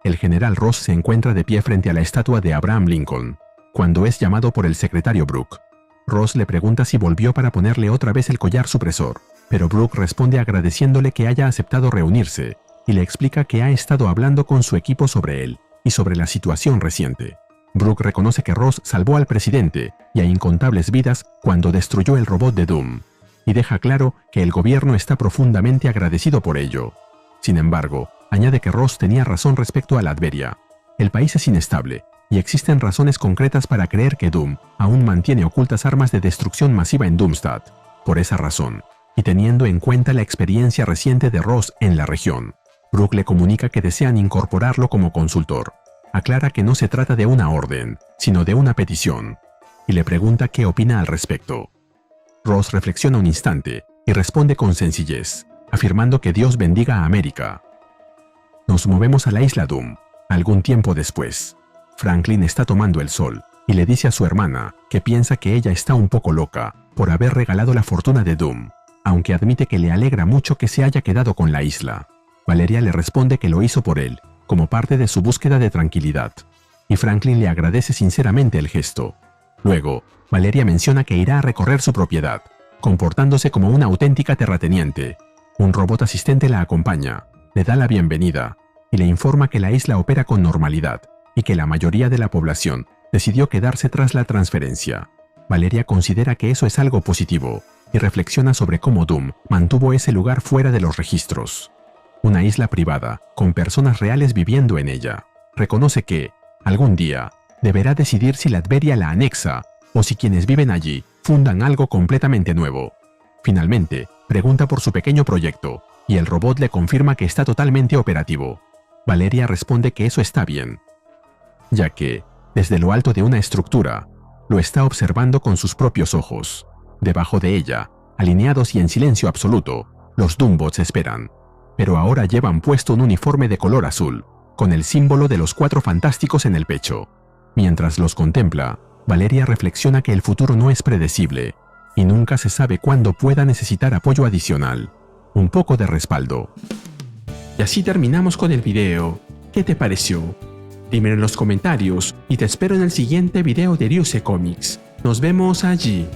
El general Ross se encuentra de pie frente a la estatua de Abraham Lincoln, cuando es llamado por el secretario Brooke. Ross le pregunta si volvió para ponerle otra vez el collar supresor, pero Brooke responde agradeciéndole que haya aceptado reunirse, y le explica que ha estado hablando con su equipo sobre él y sobre la situación reciente. Brooke reconoce que Ross salvó al presidente y a incontables vidas cuando destruyó el robot de Doom, y deja claro que el gobierno está profundamente agradecido por ello. Sin embargo, añade que Ross tenía razón respecto a Latveria. El país es inestable, y existen razones concretas para creer que Doom aún mantiene ocultas armas de destrucción masiva en Doomstadt. Por esa razón, y teniendo en cuenta la experiencia reciente de Ross en la región, Brooke le comunica que desean incorporarlo como consultor. Aclara que no se trata de una orden, sino de una petición, y le pregunta qué opina al respecto. Ross reflexiona un instante y responde con sencillez, afirmando que Dios bendiga a América. Nos movemos a la isla Doom. Algún tiempo después, Franklin está tomando el sol y le dice a su hermana que piensa que ella está un poco loca por haber regalado la fortuna de Doom, aunque admite que le alegra mucho que se haya quedado con la isla. Valeria le responde que lo hizo por él, como parte de su búsqueda de tranquilidad, y Franklin le agradece sinceramente el gesto. Luego, Valeria menciona que irá a recorrer su propiedad, comportándose como una auténtica terrateniente. Un robot asistente la acompaña, le da la bienvenida, y le informa que la isla opera con normalidad, y que la mayoría de la población decidió quedarse tras la transferencia. Valeria considera que eso es algo positivo, y reflexiona sobre cómo Doom mantuvo ese lugar fuera de los registros. Una isla privada, con personas reales viviendo en ella. Reconoce que, algún día, deberá decidir si Latveria la anexa, o si quienes viven allí fundan algo completamente nuevo. Finalmente, pregunta por su pequeño proyecto, y el robot le confirma que está totalmente operativo. Valeria responde que eso está bien, ya que, desde lo alto de una estructura, lo está observando con sus propios ojos. Debajo de ella, alineados y en silencio absoluto, los Doombots esperan. Pero ahora llevan puesto un uniforme de color azul, con el símbolo de los 4 fantásticos en el pecho. Mientras los contempla, Valeria reflexiona que el futuro no es predecible, y nunca se sabe cuándo pueda necesitar apoyo adicional. Un poco de respaldo. Y así terminamos con el video. ¿Qué te pareció? Dímelo en los comentarios y te espero en el siguiente video de Ryusei Comics. Nos vemos allí.